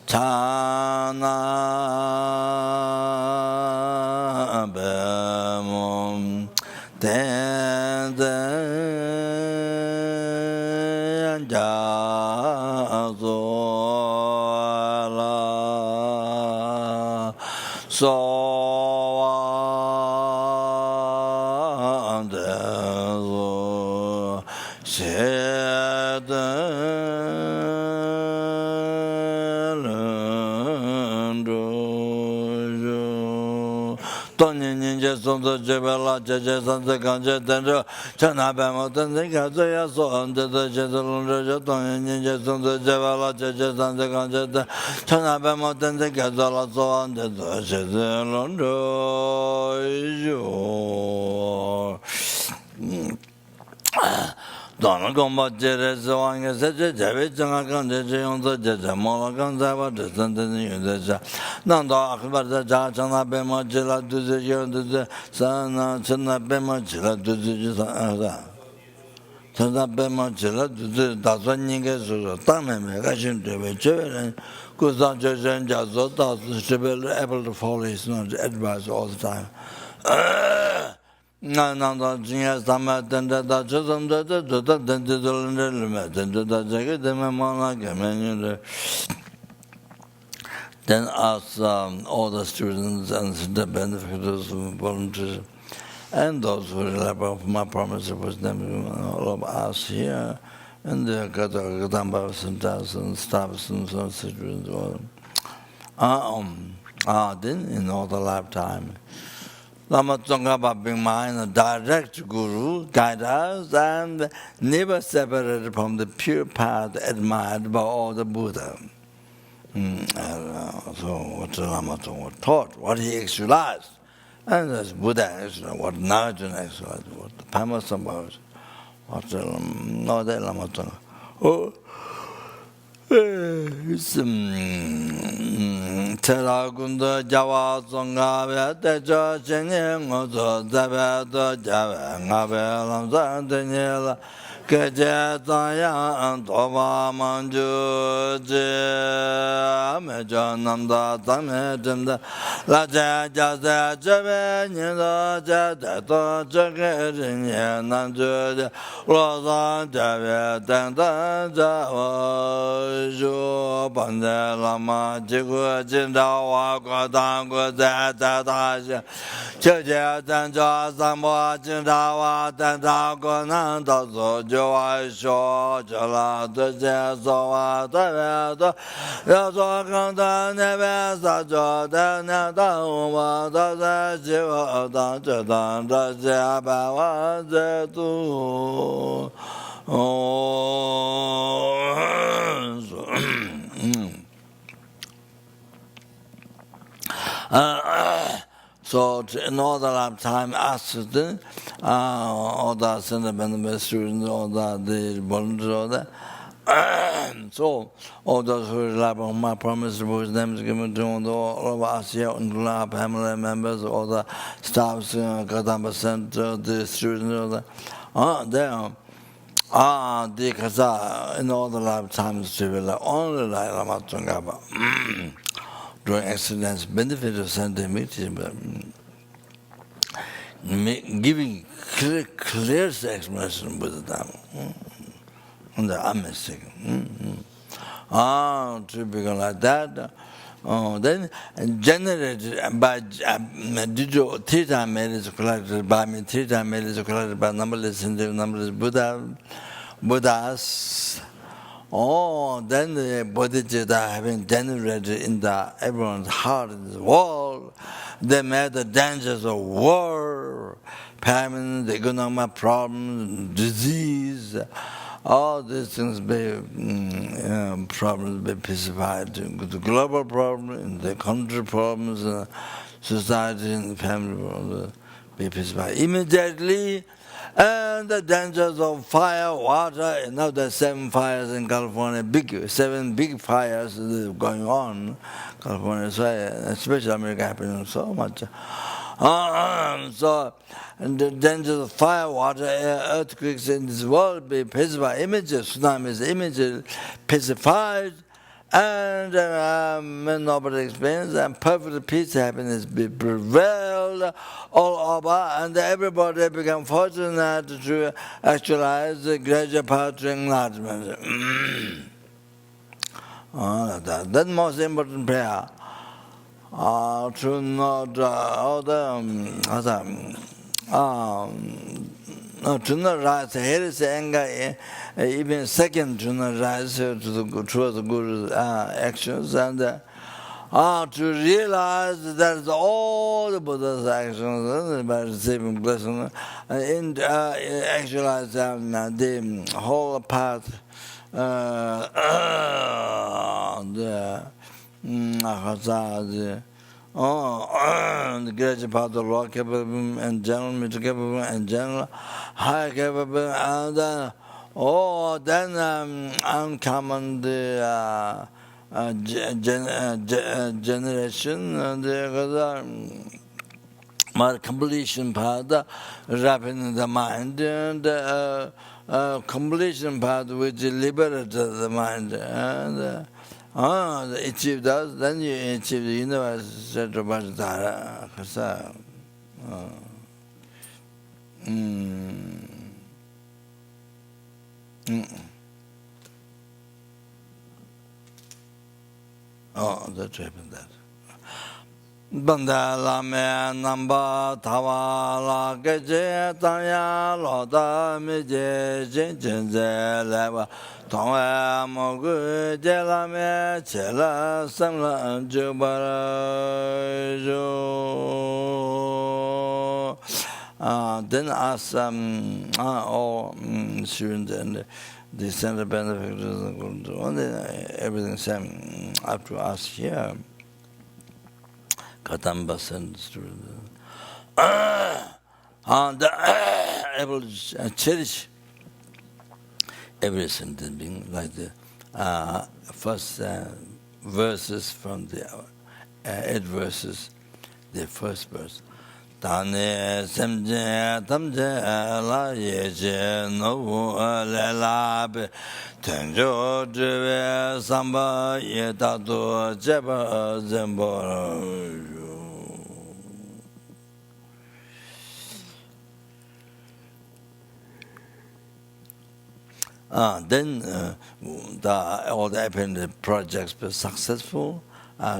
Chana Bemum Tende Jazola So Dezo Tony Ninja Sonda Jebella, Jajas the Ganja Dendro, Chanabama, the Gazaya, so under the Jesalunda, Tony Ninja Sonda Jebella, Jajas and the Ganja, Chanabama, then the Gazala, so under the Jesalunda. Donna Gomba Jeres, one is a Javid, Jangan, the Jaja, Molagan, the Santa Nanda Akbar, the Jajana Bema Jilla, to the year, the Sana, Chana Bema Jilla, to the Sana Bema Jilla, to the Dazanigas, Tamame, Russian to be children, Kuzan Jajan Jazota, to be able to follow his not advice all the time. No, genius, the matter that Josam then ask all the students and the benefits of volunteers and those who rely upon my promise was them all of us here and the Gadamba centers and staffs and so students then in all the lifetime. Lama Tsongkhapa being mine, a direct guru, guide us and never separated from the pure path admired by all the Buddha. So what the Lama Tsongkhapa taught, what he actualized, and as Buddha actualized, what Naga actualized, what the Pama Sambhava, what the Lama Tsongkhapa. Oh, Teragunda Java Songa, the Judge and Mozo, the Java, Navel, and Daniela, Kajataya, and Tova Manju, Majananda, Tamet, La Jaja, Javan, Jata, Jagarin, Nanju, Rosa, Java, Tanda, Java, Lama, Jigu, Jindawa, Guadango, Zata, Chaja, Tanja, Samo, Jindawa, Tandago, Nanda, Joa, Shaw, Jala, the Jazawa, the Yazakanda, Nevesa, Jordan, the Jiva, the Jadan, the Jabawa, the two. So in all the lifetime asked all the Sendabendable students, all the volunteers, all that. So all those who rely on my promise, whose names given to all of us here, including our family members, all the staffs, Kadamba Center, the students, all that. The Kaza in all the lifetimes to be only like Lama Tsongkhapa. During accidents, benefit of Santa meditation, giving clear explanation with the Dhamma. And the amnesty. To become like that. Then generated by Tita is collected by me, Tita is collected by numberless Hindu, numberless Buddhas. Then the bodhicitta having generated in everyone's heart in this world, they met the dangers of war, famine, the economic problems, disease. All these things problems be pacified. The global problem, the country problems, society and family problems be pacified immediately. And the dangers of fire, water, the 7 fires in California, 7 big fires going on. California, so especially America happening so much. So, and the dangers of fire, water, air, earthquakes in this world be pacified, images, tsunamis, images, pacified, and nobody explains, and perfect peace, happiness be prevailed all over, and everybody become fortunate to actualize the gradual path to enlightenment. That's most important prayer. To not to not rise, heresy, anger, even second to not rise towards the Guru's actions, and to realize that all the Buddha's actions by receiving blessing actualize the whole path, the greater part of the law capable and general, middle capable and general, high capable, and then uncommon the generation, the completion part, wrapping the mind, and completion part which liberated the mind, and achieve that, then you achieve the universe, Satrabhajatara. That happened that. Bandala me namba tavala geje tanya loda me je leva tongwa mogu je la me chela samla jubara jo. Then ask students and the center benefits, everything same up to us here. Katamba sends to able to cherish every sentence, being like the first verses from the 8 verses, the first verse. Tane semje tamje la yeje no le la be tenjo jwe samba ye ta do jeba zembo. Then all the appended projects were successful.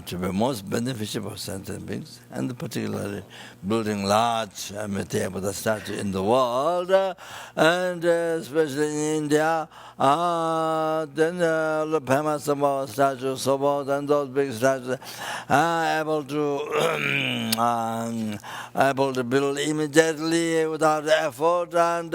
To be most beneficial for sentient beings, and particularly building large Buddha statues in the world, and especially in India, then the Pema Sambhava statue, Zopa, and those big statues, able to build immediately without effort, and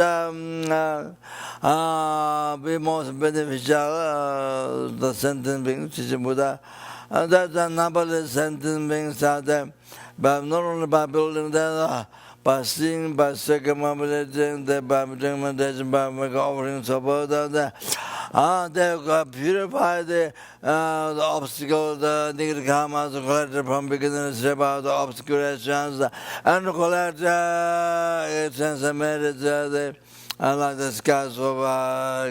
be most beneficial the sentient beings, teaching Buddha. And that's a numberless sentient beings out there, but not only by building them, by seeing, by circumambulating, by doing meditation, by making offerings of Buddha, they purify the obstacles, the negative karmas, collected from beginning to step out the obscurations, and collect extensive merits, like the skies of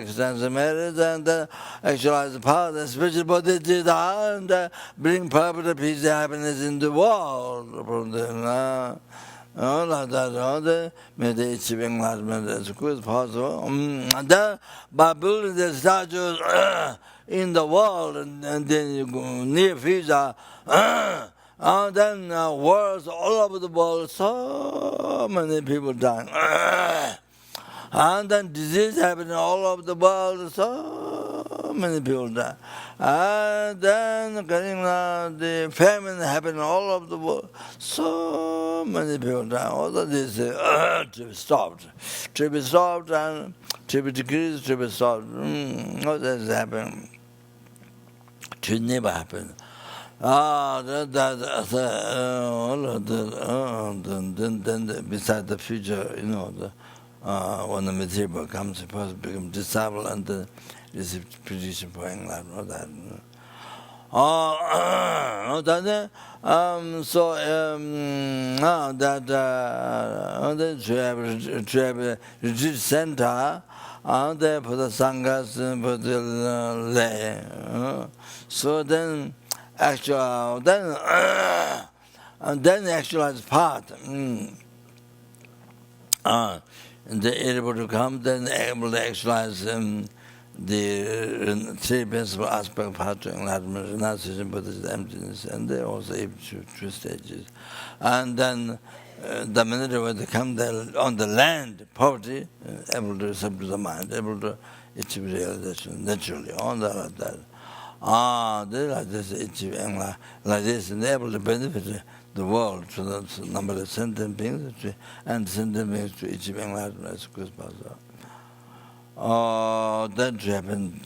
extensive merits, and actualize the power, the spiritual body and bring perfect peace and happiness in the world. Like that, may they achieve enlightenment as quick as possible. By building the statues in the world, and then you go near future, and then wars all over the world, so many people dying. And then disease happening all over the world, so many people die. And then the famine happening all over the world, so many people die. All of this to be stopped, and to be decreased, to be stopped. What has happened? Should never happen. Then beside the future, when the material comes, the person becomes disabled and then receive petition for enlightenment. To have a retreat center, there for the sanghas, for the lay. So then, then actualize part. And they're able to come, then able to actualize the 3 principal aspects of how to enlightenment, renunciation, Buddhist emptiness, and they're also able to 2 stages. And then the minute when they come there on the land, poverty, able to subdue the mind, able to achieve realization naturally, on that. they like this, like this, and able to benefit the world to the number of sentient beings and sentient beings to achieve enlightenment as good as possible. That happened,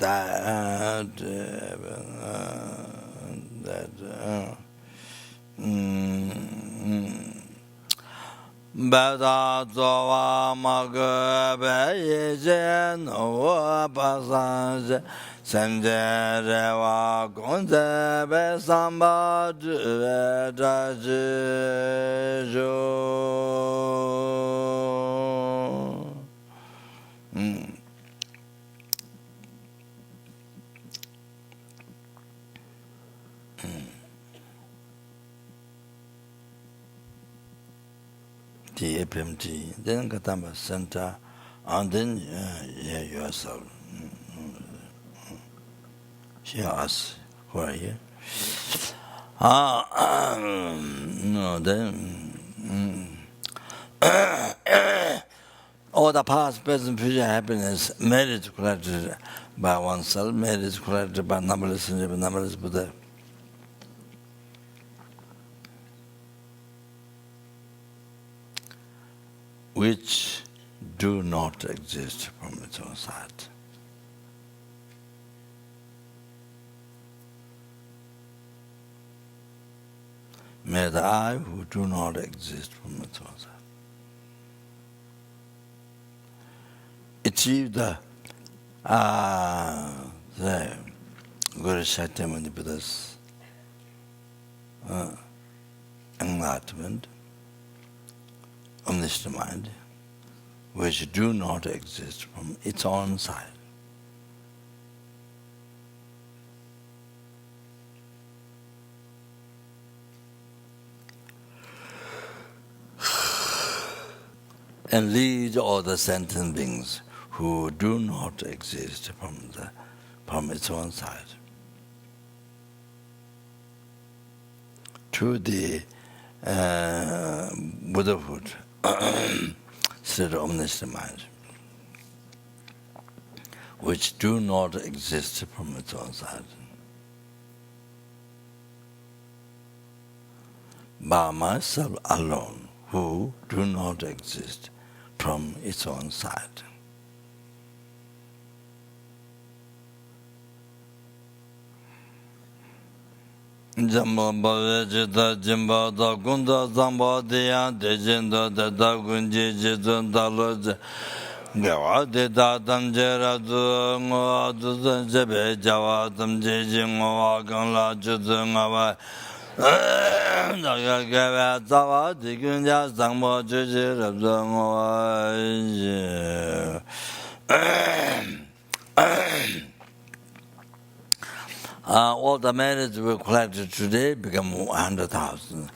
Bada Zopa Maga Bayejen Owa Pasanje Sanje Rewa Gonze Besamba Dajijo. The FPMT, then Katamba Center, and then yourself. She asks, who are you? No, then. All the past, present, future happiness, merit collected by oneself, merit collected by numberless and numberless Buddha. Which do not exist from its own side. May the I who do not exist from its own side achieve the Guru Shakyamuni Buddha's enlightenment, omniscient mind, which do not exist from its own side. And lead all the sentient beings who do not exist from its own side to the Buddhahood, state of omniscient mind, which do not exist from its own side. By myself alone, who do not exist from its own side. Jamba Bhavajita Jimba da Gunda Zamba Diya Dejinda da Gunji Jitun Daloj Gawadi Datam Jeradu Ngadu Jebe Jawadam Jijing Wagan Judun Awa Naga Gava Zawa Digunja Zangmo Juji Rabdung all the merits we collected today become 100,000.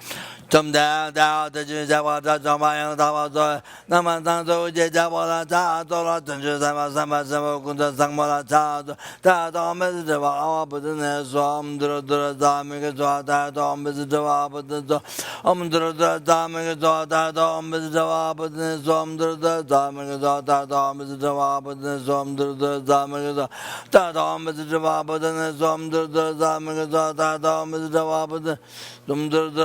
Some da the Jawa Jamayang Tawazo, Namantanzo, Javala, Tadola, Tanjama, Kunda, Sangmala, Tad, Tadom, the Vawa, but the Neswam, the Damic, Tadom, the Java, but the the Damic, Tadom, the Java, but the Swam, the Damic, Tadom, the Java, but the Swam, the Damic, Tadom, the Java, but the Swam, the Damic, Tadom, the Java, but the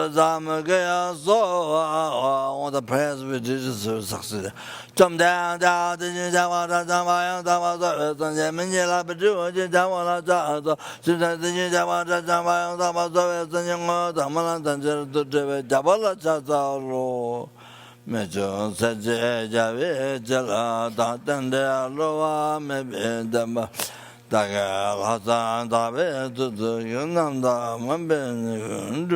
Damic. So all the prayers we did succeeded. Jump down, the Java, Jamayang, Tawazo, Jamila, Pedu, Javala, Jazo, the Java, Jamayang, Tawazo, Tamalan, Javala, Jazo, Mejo, Saja, Javi, Jala, Tanda, Loa, maybe Damba. Daga Hasan Dabe to the Yunanda Mamben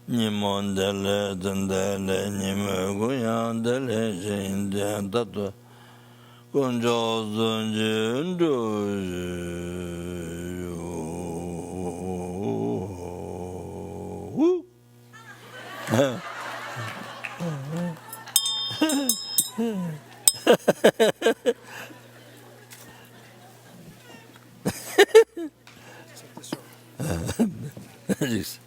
Nimondele Dendele Nimuguandele Jinde Tatu Kunjo Zunjindo. Yes.